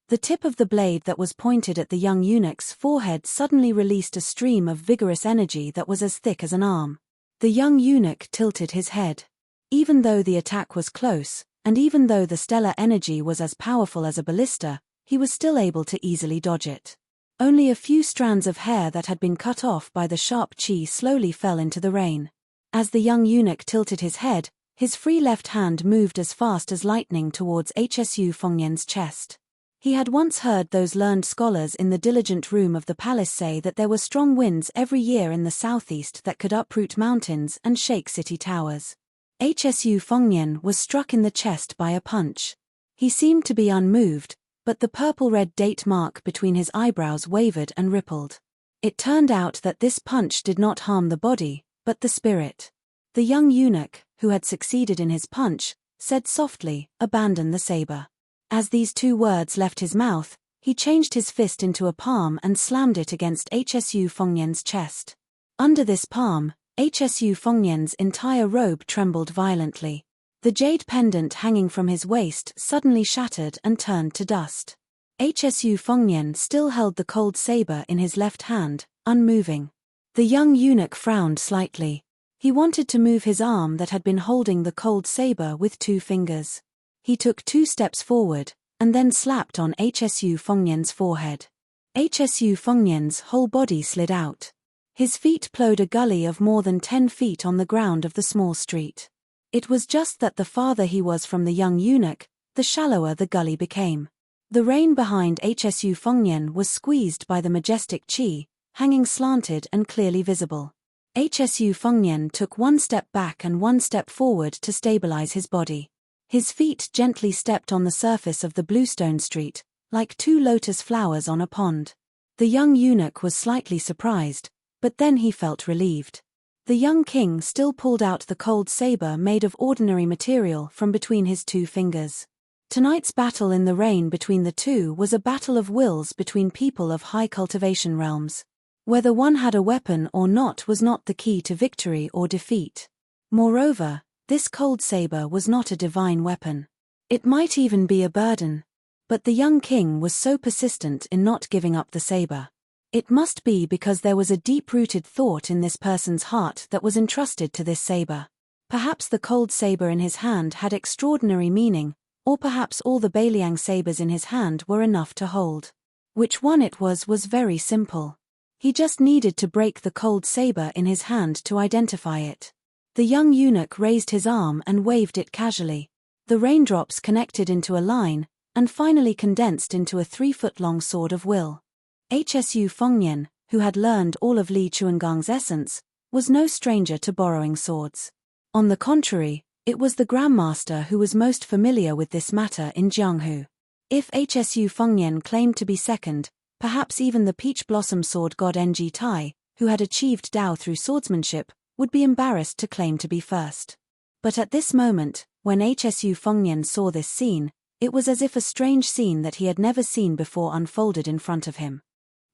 The tip of the blade that was pointed at the young eunuch's forehead suddenly released a stream of vigorous energy that was as thick as an arm. The young eunuch tilted his head. Even though the attack was close, and even though the stellar energy was as powerful as a ballista, he was still able to easily dodge it. Only a few strands of hair that had been cut off by the sharp chi slowly fell into the rain. As the young eunuch tilted his head, his free left hand moved as fast as lightning towards Hsu Fengnian's chest. He had once heard those learned scholars in the diligent room of the palace say that there were strong winds every year in the southeast that could uproot mountains and shake city towers. Hsu Fengnian was struck in the chest by a punch. He seemed to be unmoved, but the purple-red date mark between his eyebrows wavered and rippled. It turned out that this punch did not harm the body, but the spirit. The young eunuch, who had succeeded in his punch, said softly, "Abandon the saber." As these 2 words left his mouth, he changed his fist into a palm and slammed it against Hsu Fengnian's chest. Under this palm, Hsu Fengnian's entire robe trembled violently. The jade pendant hanging from his waist suddenly shattered and turned to dust. Hsu Fengnian still held the cold saber in his left hand, unmoving. The young eunuch frowned slightly. He wanted to move his arm that had been holding the cold saber with 2 fingers. He took 2 steps forward, and then slapped on Hsu Fengnian's forehead. Hsu Fengnian's whole body slid out. His feet plowed a gully of more than 10 feet on the ground of the small street. It was just that the farther he was from the young eunuch, the shallower the gully became. The rain behind Hsu Fengnian was squeezed by the majestic chi, hanging slanted and clearly visible. Hsu Fengnian took 1 step back and 1 step forward to stabilize his body. His feet gently stepped on the surface of the bluestone street, like 2 lotus flowers on a pond. The young eunuch was slightly surprised, but then he felt relieved. The young king still pulled out the cold saber made of ordinary material from between his 2 fingers. Tonight's battle in the rain between the 2 was a battle of wills between people of high cultivation realms. Whether one had a weapon or not was not the key to victory or defeat. Moreover, this cold saber was not a divine weapon. It might even be a burden. But the young king was so persistent in not giving up the saber. It must be because there was a deep-rooted thought in this person's heart that was entrusted to this saber. Perhaps the cold saber in his hand had extraordinary meaning, or perhaps all the Bailiang sabers in his hand were enough to hold. Which one it was very simple. He just needed to break the cold saber in his hand to identify it. The young eunuch raised his arm and waved it casually. The raindrops connected into a line, and finally condensed into a 3-foot-long sword of will. Hsu Fengnian, who had learned all of Li Chuangang's essence, was no stranger to borrowing swords. On the contrary, it was the Grandmaster who was most familiar with this matter in Jianghu. If Hsu Fengnian claimed to be second, perhaps even the peach blossom sword god Ng Tai, who had achieved Dao through swordsmanship, would be embarrassed to claim to be first. But at this moment, when Hsu Fengnian saw this scene, it was as if a strange scene that he had never seen before unfolded in front of him.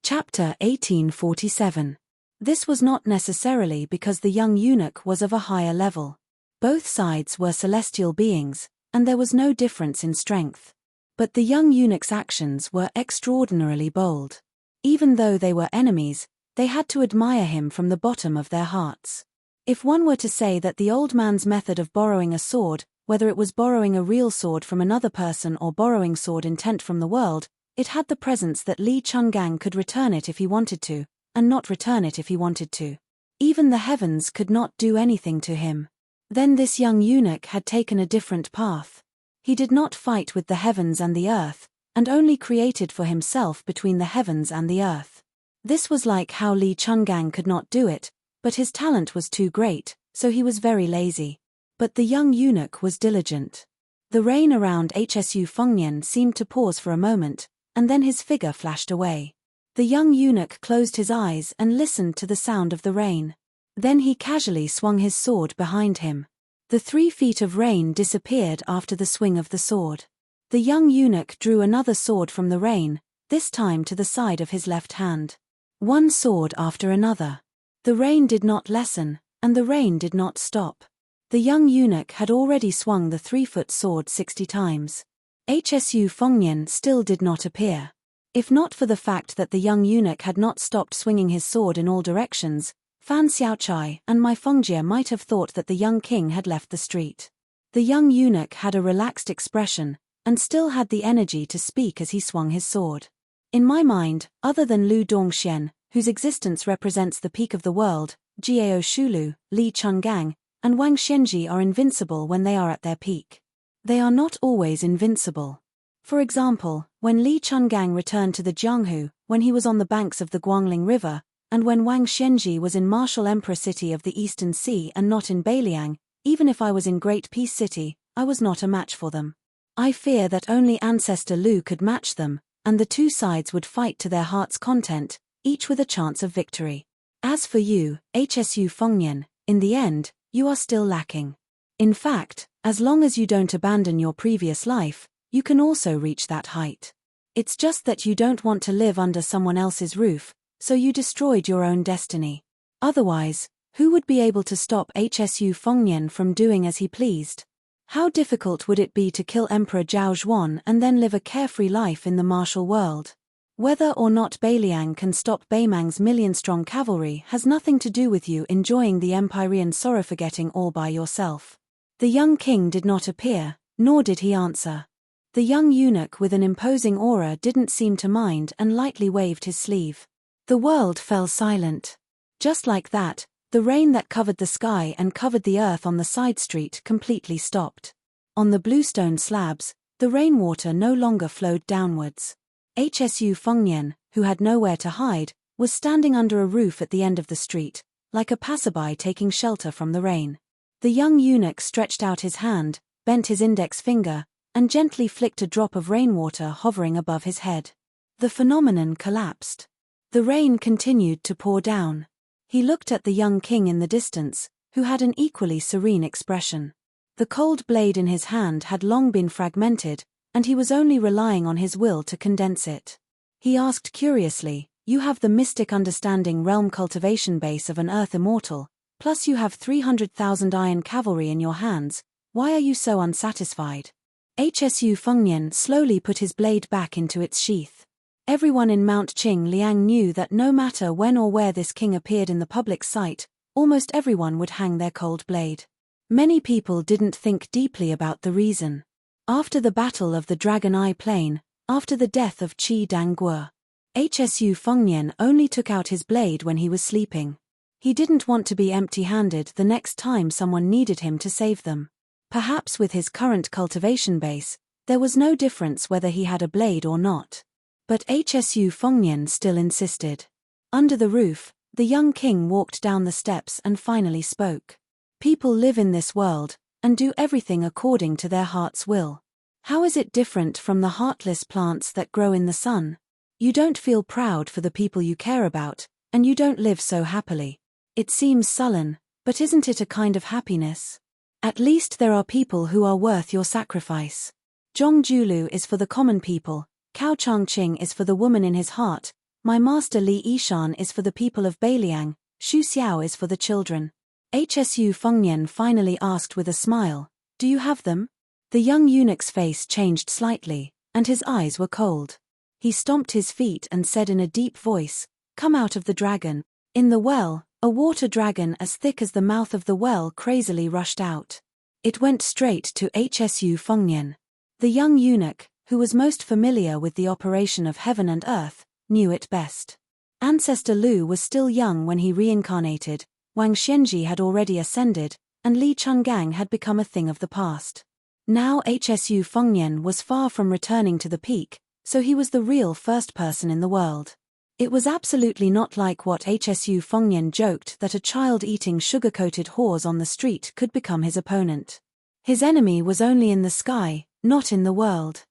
Chapter 1847. This was not necessarily because the young eunuch was of a higher level. Both sides were celestial beings, and there was no difference in strength. But the young eunuch's actions were extraordinarily bold. Even though they were enemies, they had to admire him from the bottom of their hearts. If one were to say that the old man's method of borrowing a sword, whether it was borrowing a real sword from another person or borrowing sword intent from the world, it had the presence that Li Chungang could return it if he wanted to, and not return it if he wanted to. Even the heavens could not do anything to him. Then this young eunuch had taken a different path. He did not fight with the heavens and the earth, and only created for himself between the heavens and the earth. This was like how Li Chungang could not do it, but his talent was too great, so he was very lazy. But the young eunuch was diligent. The rain around Hsu Fengnian seemed to pause for a moment, and then his figure flashed away. The young eunuch closed his eyes and listened to the sound of the rain. Then he casually swung his sword behind him. The 3 feet of rain disappeared after the swing of the sword. The young eunuch drew another sword from the rain, this time to the side of his left hand. One sword after another. The rain did not lessen, and the rain did not stop. The young eunuch had already swung the 3-foot sword 60 times. Hsu Fengnian still did not appear. If not for the fact that the young eunuch had not stopped swinging his sword in all directions, Fan Xiaochai and Mai Fengjie might have thought that the young king had left the street. The young eunuch had a relaxed expression, and still had the energy to speak as he swung his sword. In my mind, other than Lu Dongxian, whose existence represents the peak of the world, Jiao Shulu, Li Chungang, and Wang Xianji are invincible when they are at their peak. They are not always invincible. For example, when Li Chungang returned to the Jianghu, when he was on the banks of the Guangling River, and when Wang Xianji was in Martial Emperor City of the Eastern Sea and not in Beiliang, even if I was in Great Peace City, I was not a match for them. I fear that only Ancestor Lu could match them, and the 2 sides would fight to their heart's content, each with a chance of victory. As for you, Hsu Fengnian, in the end, you are still lacking. In fact, as long as you don't abandon your previous life, you can also reach that height. It's just that you don't want to live under someone else's roof, so you destroyed your own destiny. Otherwise, who would be able to stop Hsu Fengnian from doing as he pleased? How difficult would it be to kill Emperor Zhao Zhuan and then live a carefree life in the martial world? Whether or not Beiliang can stop Beimang's million-strong cavalry has nothing to do with you enjoying the Empyrean sorrow-forgetting all by yourself. The young king did not appear, nor did he answer. The young eunuch with an imposing aura didn't seem to mind and lightly waved his sleeve. The world fell silent. Just like that, the rain that covered the sky and covered the earth on the side street completely stopped. On the bluestone slabs, the rainwater no longer flowed downwards. Hsu Fengnian, who had nowhere to hide, was standing under a roof at the end of the street, like a passerby taking shelter from the rain. The young eunuch stretched out his hand, bent his index finger, and gently flicked a drop of rainwater hovering above his head. The phenomenon collapsed. The rain continued to pour down. He looked at the young king in the distance, who had an equally serene expression. The cold blade in his hand had long been fragmented, and he was only relying on his will to condense it. He asked curiously, "You have the mystic understanding realm cultivation base of an earth immortal, plus you have 300,000 iron cavalry in your hands, why are you so unsatisfied?" Hsu Fengnian slowly put his blade back into its sheath. Everyone in Mount Qing Liang knew that no matter when or where this king appeared in the public sight, almost everyone would hang their cold blade. Many people didn't think deeply about the reason. After the Battle of the Dragon Eye Plain, after the death of Qi Dangguo, Hsu Fengnian only took out his blade when he was sleeping. He didn't want to be empty-handed the next time someone needed him to save them. Perhaps with his current cultivation base, there was no difference whether he had a blade or not. But Hsu Fengnian still insisted. Under the roof, the young king walked down the steps and finally spoke. People live in this world, and do everything according to their heart's will. How is it different from the heartless plants that grow in the sun? You don't feel proud for the people you care about, and you don't live so happily. It seems sullen, but isn't it a kind of happiness? At least there are people who are worth your sacrifice. Zhongjulu is for the common people, Cao Changqing is for the woman in his heart, my master Li Yishan is for the people of Beiliang, Xu Xiao is for the children. Hsu Fengnian finally asked with a smile, "Do you have them?" The young eunuch's face changed slightly, and his eyes were cold. He stomped his feet and said in a deep voice, "Come out of the dragon." In the well, a water dragon as thick as the mouth of the well crazily rushed out. It went straight to Hsu Fengnian. The young eunuch, who was most familiar with the operation of heaven and earth, knew it best. Ancestor Lu was still young when he reincarnated, Wang Xianji had already ascended, and Li Chungang had become a thing of the past. Now Hsu Fengnian was far from returning to the peak, so he was the real first person in the world. It was absolutely not like what Hsu Fengnian joked that a child eating sugar-coated haws on the street could become his opponent. His enemy was only in the sky, not in the world.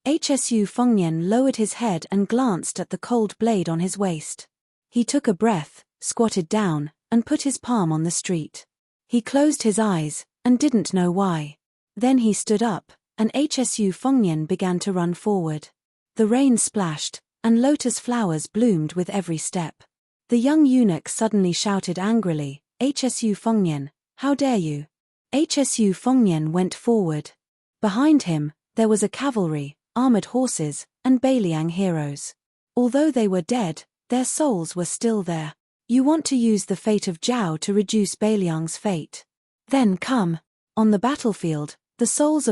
HSU Fengnian lowered his head and glanced at the cold blade on his waist. He took a breath, squatted down, and put his palm on the street. He closed his eyes, and didn't know why. Then he stood up, and HSU Fengnian began to run forward. The rain splashed, and lotus flowers bloomed with every step. The young eunuch suddenly shouted angrily, "HSU Fengnian, how dare you?" HSU Fengnian went forward. Behind him, there was a cavalry, armored horses, and Beiliang heroes. Although they were dead, their souls were still there. You want to use the fate of Zhao to reduce Beiliang's fate? Then come. On the battlefield, the souls of